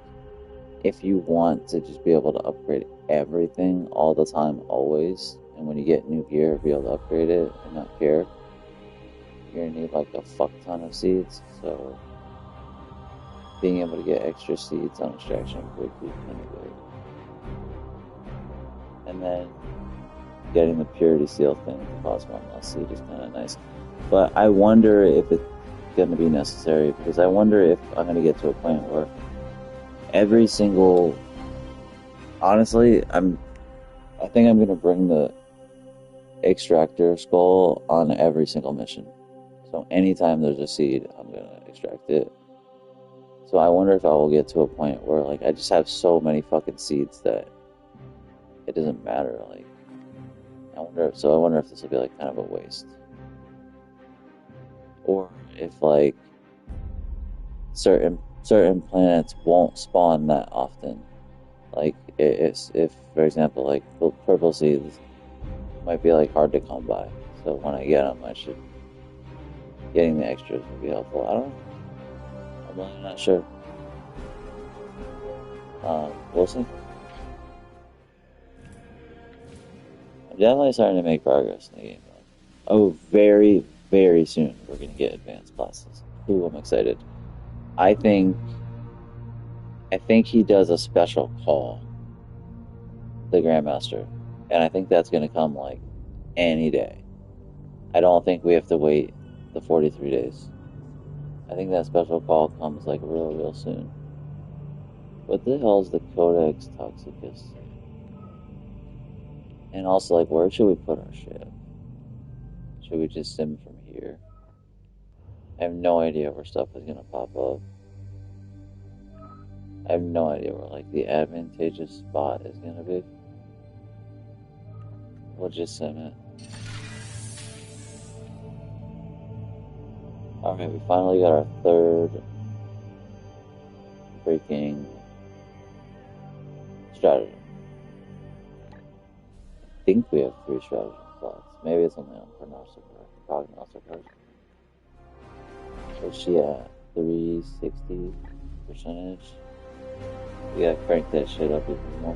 if you want to just be able to upgrade everything all the time, always, and when you get new gear, be able to upgrade it and not care, you're gonna need like a fuck ton of seeds, so being able to get extra seeds on extraction would be kind of good. And then getting the purity seal thing to cost one less seed is kind of nice. But I wonder if it's going to be necessary, because I wonder if I'm going to get to a point where every single... Honestly, I think I'm going to bring the extractor skull on every single mission. So anytime there's a seed, I'm going to extract it. So I wonder if I will get to a point where like I just have so many fucking seeds that it doesn't matter. Like I wonder if this will be like kind of a waste, or if like certain planets won't spawn that often. Like if for example like purple seeds might be like hard to come by. So when I get them, getting the extras would be helpful. I don't know. I'm really not sure. We'll see. I'm definitely starting to make progress in the game. Oh, very, very soon we're going to get advanced classes. Ooh, I'm excited. I think he does a special call, the Grandmaster, and I think that's going to come like any day. I don't think we have to wait the 43 days. I think that special call comes like real soon. What the hell is the Codex Toxicus? And also, like, where should we put our ship? Should we just sim from here? I have no idea where stuff is gonna pop up. I have no idea where, like, the advantageous spot is gonna be. We'll just sim it. Alright, we finally got our third freaking strategy. I think we have 3 strategy slots. Maybe it's only on prognosticator. Where's she at? 360%? We gotta crank that shit up even more.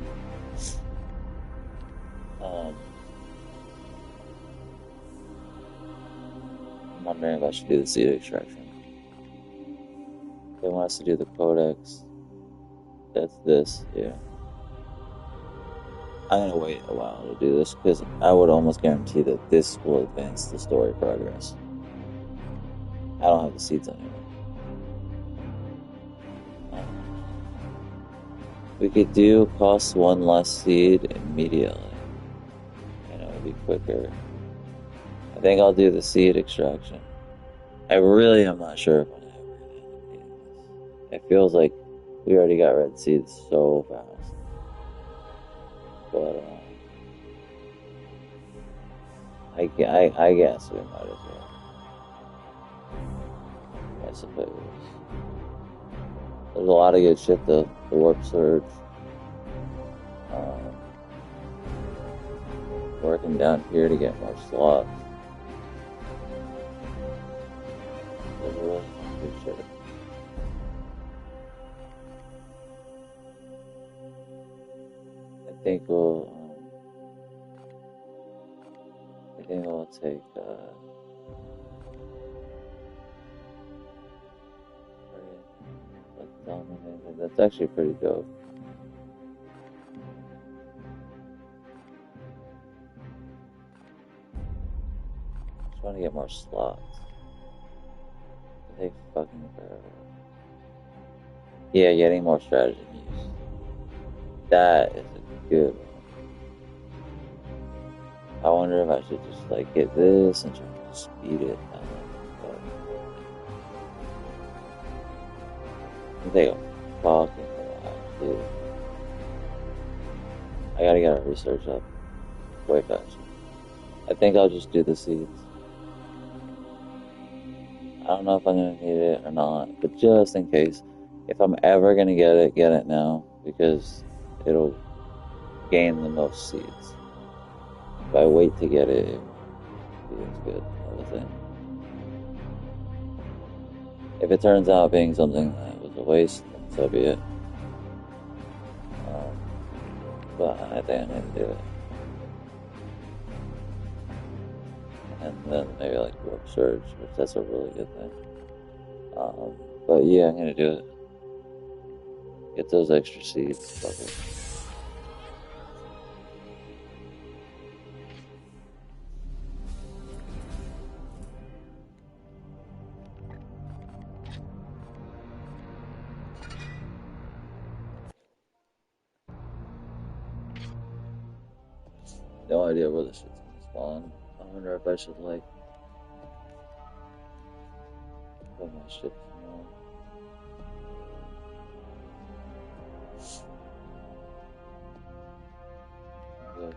I'm wondering if I should do the seed extraction. They want us to do the codex. That's this, yeah. I'm gonna wait a while to do this because I would almost guarantee that this will advance the story progress. I don't have the seeds on here. We could do cost 1 less seed immediately, and it would be quicker. I think I'll do the seed extraction. I really am not sure if I'm ever gonna end up needing this. It feels like we already got red seeds so fast. But I guess we might as well. I suppose. There's a lot of good shit though. The warp surge. Working down here to get more slots. There's really good shit. I think we'll take that's actually pretty dope. Just want to get more slots. They take fucking forever. Yeah, getting more strategy use. That is a good one. I wonder if I should just like get this and try to speed it down. They go fucking alive, dude. I gotta get our research up way faster. I think I'll just do the seeds. I don't know if I'm gonna need it or not, but just in case, if I'm ever gonna get it now, because it'll gain the most seeds. If I wait to get it, it's good. Other thing. If it turns out being something that was a waste, then so be it. But I think I need to do it. and then maybe like warp surge, which that's a really good thing. But yeah, I'm gonna do it. Get those extra seeds. Fuck it. No idea where this shit's gonna spawn. I wonder if I should like put my shit somewhere. Go here.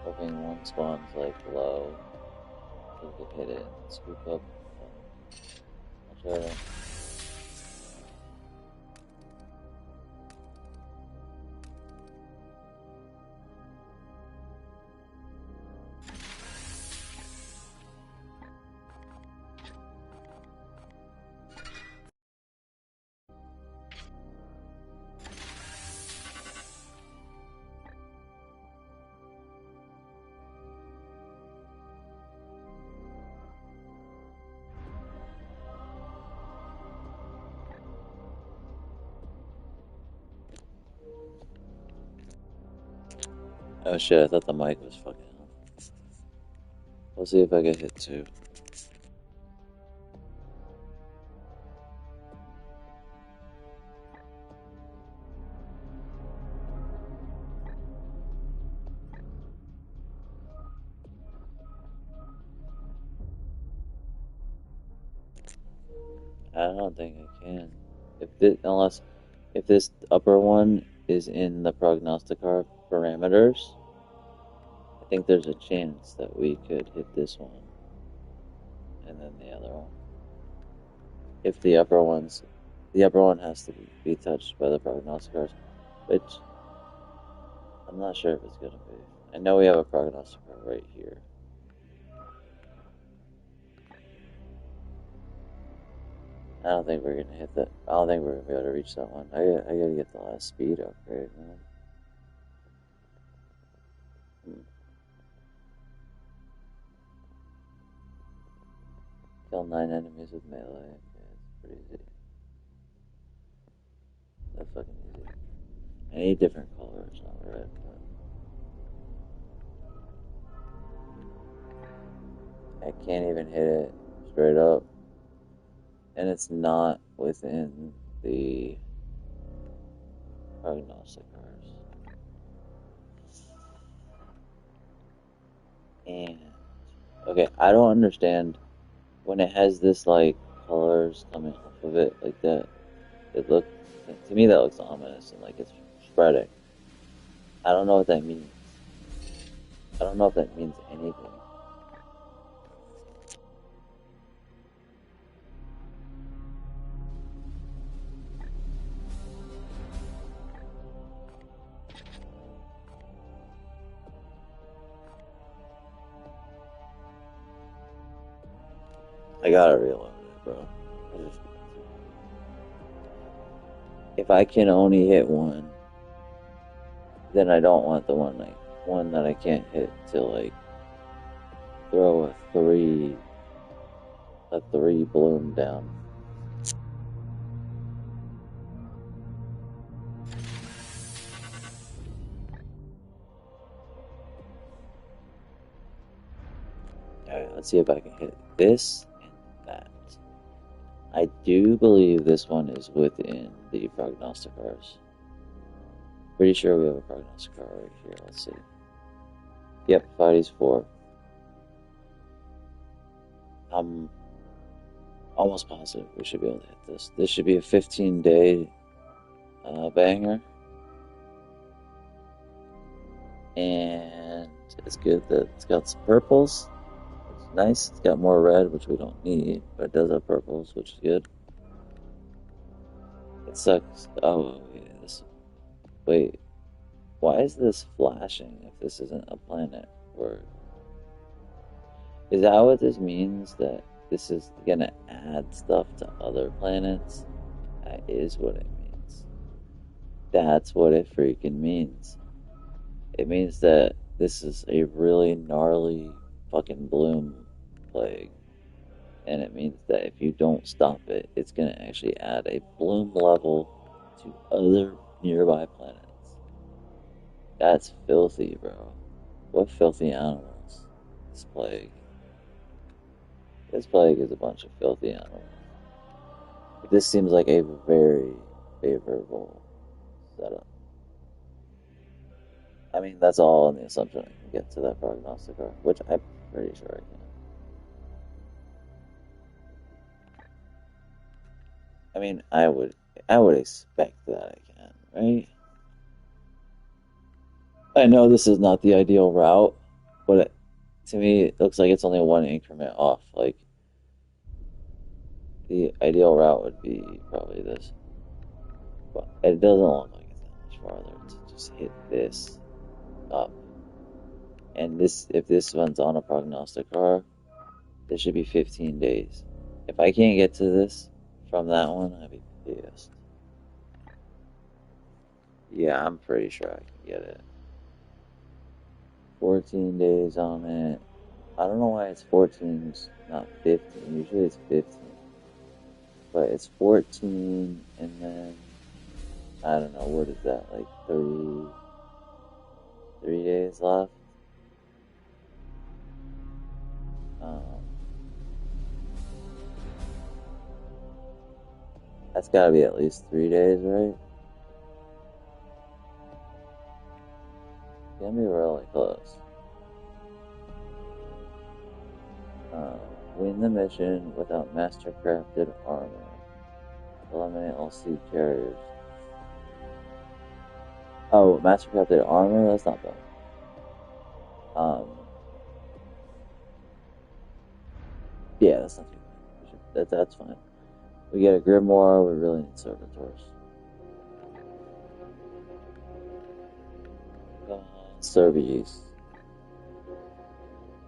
Hoping one spawns like low, so we can hit it and scoop up. I'll try to. Oh shit, I thought the mic was fucking on. We'll see if I get hit too. I don't think I can. If this upper one is in the prognosticar parameters, I think there's a chance that we could hit this one and then the other one. If the upper one has to be touched by the prognosticars, which I'm not sure if it's gonna be. I know we have a prognosticar right here. I don't think we're gonna hit that. I don't think we're gonna be able to reach that one. I gotta get the last speed upgrade, man. Kill 9 enemies with melee. Okay, it's pretty easy. That's fucking easy. I need different colors, not red. But I can't even hit it straight up. And it's not within the prognosticars. And okay, I don't understand when it has this like colors coming off of it like that. To me that looks ominous and like it's spreading. I don't know what that means. I don't know if that means anything. I gotta reload it, bro. If I can only hit one, then I don't want the one that I can't hit to like throw a three bloom down. Alright, let's see if I can hit this and that. I do believe this one is within the prognosticars. Pretty sure we have a prognosticar right here. Let's see. Yep, Friday's 4. I'm almost positive we should be able to hit this. This should be a 15-day banger. And it's good that it's got some purples. It's nice. It's got more red, which we don't need, but it does have purples, which is good. It sucks. Oh, yeah, wait. Why is this flashing if this isn't a planet? Is that what this means? That this is gonna add stuff to other planets? That is what it means. That's what it freaking means. It means that this is a really gnarly fucking bloom plague. And it means that if you don't stop it, it's going to actually add a bloom level to other nearby planets. That's filthy, bro. What filthy animals? This plague. This plague is a bunch of filthy animals. This seems like a very favorable setup. I mean, that's all on the assumption I can get to that prognosticator, which I'm pretty sure I can. I mean, I would expect that I can, right? I know this is not the ideal route, but to me, it looks like it's only one increment off. Like, the ideal route would be probably this. But it doesn't look like it's that much farther to just hit this up. And this, if this one's on a prognosticator, this should be 15 days. If I can't get to this from that one, I'd be pissed. Yeah, I'm pretty sure I can get it. 14 days on it. I don't know why it's 14, not 15. Usually it's 15. But it's 14, and then, I don't know, what is that, like 3 days left? That's gotta be at least 3 days, right? It's gonna be really close. Win the mission without master-crafted armor. Eliminate all seed carriers. Oh, master-crafted armor? That's not bad. Yeah, that's not too bad. That's fine. We get a grimoire. We really need servitors. Servies.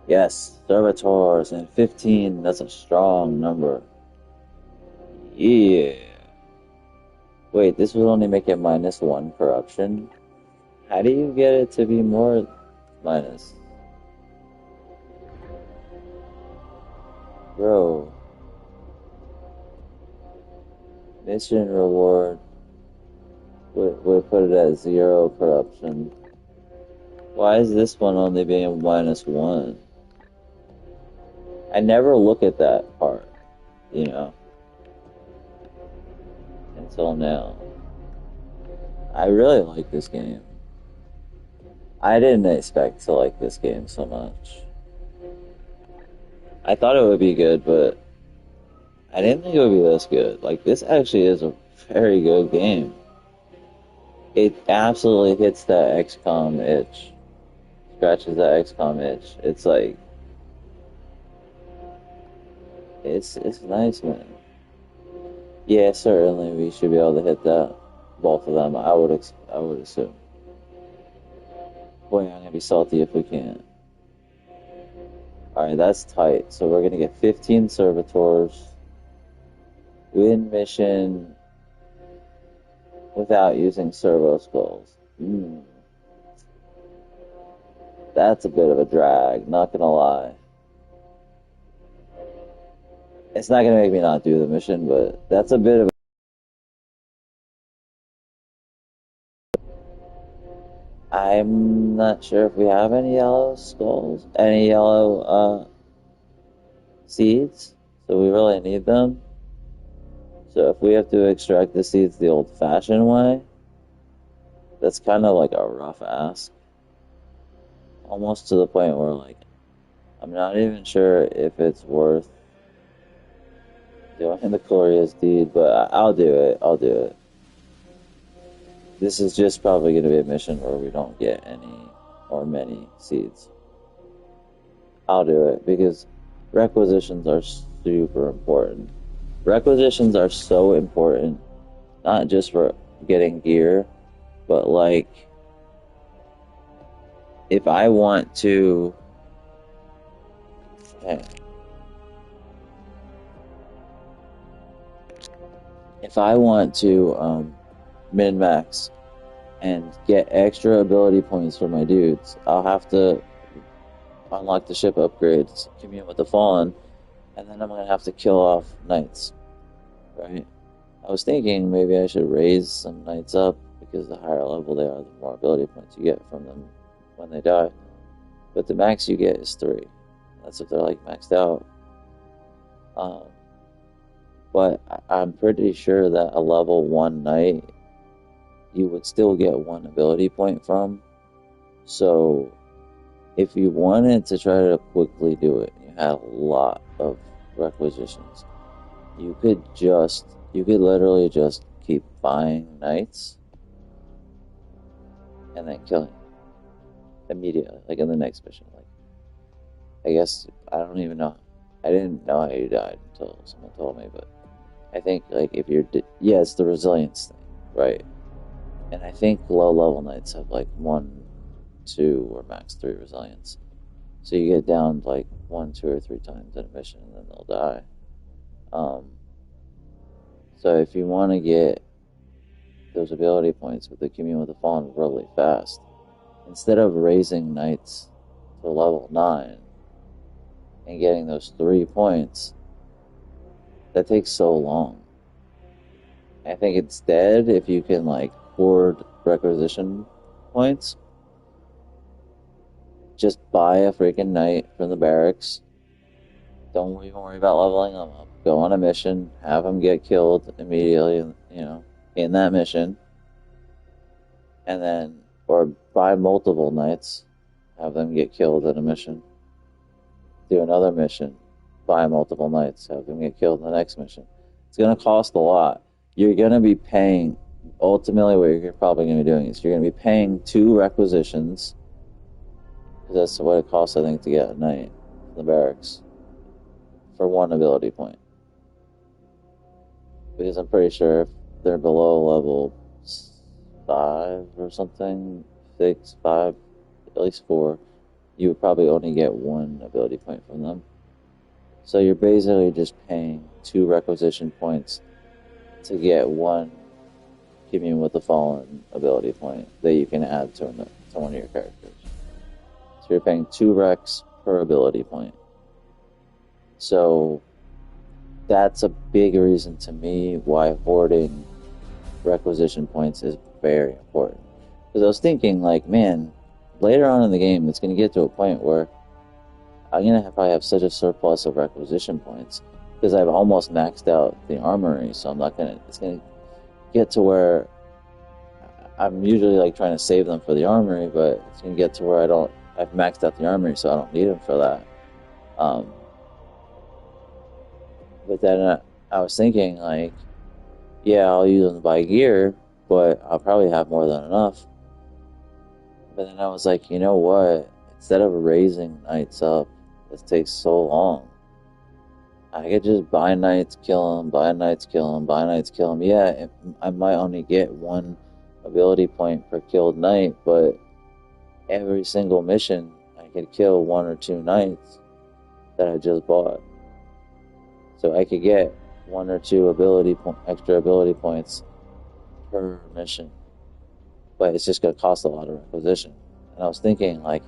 Yes, servitors and 15. That's a strong number. Yeah. Wait, this would only make it -1 corruption. How do you get it to be more minus? Bro. Mission reward would put it at 0 corruption. Why is this one only being -1? I never look at that part, you know, until now. I really like this game. I didn't expect to like this game so much. I thought it would be good, but I didn't think it would be this good. Like, this actually is a very good game. It absolutely hits that XCOM itch. Scratches that XCOM itch. It's like, it's nice, man. Yeah, certainly we should be able to hit that. Both of them, I would assume. Boy, I'm gonna be salty if we can't. Alright, that's tight. So we're gonna get 15 servitors. Win mission without using servo skulls. That's a bit of a drag, not gonna lie. It's not gonna make me not do the mission, but that's a bit of I'm not sure if we have any yellow skulls, any yellow seeds, so we really need them. So if we have to extract the seeds the old-fashioned way, that's kind of like a rough ask. Almost to the point where, like, I'm not even sure if it's worth doing the glorious deed, but I'll do it. I'll do it. This is just probably going to be a mission where we don't get any or many seeds. I'll do it because requisitions are super important. Requisitions are so important, not just for getting gear, but like if I want to min-max and get extra ability points for my dudes, I'll have to unlock the ship upgrades, commune with the Fallen, and then I'm going to have to kill off knights, right? I was thinking maybe I should raise some knights up, because the higher level they are, the more ability points you get from them when they die. But the max you get is 3. That's if they're like maxed out. But I'm pretty sure that a level 1 knight you would still get 1 ability point from. So if you wanted to try to quickly do it, you had a lot of requisitions, you could literally just keep buying knights and then killing immediately, like in the next mission. Like, I guess, I don't even know. I didn't know how you died until someone told me, but I think, like, if you're, yeah, it's the resilience thing, right? And I think low level knights have like 1, 2, or max 3 resilience. So you get down like 1, 2, or 3 times in a mission, and then they'll die. So if you want to get those ability points with the Commune with the Fallen really fast, instead of raising knights to level 9 and getting those 3 points, that takes so long. I think instead, if you can like hoard requisition points, just buy a freaking knight from the barracks. Don't even worry about leveling them up. Go on a mission, have them get killed immediately, in that mission. And then, or buy multiple knights, have them get killed in a mission. Do another mission, buy multiple knights, have them get killed in the next mission. It's going to cost a lot. You're going to be paying, ultimately what you're probably going to be doing is you're going to be paying 2 requisitions, because that's what it costs, I think, to get a knight in the barracks, for 1 ability point. Because I'm pretty sure if they're below level 5 or something, 6, 5, at least 4, you would probably only get 1 ability point from them. So you're basically just paying 2 requisition points to get 1 Commune with the Fallen ability point that you can add to one of your characters. So you're paying 2 recs per ability point. So that's a big reason to me why hoarding requisition points is very important. Because I was thinking, like, man, later on in the game, it's going to get to a point where I'm going to probably have such a surplus of requisition points, because I've almost maxed out the armory, so I'm not going to, it's going to get to where I'm usually, like, trying to save them for the armory, but it's going to get to where I've maxed out the armory, so I don't need them for that. But then I was thinking, like, yeah, I'll use them to buy gear, but I'll probably have more than enough. But then I was like, you know what? Instead of raising knights up, this takes so long. I could just buy knights, kill them, buy knights, kill them, buy knights, kill them. Yeah, I might only get 1 ability point per killed knight, but every single mission, I could kill 1 or 2 knights that I just bought. So I could get 1 or 2 extra ability points per mission. But it's just going to cost a lot of requisition. And I was thinking, like,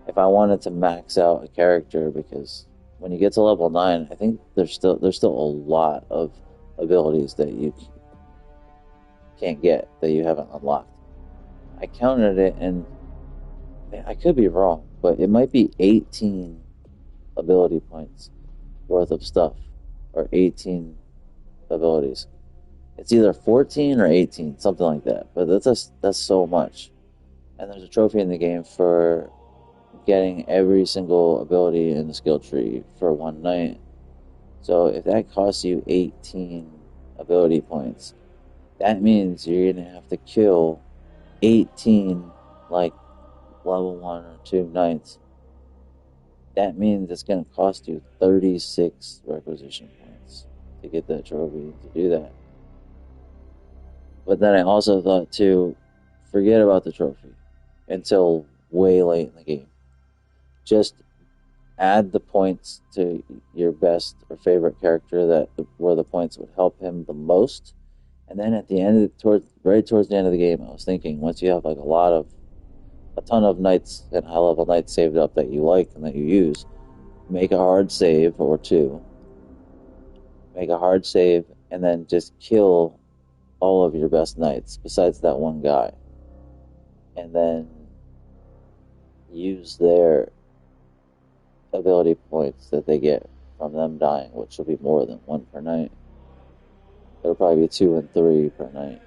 if I wanted to max out a character, because when you get to level 9, I think there's still a lot of abilities that you can't get, that you haven't unlocked. I counted it, and I could be wrong, but it might be 18 ability points worth of stuff, or 18 abilities. It's either 14 or 18, something like that. But that's so much. And there's a trophy in the game for getting every single ability in the skill tree for 1 night. So if that costs you 18 ability points, that means you're going to have to kill 18, like, level 1 or 2 knights. That means it's going to cost you 36 requisition points to get that trophy, to do that. But then I also thought, too, forget about the trophy until way late in the game. Just add the points to your best or favorite character where the points would help him the most, And then at the end, right towards the end of the game, I was thinking, once you have like a ton of knights and high level knights saved up that you like and that you use, make a hard save or two, make a hard save, and then just kill all of your best knights besides that one guy, and then use their ability points that they get from them dying, which will be more than one per night. It'll probably be 2 and 3 per night,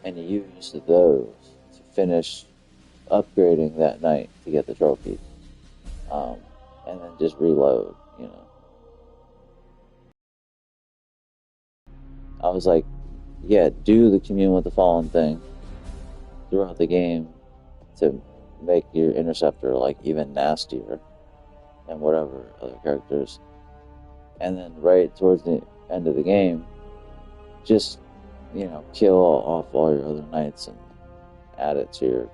and you use those to finish upgrading that knight to get the trophy, and then just reload. I was like, yeah, do the commune with the fallen thing throughout the game to make your interceptor like even nastier and whatever other characters, and then right towards the end of the game, just kill off all your other knights and add it to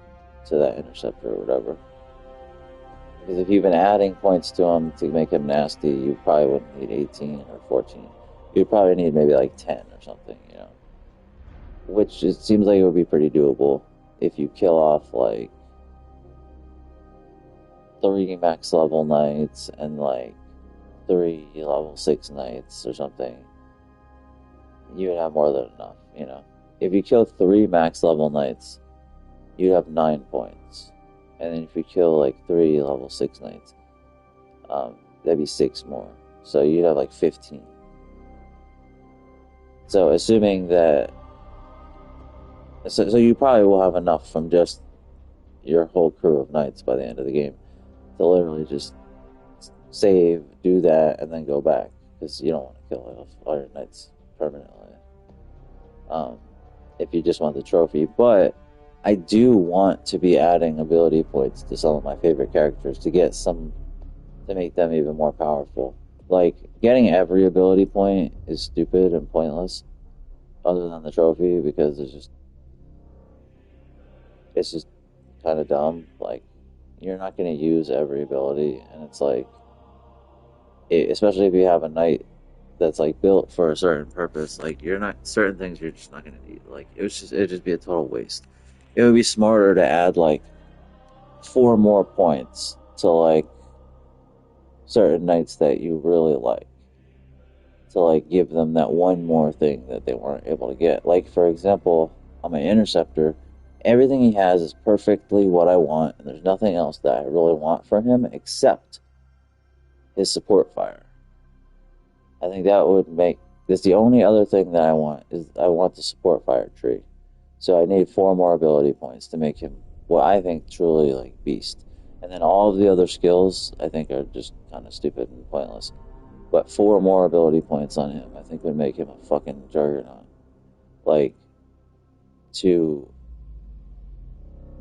that interceptor or whatever. Because if you've been adding points to him to make him nasty, you probably wouldn't need 18 or 14. You'd probably need maybe like 10 or something, which it seems like it would be pretty doable if you kill off like 3 max level knights and like 3 level 6 knights or something. You would have more than enough, If you kill 3 max level knights, you'd have 9 points. And then if you kill like 3 level 6 knights, that'd be 6 more. So you'd have like 15. So assuming that, so you probably will have enough from just your whole crew of knights by the end of the game to literally just save, do that, and then go back, because you don't want to kill all your knights permanently. If you just want the trophy. But I do want to be adding ability points to some of my favorite characters to make them even more powerful. Like, getting every ability point is stupid and pointless, other than the trophy, because it's just kind of dumb. Like, you're not going to use every ability, and it's like, especially if you have a knight that's like built for a certain purpose, like certain things you're just not going to need. Like, it'd just be a total waste. It would be smarter to add like 4 more points to like certain knights that you really like, to like give them that one more thing that they weren't able to get. Like, for example, on my interceptor, everything he has is perfectly what I want, and there's nothing else that I really want from him except his support fire. I think that's the only other thing that I want the support fire tree. So I need 4 more ability points to make him what I think truly like beast. And then all of the other skills I think are just kind of stupid and pointless. But 4 more ability points on him I think would make him a fucking juggernaut. Like, to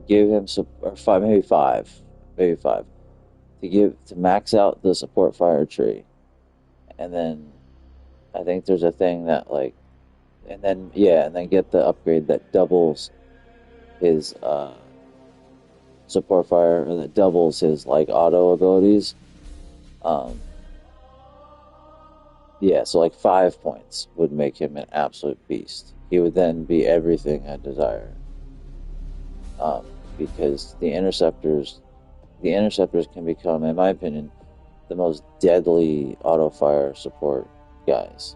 give him or 5, maybe 5, to max out the support fire tree. And then I think there's a thing that like, and then get the upgrade that doubles his support fire, or that doubles his like auto abilities. So like 5 points would make him an absolute beast. He would then be everything I desire. Because the interceptors can become, in my opinion, the most deadly auto fire support guys.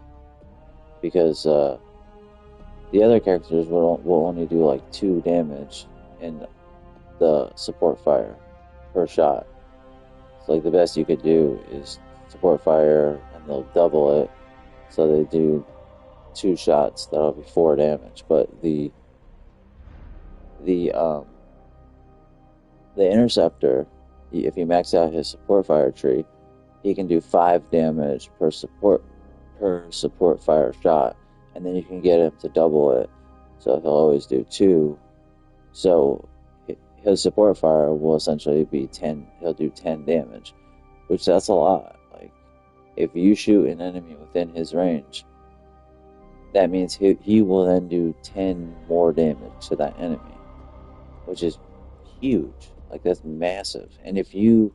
Because the other characters will only do like 2 damage in the support fire per shot. So like the best you could do is support fire, and they'll double it, so they do 2 shots. That'll be 4 damage. But the interceptor, if you max out his support fire tree, he can do 5 damage per support fire shot, and then you can get him to double it, so he'll always do 2. So his support fire will essentially be 10. He'll do 10 damage, which that's a lot. Like, if you shoot an enemy within his range, that means he will then do 10 more damage to that enemy, which is huge. Like, that's massive. And the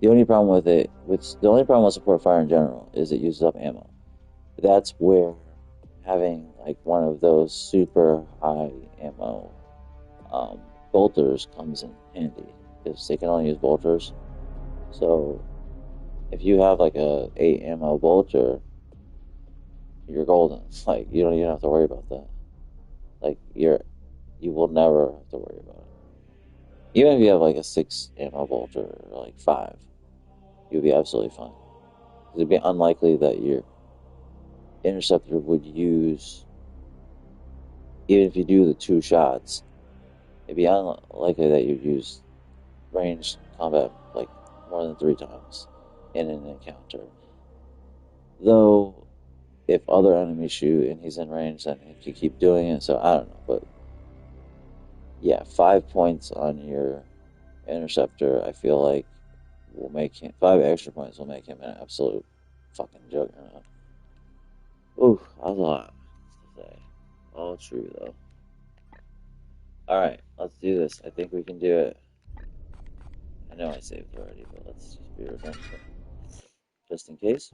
only problem with support fire in general is it uses up ammo. That's where having like one of those super high ammo bolters comes in handy because they can only use bolters. So if you have like a 8 ammo bolter, you're golden. It's like you don't even have to worry about that. Like you will never have to worry about it. Even if you have like a 6 ammo bolter or like 5, you'll be absolutely fine. It'd be unlikely that your interceptor would use, even if you do the 2 shots, it'd be unlikely that you'd use ranged combat like more than 3 times in an encounter. Though, if other enemies shoot and he's in range, then he could keep doing it. So I don't know, but yeah, 5 points on your interceptor, I feel like will make him 5 extra points will make him an absolute fucking juggernaut. Ooh, that was a lot to say. All true though. Alright, let's do this. I think we can do it. I know I saved already, but let's just be redundant. Just in case.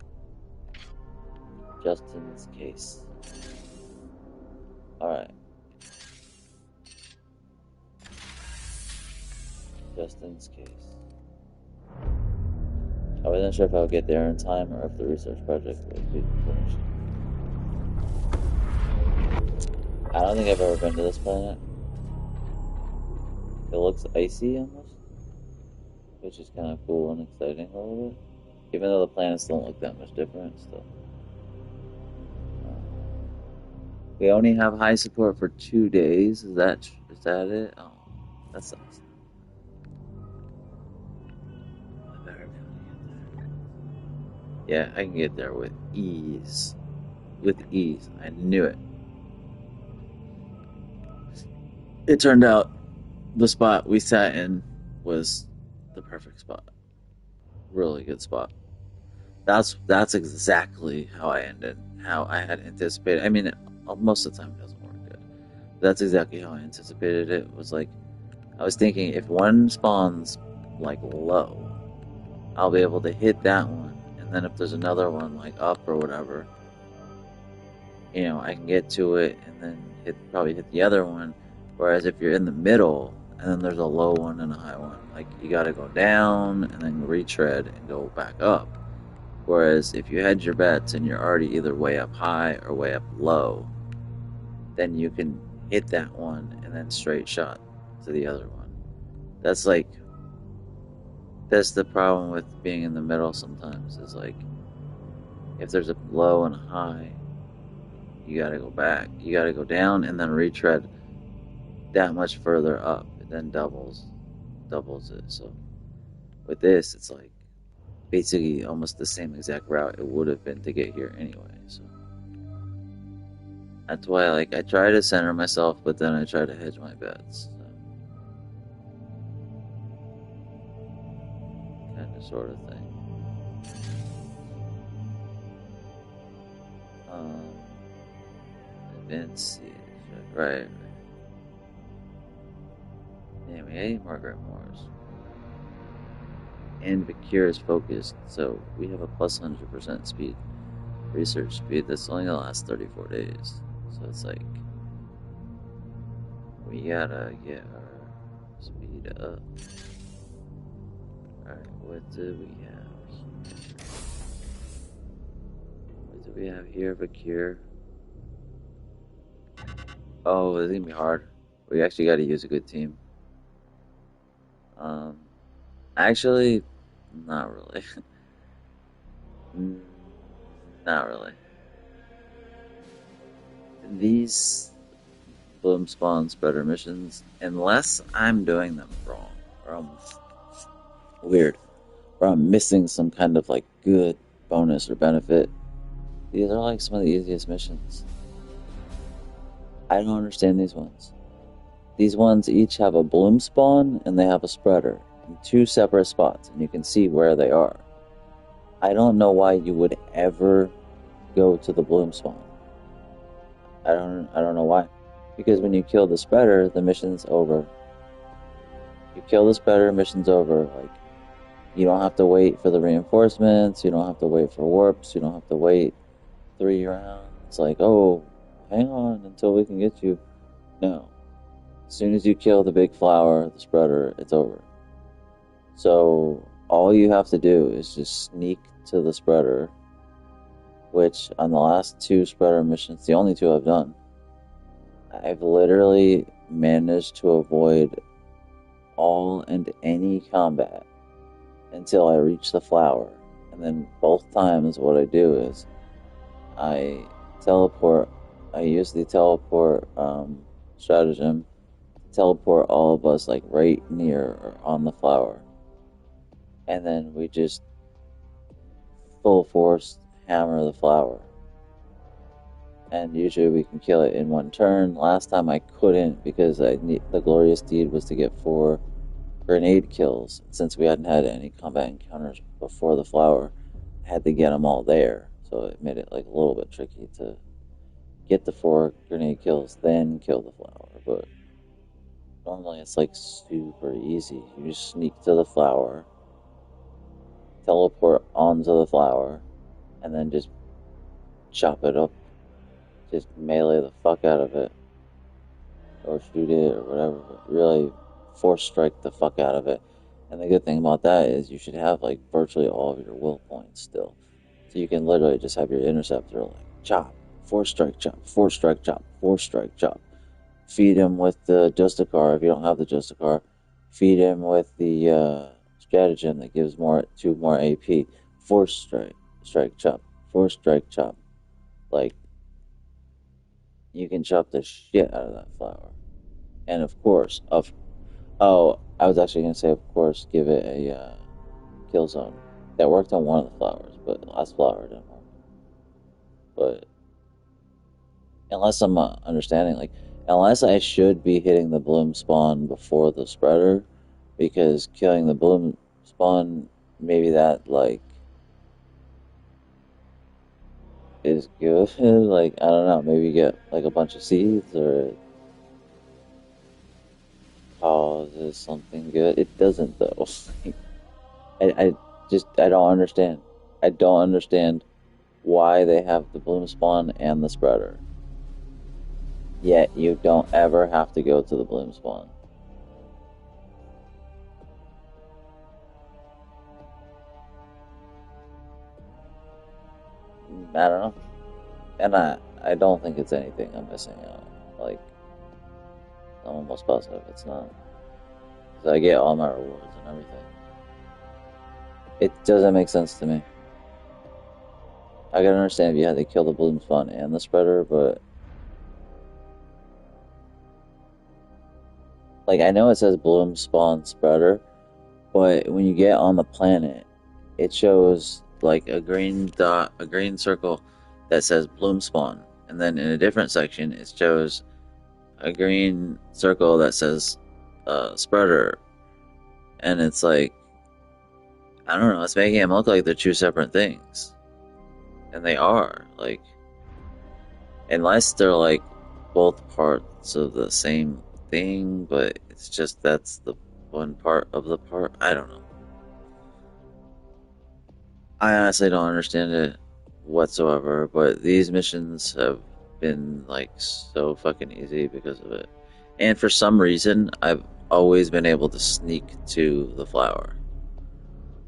Justin's case. Alright. Justin's case. I wasn't sure if I would get there in time or if the research project would be finished. I don't think I've ever been to this planet. It looks icy almost, which is kind of cool and exciting a little bit. Even though the planets don't look that much different, still. We only have high support for 2 days. Is that it? Oh, that sucks. I better be able to get there. Yeah, I can get there with ease. With ease. I knew it. It turned out the spot we sat in was the perfect spot. Really good spot. That's exactly how I ended. How I had anticipated. I mean, most of the time it doesn't work good. That's exactly how I anticipated it. It was like, I was thinking if one spawns like low, I'll be able to hit that one, and then if there's another one like up or whatever, I can get to it and then probably hit the other one. Whereas if you're in the middle and then there's a low one and a high one, like you gotta go down and then retread and go back up. Whereas if you hedge your bets and you're already either way up high or way up low, then you can hit that one and then straight shot to the other one. That's the problem with being in the middle sometimes, is like, if there's a low and a high, you gotta go back. You gotta go down and then retread that much further up. It then doubles it. So with this, it's like basically almost the same exact route it would have been to get here anyway. So that's why I try to center myself, but then I try to hedge my bets. So. Kind of sort of thing. Advanced siege, right. Yeah, we need Margaret Moore's. And Bakir is focused, so we have a plus 100% speed. Research speed that's only gonna last 34 days. So it's like, we gotta get our speed up. Alright, what do we have here? What do we have here, Bakir? Oh, it's gonna be hard. We actually gotta use a good team. Actually, not really. Not really. These bloom spawn spreader missions, unless I'm doing them wrong, or I'm weird, or I'm missing some kind of like good bonus or benefit, these are like some of the easiest missions. I don't understand these ones. These ones each have a bloom spawn and they have a spreader in 2 separate spots, and you can see where they are. I don't know why you would ever go to the bloom spawn. I don't know why. Because when you kill the spreader, the mission's over. You kill the spreader, mission's over. Like, you don't have to wait for the reinforcements, you don't have to wait for warps, you don't have to wait 3 rounds. Like, oh, hang on until we can get you. No. As soon as you kill the big flower, the spreader, it's over. So all you have to do is just sneak to the spreader, which on the last 2 spreader missions, the only 2 I've done, I've literally managed to avoid all and any combat until I reach the flower. And then both times what I do is I teleport. I use the teleport stratagem to teleport all of us like right near or on the flower. And then we just full force hammer the flower. And usually we can kill it in 1 turn. Last time I couldn't because the glorious deed was to get 4 grenade kills. Since we hadn't had any combat encounters before the flower, I had to get them all there. So it made it like a little bit tricky to get the 4 grenade kills, then kill the flower. But normally it's like super easy. You just sneak to the flower, teleport onto the flower, and then just chop it up. Just melee the fuck out of it. Or shoot it or whatever. But really force strike the fuck out of it. And the good thing about that is you should have like virtually all of your will points still. So you can literally just have your interceptor like chop, force strike chop, force strike chop, force strike chop. Feed him with the Justicar if you don't have the Justicar. Feed him with the stratagem that gives 2 more AP. Force strike chop, force strike chop. Like, you can chop the shit out of that flower. And of course, I was actually going to say, of course, give it a kill zone. That worked on one of the flowers, but the last flower didn't work. But unless I'm understanding, like, unless I should be hitting the bloom spawn before the spreader, because killing the bloom spawn, maybe that, like, is good. Like, I don't know, maybe you get, like, a bunch of seeds, or it causes something good. It doesn't, though. I don't understand. I don't understand why they have the bloom spawn and the spreader. Yet you don't ever have to go to the bloom spawn. I don't know. And I don't think it's anything I'm missing out. Like, I'm almost positive it's not. Because I get all my rewards and everything. It doesn't make sense to me. I can understand if you had to kill the bloom spawn and the spreader, but like, I know it says bloom spawn spreader, but when you get on the planet, it shows like a green dot, a green circle that says bloom spawn, and then in a different section it shows a green circle that says spreader, and it's like, I don't know, it's making them look like they're 2 separate things, and they are, like, unless they're like both parts of the same thing, but it's just that's the one part of the part. I don't know. I honestly don't understand it whatsoever, but these missions have been like so fucking easy because of it. And for some reason, I've always been able to sneak to the flower.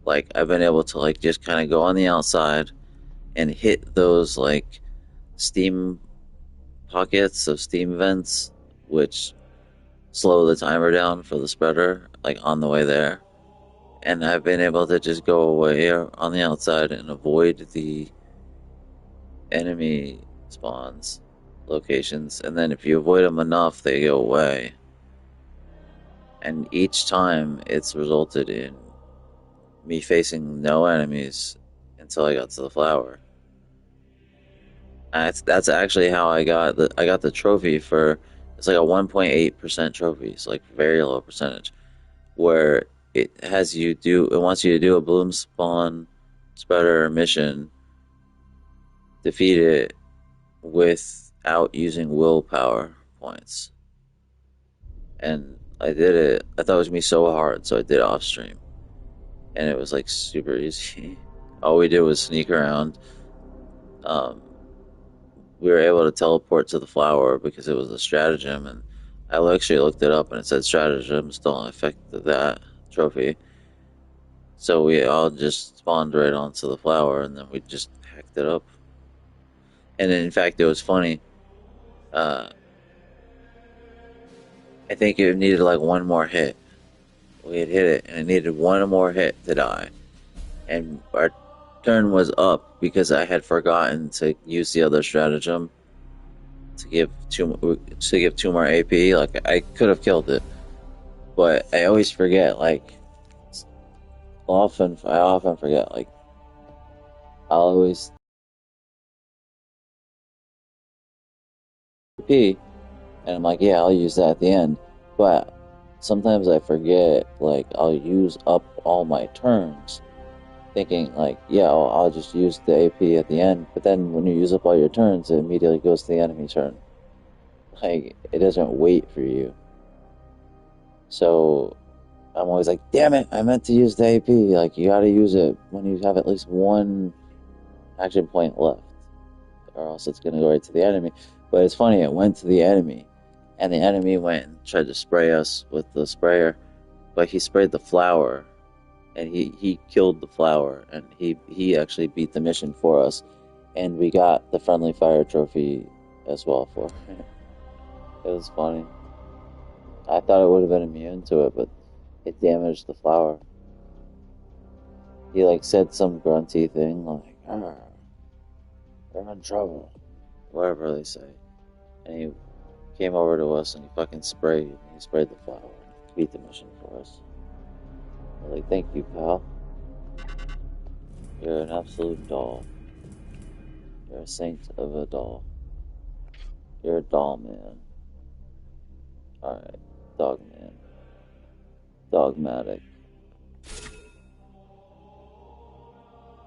Like, I've been able to like just kind of go on the outside and hit those like steam pockets of steam vents, which slow the timer down for the spreader, like on the way there. And I've been able to just go away on the outside and avoid the enemy spawns locations. And then if you avoid them enough, they go away. And each time it's resulted in me facing no enemies until I got to the flower. And that's actually how I got the trophy for. It's like a 1.8% trophy. It's like very low percentage, where it wants you to do a bloom spawn spreader mission, defeat it without using willpower points. And I did it. I thought it was gonna be so hard, so I did it off stream, and it was like super easy. All we did was sneak around, we were able to teleport to the flower because it was a stratagem, and I actually looked it up and it said stratagems don't affect that trophy. So we all just spawned right onto the flower, and then we just hacked it up. And in fact, it was funny. Uh, I think it needed like one more hit. We had hit it, and it needed one more hit to die. And our turn was up because I had forgotten to use the other stratagem to give two more AP. Like I could have killed it, but I always forget. Like I often forget. Like I'll always AP, and I'm like, yeah, I'll use that at the end. But sometimes I forget. Like I'll use up all my turns, thinking like, yeah, I'll just use the AP at the end. But then when you use up all your turns, it immediately goes to the enemy turn. Like it doesn't wait for you. So I'm always like, damn it, I meant to use the AP. Like you gotta use it when you have at least one action point left, or else it's gonna go right to the enemy. But it's funny, it went to the enemy, and the enemy went and tried to spray us with the sprayer, but he sprayed the flower, and he killed the flower, and he actually beat the mission for us, and we got the friendly fire trophy as well for it. It was funny. I thought it would have been immune to it, but it damaged the flower. He like said some grunty thing like, "We're in trouble," whatever they say, and he came over to us and he fucking sprayed. He sprayed the flower and beat the mission for us. We're like, thank you, pal. You're an absolute doll. You're a saint of a doll. You're a doll man. All right, dog man. Dogmatic.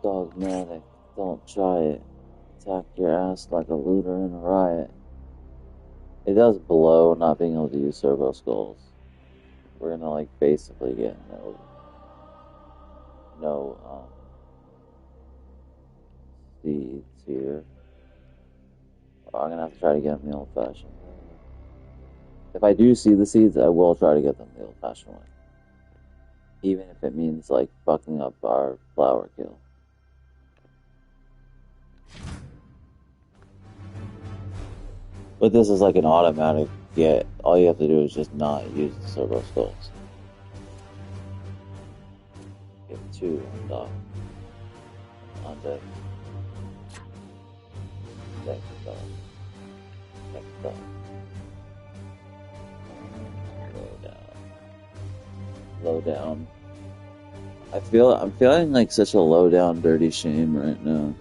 Dogmatic. Don't try it. Attack your ass like a looter in a riot. It does blow not being able to use servo skulls. We're gonna like basically get no seeds here. I'm gonna have to try to get them the old fashioned. If I do see the seeds, I will try to get them the old fashioned way. Even if it means like fucking up our flower kill. But this is like an automatic get. All you have to do is just not use the servo skulls. Get two on dock. On deck. Thank you, dog. Thank you, dog. Low down. I'm feeling like such a low down dirty shame right now.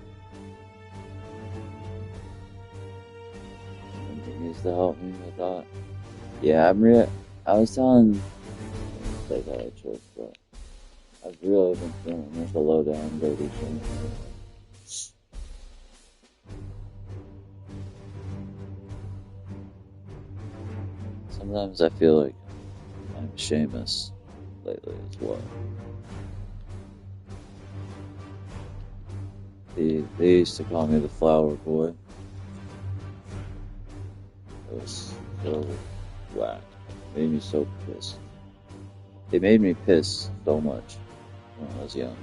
Something needs to help me with that. Yeah, I was telling psychiatrist, but I've really been feeling like a low down dirty shame. Sometimes I feel like I'm Seamus lately as well. They used to call me the flower boy. It was so whack. It made me so pissed. They made me piss so much when I was young.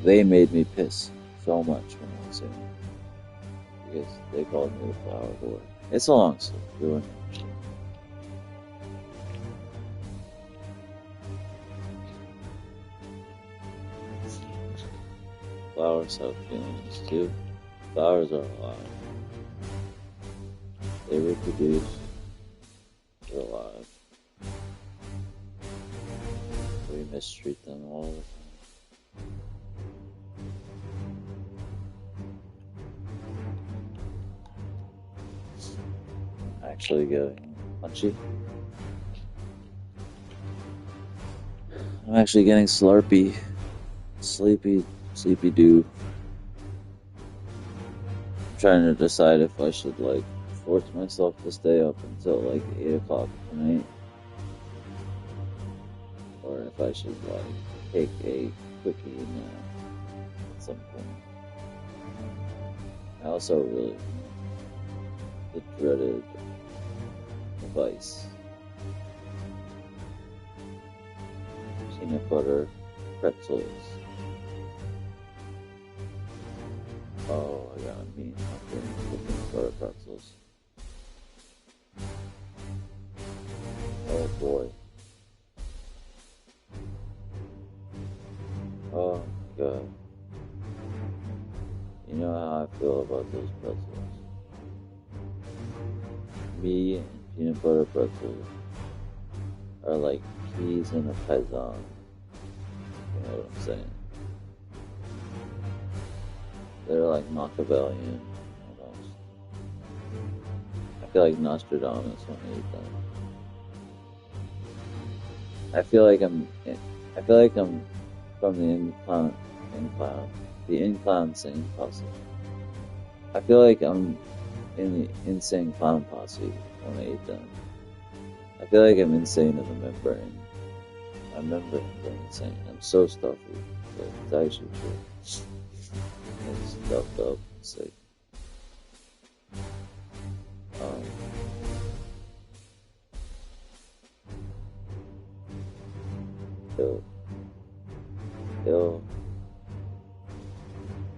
They made me piss so much when I was young. Because they called me the flower boy. It's a long story. Flowers have feelings too. Flowers are alive. They reproduce. They're alive. We mistreat them all the time. Actually getting punchy. I'm actually getting slurpy. Sleepy doo. I'm trying to decide if I should like force myself to stay up until like 8 o'clock tonight, or if I should like take a quickie nap at some point. I also really the dreaded device. Peanut butter pretzels. Oh, I got a mean peanut butter pretzels. Oh boy. Oh my god. You know how I feel about those pretzels. Me and peanut butter pretzels are like peas in a paisan. You know what I'm saying? They're like Machiavellian almost. I feel like Nostradamus when I eat them. I feel like I'm from the Inclown Sane Posse. I feel like I'm in the Insane Clown Posse when I eat them. I feel like I'm insane in the membrane. My membranes are insane. I'm so stuffy. But it's actually true. It's stuffed up. Sick.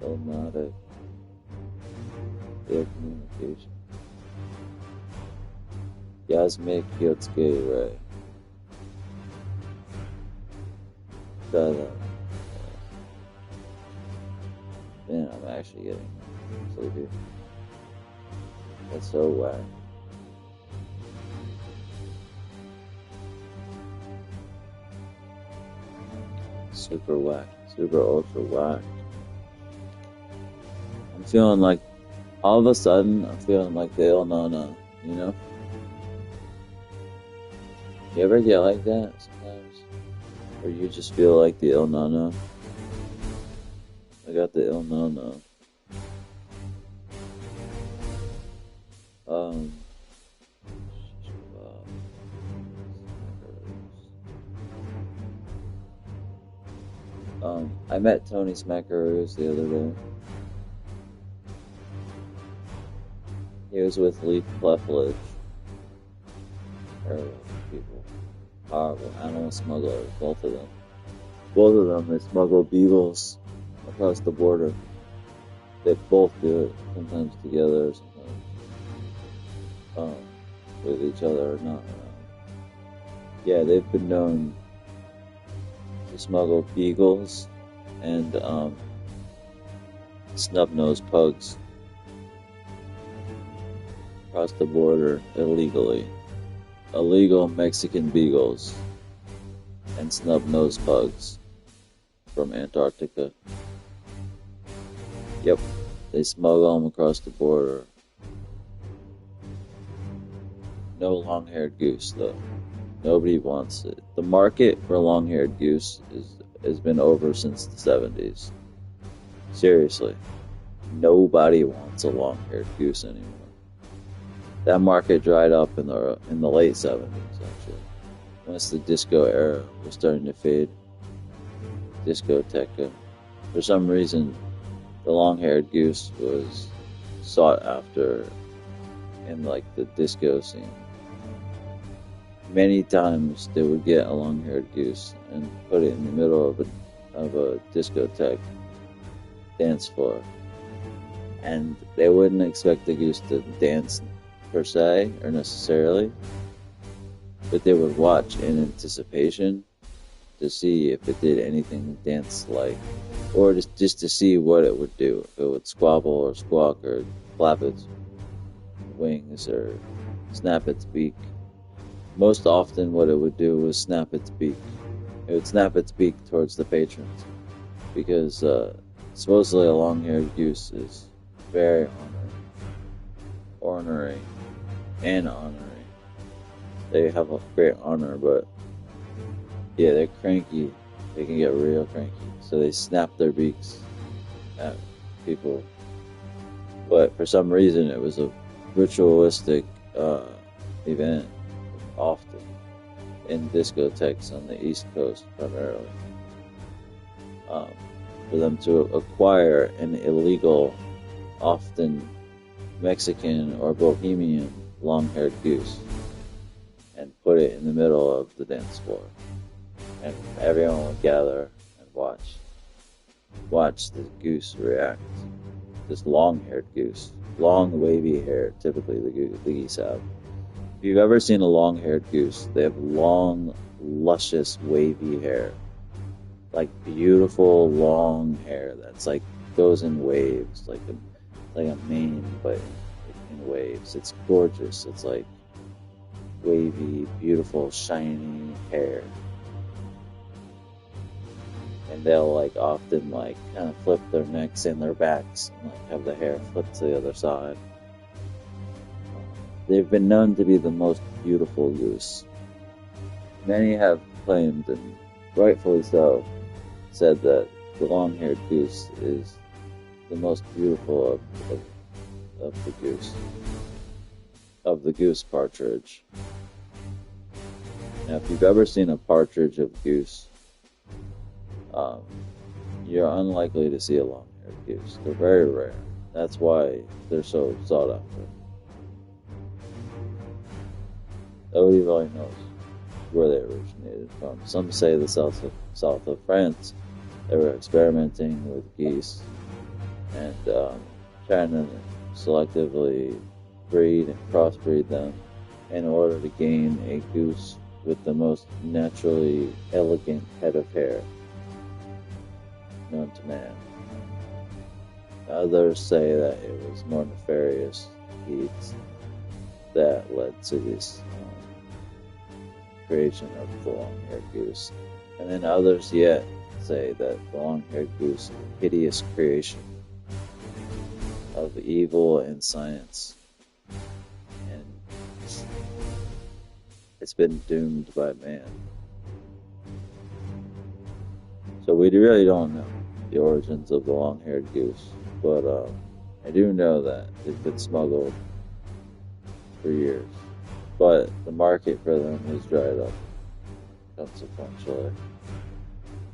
Illmatic. Ill communication. Yasmik Yotsuke Ray. Try that. Man, I'm actually getting sleepy. That's so whack. Super whack. Super ultra whack. I'm feeling like, all of a sudden, I'm feeling like the Il Nona, you know? You ever get like that sometimes? Or you just feel like the Il Nona? I got the Il Nona. I met Tony Smackaroos the other day. He was with Leaf Clefledge. Terrible people. Horrible animal smugglers, both of them. Both of them, they smuggle beagles across the border. They both do it, sometimes together, sometimes with each other or not. Yeah, they've been known to smuggle beagles and snub-nosed pugs across the border illegally. Illegal Mexican beagles and snub-nosed pugs from Antarctica. Yep, they smuggle them across the border. No long-haired goose, though. Nobody wants it. The market for long-haired goose has been over since the 70s. Seriously. Nobody wants a long-haired goose anymore. That market dried up in the late 70s, actually. Once the disco era was starting to fade. Discoteca. For some reason, the long-haired goose was sought after in like the disco scene. Many times they would get a long-haired goose and put it in the middle of a discotheque dance floor, and they wouldn't expect the goose to dance per se or necessarily, but they would watch in anticipation to see if it did anything dance-like, or just to see what it would do, if it would squabble or squawk or flap its wings or snap its beak. Most often what it would do was snap its beak. It would snap its beak towards the patrons, because supposedly a long-haired goose is very ornery and honoring. They have a great honor, but yeah, they're cranky. They can get real cranky, so they snap their beaks at people. But for some reason, it was a ritualistic event, often in discotheques on the East Coast primarily, for them to acquire an illegal often Mexican or Bohemian long-haired goose and put it in the middle of the dance floor. And everyone would gather and watch the goose react. This long-haired goose, long wavy hair, typically the geese have. If you've ever seen a long-haired goose, they have long, luscious, wavy hair. Like beautiful, long hair that's like goes in waves, like a mane, but in waves. It's gorgeous. It's like wavy, beautiful, shiny hair. And they'll like often like kind of flip their necks and their backs and like have the hair flip to the other side. They've been known to be the most beautiful goose. Many have claimed, and rightfully so, said that the long-haired goose is the most beautiful of the goose partridge. Now, if you've ever seen a partridge of goose, you're unlikely to see a long-haired goose. They're very rare. That's why they're so sought after. Nobody really knows where they originated from. Some say the south of France. They were experimenting with geese and trying to selectively breed and crossbreed them in order to gain a goose with the most naturally elegant head of hair known to man. Others say that it was more nefarious deeds that led to this creation of the long-haired goose. And then others yet say that the long-haired goose is a hideous creation of evil and science. And it's been doomed by man. So we really don't know the origins of the long-haired goose, but I do know that it's been smuggled for years. But the market for them has dried up, consequentially,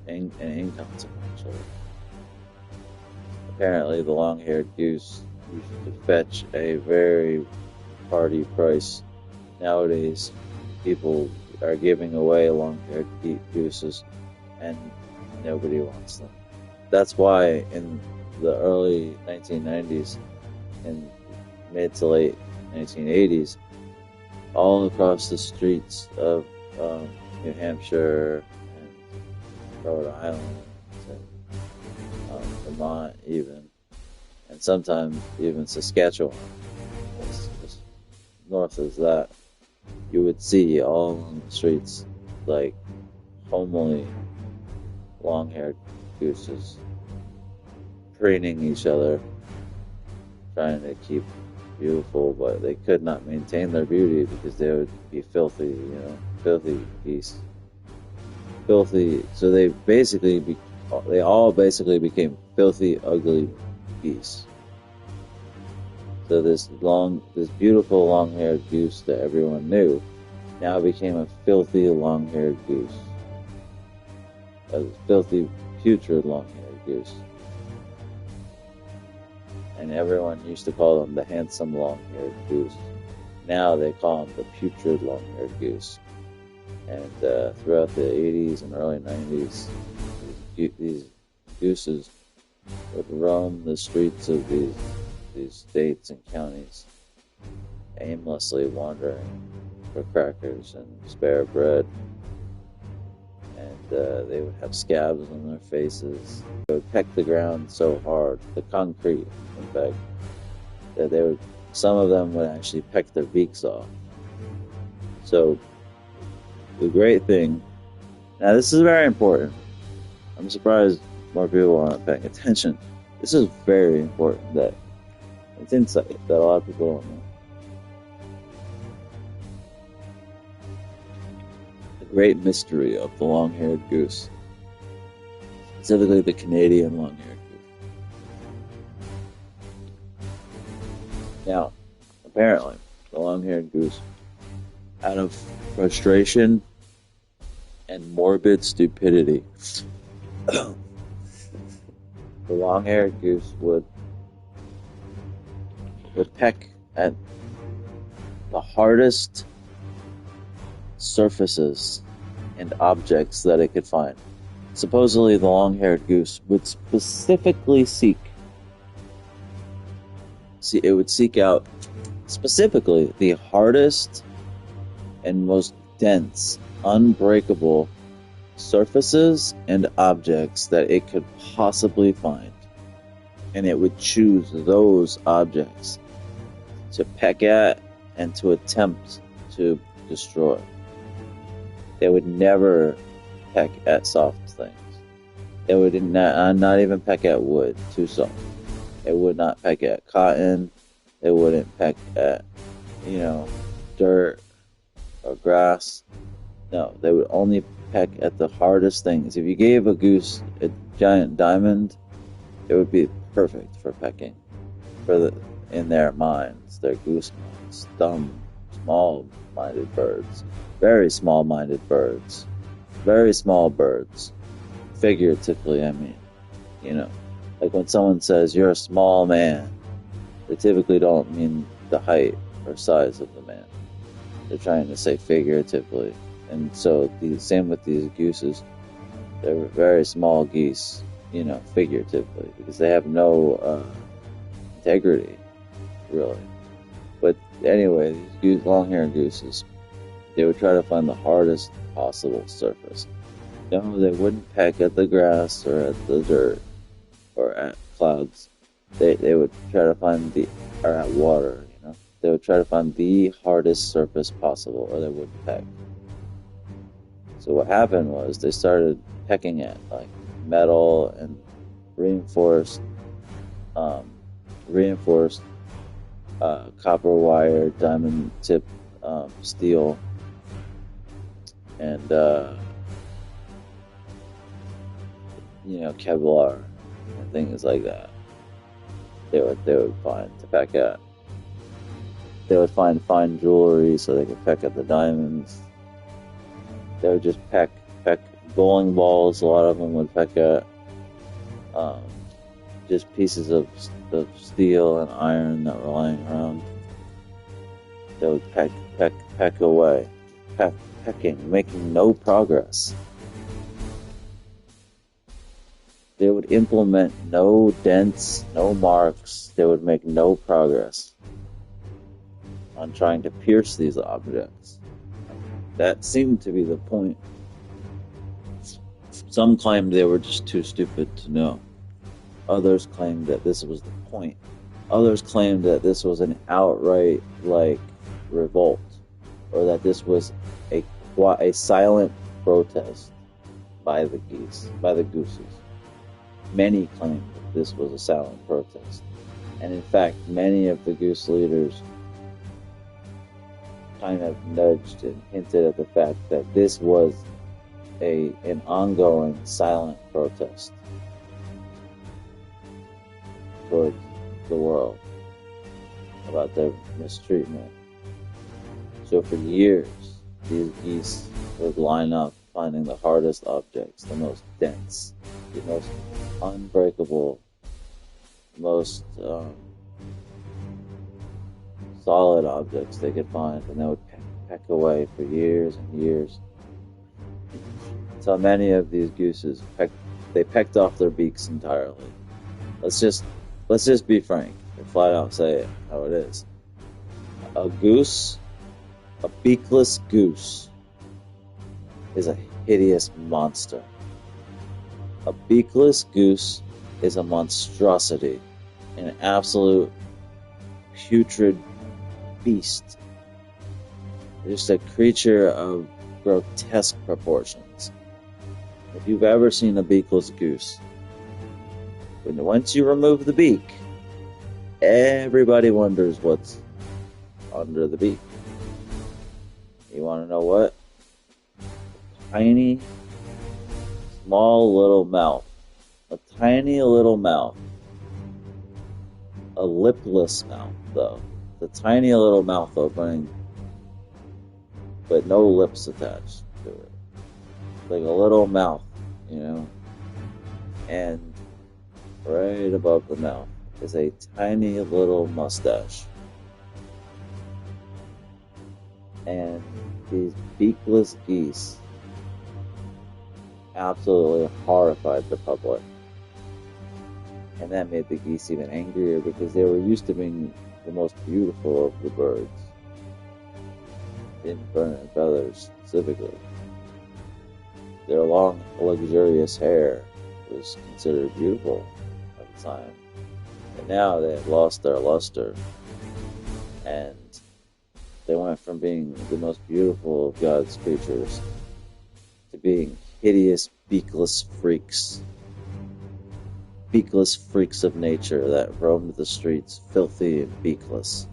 and inconsequentially. Apparently, the long-haired goose used to fetch a very party price. Nowadays, people are giving away long-haired gooses, and nobody wants them. That's why in the early 1990s and mid to late 1980s, all across the streets of New Hampshire and Rhode Island and Vermont even, and sometimes even Saskatchewan, just north of that, you would see all on the streets like homely long-haired gooses preening each other, trying to keep beautiful, but they could not maintain their beauty because they would be filthy, filthy geese. Filthy. So they all basically became filthy, ugly geese. So this beautiful long-haired goose that everyone knew now became a filthy long-haired goose. A filthy, putrid long-haired goose. And everyone used to call them the handsome long-haired goose. Now they call them the putrid long-haired goose. And throughout the 80s and early 90s, these gooses would roam the streets of these states and counties, aimlessly wandering for crackers and spare bread. And they would have scabs on their faces. They would peck the ground so hard, the concrete, in fact, that some of them would actually peck their beaks off. So the great thing, now this is very important. I'm surprised more people aren't paying attention. This is very important. That it's insight that a lot of people don't know. The great mystery of the long-haired goose, specifically the Canadian long-haired goose. Now, apparently, the long-haired goose, out of frustration and morbid stupidity, the long-haired goose would would peck at the hardest surfaces and objects that it could find. Supposedly, the long-haired goose would specifically seek out specifically the hardest and most dense, unbreakable surfaces and objects that it could possibly find. And it would choose those objects to peck at and to attempt to destroy. They would never peck at soft things. It would not even peck at wood, too soft. It would not peck at cotton. It wouldn't peck at, dirt or grass. No, they would only peck at the hardest things. If you gave a goose a giant diamond, it would be perfect for pecking. In their minds, their goose minds, dumb, small-minded birds, very small-minded birds, very small birds. Figuratively, I mean, like when someone says you're a small man, they typically don't mean the height or size of the man. They're trying to say figuratively. And so same with these gooses. They're very small geese, figuratively, because they have no integrity, really. But anyway, these long-haired gooses, they would try to find the hardest possible surface. No, they wouldn't peck at the grass or at the dirt or at clouds. They would try to find or at water, They would try to find the hardest surface possible, or they wouldn't peck. So what happened was they started pecking at like metal and reinforced copper wire, diamond tip steel, and Kevlar and things like that. They would find to peck at. They would find fine jewelry so they could peck at the diamonds. They would just peck bowling balls. A lot of them would peck at just pieces of steel and iron that were lying around. They would peck away, pecking, making no progress. They would implement no dents, no marks. They would make no progress on trying to pierce these objects. That seemed to be the point. Some claimed they were just too stupid to know. Others claimed that this was the point. Others claimed that this was an outright, revolt, or that this was a silent protest by the gooses. Many claimed that this was a silent protest. And in fact, many of the goose leaders kind of nudged and hinted at the fact that this was an ongoing silent protest towards the world about their mistreatment. So for years, these geese would line up finding the hardest objects, the most dense, the most unbreakable, most solid objects they could find, and they would peck away for years and years. So many of these gooses pecked off their beaks entirely. Let's just be frank and flat out say it how it is. A beakless goose, is a hideous monster. A beakless goose is a monstrosity, an absolute putrid beast. Just a creature of grotesque proportions. If you've ever seen a beakless goose, once you remove the beak, everybody wonders what's under the beak. You want to know what? Tiny, small little mouth. A tiny little mouth. A lipless mouth, though. The tiny little mouth opening, but no lips attached to it. Like a little mouth, And right above the mouth is a tiny little mustache. And these beakless geese absolutely horrified the public. And that made the geese even angrier because they were used to being the most beautiful of the birds. In fur and feathers, specifically. Their long, luxurious hair was considered beautiful at the time. And now they had lost their luster. And they went from being the most beautiful of God's creatures to being hideous, beakless freaks. Beakless freaks of nature that roamed the streets, filthy and beakless.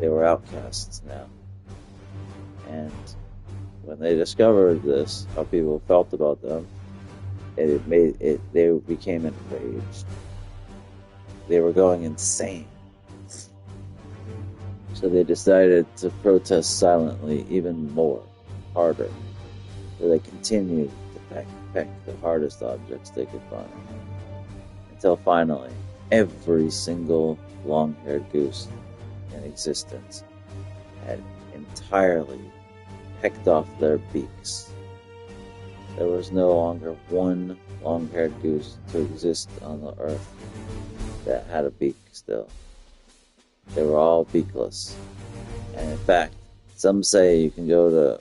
They were outcasts now. And when they discovered this, how people felt about them, they became enraged. They were going insane. So they decided to protest silently even more, harder. So they continued to peck the hardest objects they could find. Until finally, every single long-haired goose in existence had entirely pecked off their beaks. There was no longer one long-haired goose to exist on the earth that had a beak still. They were all beakless. And in fact, some say you can go to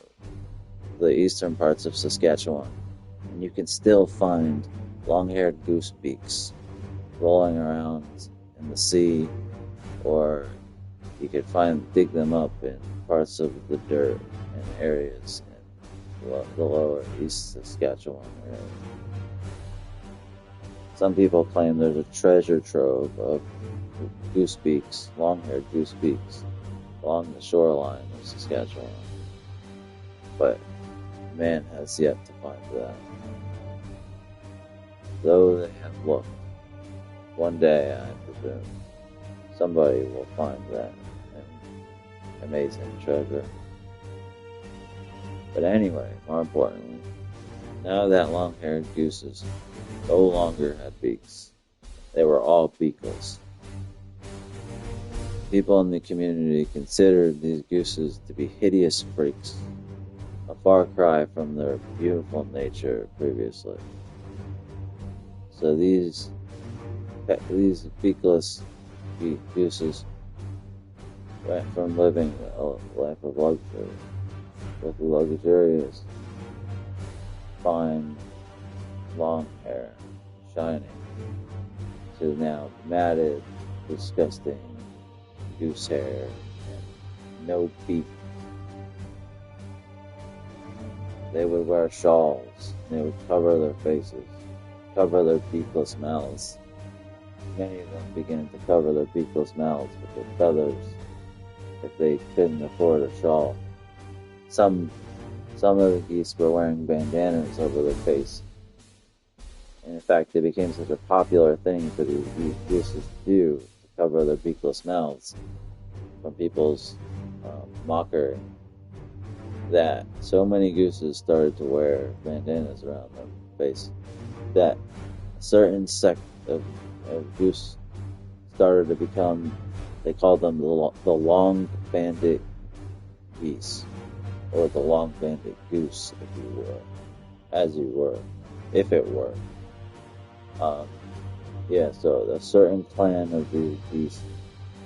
the eastern parts of Saskatchewan and you can still find long-haired goose beaks rolling around in the sea, or you could dig them up in parts of the dirt and areas in the lower East Saskatchewan area. Some people claim there's a treasure trove of goose beaks, long-haired goose beaks, along the shoreline of Saskatchewan. But man has yet to find that. Though they have looked, one day, I presume, somebody will find that amazing treasure. But anyway, more importantly, now that long-haired gooses no longer had beaks. They were all beakless. People in the community considered these gooses to be hideous freaks, a far cry from their beautiful nature previously. So these beakless gooses went from living a life of luxury with luxurious, fine, long hair, shining, to now matted, disgusting goose hair and no beak. They would wear shawls, and they would cover their faces, cover their beakless mouths. Many of them began to cover their beakless mouths with their feathers if they couldn't afford a shawl. Some of the geese were wearing bandanas over their face. And in fact, it became such a popular thing for these gooses to do, to cover their beakless mouths from people's mockery, that so many gooses started to wear bandanas around their face that a certain sect of goose started to become, they called them the long-banded geese, or the long-banded goose, if you will, as you were, if it were. So a certain clan of these geese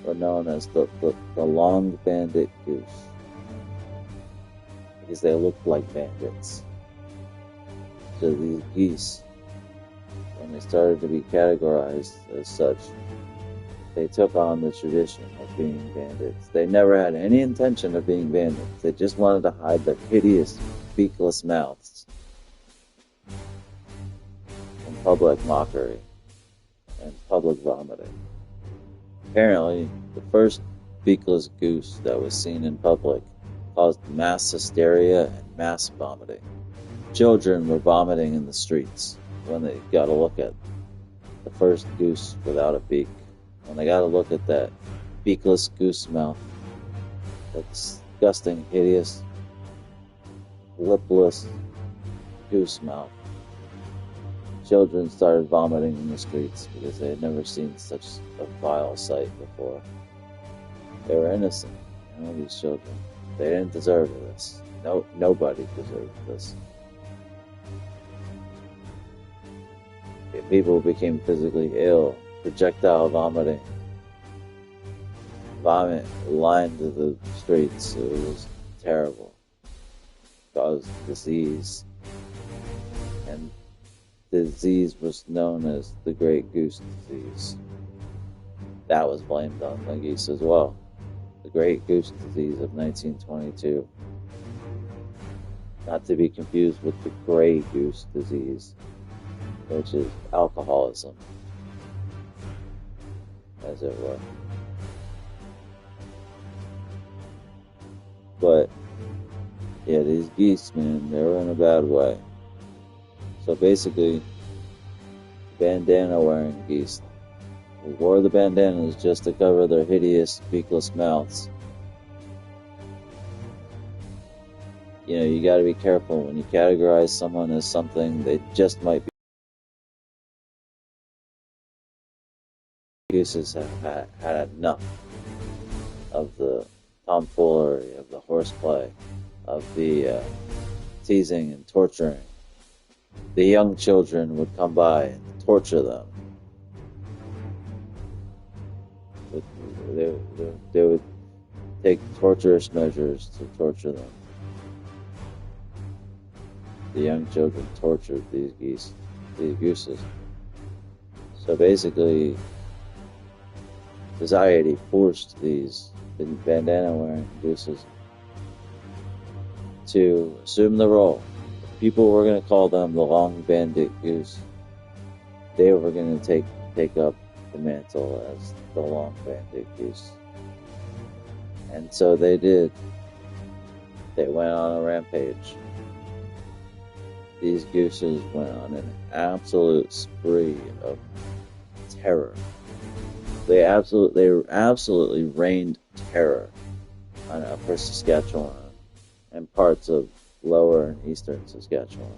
were known as the long-banded goose, because they looked like bandits. So these geese, when they started to be categorized as such, they took on the tradition of being bandits. They never had any intention of being bandits. They just wanted to hide their hideous, beakless mouths from public mockery and public vomiting. Apparently, the first beakless goose that was seen in public caused mass hysteria and mass vomiting. Children were vomiting in the streets when they got a look at the first goose without a beak. When they got a look at that beakless goose mouth, that disgusting, hideous, lipless goose mouth, children started vomiting in the streets because they had never seen such a vile sight before. They were innocent, these children. They didn't deserve this. No, nobody deserved this. People became physically ill, projectile vomiting. Vomit lined the streets. It was terrible. Caused disease. And the disease was known as the Great Goose Disease. That was blamed on the geese as well. The Great Goose Disease of 1922. Not to be confused with the Gray Goose Disease, which is alcoholism, as it were. But, yeah, these geese, man, they were in a bad way. So basically, bandana wearing geese wore the bandanas just to cover their hideous, beakless mouths. You gotta be careful when you categorize someone as something they just might be. Gooses have had enough of the tomfoolery, of the horseplay, of the teasing and torturing. The young children would come by and torture them. They would take torturous measures to torture them. The young children tortured these gooses. So basically, society forced these bandana-wearing gooses to assume the role. People were going to call them the long-banded goose. They were going to take up the mantle as the long-banded goose. And so they did. They went on a rampage. These gooses went on an absolute spree of terror. They absolutely rained terror on Upper Saskatchewan and parts of Lower and Eastern Saskatchewan.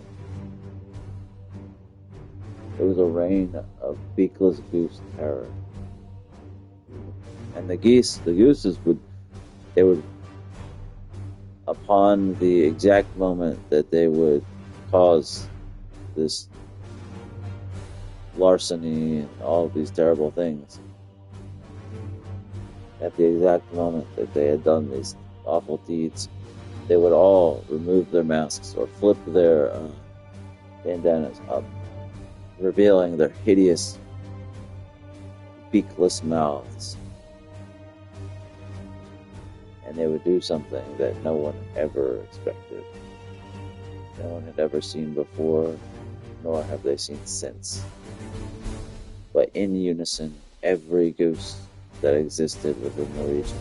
It was a rain of beakless goose terror. And the gooses would, upon the exact moment that they would cause this larceny and all of these terrible things, at the exact moment that they had done these awful deeds, they would all remove their masks or flip their bandanas up, revealing their hideous, beakless mouths. And they would do something that no one ever expected. No one had ever seen before, nor have they seen since. But in unison, every goose that existed within the region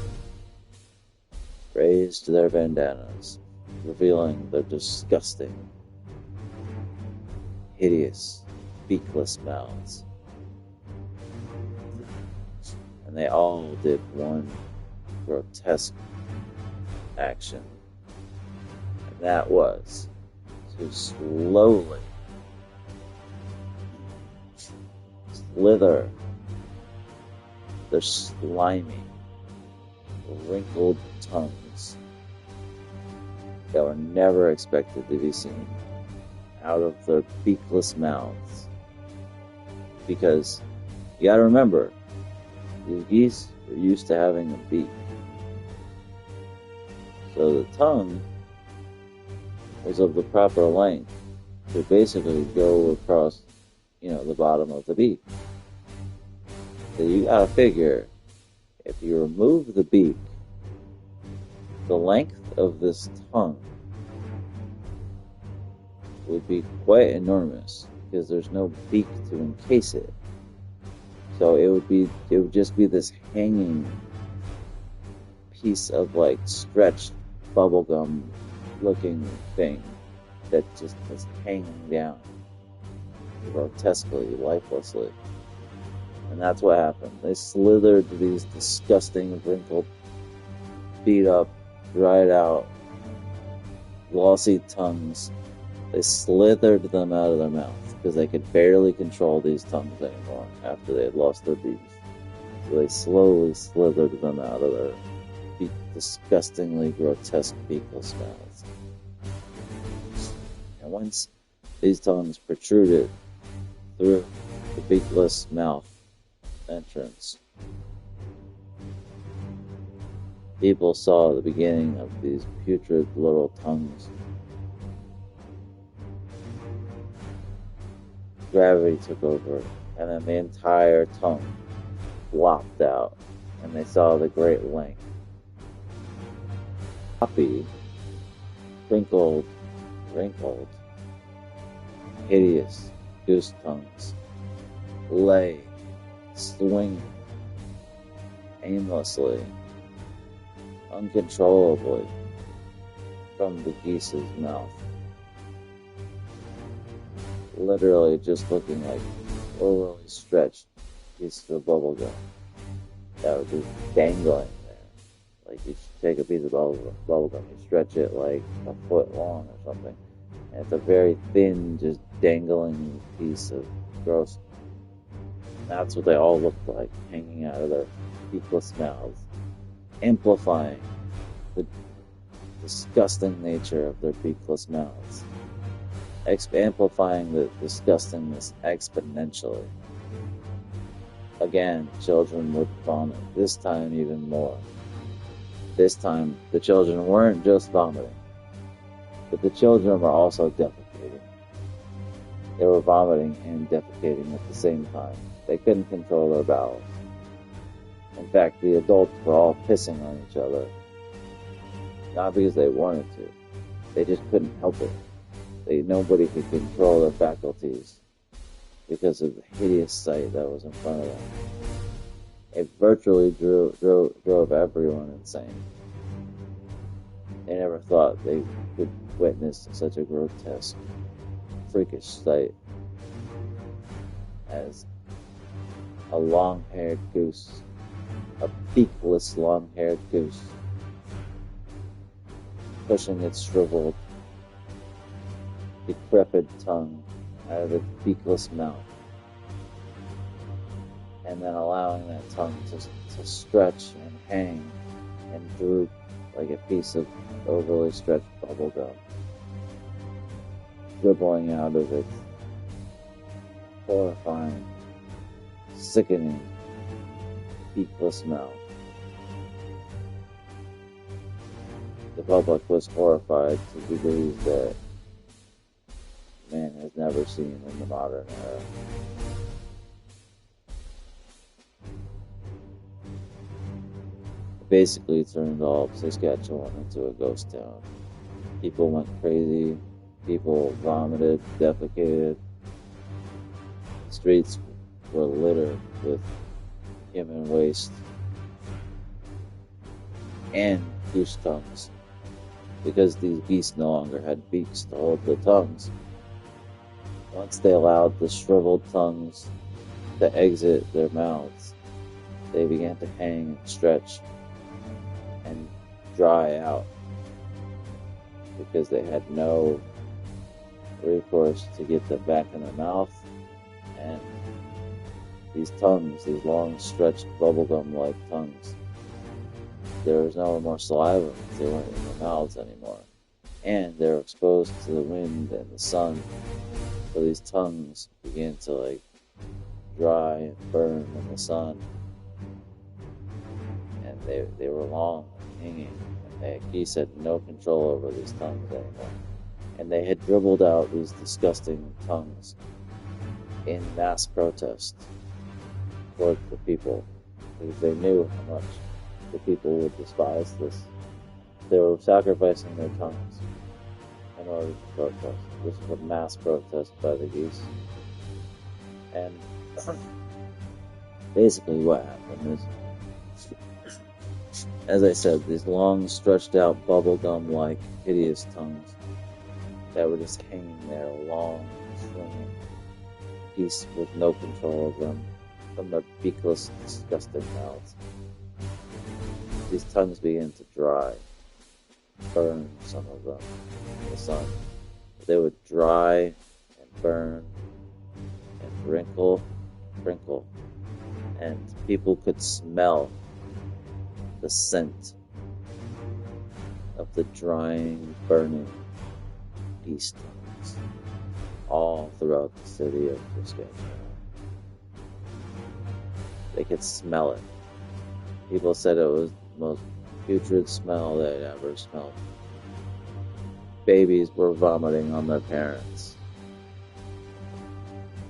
raised their bandanas, revealing their disgusting, hideous, beakless mouths. And they all did one grotesque action, and that was to slowly slither their slimy, wrinkled tongues that were never expected to be seen out of their beakless mouths. Because you gotta remember, these geese were used to having a beak. So the tongue was of the proper length to basically go across, the bottom of the beak. So you gotta figure, if you remove the beak, the length of this tongue would be quite enormous because there's no beak to encase it. So it would just be this hanging piece of stretched bubblegum looking thing that just was hanging down grotesquely, lifelessly. And that's what happened. They slithered these disgusting, wrinkled, beat up, dried out, glossy tongues. They slithered them out of their mouth. because they could barely control these tongues anymore after they had lost their beaks. So they slowly slithered them out of their disgustingly grotesque beakless mouths. And once these tongues protruded through the beakless mouth entrance, people saw the beginning of these putrid little tongues. Gravity took over, and then the entire tongue flopped out, and they saw the great length. Floppy, wrinkled, hideous goose tongues lay, swinging aimlessly, uncontrollably from the geese's mouth, literally just looking like overly stretched pieces of bubble gum that were just dangling there. Like you take a piece of bubble gum, you stretch it like a foot long or something, and it's a very thin, just dangling piece of gross. That's what they all looked like, hanging out of their beakless mouths, amplifying the disgusting nature of their beakless mouths, amplifying the disgustingness exponentially. Again, children would vomit, this time even more. This time, the children weren't just vomiting, but the children were also defecating. They were vomiting and defecating at the same time. They couldn't control their bowels. In fact, the adults were all pissing on each other. Not because they wanted to. They just couldn't help it. Nobody could control their faculties because of the hideous sight that was in front of them. It virtually drove everyone insane. They never thought they could witness such a grotesque, freakish sight as a long-haired goose, a beakless long-haired goose, pushing its shriveled, decrepit tongue out of its beakless mouth, and then allowing that tongue to stretch and hang and droop like a piece of overly stretched bubble gum, dribbling out of its horrifying, sickening, beakless mouth. The public was horrified to degrees that man has never seen in the modern era. It basically turned all of Saskatchewan into a ghost town. People went crazy, people vomited, defecated. The streets were littered with human waste and goose tongues, because these beasts no longer had beaks to hold the tongues. Once they allowed the shriveled tongues to exit their mouths, they began to hang and stretch and dry out because they had no recourse to get them back in their mouth. And these tongues, these long stretched bubblegum-like tongues, there was no more saliva because they weren't in their mouths anymore. And they were exposed to the wind and the sun. So these tongues began to dry and burn in the sun. And they were long and hanging. And geese had no control over these tongues anymore. And they had dribbled out these disgusting tongues in mass protest toward the people, because they knew how much the people would despise this. They were sacrificing their tongues in order to protest. This was a mass protest by the geese. And basically what happened is, as I said, these long, stretched out, bubblegum-like, hideous tongues that were just hanging there, long, swinging, geese with no control of them, from their beakless, disgusting mouths. These tongues began to dry, burn some of them in the sun. They would dry and burn wrinkle, crinkle, and people could smell the scent of the drying, burning geese tongues all throughout the city of Saskatchewan. They could smell it. People said it was the most putrid smell they'd ever smelled. Babies were vomiting on their parents.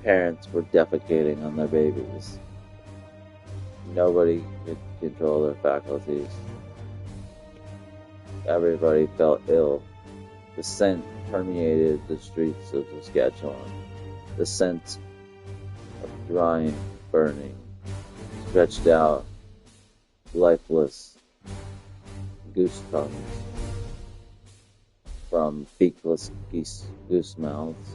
Parents were defecating on their babies. Nobody could control their faculties. Everybody felt ill. The scent permeated the streets of Saskatchewan. The scent of drying, burning, stretched out, lifeless goose tongues from beakless goose mouths.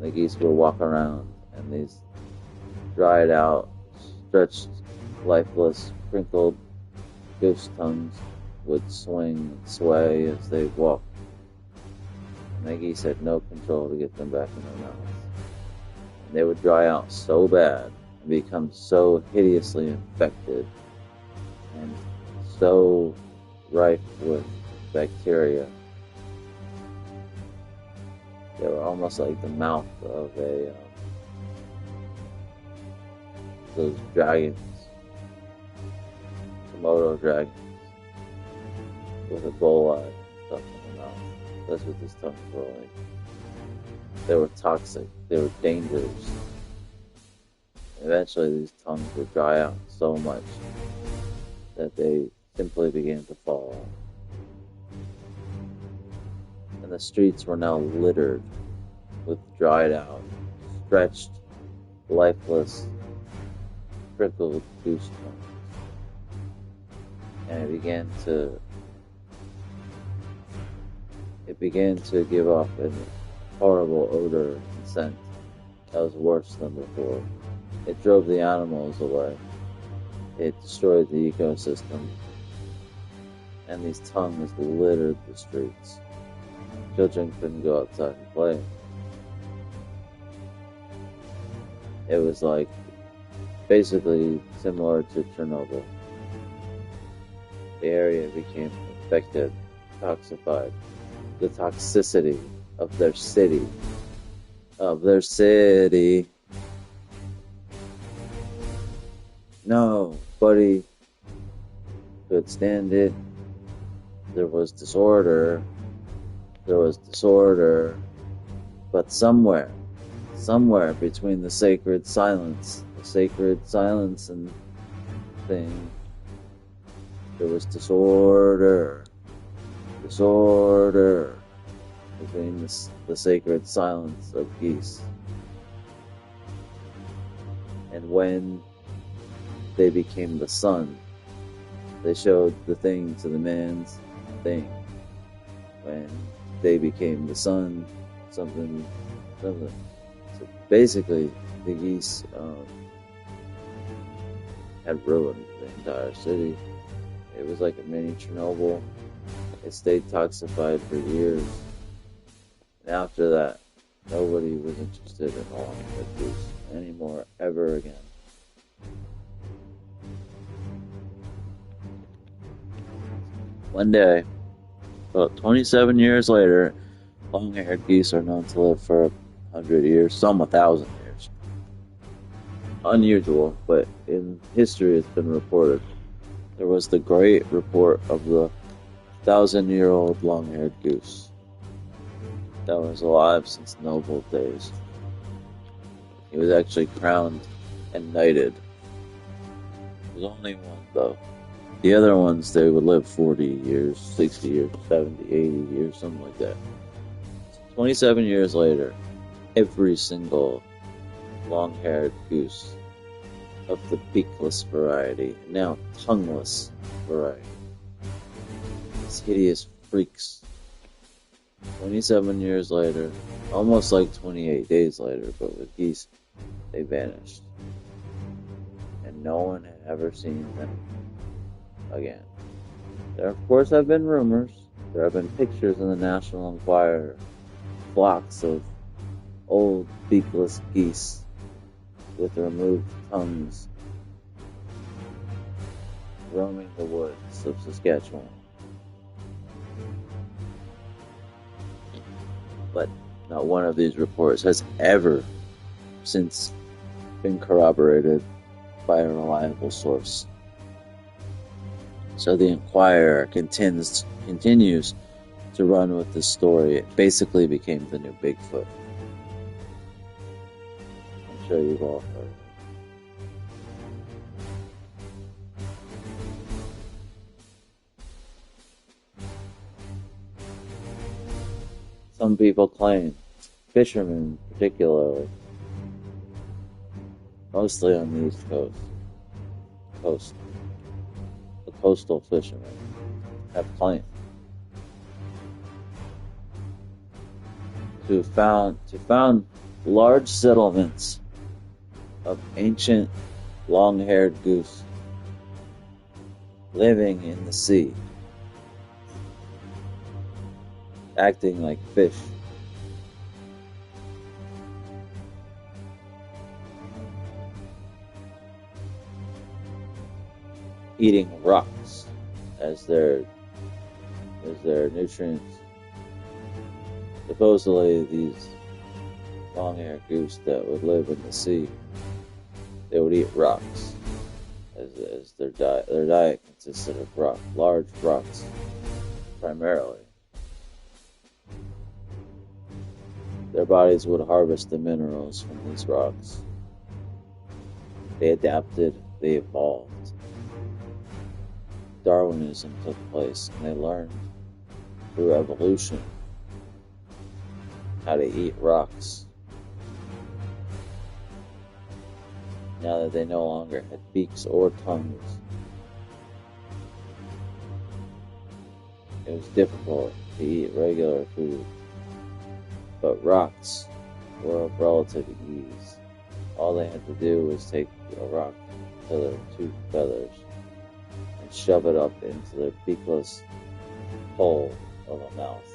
The geese would walk around, and these dried out, stretched, lifeless, crinkled goose tongues would swing and sway as they walked. And the geese had no control to get them back in their mouths. And they would dry out so bad and become so hideously infected and so rife with bacteria. They were almost like the mouth of those dragons, Komodo dragons, with a bull eye and stuff in the mouth. That's what these tongues were like. They were toxic. They were dangerous. Eventually, these tongues would dry out so much that they simply began to fall off. And the streets were now littered with dried out, stretched, lifeless, prickled goose tongues. And it began to give off a horrible odor and scent that was worse than before. It drove the animals away. It destroyed the ecosystem. And these tongues littered the streets. Children couldn't go outside and play. It was like basically similar to Chernobyl. The area became infected, toxified. The toxicity of their city. Nobody could stand it. There was disorder, but somewhere between the sacred silence and thing, there was disorder between the sacred silence of geese. And when they became the sun, they showed the thing to the man's thing. When they became the sun, something. So basically, the geese had ruined the entire city. It was like a mini Chernobyl. It stayed toxified for years. And after that, nobody was interested in long-haired goose anymore, ever again. One day, about 27 years later, long-haired geese are known to live for 100 years, some 1,000 years. Unusual, but in history it's been reported. There was the great report of the 1,000-year-old long-haired goose that was alive since noble days. He was actually crowned and knighted. There was only one, though. The other ones, they would live 40 years, 60 years, 70, 80 years, something like that. 27 years later, every single long-haired goose of the beakless variety, now tongueless variety, these hideous freaks, 27 years later, almost like 28 days later, but with geese, they vanished. And no one had ever seen them again. There, of course, have been rumors. There have been pictures in the National Enquirer, flocks of old beakless geese with removed tongues roaming the woods of Saskatchewan. But not one of these reports has ever since been corroborated by a reliable source. So the Inquirer continues to run with this story. It basically became the new Bigfoot. I'm sure you've all heard. Some people claim, fishermen particularly, mostly on the East Coast, the coastal fishermen have claimed to found large settlements of ancient long-haired goose living in the sea, acting like fish. Eating rocks as their nutrients. Supposedly, these long-haired goose that would live in the sea, they would eat rocks as their diet. Their diet consisted of large rocks, primarily. Their bodies would harvest the minerals from these rocks. They adapted, they evolved. Darwinism took place, and they learned through evolution how to eat rocks. Now that they no longer had beaks or tongues, it was difficult to eat regular food, but rocks were of relative ease. All they had to do was take a rock to their two feathers and shove it up into their beakless hole of a mouth,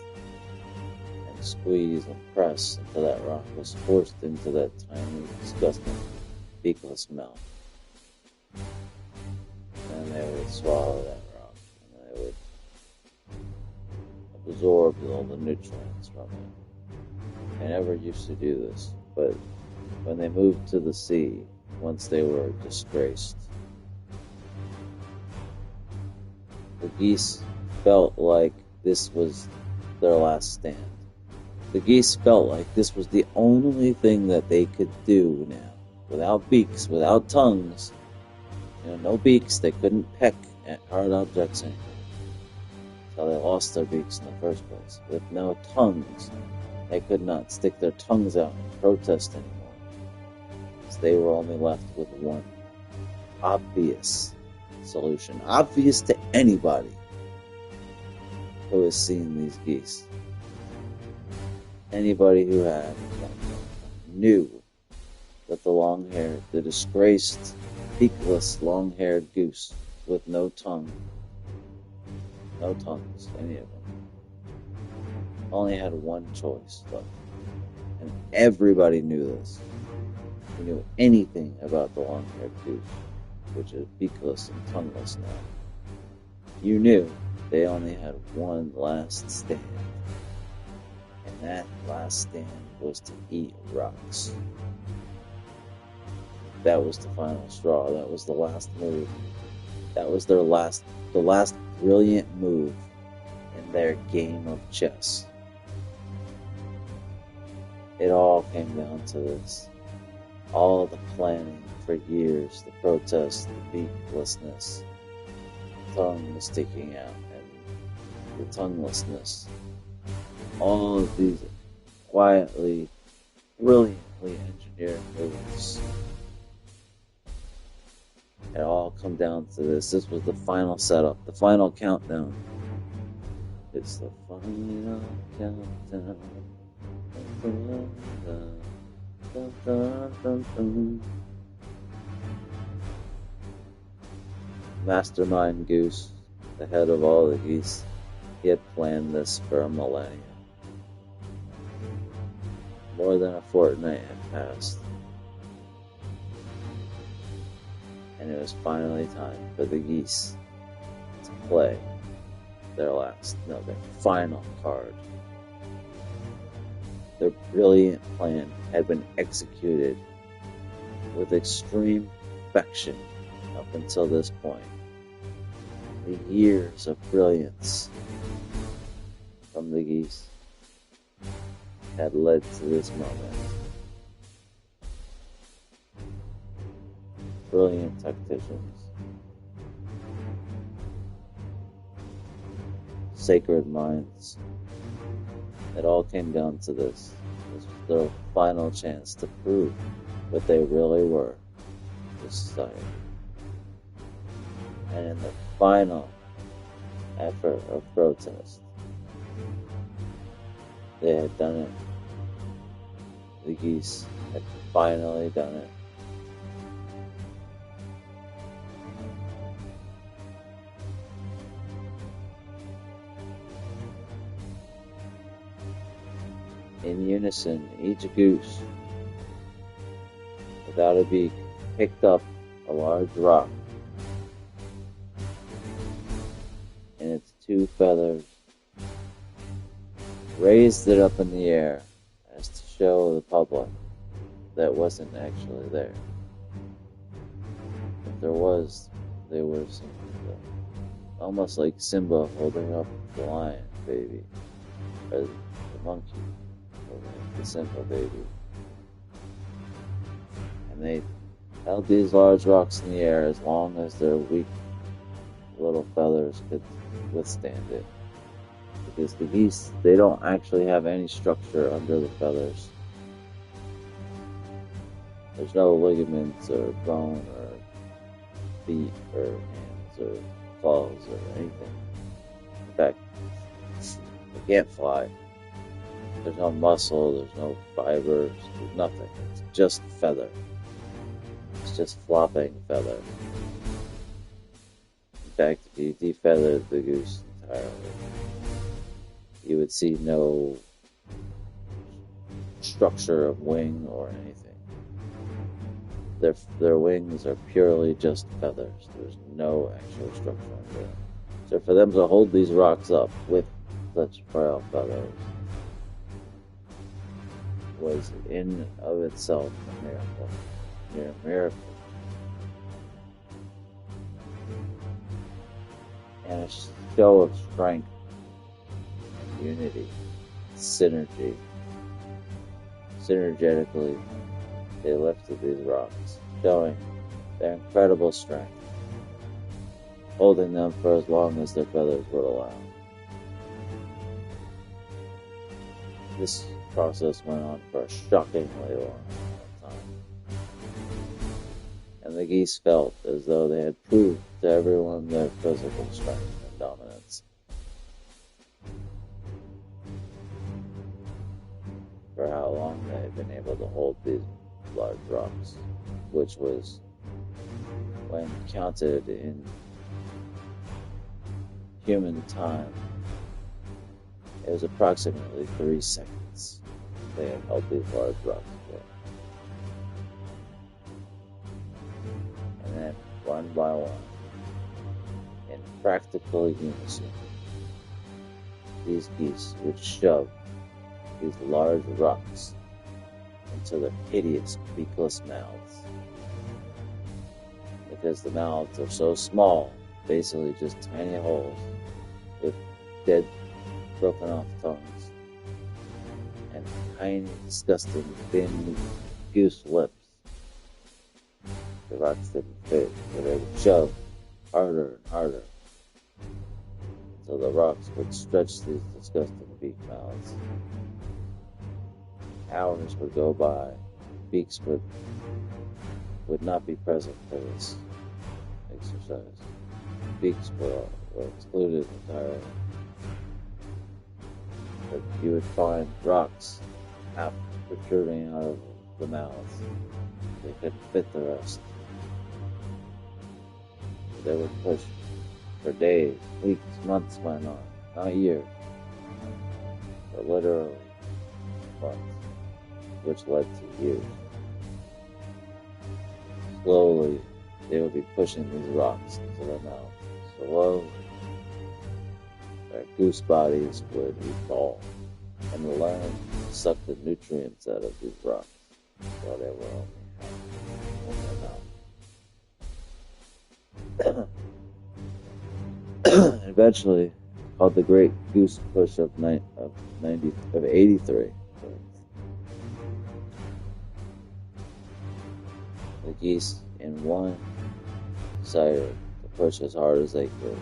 and squeeze and press until that rock was forced into that tiny, disgusting, beakless mouth. And they would swallow that rock, and they would absorb all the nutrients from it. They never used to do this, but when they moved to the sea, once they were disgraced, the geese felt like this was their last stand. The geese felt like this was the only thing that they could do now. Without beaks, without tongues, no beaks, they couldn't peck at hard objects anymore. So they lost their beaks in the first place. With no tongues, they could not stick their tongues out and protest anymore. So they were only left with one obvious solution, obvious to anybody who has seen these geese. Anybody who had knew that the disgraced, beakless, long-haired goose with no tongues, any of them, only had one choice left. And everybody knew this. Who knew anything about the long-haired goose, which is beakless and tongueless now. You knew they only had one last stand. And that last stand was to eat rocks. That was the final straw. That was the last move. That was the last brilliant move in their game of chess. It all came down to this. All the planning for years, the protests, the beaklessness, the tongue was sticking out, and the tonguelessness. All of these quietly, brilliantly engineered moves. It all come down to this. This was the final setup, the final countdown. It's the final countdown. Dun, dun, dun, dun. Mastermind Goose, the head of all the geese, he had planned this for a millennia. More than a fortnight had passed, and it was finally time for the geese to play their final card. Their brilliant plan had been executed with extreme perfection up until this point. The years of brilliance from the geese had led to this moment. Brilliant tacticians, sacred minds. It all came down to this. This was their final chance to prove what they really were to society. And in the final effort of protest, they had done it. The geese had finally done it. In unison, each goose, without a beak, picked up a large rock and its two feathers, raised it up in the air as to show the public that wasn't actually there. If there was, they were almost like Simba holding up the lion baby, or the monkey holding up the Simba baby. And they held these large rocks in the air as long as their weak little feathers could withstand it. Because the geese, they don't actually have any structure under the feathers. There's no ligaments or bone or feet or hands or claws or anything. In fact, they can't fly. There's no muscle, there's no fibers, there's nothing. It's just feather. It's just flopping feather. In fact, if you defeathered the goose entirely, you would see no structure of wing or anything. Their wings are purely just feathers. There's no actual structure under them. So for them to hold these rocks up with such frail feathers was in of itself a miracle. Near a miracle. And a show of strength, unity, synergy. Synergetically, they lifted these rocks, showing their incredible strength, holding them for as long as their feathers would allow. This process went on for a shockingly long time, and the geese felt as though they had proved to everyone their physical strength and dominance. For how long they had been able to hold these large rocks, which was, when counted in human time, it was approximately 3 seconds they had held these large rocks for. And then, one by one, in practical unison, these geese would shove these large rocks into their hideous beakless mouths. Because the mouths are so small, basically just tiny holes with dead, broken off tongues and tiny, disgusting, thin goose lips. The rocks didn't fit, so they would shove harder and harder until the rocks would stretch these disgusting beak mouths. Hours would go by. Beaks would not be present for this exercise. Beaks were excluded entirely. But you would find rocks half protruding out of the mouths. They couldn't fit the rest. They would push for days, weeks, months went on, not years, but literally months. which led to years. Slowly, they would be pushing these rocks into the mouth. Slowly, their goose bodies would evolve and learn to suck the nutrients out of these rocks while they were only in their mouth. Eventually, called the Great Goose Push of 83. The geese in one decided to push as hard as they could.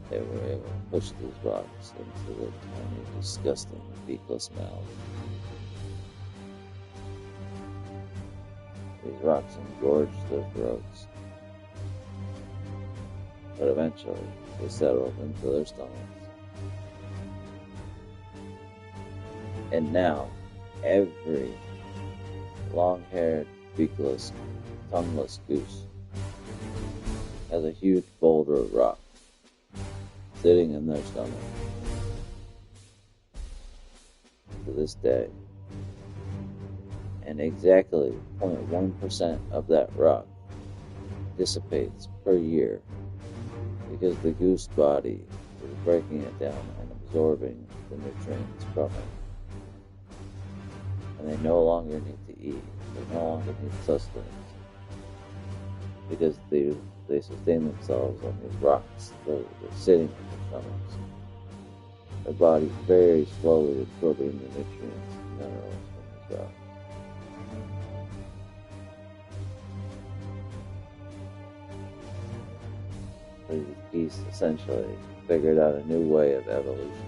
They were able to push these rocks into the tiny, disgusting, beakless mouth. These rocks engorged their throats, but eventually they settled into their stomachs. And now, every long-haired, beakless, tongueless goose has a huge boulder of rock sitting in their stomach. To this day. And exactly 0.1% of that rock dissipates per year because the goose body is breaking it down and absorbing the nutrients from it. And they no longer need to eat. They no longer need sustenance because they sustain themselves on these rocks. They're sitting in their stomachs. Their body's very slowly absorbing the nutrients and minerals from these rocks. These geese essentially figured out a new way of evolution.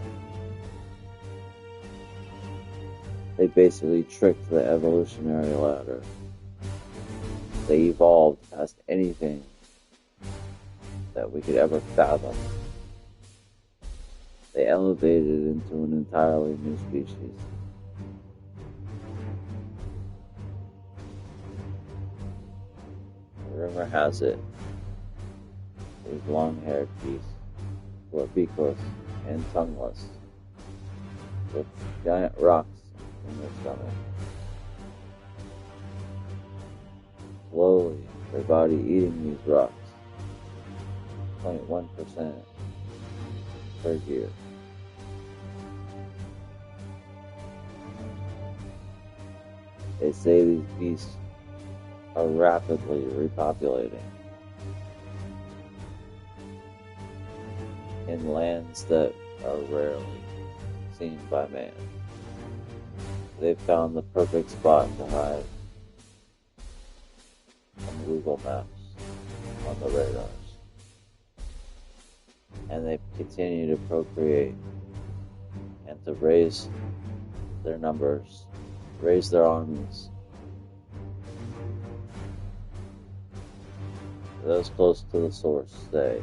They basically tricked the evolutionary ladder. They evolved past anything that we could ever fathom. They elevated into an entirely new species. Rumor has it, these long-haired geese were beakless and tongueless, with giant rocks in their stomach. Slowly, their body eating these rocks, 0.1% per year. They say these geese are rapidly repopulating in lands that are rarely seen by man. They've found the perfect spot to hide on Google Maps, on the radars. And they continue to procreate and to raise their numbers, raise their armies. Those close to the source say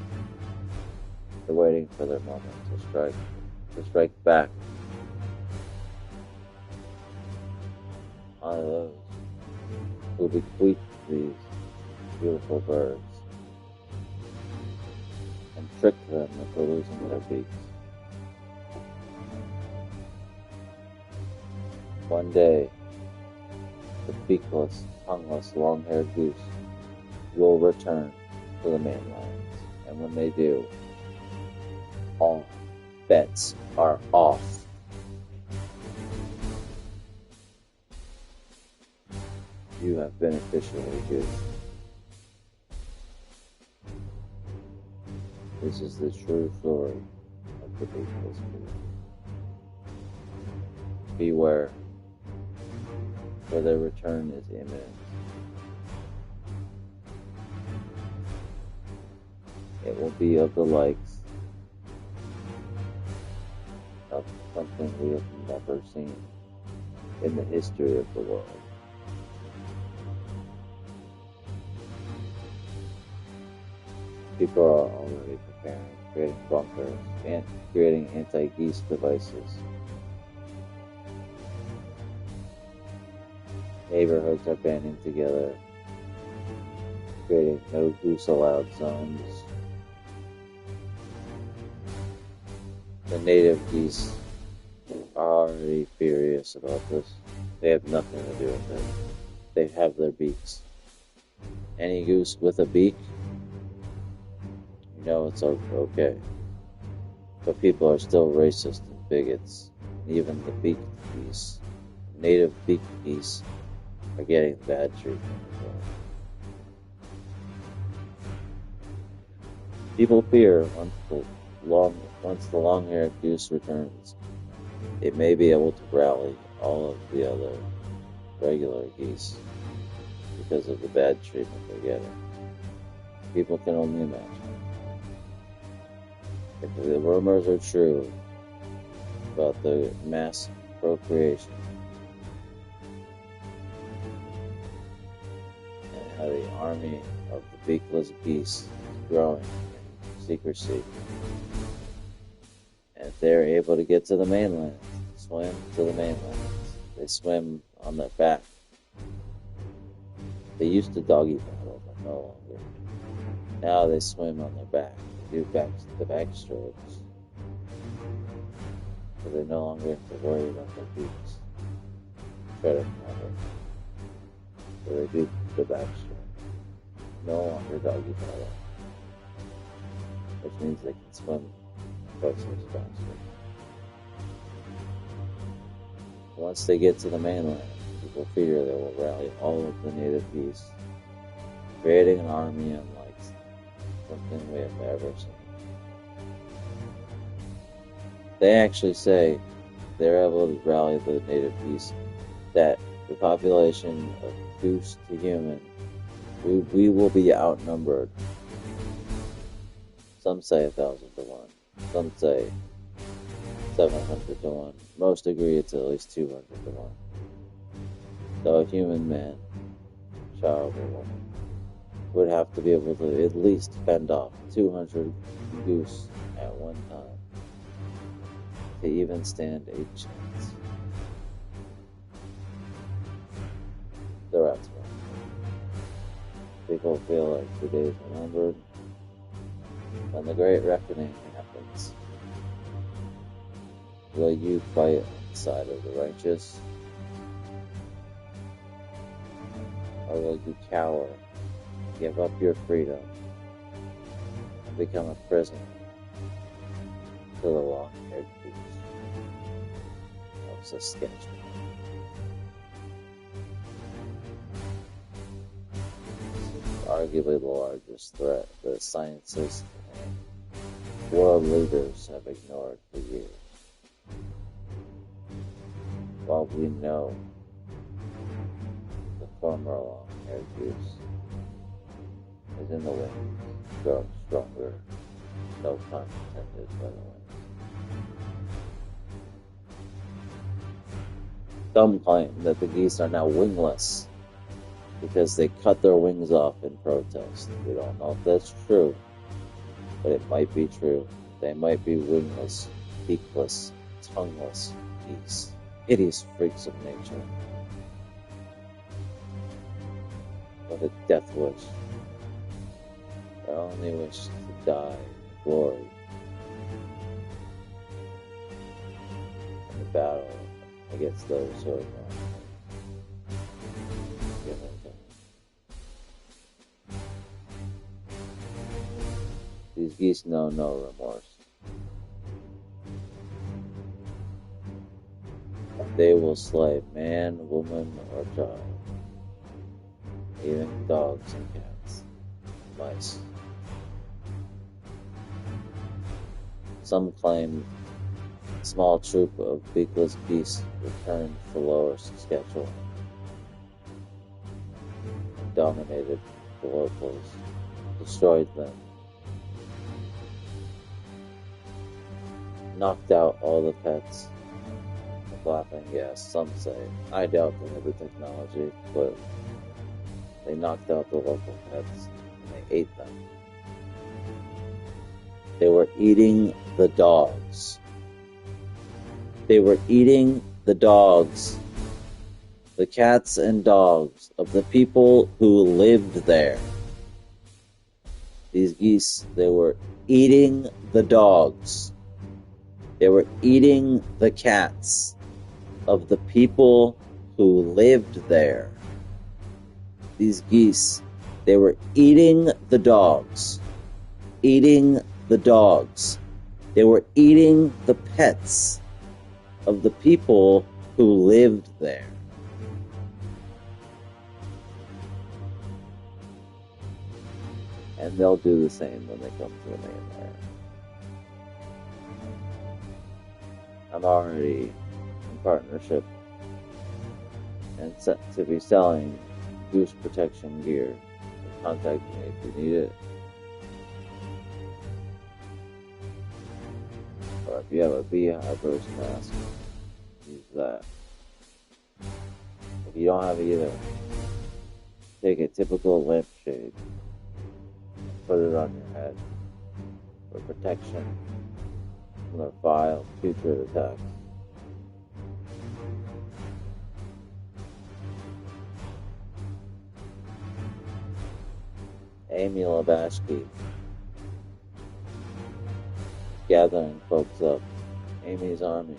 they're waiting for their moment to strike back on those who bequeath these beautiful birds and trick them into losing their beaks. One day, the beakless, tongueless, long-haired goose will return to the mainlands, and when they do, all bets are off. You have been officially goose. This is the true story of the beakless goose. Beware, for their return is imminent. It will be of the likes of something we have never seen in the history of the world. People are already preparing, creating bunkers, and creating anti-geese devices. Neighborhoods are banding together, creating no goose allowed zones. The native geese are already furious about this. They have nothing to do with it. They have their beaks. Any goose with a beak, you know it's okay. But people are still racist and bigots. Even the beaked geese, native beaked geese, are getting bad treatment as well. People fear once the long-haired goose returns, it may be able to rally all of the other regular geese because of the bad treatment they're getting. People can only imagine. If the rumors are true about the mass procreation and how the army of the beakless geese is growing in secrecy, and if they're able to get to the mainland, swim to the mainland, they swim on their back. They used to doggy paddle, but no longer. Now they swim on their back. They do the backstrokes. So they no longer have to worry about their beaks. Try to paddle. So they do the backstroke. No longer doggy paddle. Which means they can swim twice as fast. Once they get to the mainland, people fear they will rally all of the native geese, creating an army unlike something we have ever seen. They actually say they're able to rally the native geese, that the population of goose to human, we will be outnumbered. Some say 1,000 to 1. Some say 700 to 1. Most agree it's at least 200 to 1. So a human man, child, or woman would have to be able to at least fend off 200 goose at one time to even stand a chance. The rats win. People feel like the days are numbered. When the great reckoning happens, will you fight on the side of the righteous? Or will you cower, give up your freedom, and become a prisoner to the long-haired goose of Saskatchewan? Arguably the largest threat that scientists and world leaders have ignored for years. While we know the former long-haired goose is in the wings, growing stronger, no pun intended, by the way. Some claim that the geese are now wingless because they cut their wings off in protest. We don't know if that's true, but it might be true. They might be wingless, beakless, tongueless geese. Hideous freaks of nature. What a death wish. Their only wish to die in glory in the battle against those who are wrong. These geese know no remorse. They will slay man, woman, or child, even dogs and cats, and mice. Some claim a small troop of beakless geese returned to Lower Saskatchewan and dominated the locals, destroyed them, knocked out all the pets of laughing gas, some say. I doubt they had the technology, but they knocked out the local pets and they ate them. They were eating the dogs. They were eating the dogs, the cats and dogs of the people who lived there. These geese, they were eating the dogs. They were eating the cats of the people who lived there. These geese, they were eating the dogs. Eating the dogs. They were eating the pets of the people who lived there. And they'll do the same when they come to the mainland. I'm already in partnership and set to be selling goose protection gear. Contact me if you need it. Or if you have a beehive roast mask, use that. If you don't have either, take a typical lampshade, put it on your head for protection from the vile future attacks. Amy Labashki, gathering folks up. Amy's army.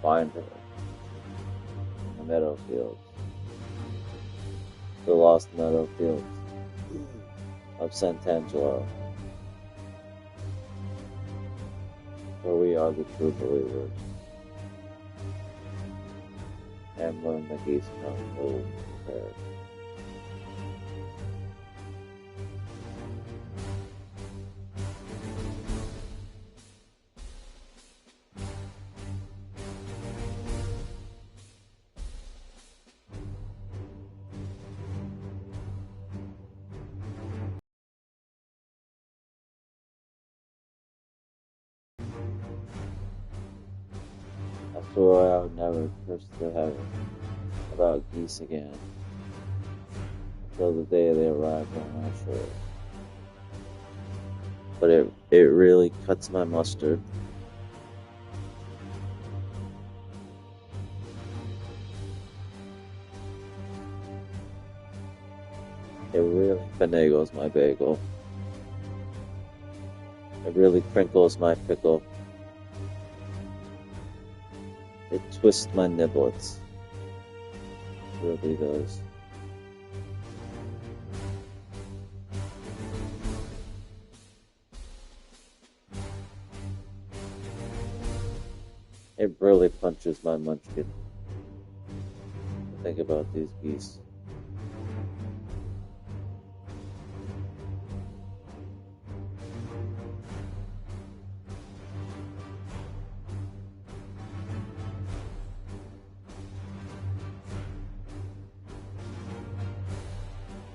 Find her in the meadow fields. The lost meadow fields of Sant'Angelo, where we are the true believers. And when the geese come, we will be prepared. I swore I would never curse to heaven about geese again until the day they arrived on our shore. But it really cuts my mustard. It really finagles my bagel. It really crinkles my pickle. It twists my niblets. It really does. It really punches my munchkin. Think about these geese.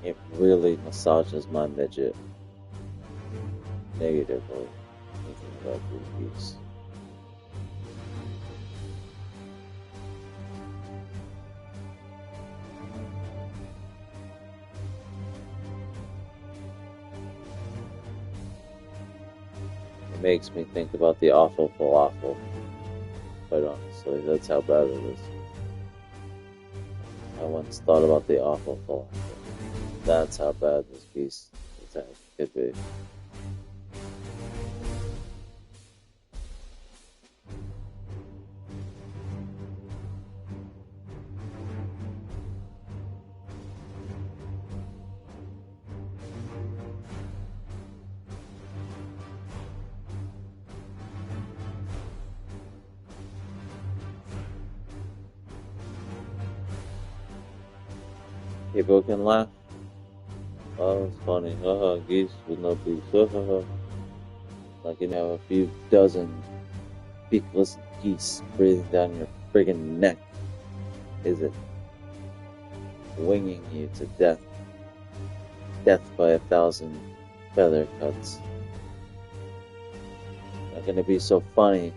It really massages my midget negatively, thinking about these geese. It makes me think about the awful falafel. Quite honestly, that's how bad it is. I once thought about the awful falafel. That's how bad this geese attack could be. People can laugh. Oh, it's funny. Haha, geese with no beaks. Haha. Like you have a few dozen beakless geese breathing down your friggin' neck. Is it? Winging you to death. Death by 1,000 feather cuts. Not gonna be so funny.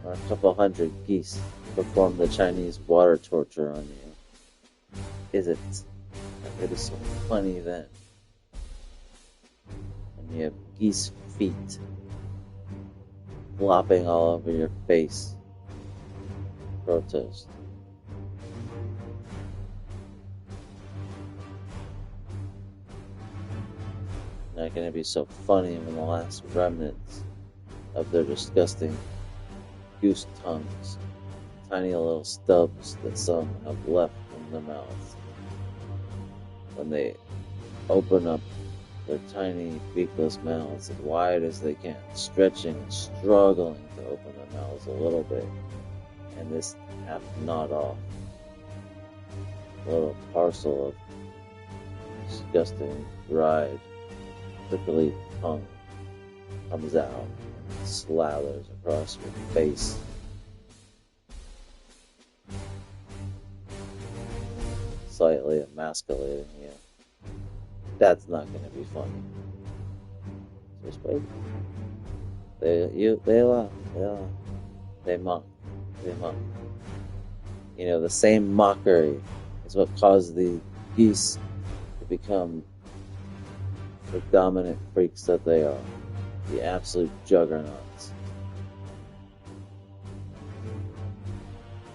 Or a couple hundred geese perform the Chinese water torture on you. Is it? It is so funny then. And you have geese feet flopping all over your face. Protest. Not gonna be so funny when the last remnants of their disgusting goose tongues, tiny little stubs that some have left in their mouths. When they open up their tiny beakless mouths as wide as they can, stretching and struggling to open their mouths a little bit, and this half gnawed off little parcel of disgusting, dried, prickly tongue comes out and slathers across your face. Slightly emasculating you. That's not going to be funny. Just wait. They laugh. They mock. You know, the same mockery is what caused the geese to become the dominant freaks that they are. The absolute juggernauts.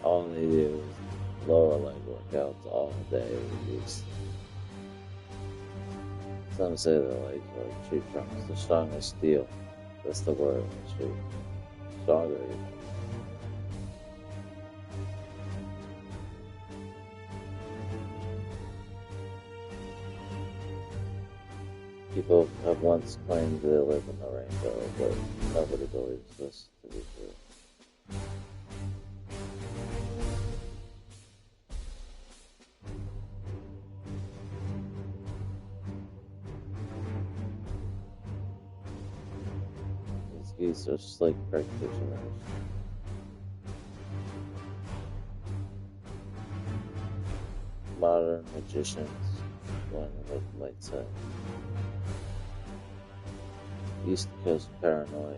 All they do is lower leg workouts all day with geese. Some say their legs are tree trunks. They're strong as steel. That's the word on the street. Stronger even. People have once claimed they live in the rainbow, but nobody believes this to be true. These geese are slick practitioners. Modern magicians, one might say. East Coast paranoia.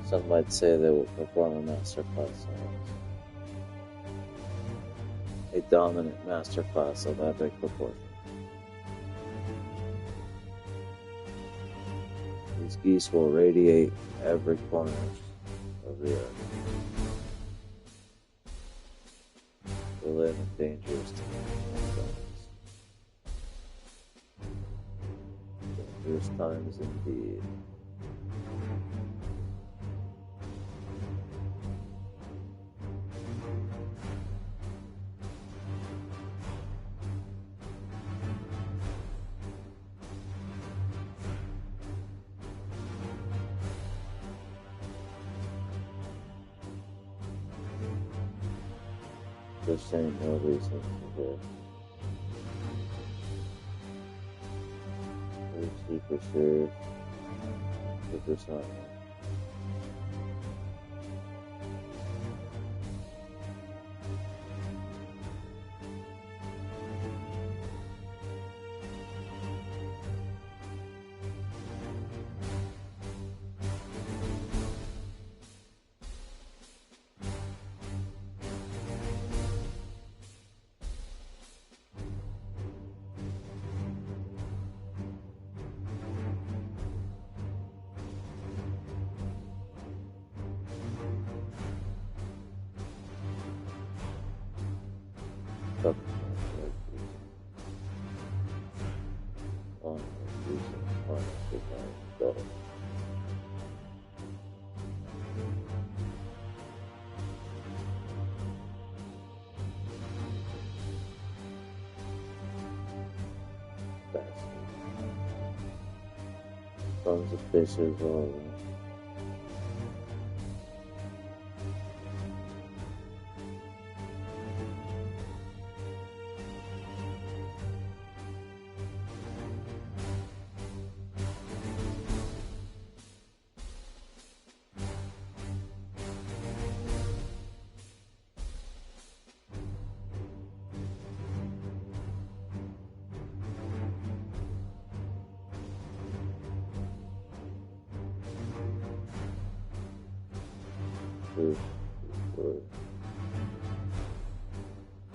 Some might say they will perform a master class on us. A dominant master class of epic proportion. These geese will radiate every corner of the earth. We live in dangerous times. Dangerous times indeed. Just ain't no reason to care. We're super serious. Super silent. Tons of fishes all over.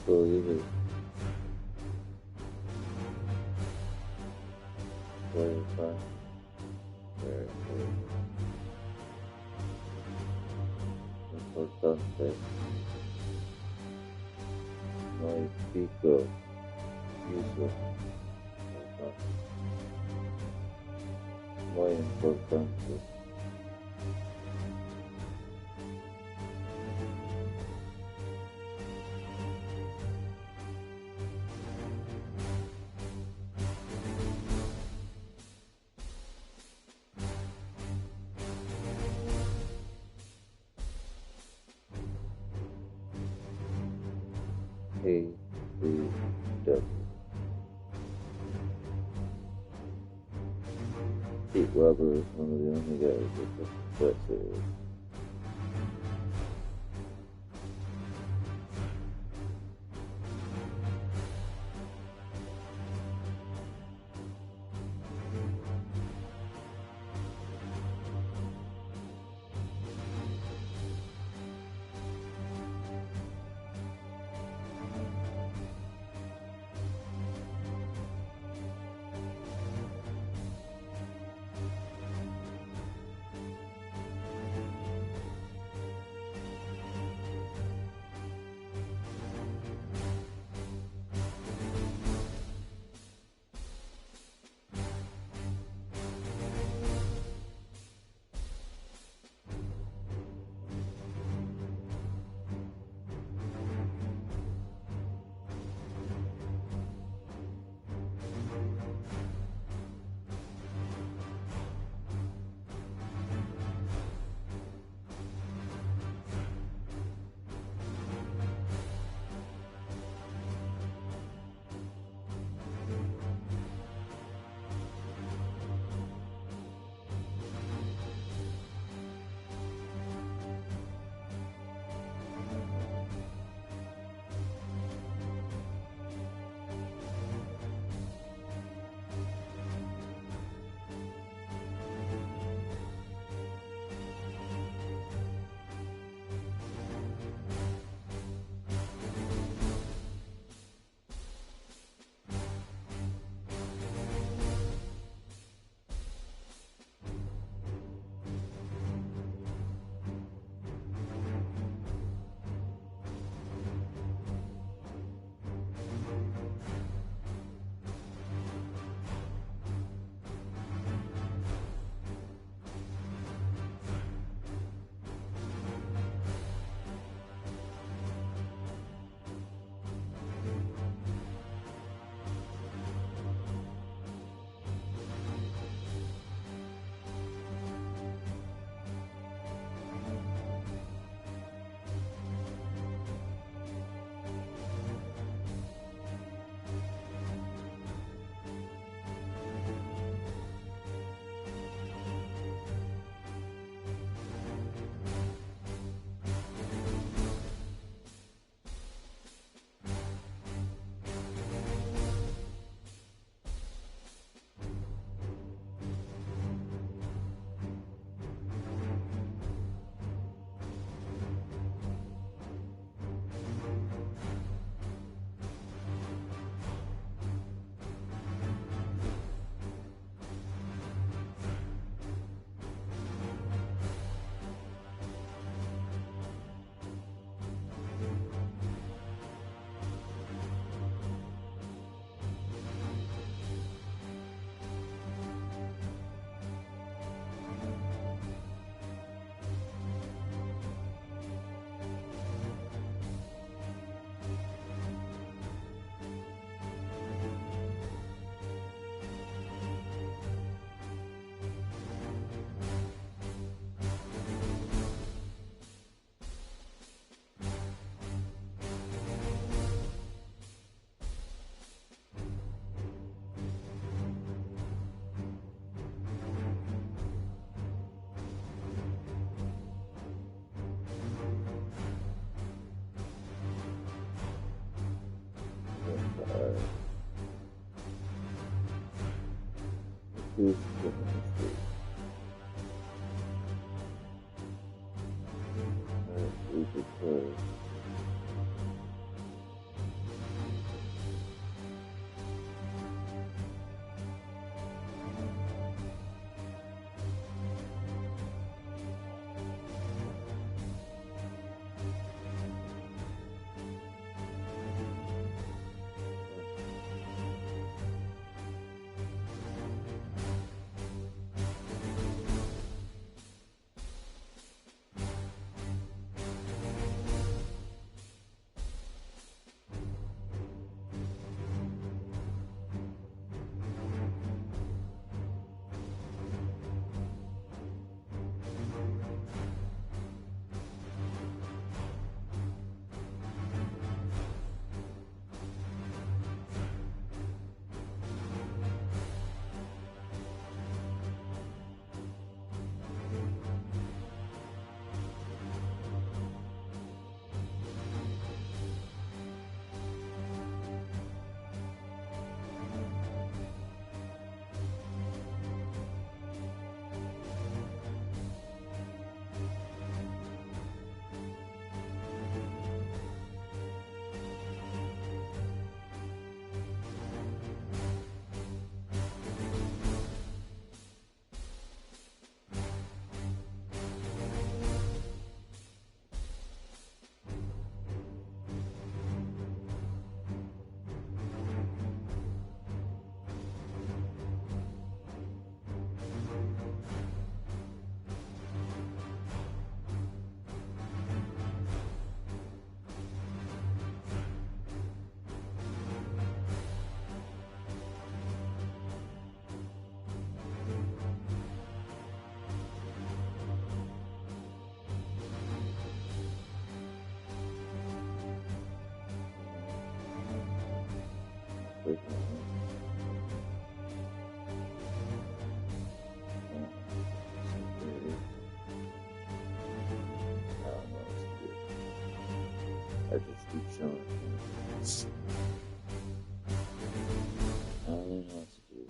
Believe it. Very fun. Very cool. Importante. No pico. Eso muy importante. ACW. Pete Weber is one of the only guys with the sweatsuit. Who's I just keep showing it. I don't know what to do.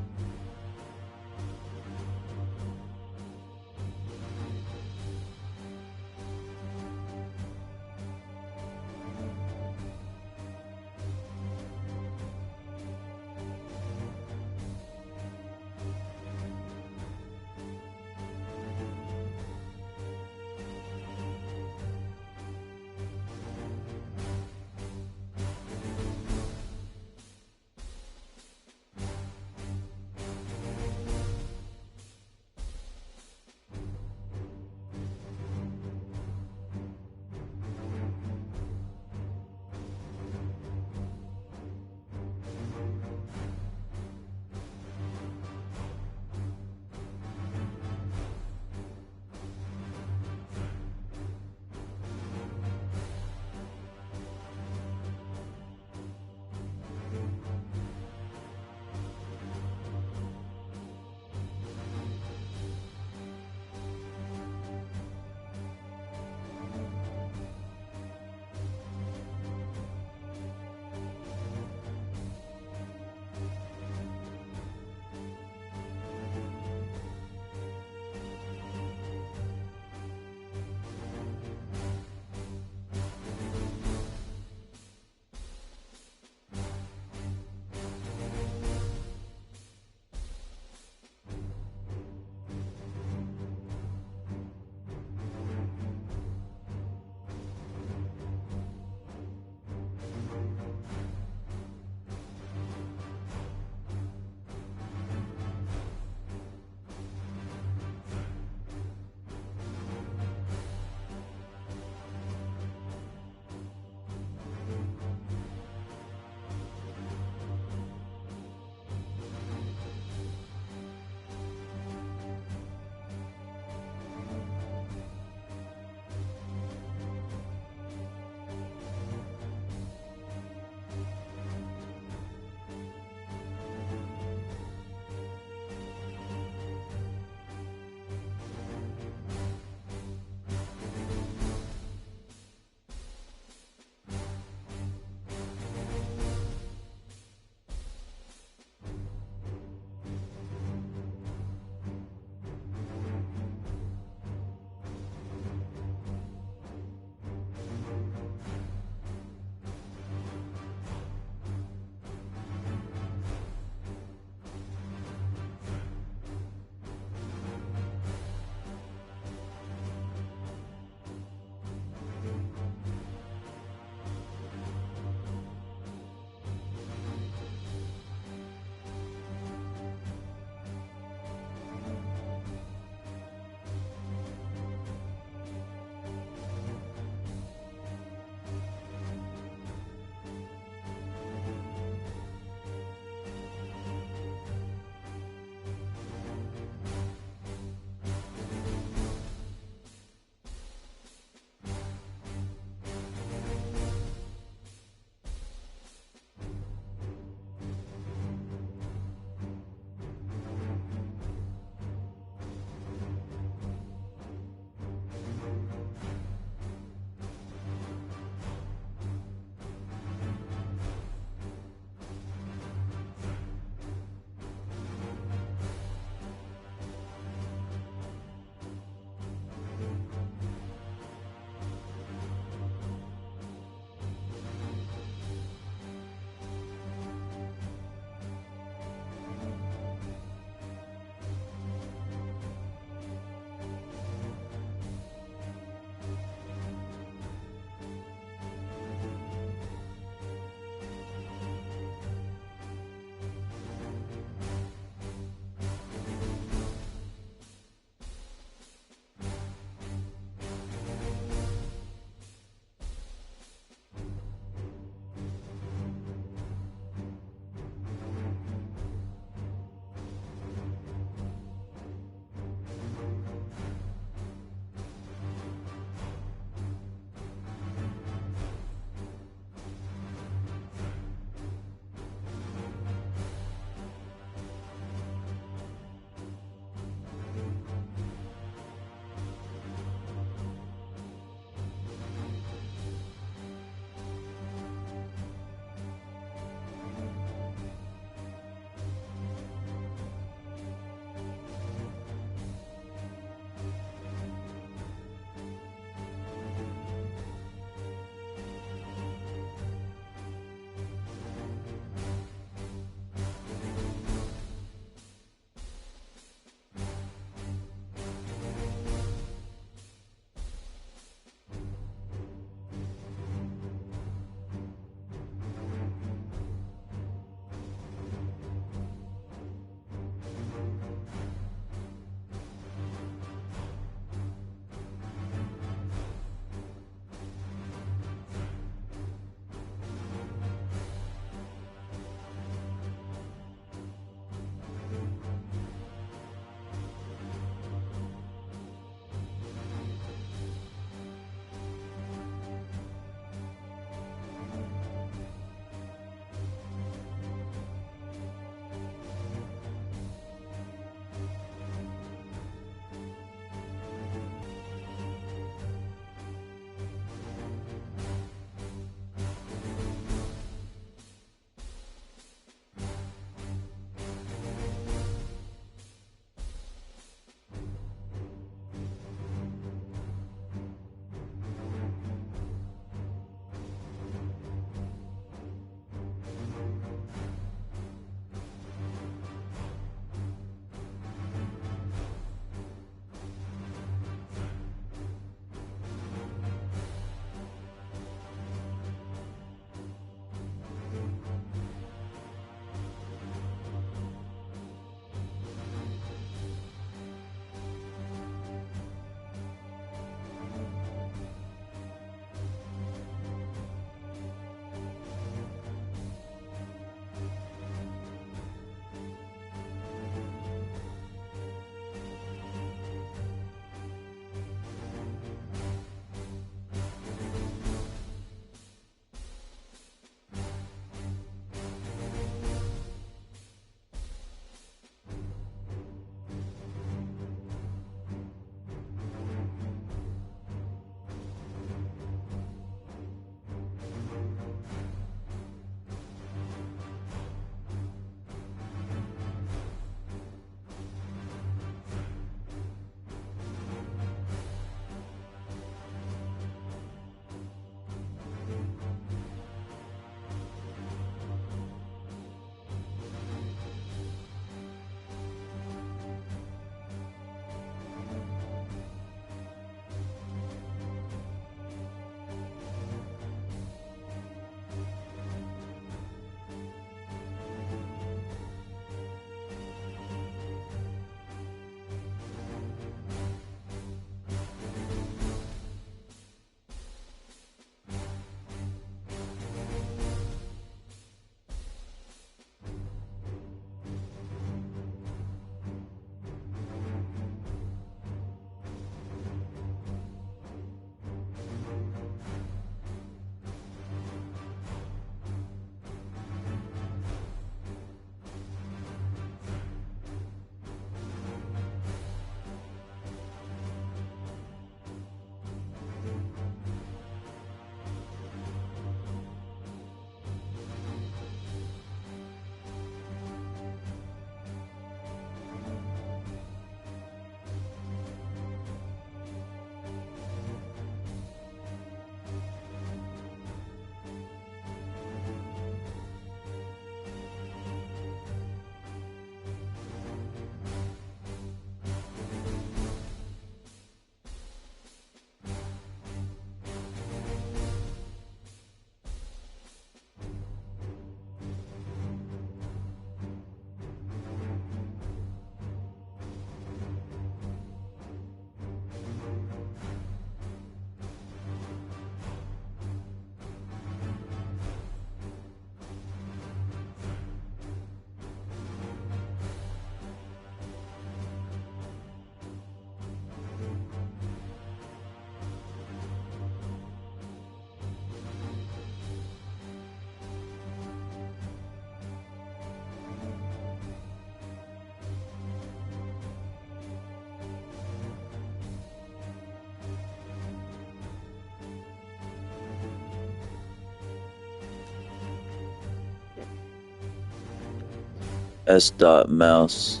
S. Dot Mouse.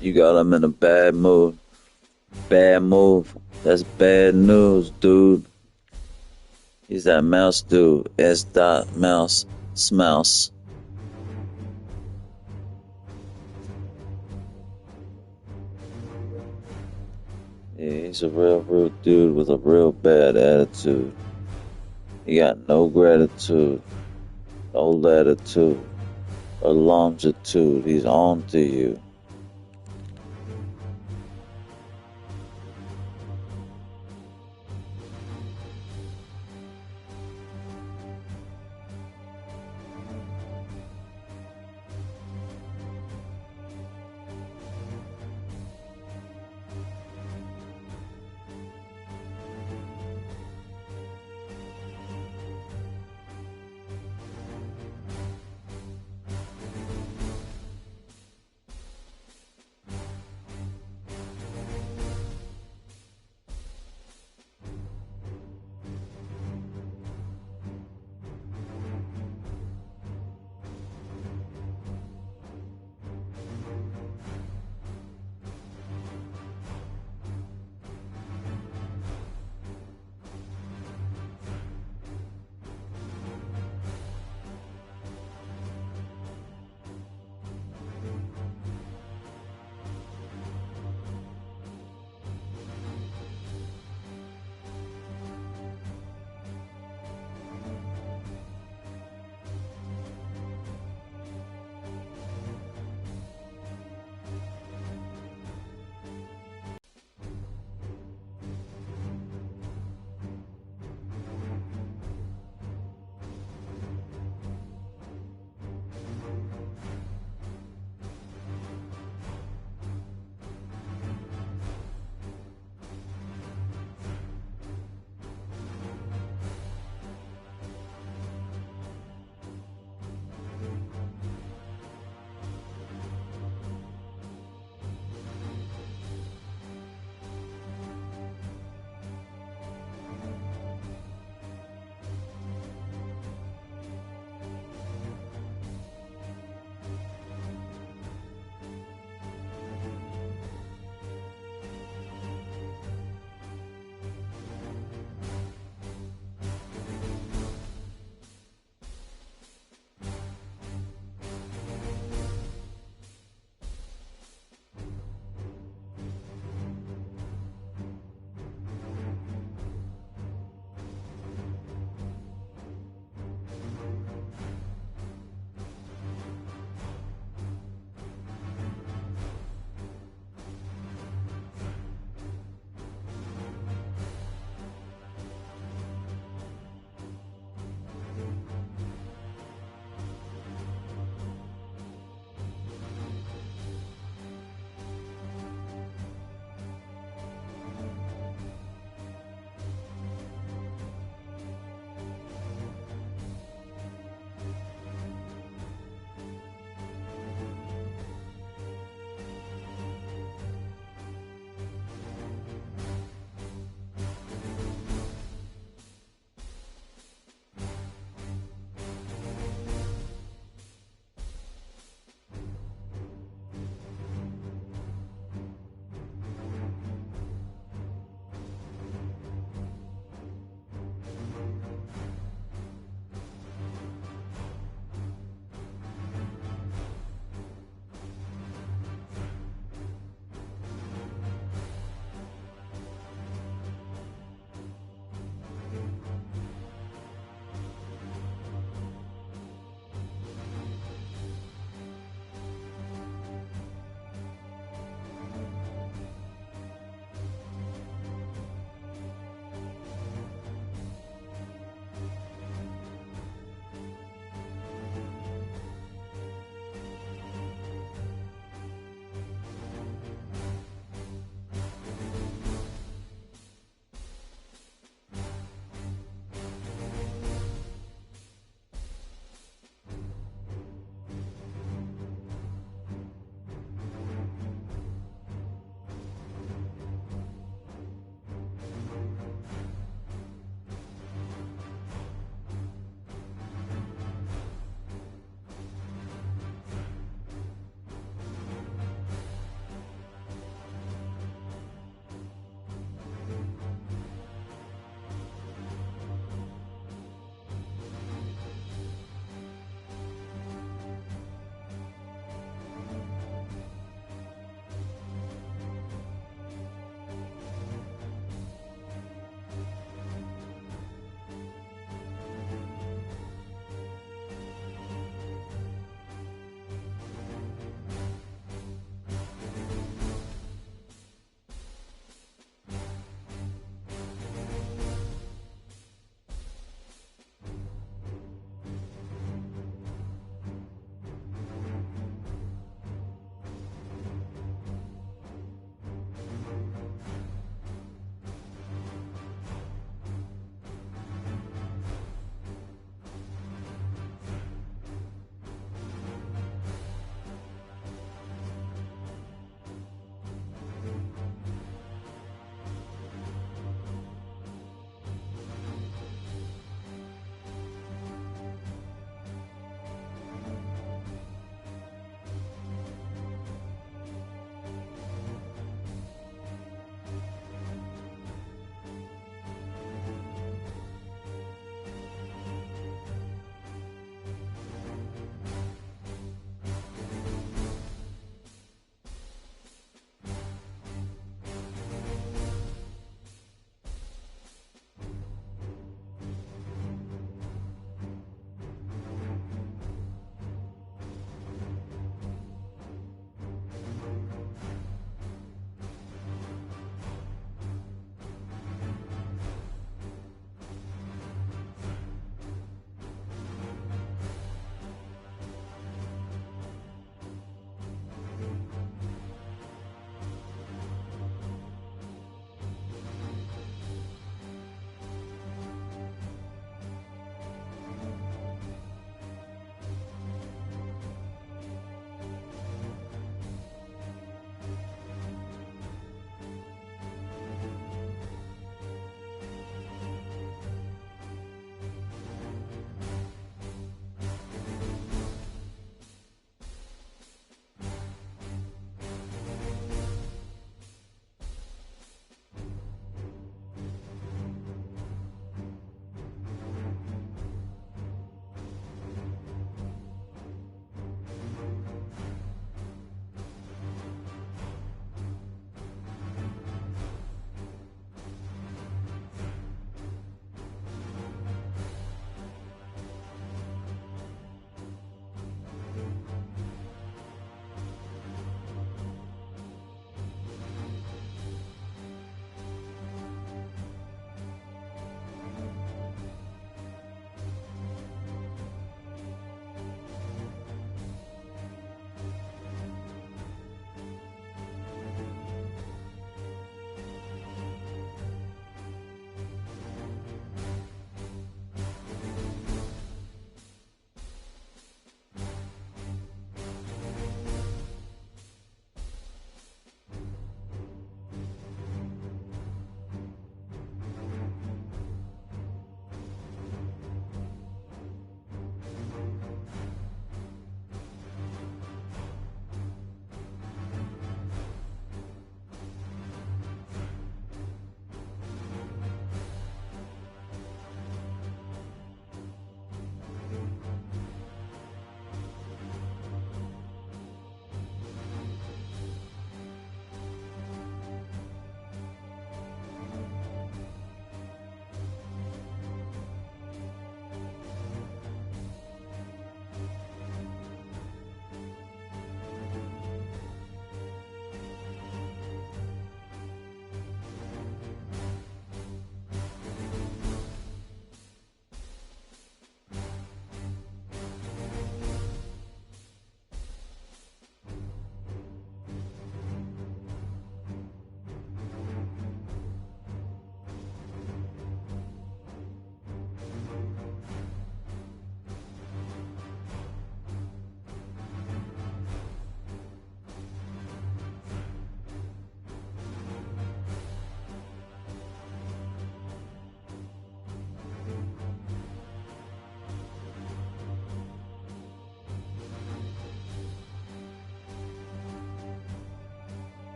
You got him in a bad mood. Bad move. That's bad news, dude. He's that mouse dude. S. Dot Mouse. Smouse. Yeah, he's a real rude dude with a real bad attitude. He got no gratitude, no latitude, or longitude. He's on to you.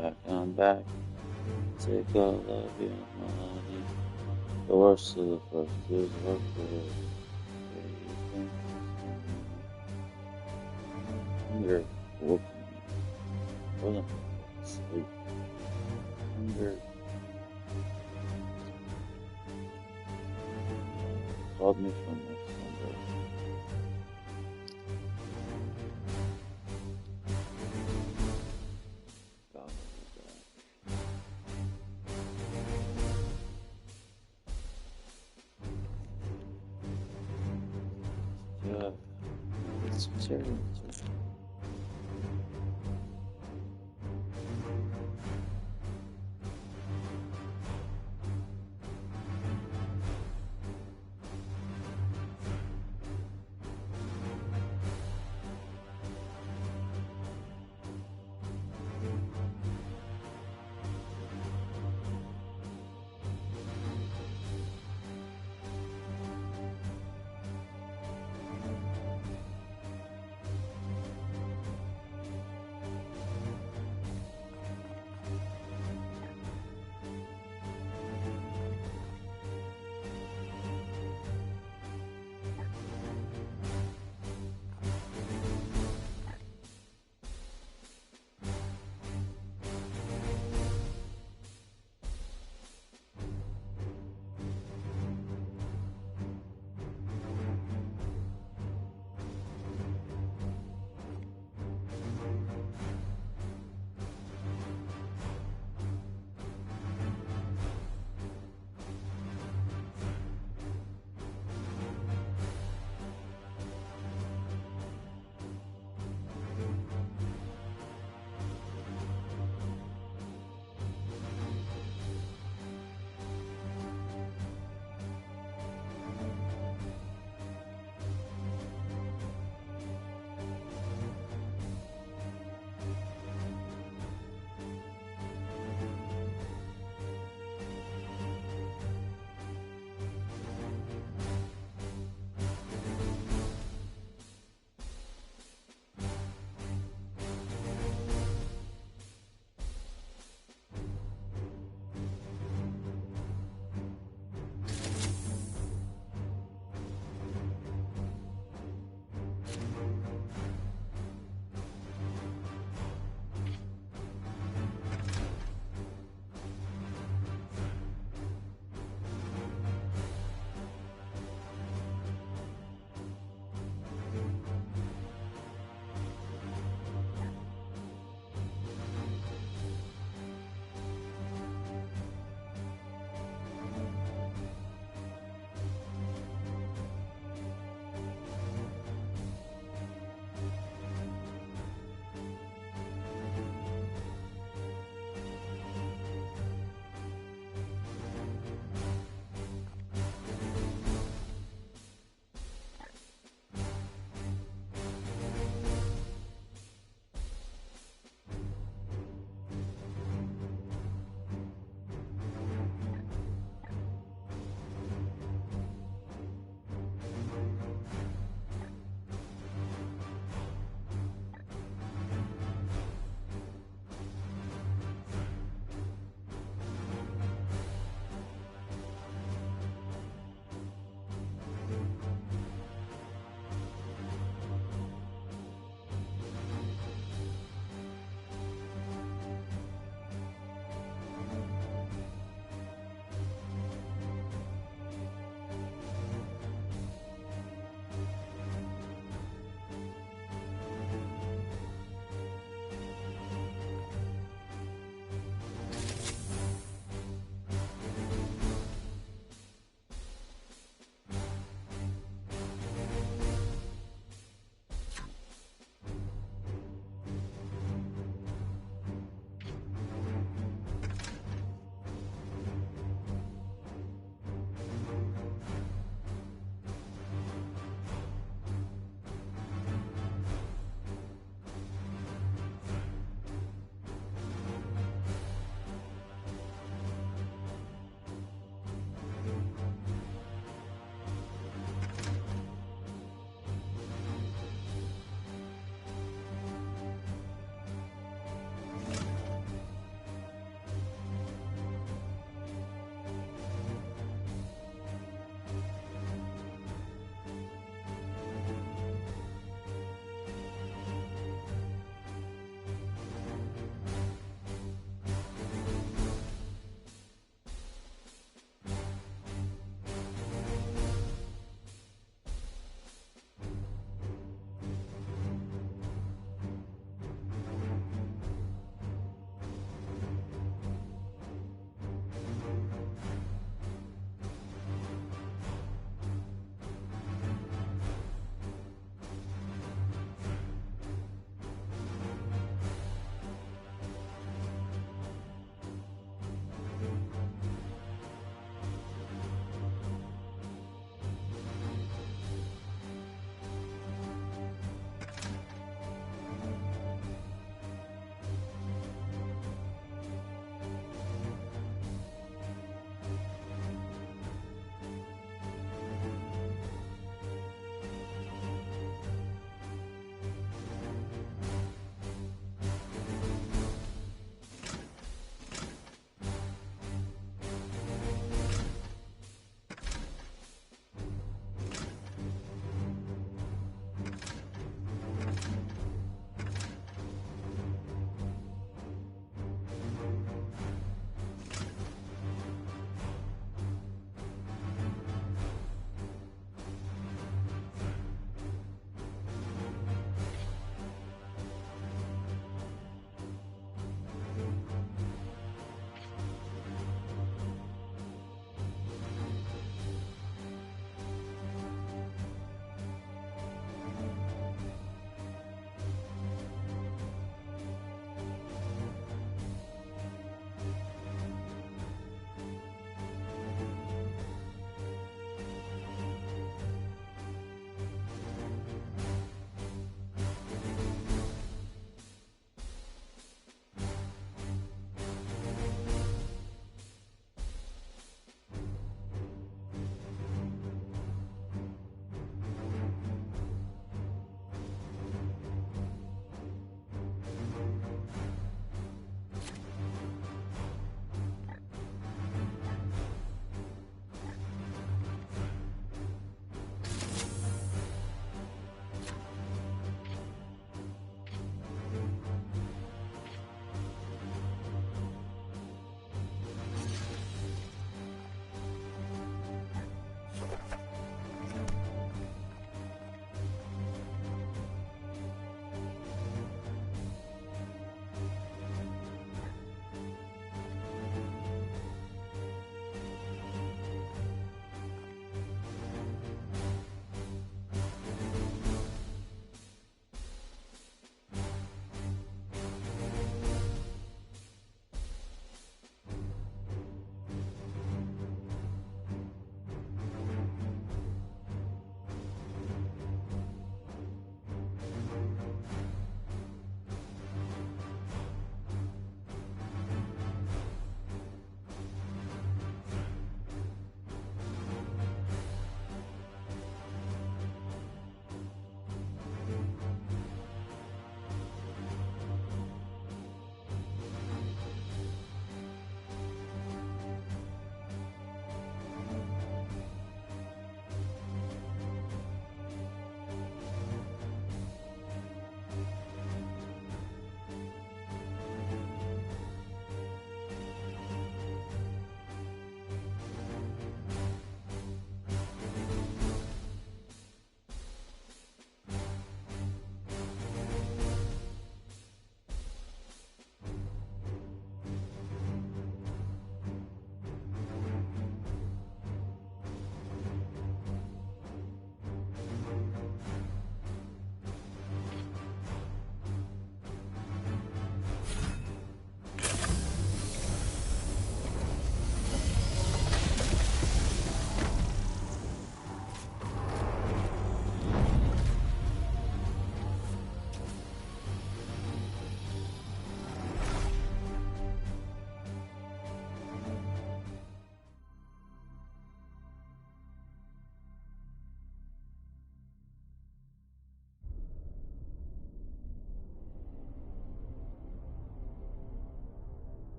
back on back. Take all of your money. The worst of the first is worth it. Hunger woke me. Wasn't sleep. Hunger called me from my slumber. God, yeah, it's terrible.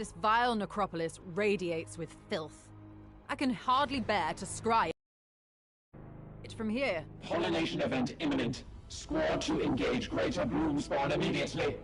This vile necropolis radiates with filth. I can hardly bear to scry it from here. Pollination event imminent. Squad to engage Greater Bloom Spawn immediately.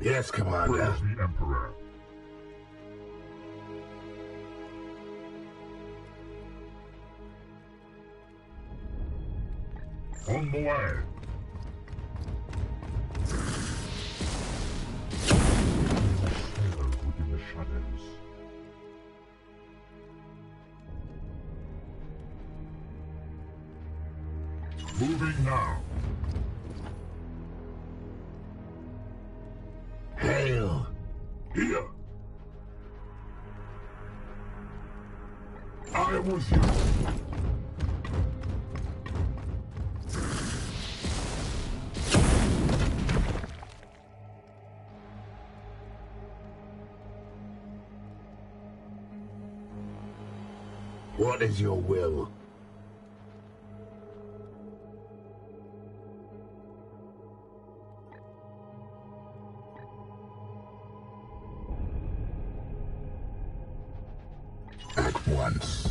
Yes, Commander. Where's the Emperor? On the way. Shadows within the shadows. Moving now. Hail! Here! I was you! What is your will? At once.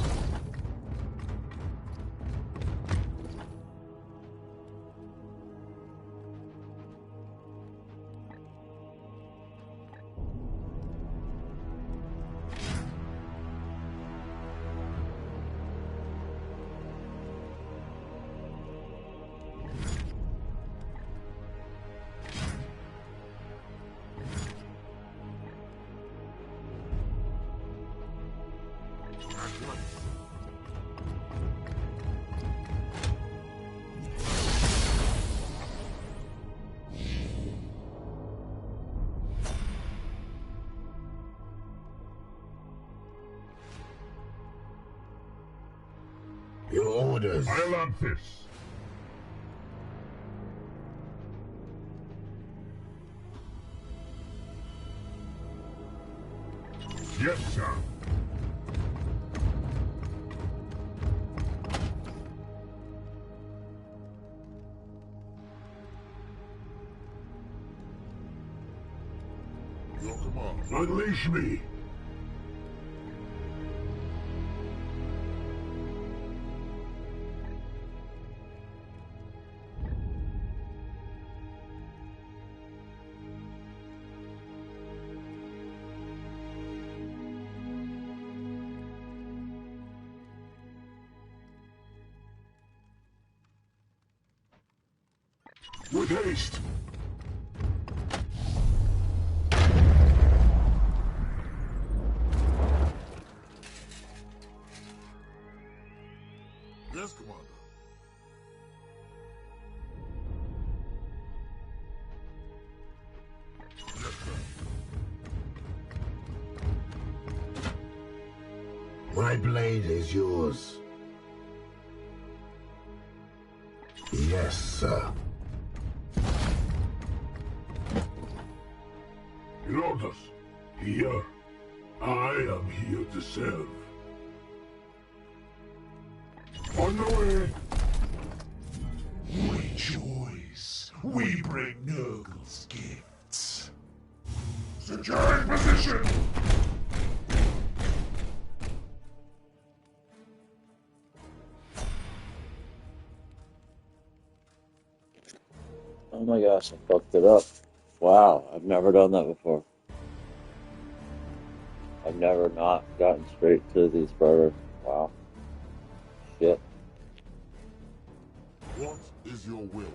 Your orders. Ilanthus. Yes, sir. Your command. Unleash me. With haste. Yes, Commander. Yes, sir. My blade is yours. Yes, sir. Herodotus, here. I am here to serve. On the way. Rejoice. We bring Nurgle's gifts. Securing position. Oh my gosh, I fucked it up. Wow, I've never done that before. I've never not gotten straight to these burgers. Wow. Shit. What is your will?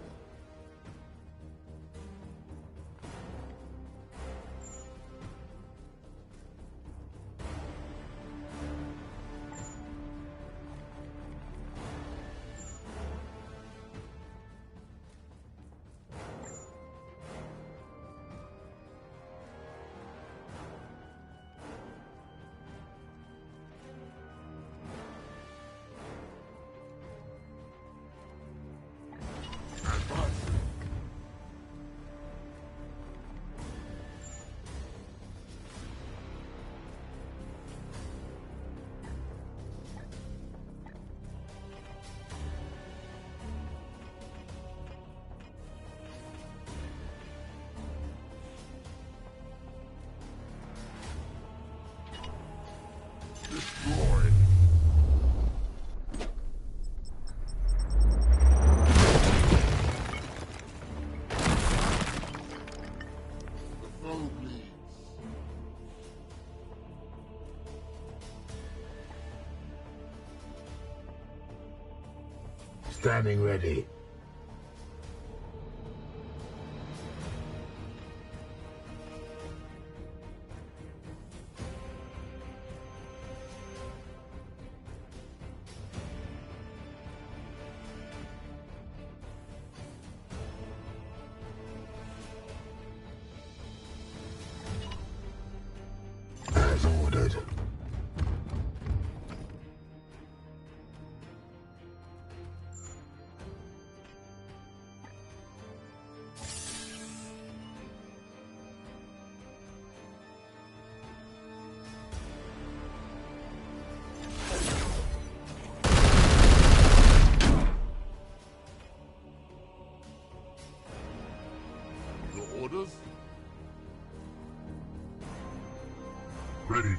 Destroyed. The foe bleeds. Standing ready. As ordered.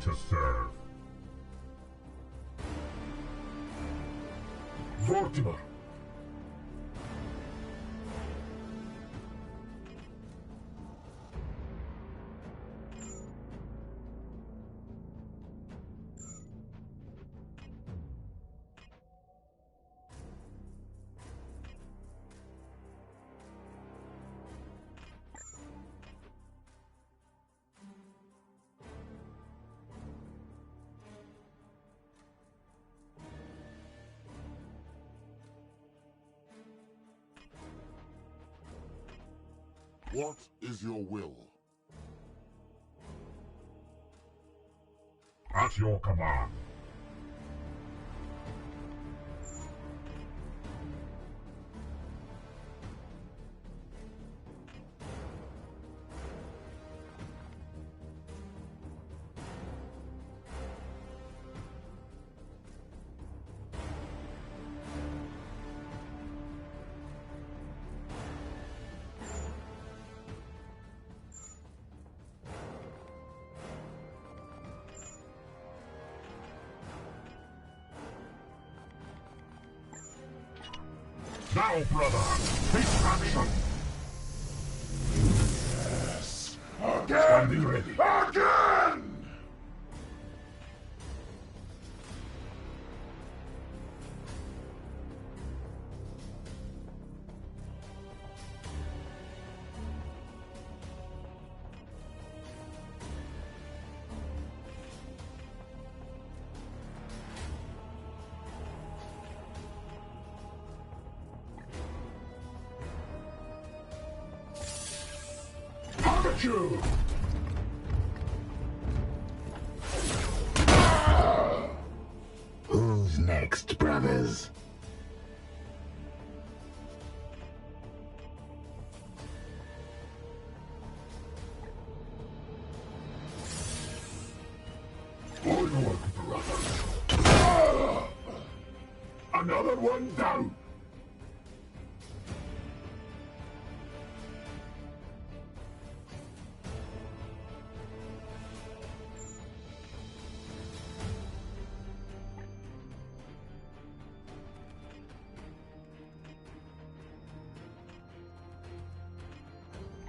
to serve. Vortimer. What is your will? At your command. Now, brother, take action! Yes! Again! Standing ready. Again! You! Who's next, brothers? Onward, brothers! Another one down!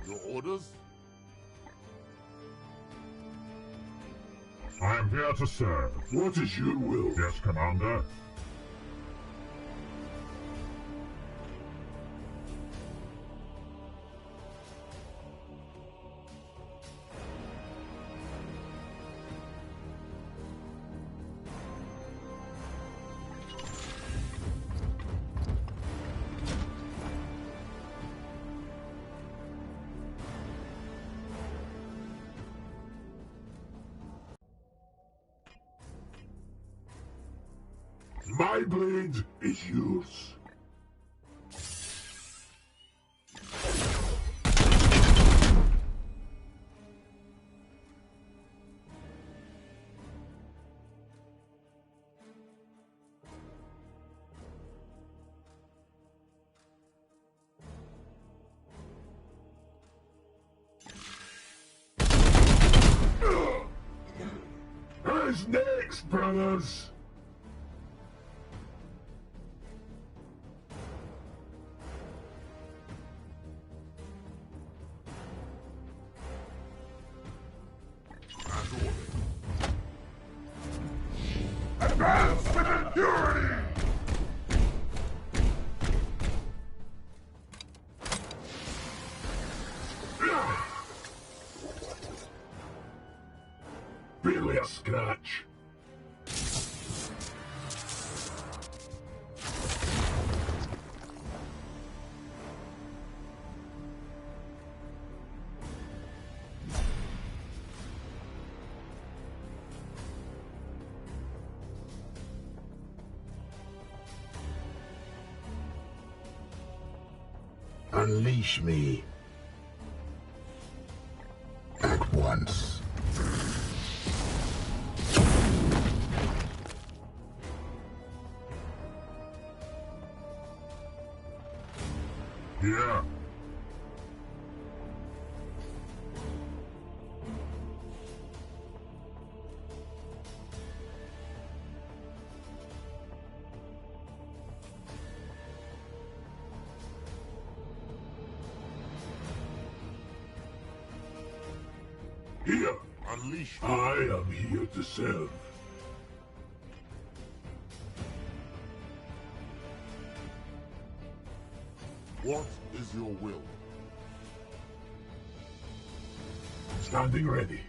Your orders? I am here to serve. What is your will? Yes, Commander. My blade is yours. Who's next, brothers? Advance with impurity! Barely a scratch. Unleash me. At once. Yeah. Here, Unleash me. I am here to serve. What is your will? Standing ready.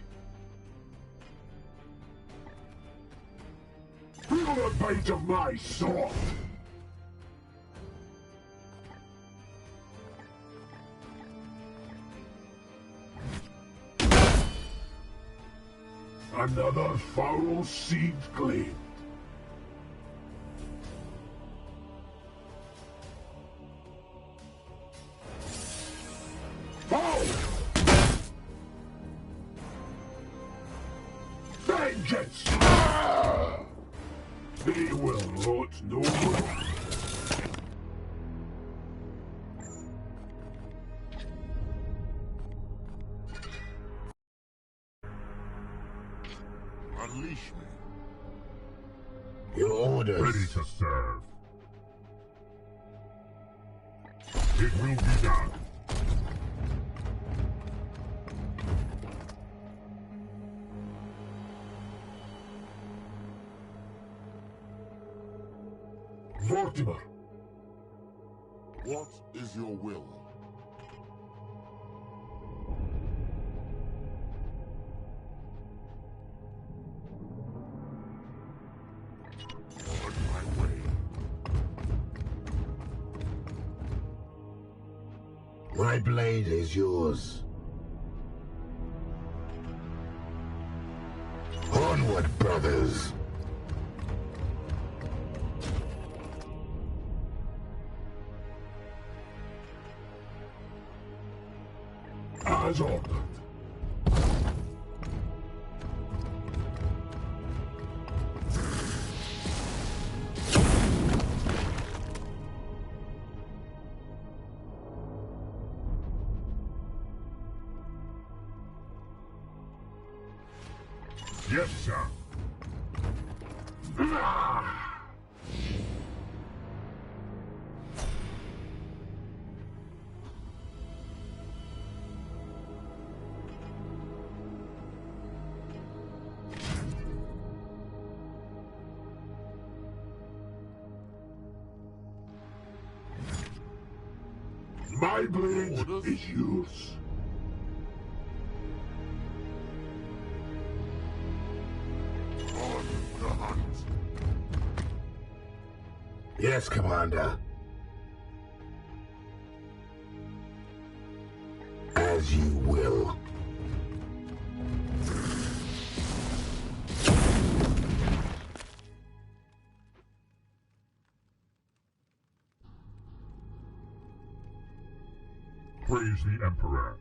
Feel the bite of my sword! Another foul seed claimed. Foul! Vengeance! They will rot no more. Unleash me. Your orders. Ready to serve. It will be done. Vortimer. What is your will? On my way. My blade is yours. Onward, brothers. As ordered. Yes, sir. My blade Orders? is yours. On the hunt. Yes, Commander. As you will. Praise the Emperor.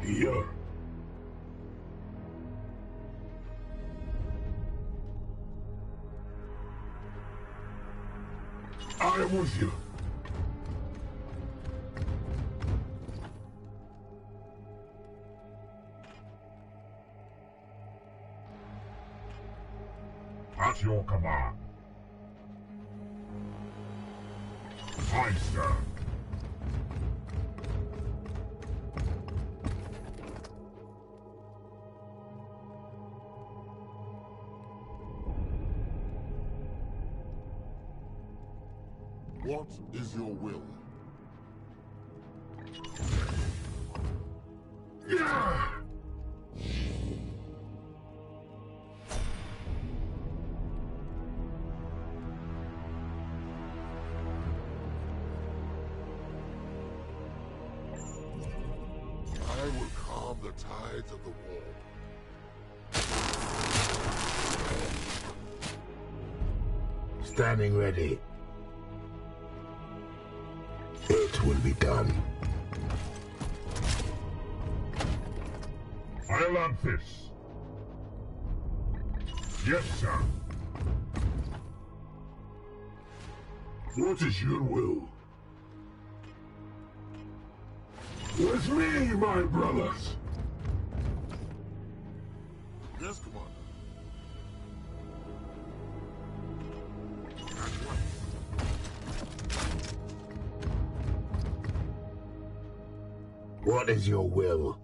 Here. I am with you. At your command. I stand. What is your will? Yeah! I will calm the tides of the war. Standing ready. It will be done. I'll have this. Yes, sir. What is your will? With me, my brothers! Yes, Commander. What is your will?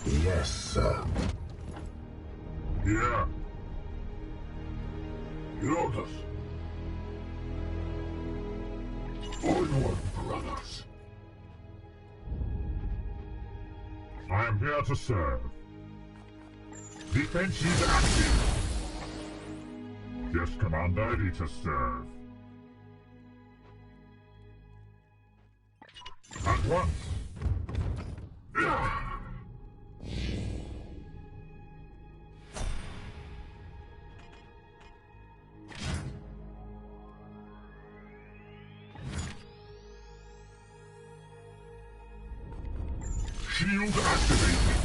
Yes, sir. Yeah. Your orders. Onward, brothers. I am here to serve. Defense is active. Yes, Commander, ready to serve. At once. Shield activated.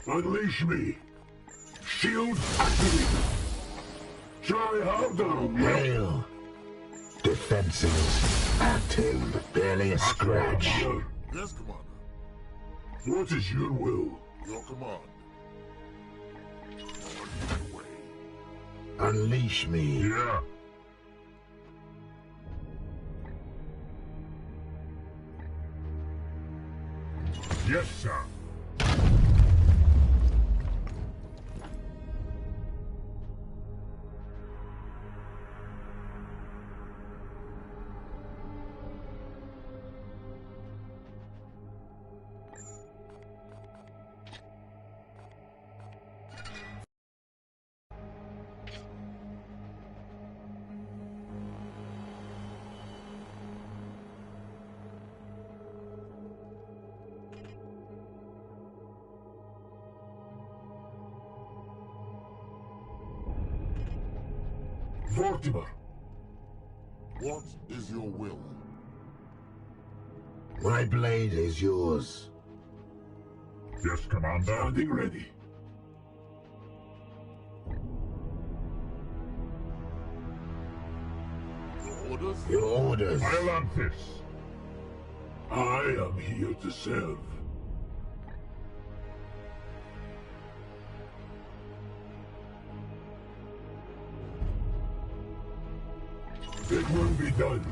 Unleash me. Shield activated. Try harder. Hail. Defenses active. Barely a scratch. Yes, Commander. What is your will? Your command. On my way. Unleash me. Yeah. Yes, sir. Vortimer. What is your will? My blade is yours. Yes, Commander. Standing ready. Your orders? Your orders. I'll have this. I am here to serve. It will be done.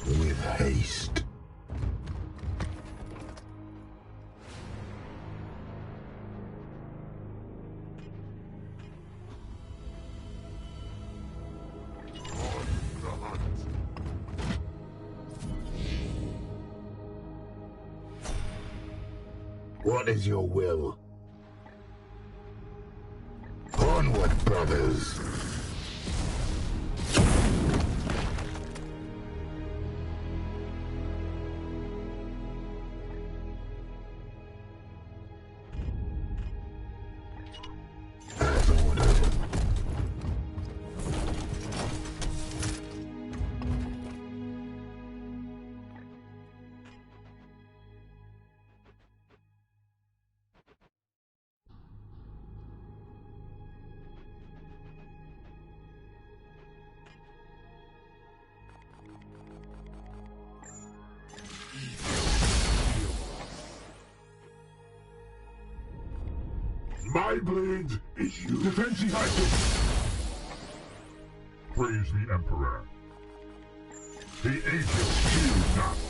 With haste. On the hunt. What is your will? Onward, brothers! As ordered. My blade is you. Defensive item. Praise the Emperor. The aegis shields us.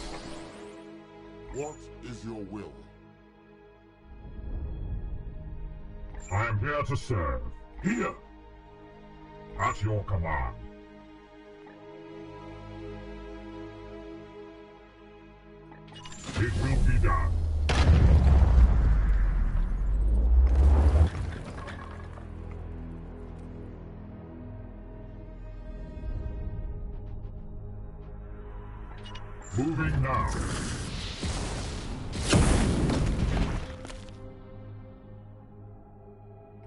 What is your will? I am here to serve. Here. At your command. It will be done. Moving now.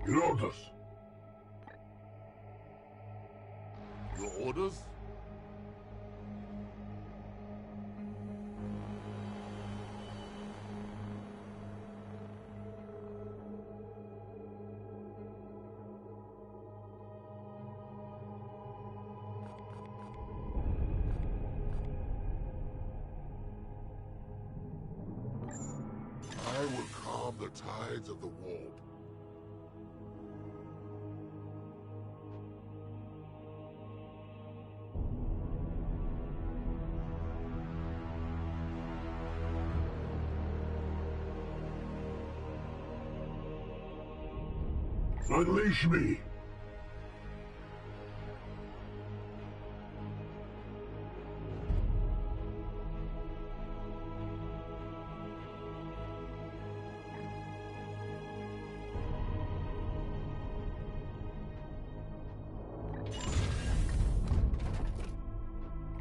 Your orders. Your orders? I will calm the tides of the warp. Unleash me!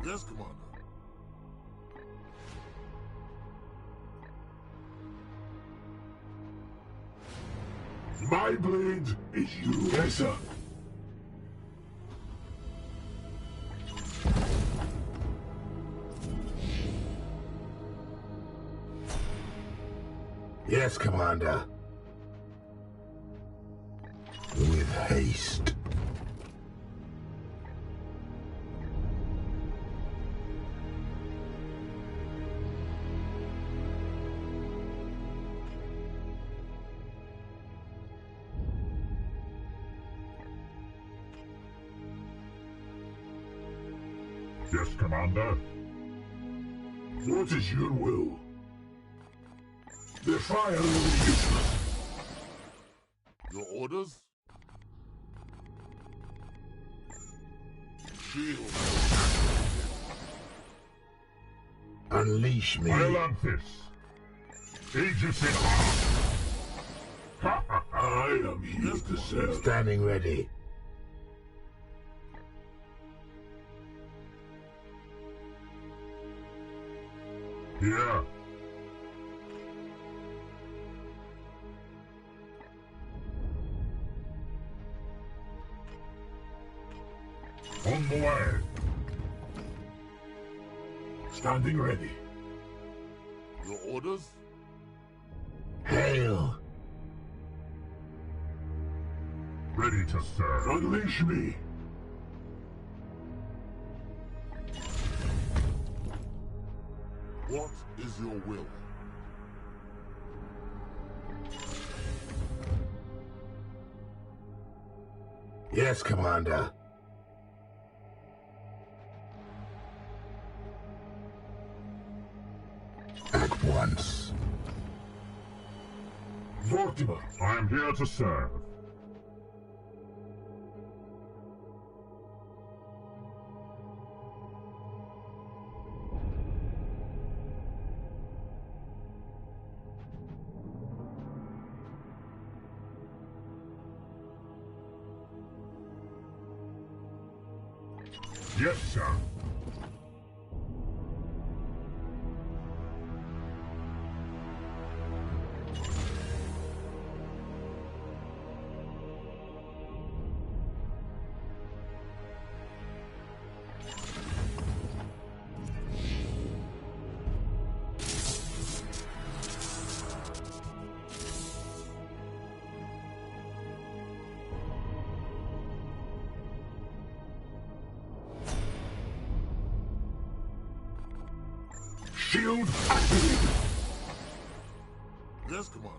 Yes, Commander. My blade is you. Yes, sir. Yes, Commander. With haste. Yes, Commander. What is your will? The fire will be useless. Your orders? Shield. Unleash me. Iolanthus. Aegis in arms. I am here to serve. Standing ready. Here. On the way. Standing ready. Your orders? Hail. Ready to serve. Unleash me. What is your will? Yes, Commander. At once. Vortimer. I am here to serve. Yes, sir. Shield activated. Yes, Commander.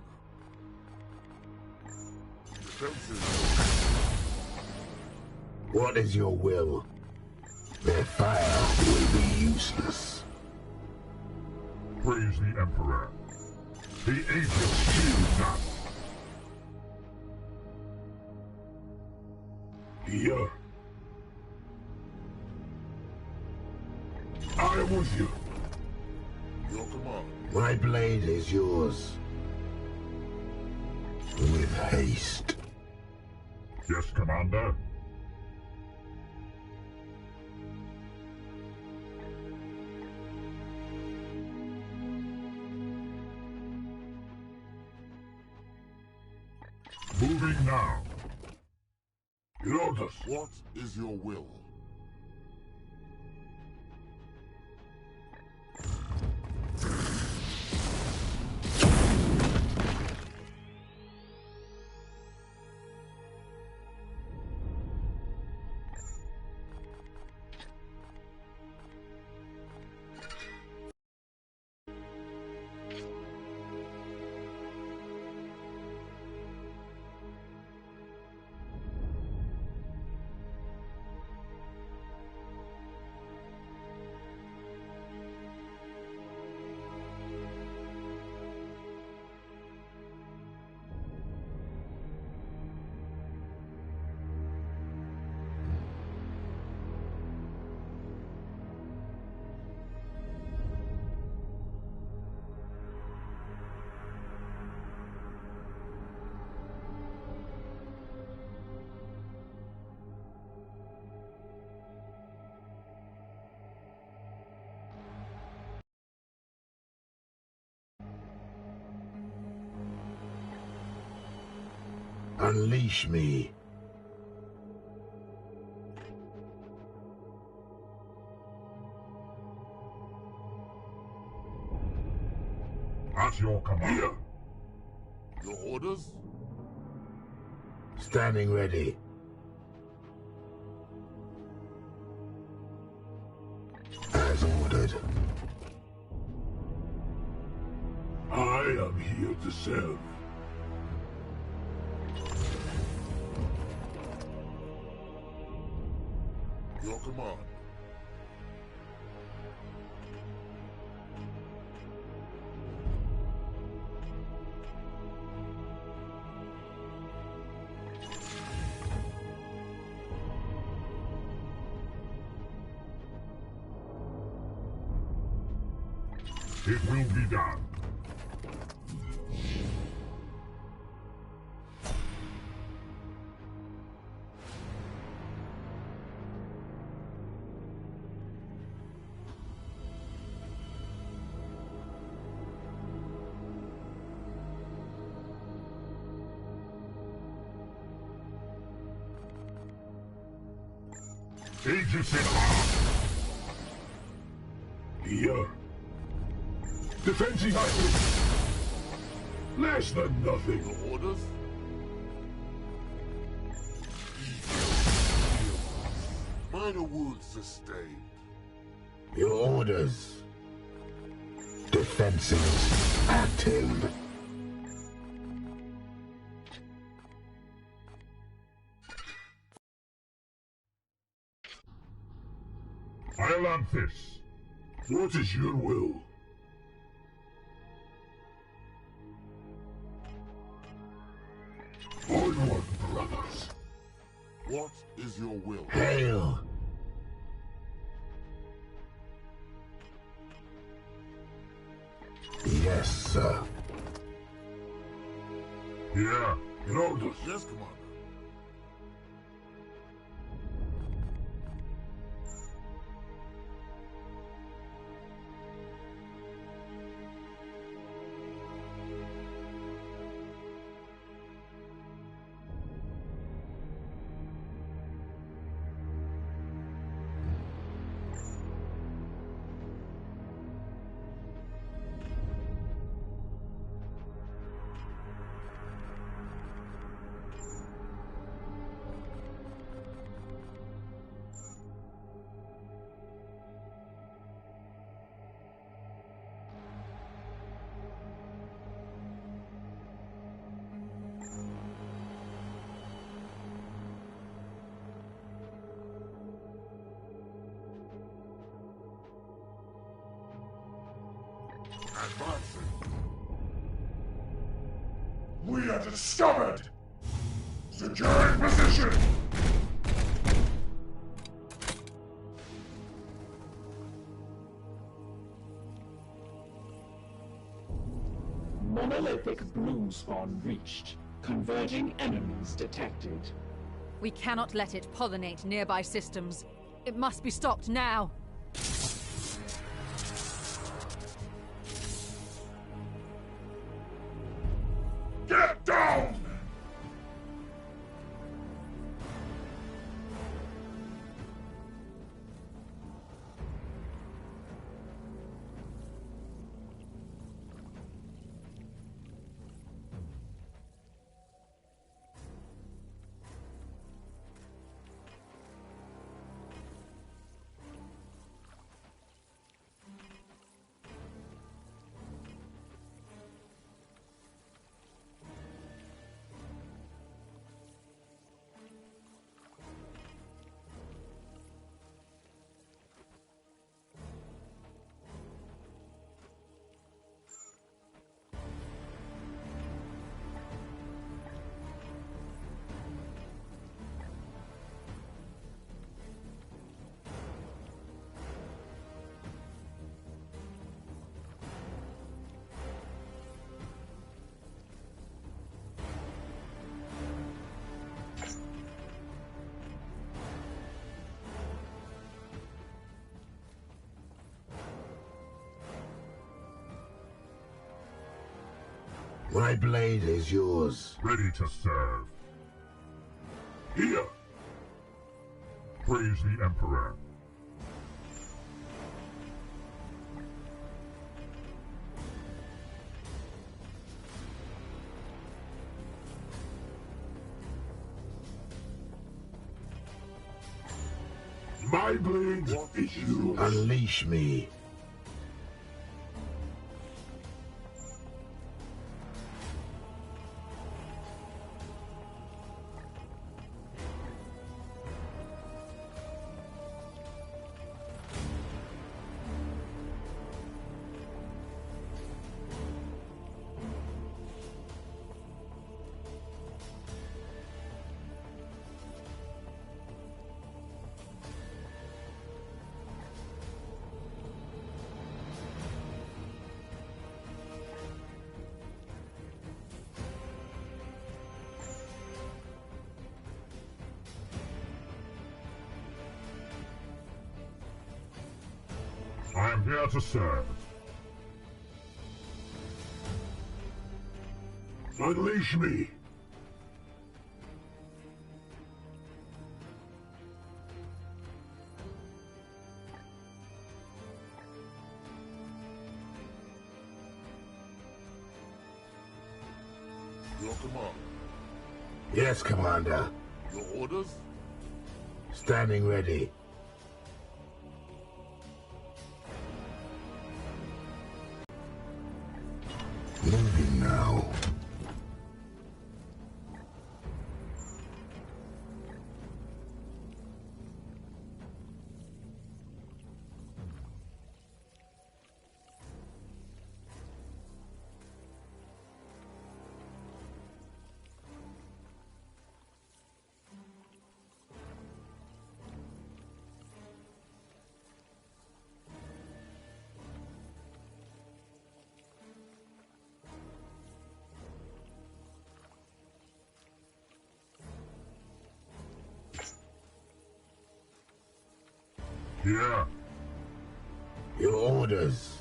Defenses. What is your will? Their fire will be useless. Praise the Emperor. The Aegis shields us. Here. I am with you. Your command. My blade is yours. With haste. Yes, Commander. Leaving now. Lotus. What is your will? Unleash me. At your command. Here. Your orders? Standing ready. As ordered. I am here to serve. Your command. It will be done. Aegis in arms. Here. Defending us. Less than nothing. Your orders? Minor wounds sustained. Your orders. Defenses active. Ilanthus. What is your will? Onward, brothers. What is your will? Hail. Yes, sir. Yeah, Lotus. Yes, Commander. Advancing. We are discovered! Securing position! Monolithic broom spawn reached. Converging enemies detected. We cannot let it pollinate nearby systems. It must be stopped now. Get down! My blade is yours. Ready to serve. Here! Praise the Emperor. My blade is yours. Unleash me. I am here to serve. Unleash me! Your command. Yes, Commander. Your orders? Standing ready. Moving now. Here! Your orders.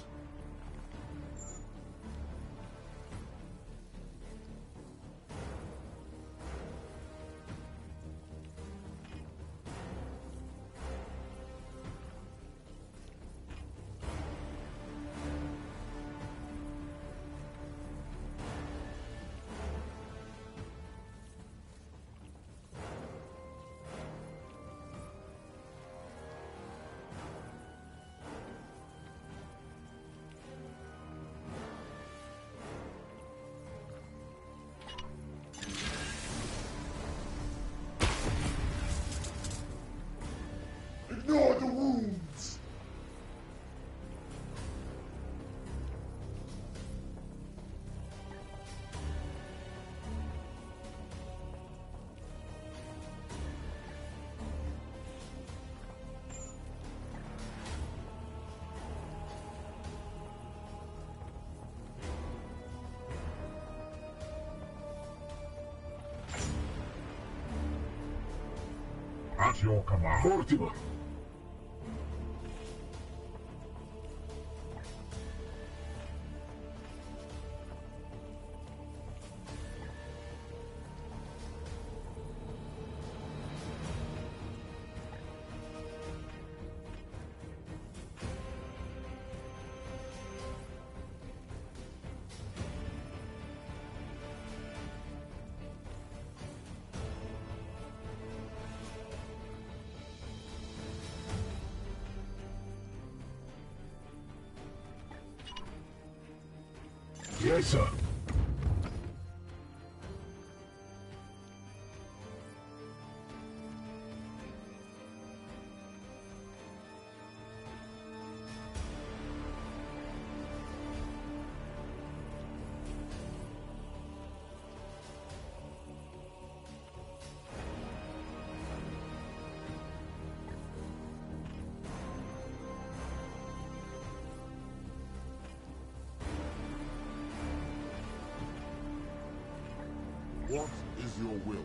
Ignore the wounds! At your command. Mortimer! Yes, sir. What is your will?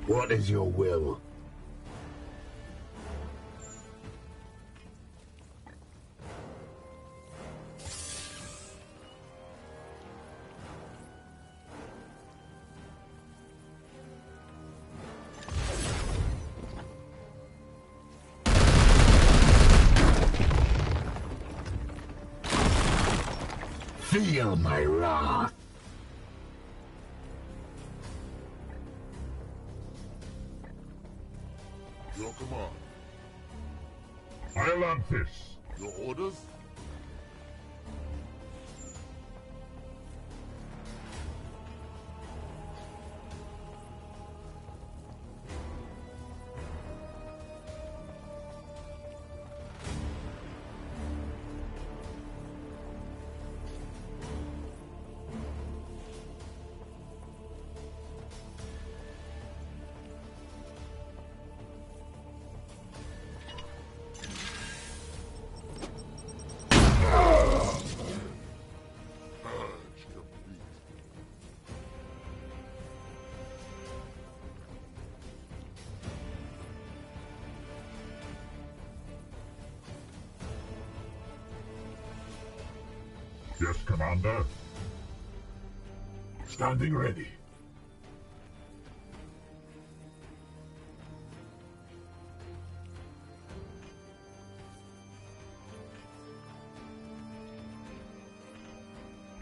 What is your will? Feel my wrath. Your command. I'll have this. Your orders? Yes, Commander. Standing ready.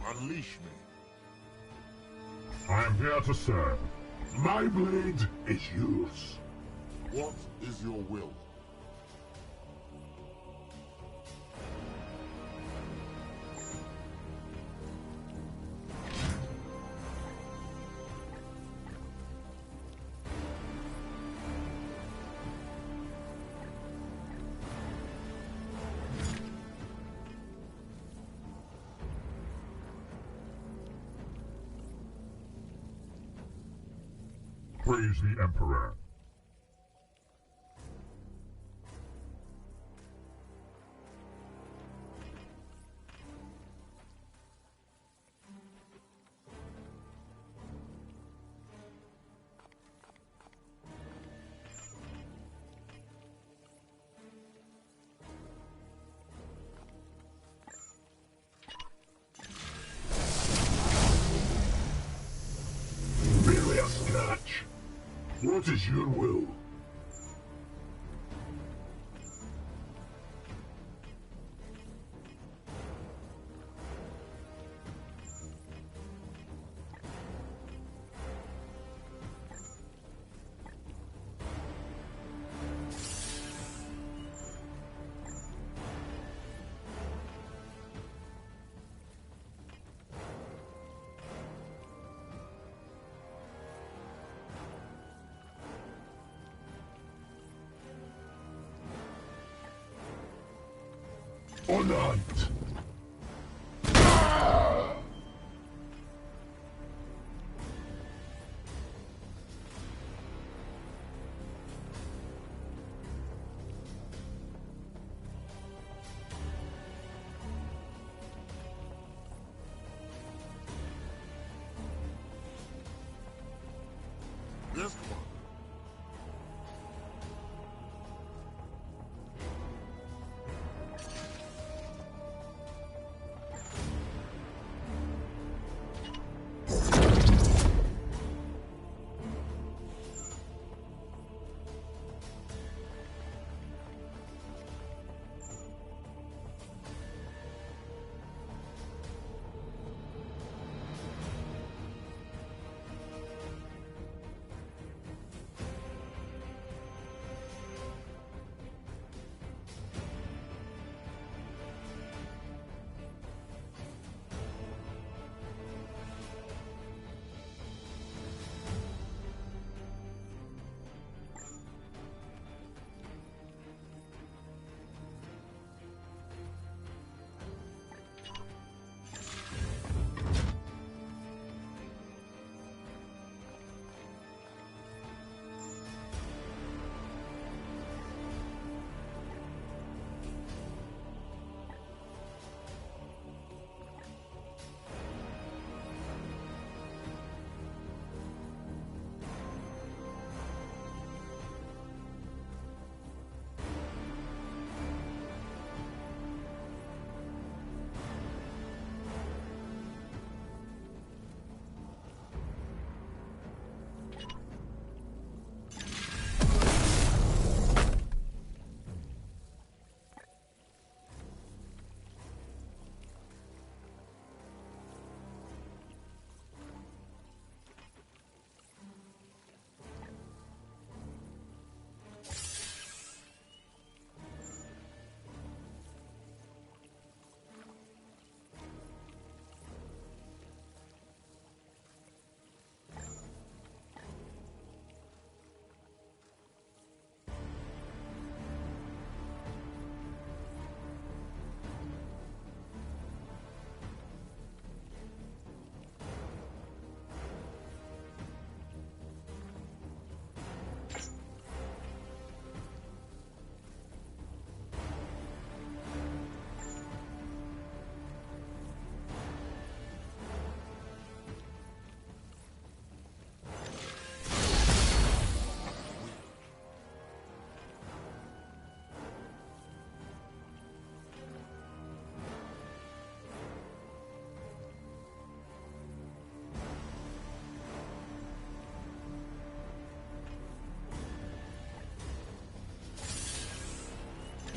Unleash me. I am here to serve. My blade is yours. What is your will? Praise the Emperor. Merely a scratch. What is your will? On the hunt. Yes, Commander.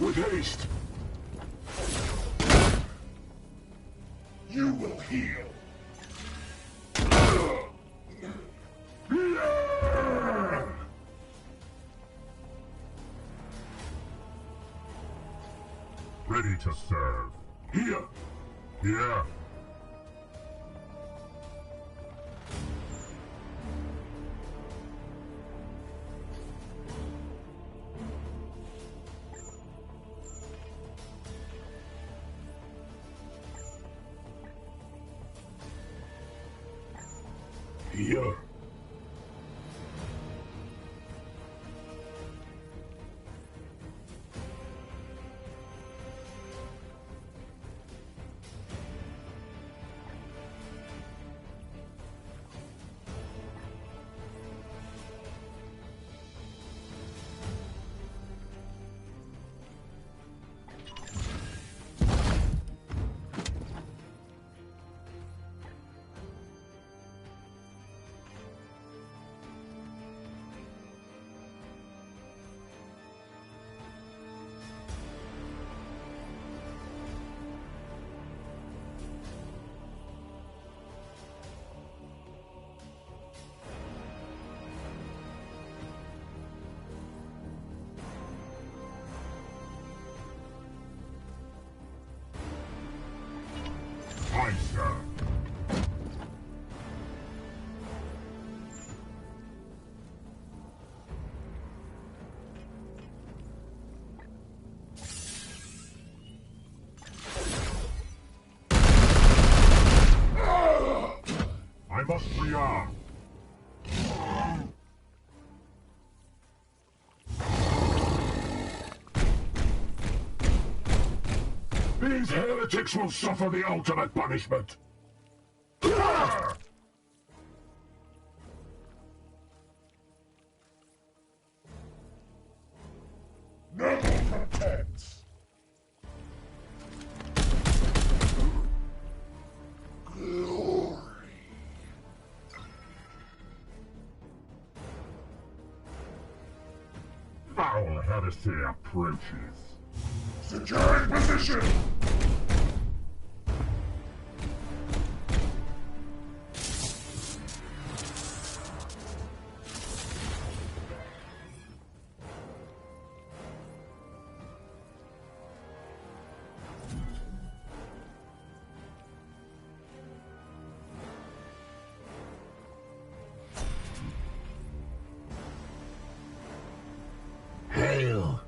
with haste. You will heal. Ready to serve. Here. Here. Here. Aye, sir. I must rearm. These heretics will suffer the ultimate punishment. Noble protects. Glory. Foul heresy approaches. Securing position. Hail!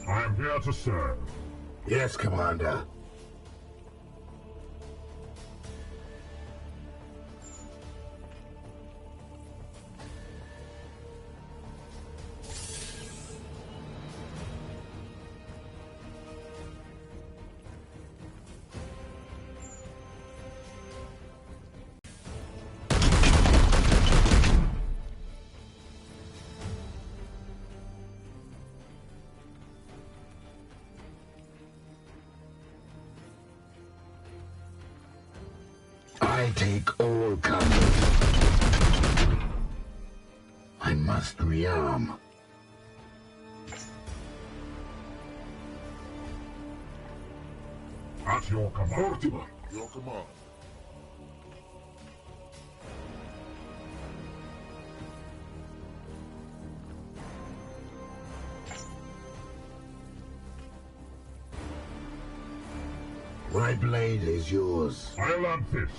I am here to serve. Yes, Commander. I take all comers. I must rearm. At your command. Mortimer, your command. My blade is yours. I'll add this.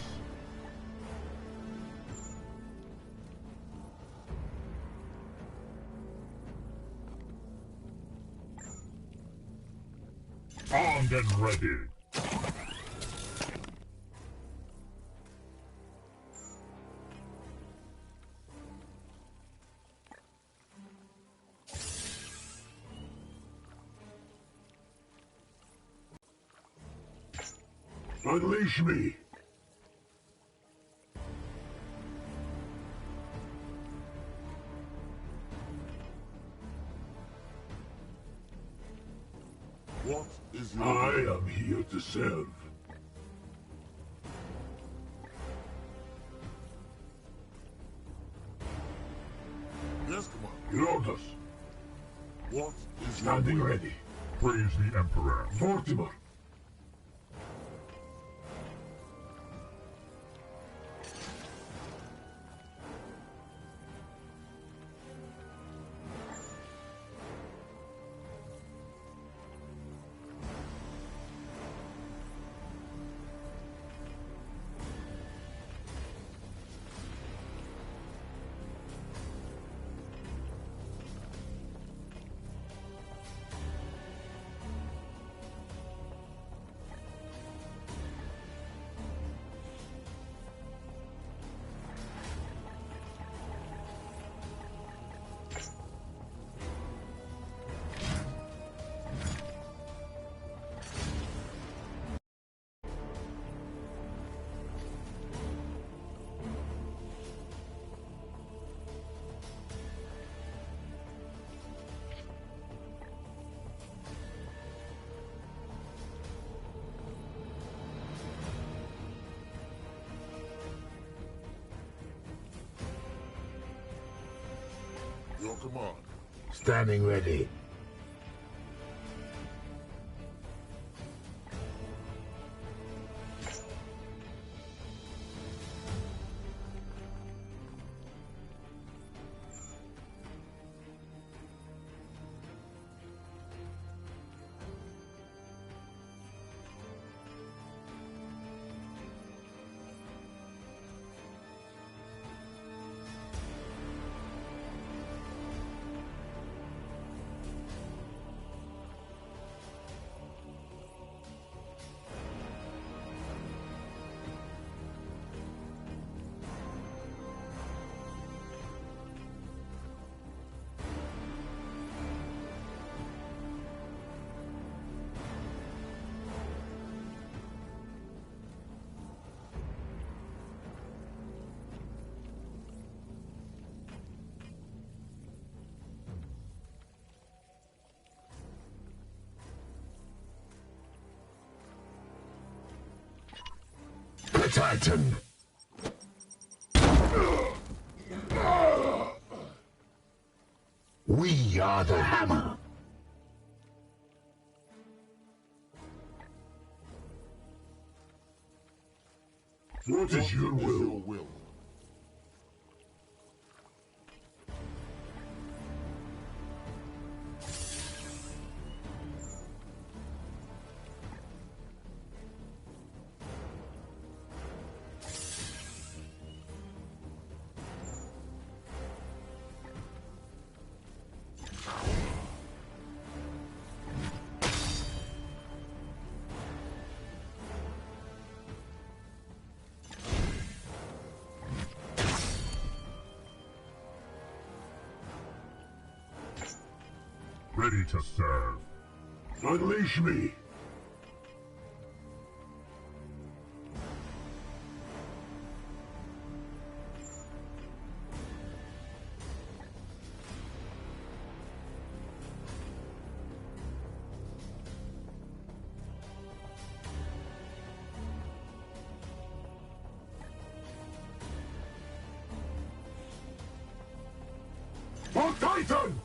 Armed and ready. Unleash me! What is your I am here to serve. Yes, Commander. Your orders. What is Standing your ready. Praise the Emperor. Mortimer. Your command. Standing ready. The Titan! We are the hammer! What is your will? will? Ready to serve. Unleash me! For Titan!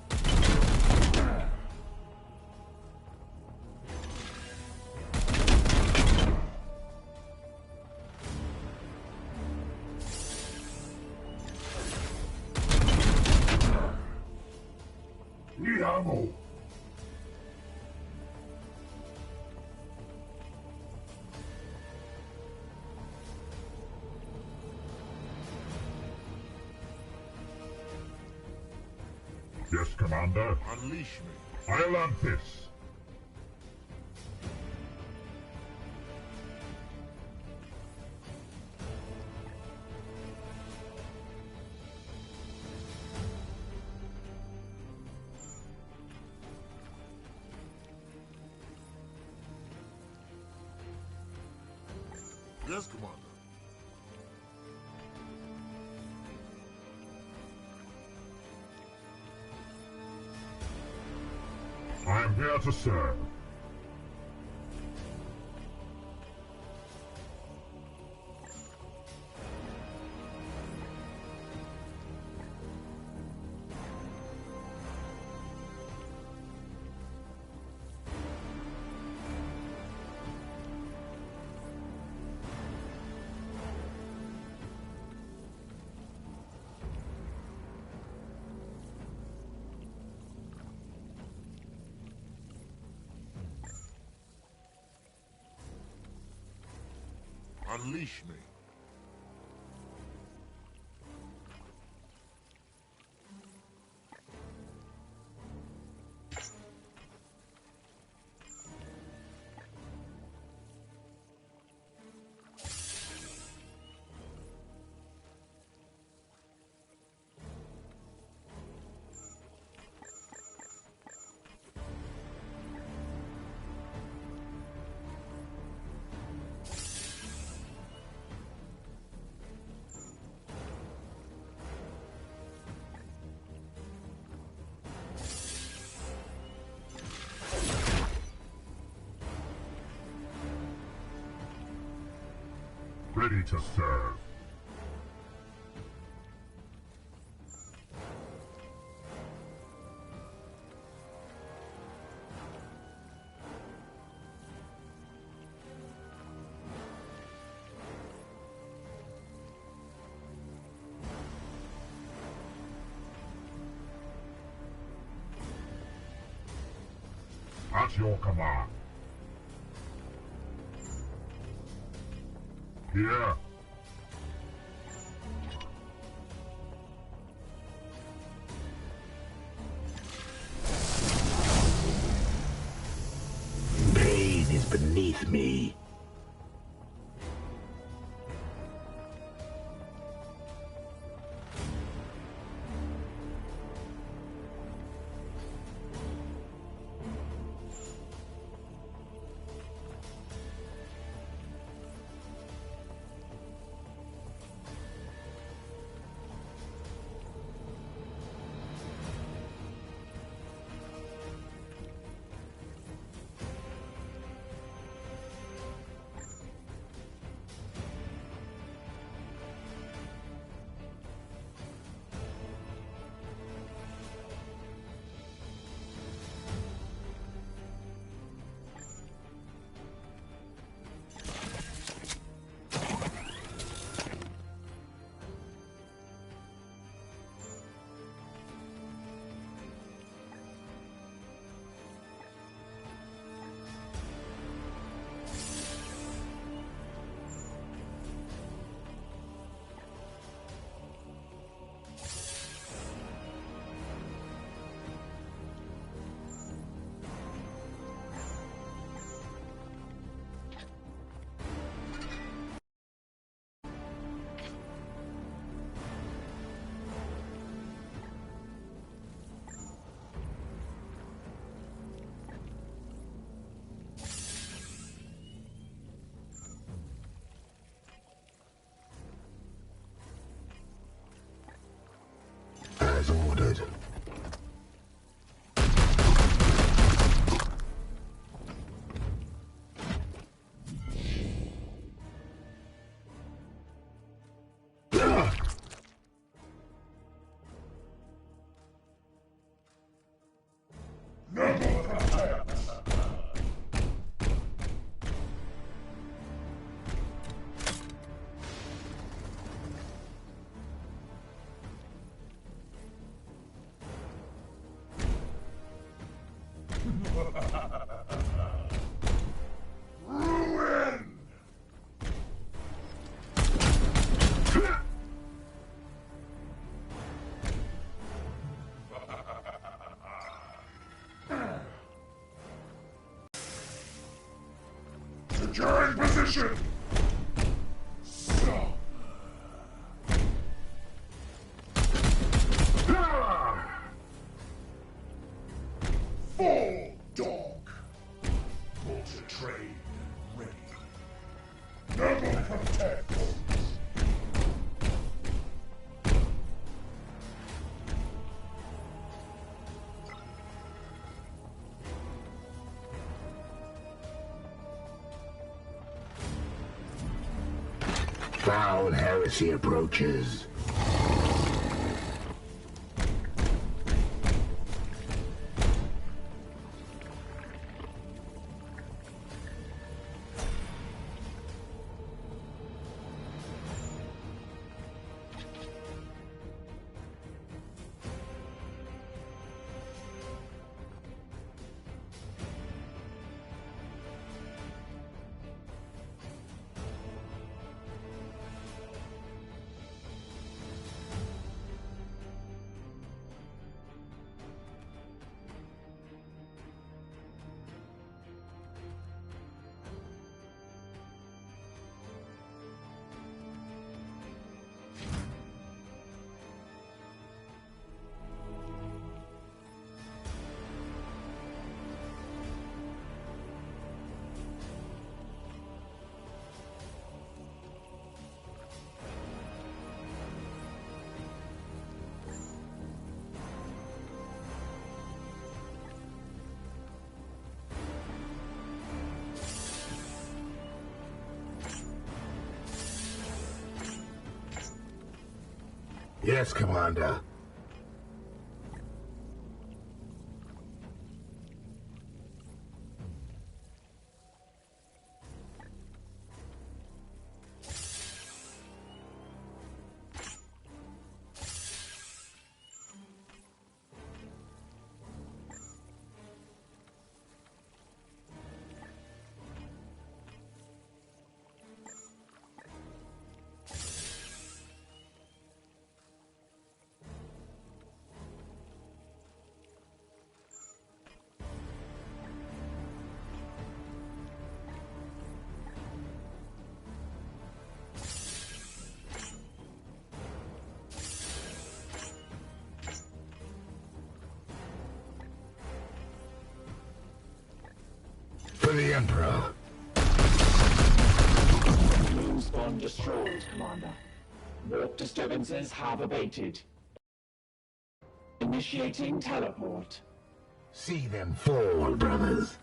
Need ammo! Yes, Commander. Unleash me. I'll have this. Yes, Commander. I am here to serve. Unleash me. Ready to serve. At your command. Here. Pain is beneath me. foul heresy approaches. Yes, Commander. For the Emperor. Moon spawn destroyed, Commander. Warp disturbances have abated. Initiating teleport. See them fall, brothers.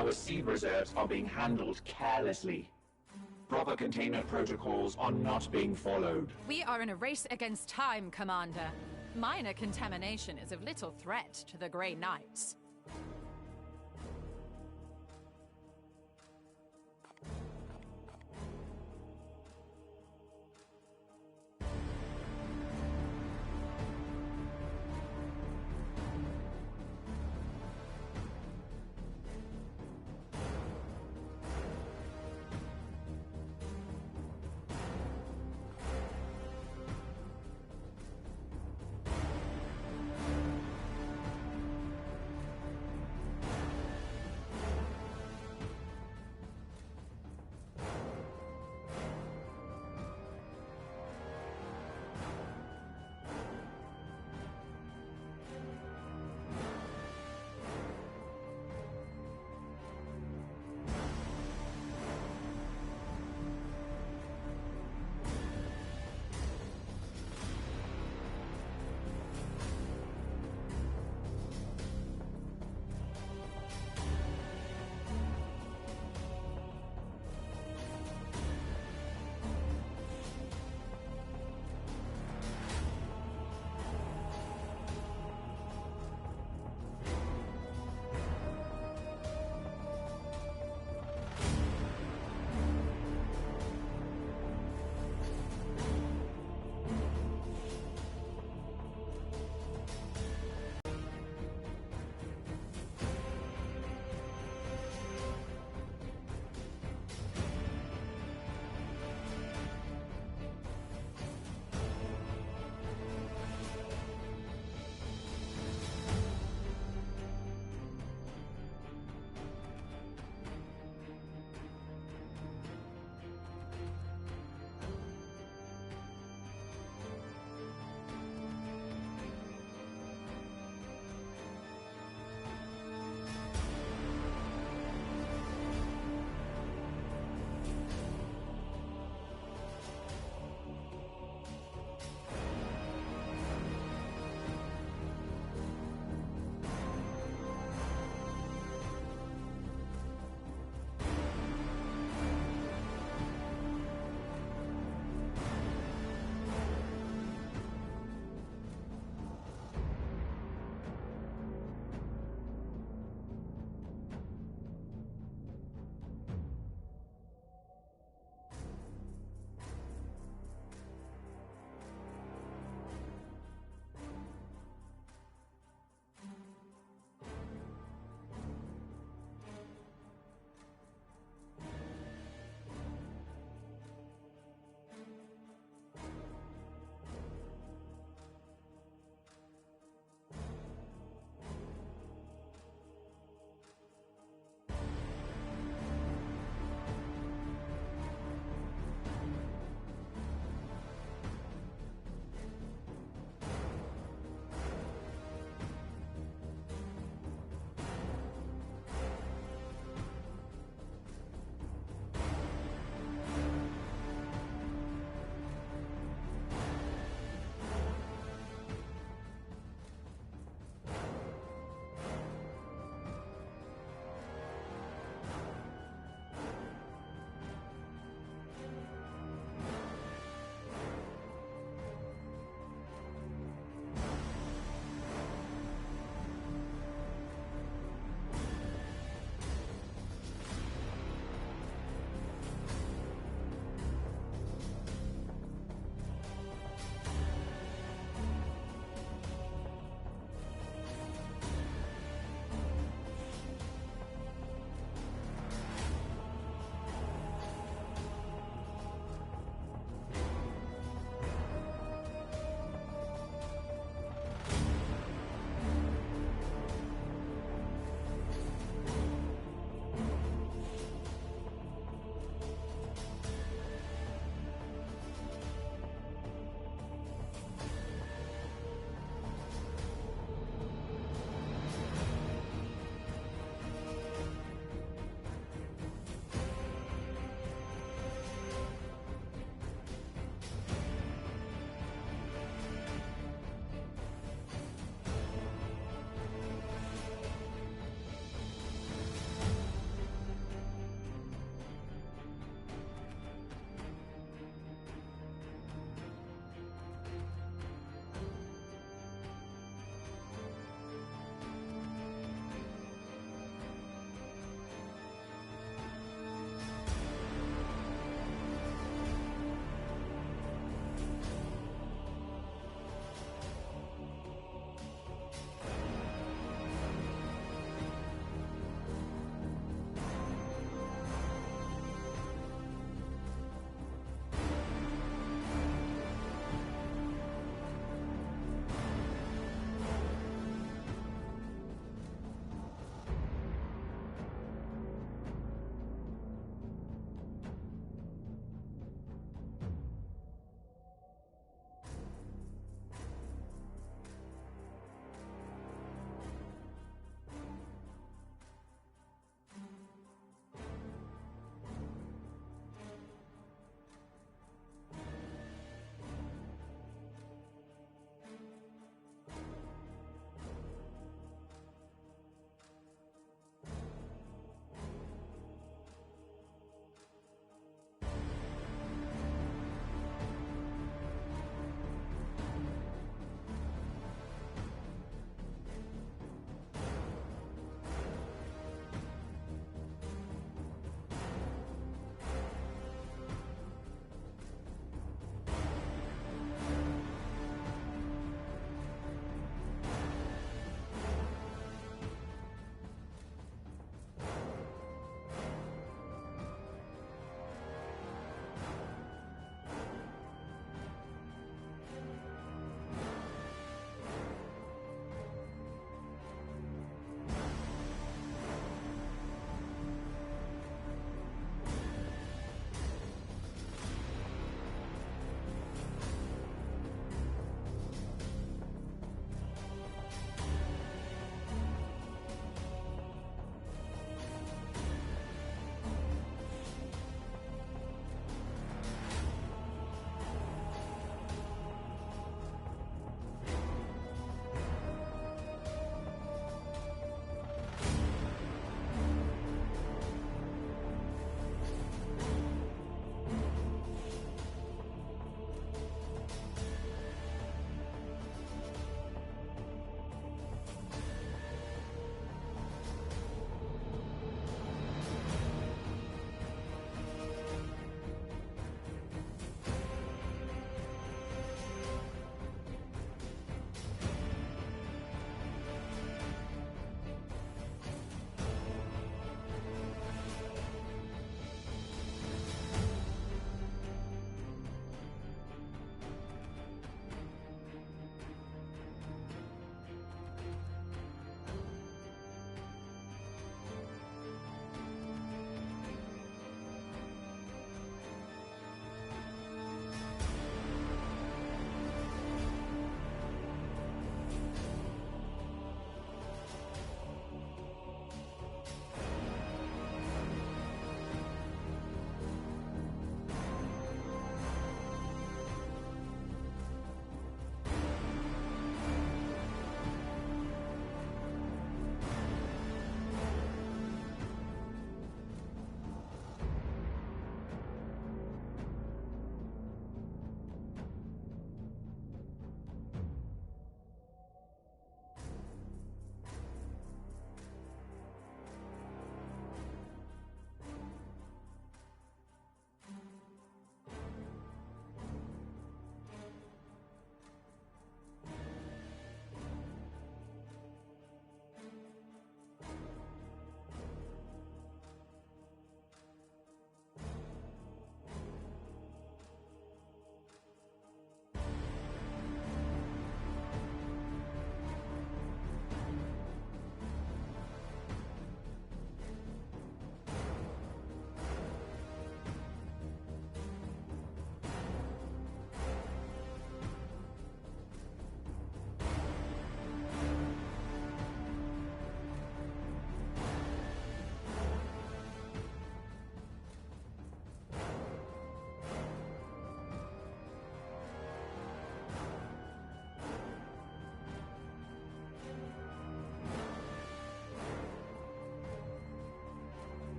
Our seed reserves are being handled carelessly. Proper containment protocols are not being followed. We are in a race against time, Commander. Minor contamination is of little threat to the Grey Knights.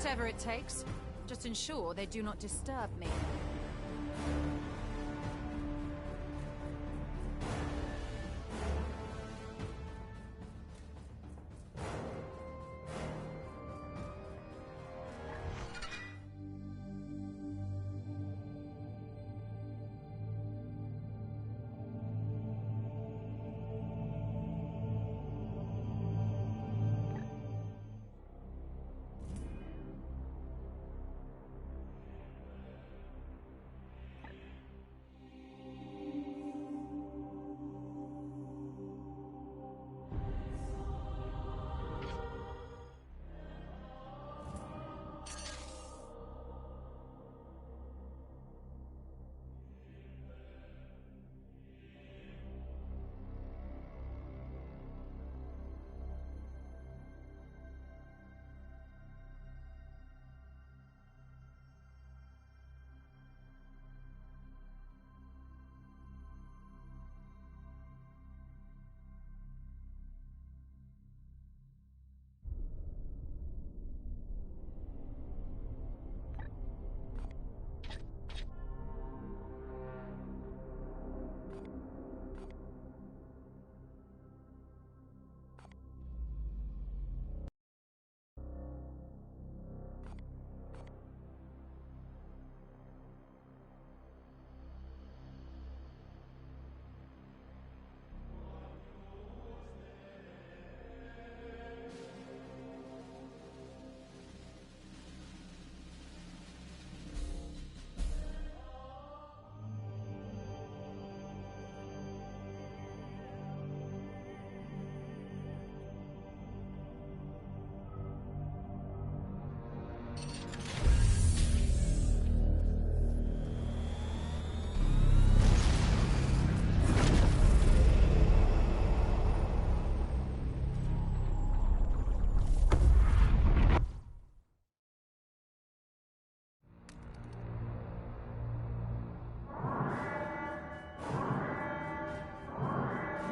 Whatever it takes. Just ensure they do not disturb me.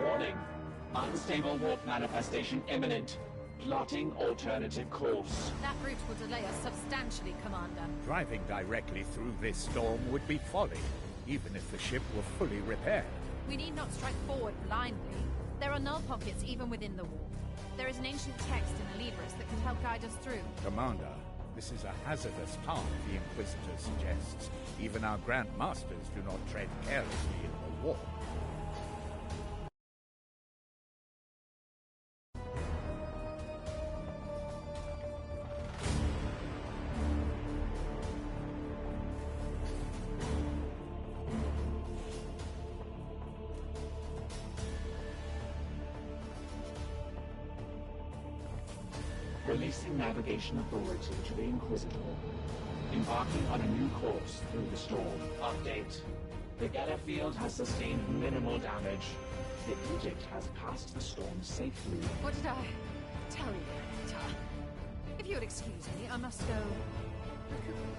Warning. Unstable warp manifestation imminent. Plotting alternative course. That route will delay us substantially, Commander. Driving directly through this storm would be folly, even if the ship were fully repaired. We need not strike forward blindly. There are null pockets even within the warp. There is an ancient text in the Libris that could help guide us through. Commander, this is a hazardous path, the Inquisitor suggests. Even our Grand Masters do not tread carelessly in the warp. Releasing navigation authority to the Inquisitor. Embarking on a new course through the storm. Update. The Geller field has sustained minimal damage. The Egypt has passed the storm safely. What did I tell you, Victor? If you would excuse me, I must go recuperate.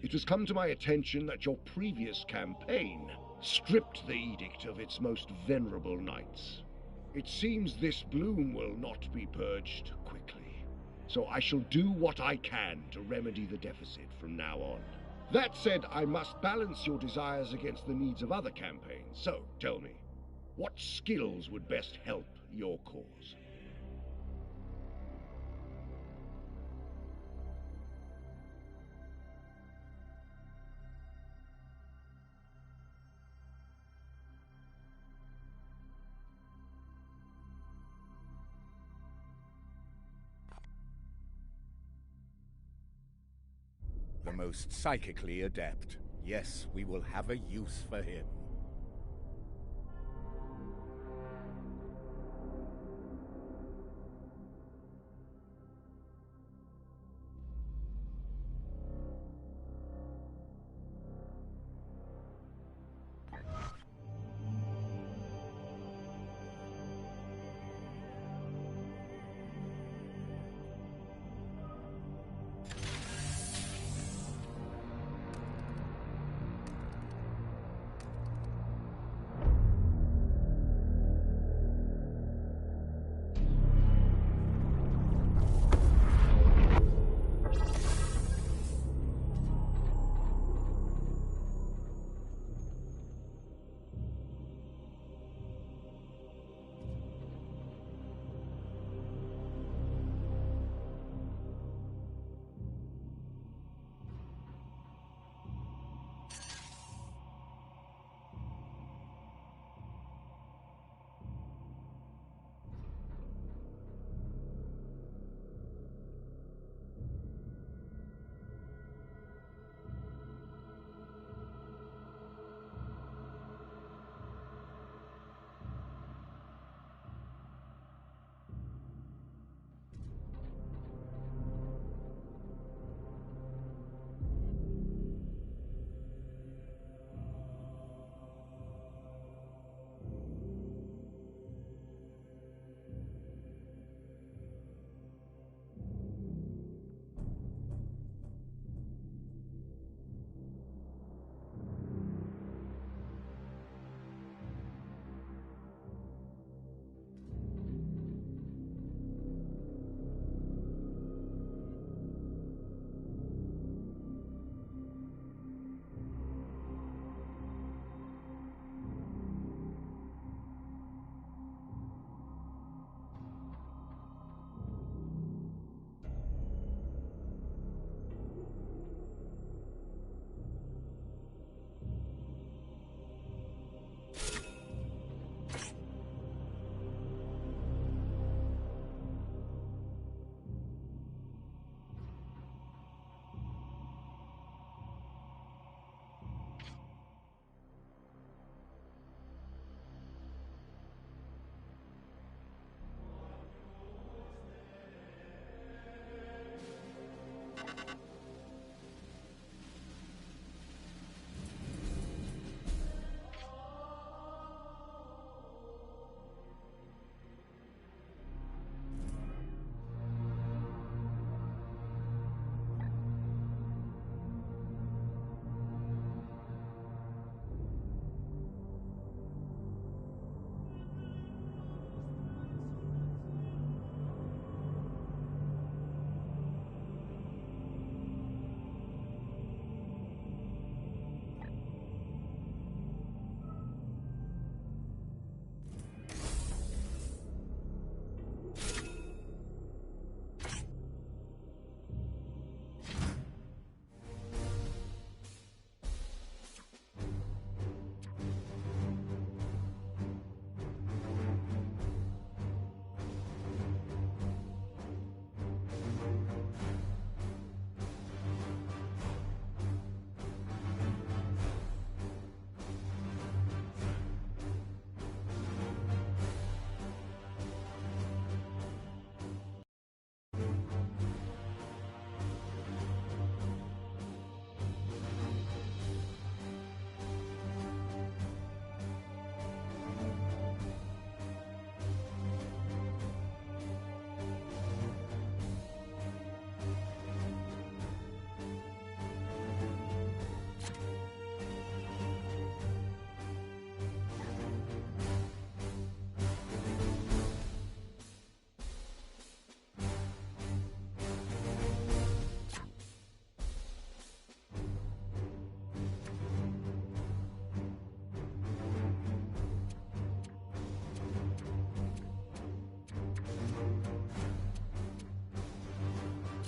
It has come to my attention that your previous campaign stripped the edict of its most venerable knights. It seems this bloom will not be purged quickly, so I shall do what I can to remedy the deficit from now on. That said, I must balance your desires against the needs of other campaigns, so tell me, what skills would best help your cause? The most psychically adept. Yes, we will have a use for him.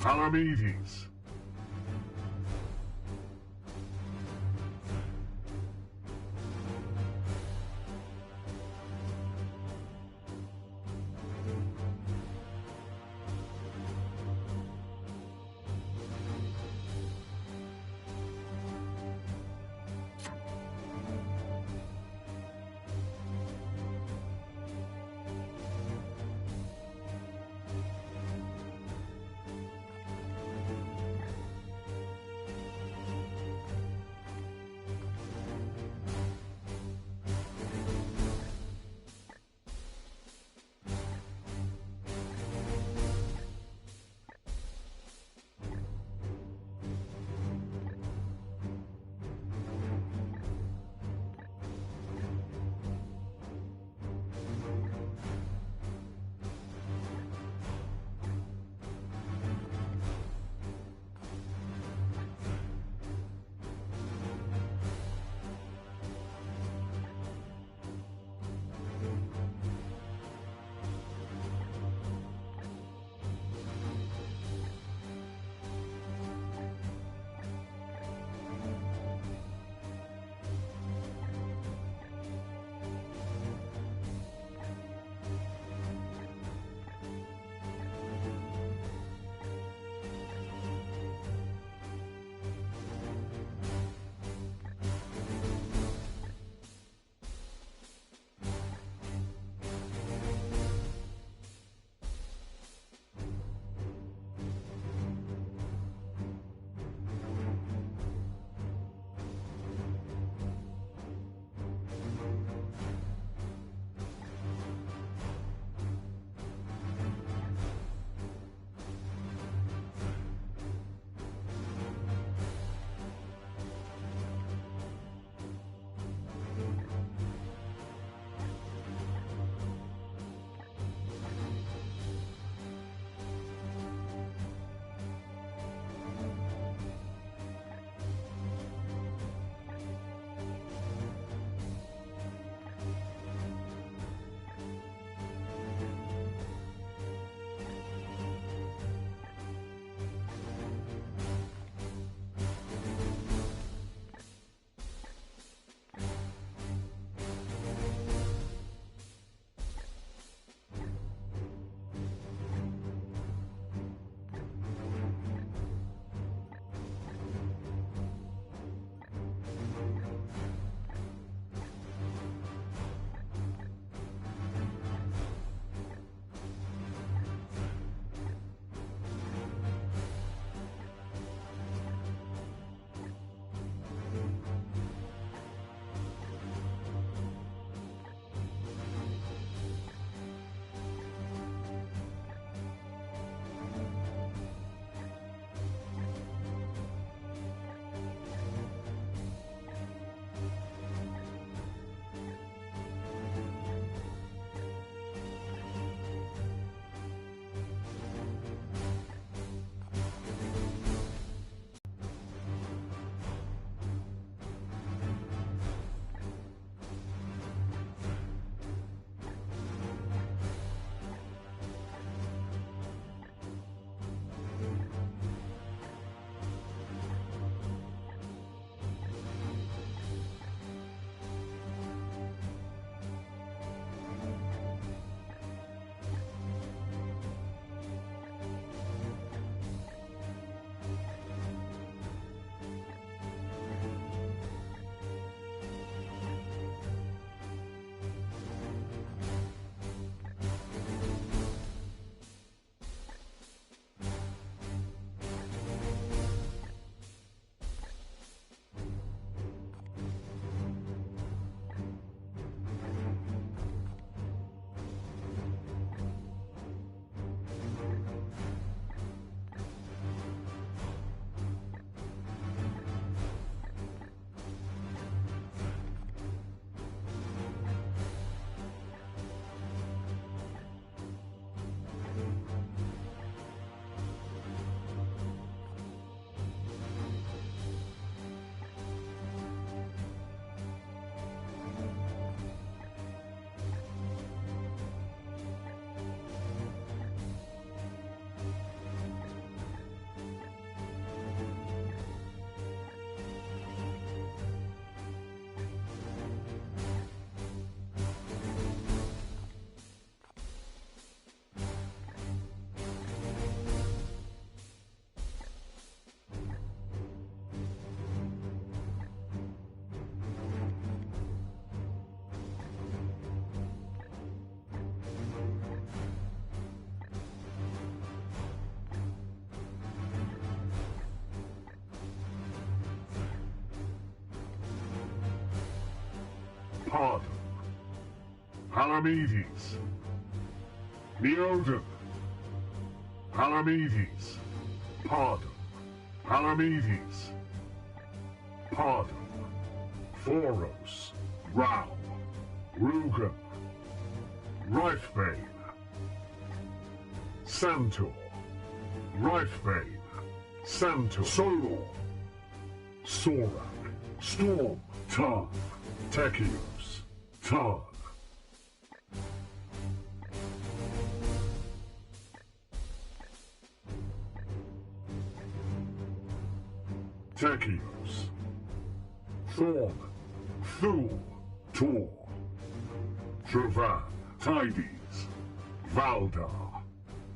Palamedes. Pardon. Palamedes. Neoden. Palamedes. Pardon. Palamedes. Pardon. Thoros. Rao. Rugen. Rifebane. Santor. Rifebane. Santor. Solor. Sorak. Storm. Tarn. Techios. Tarn. Techios. Thorn. Thul. Tor. Travan. Tides. Valdar.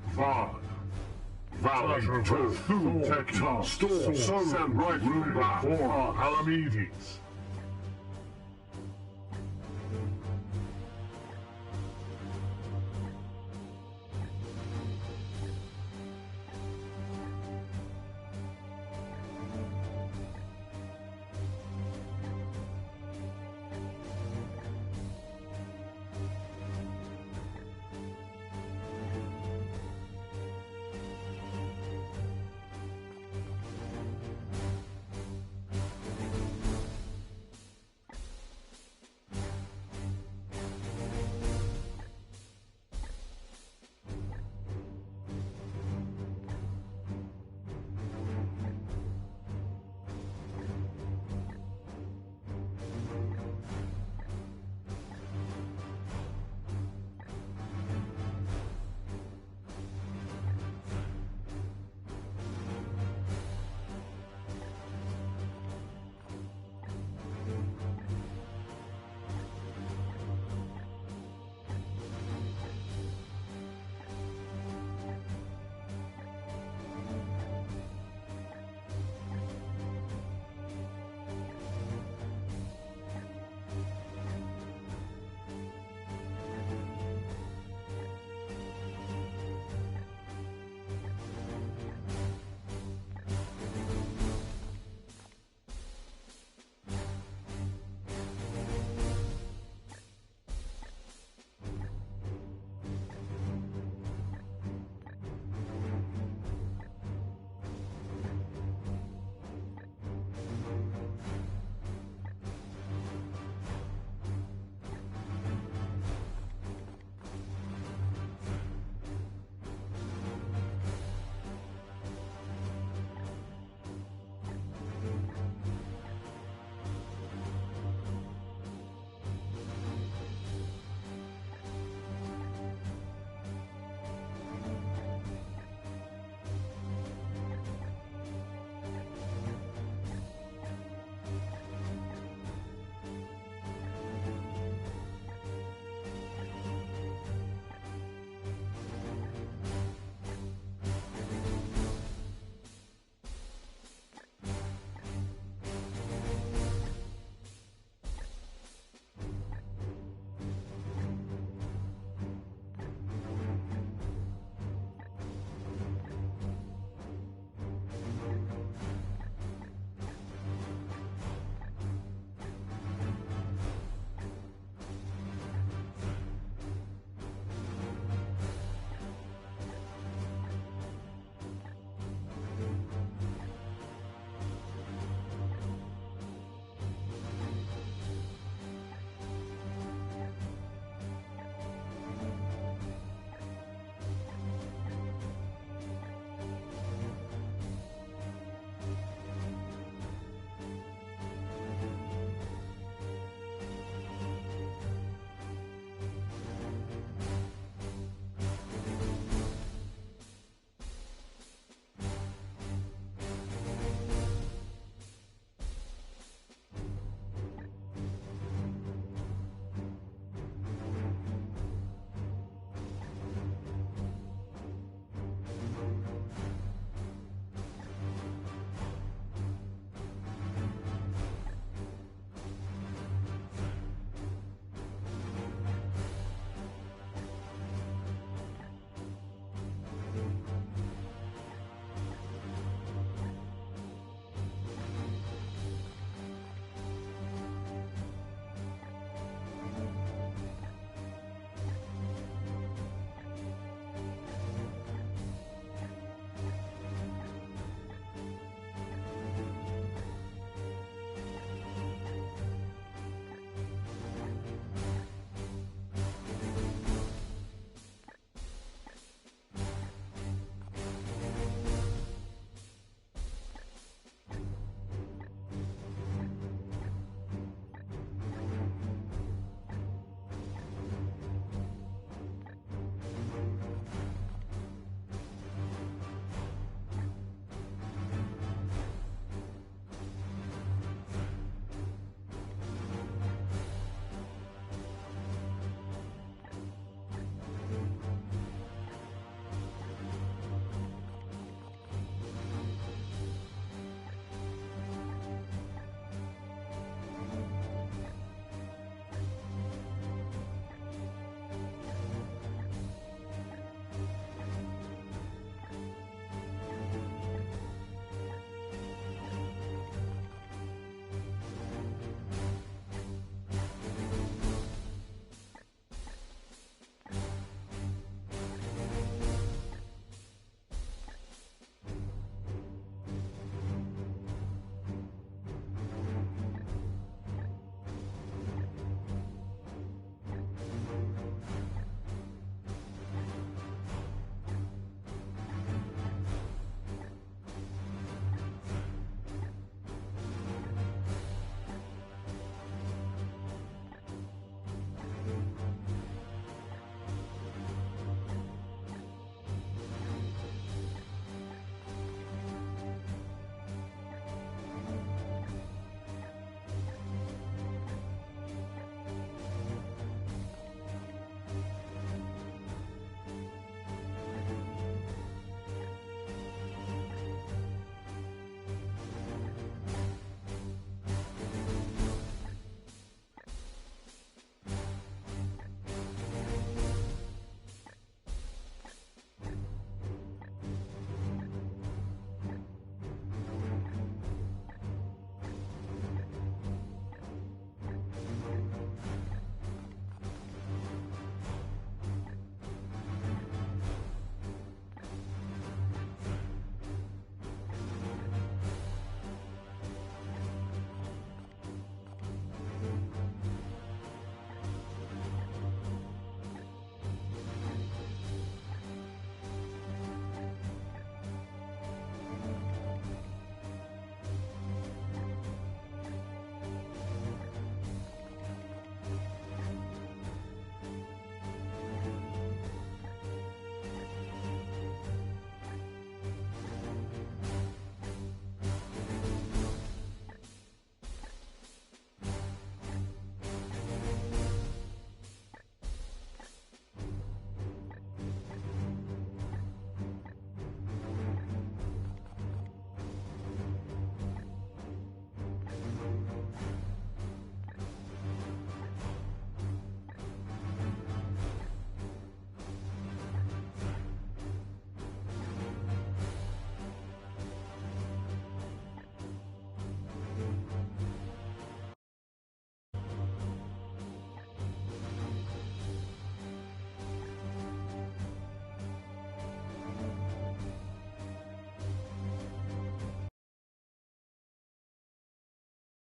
Van. Valen. Thul. Techios. Storm. Soran. Rifebane. Palamedes.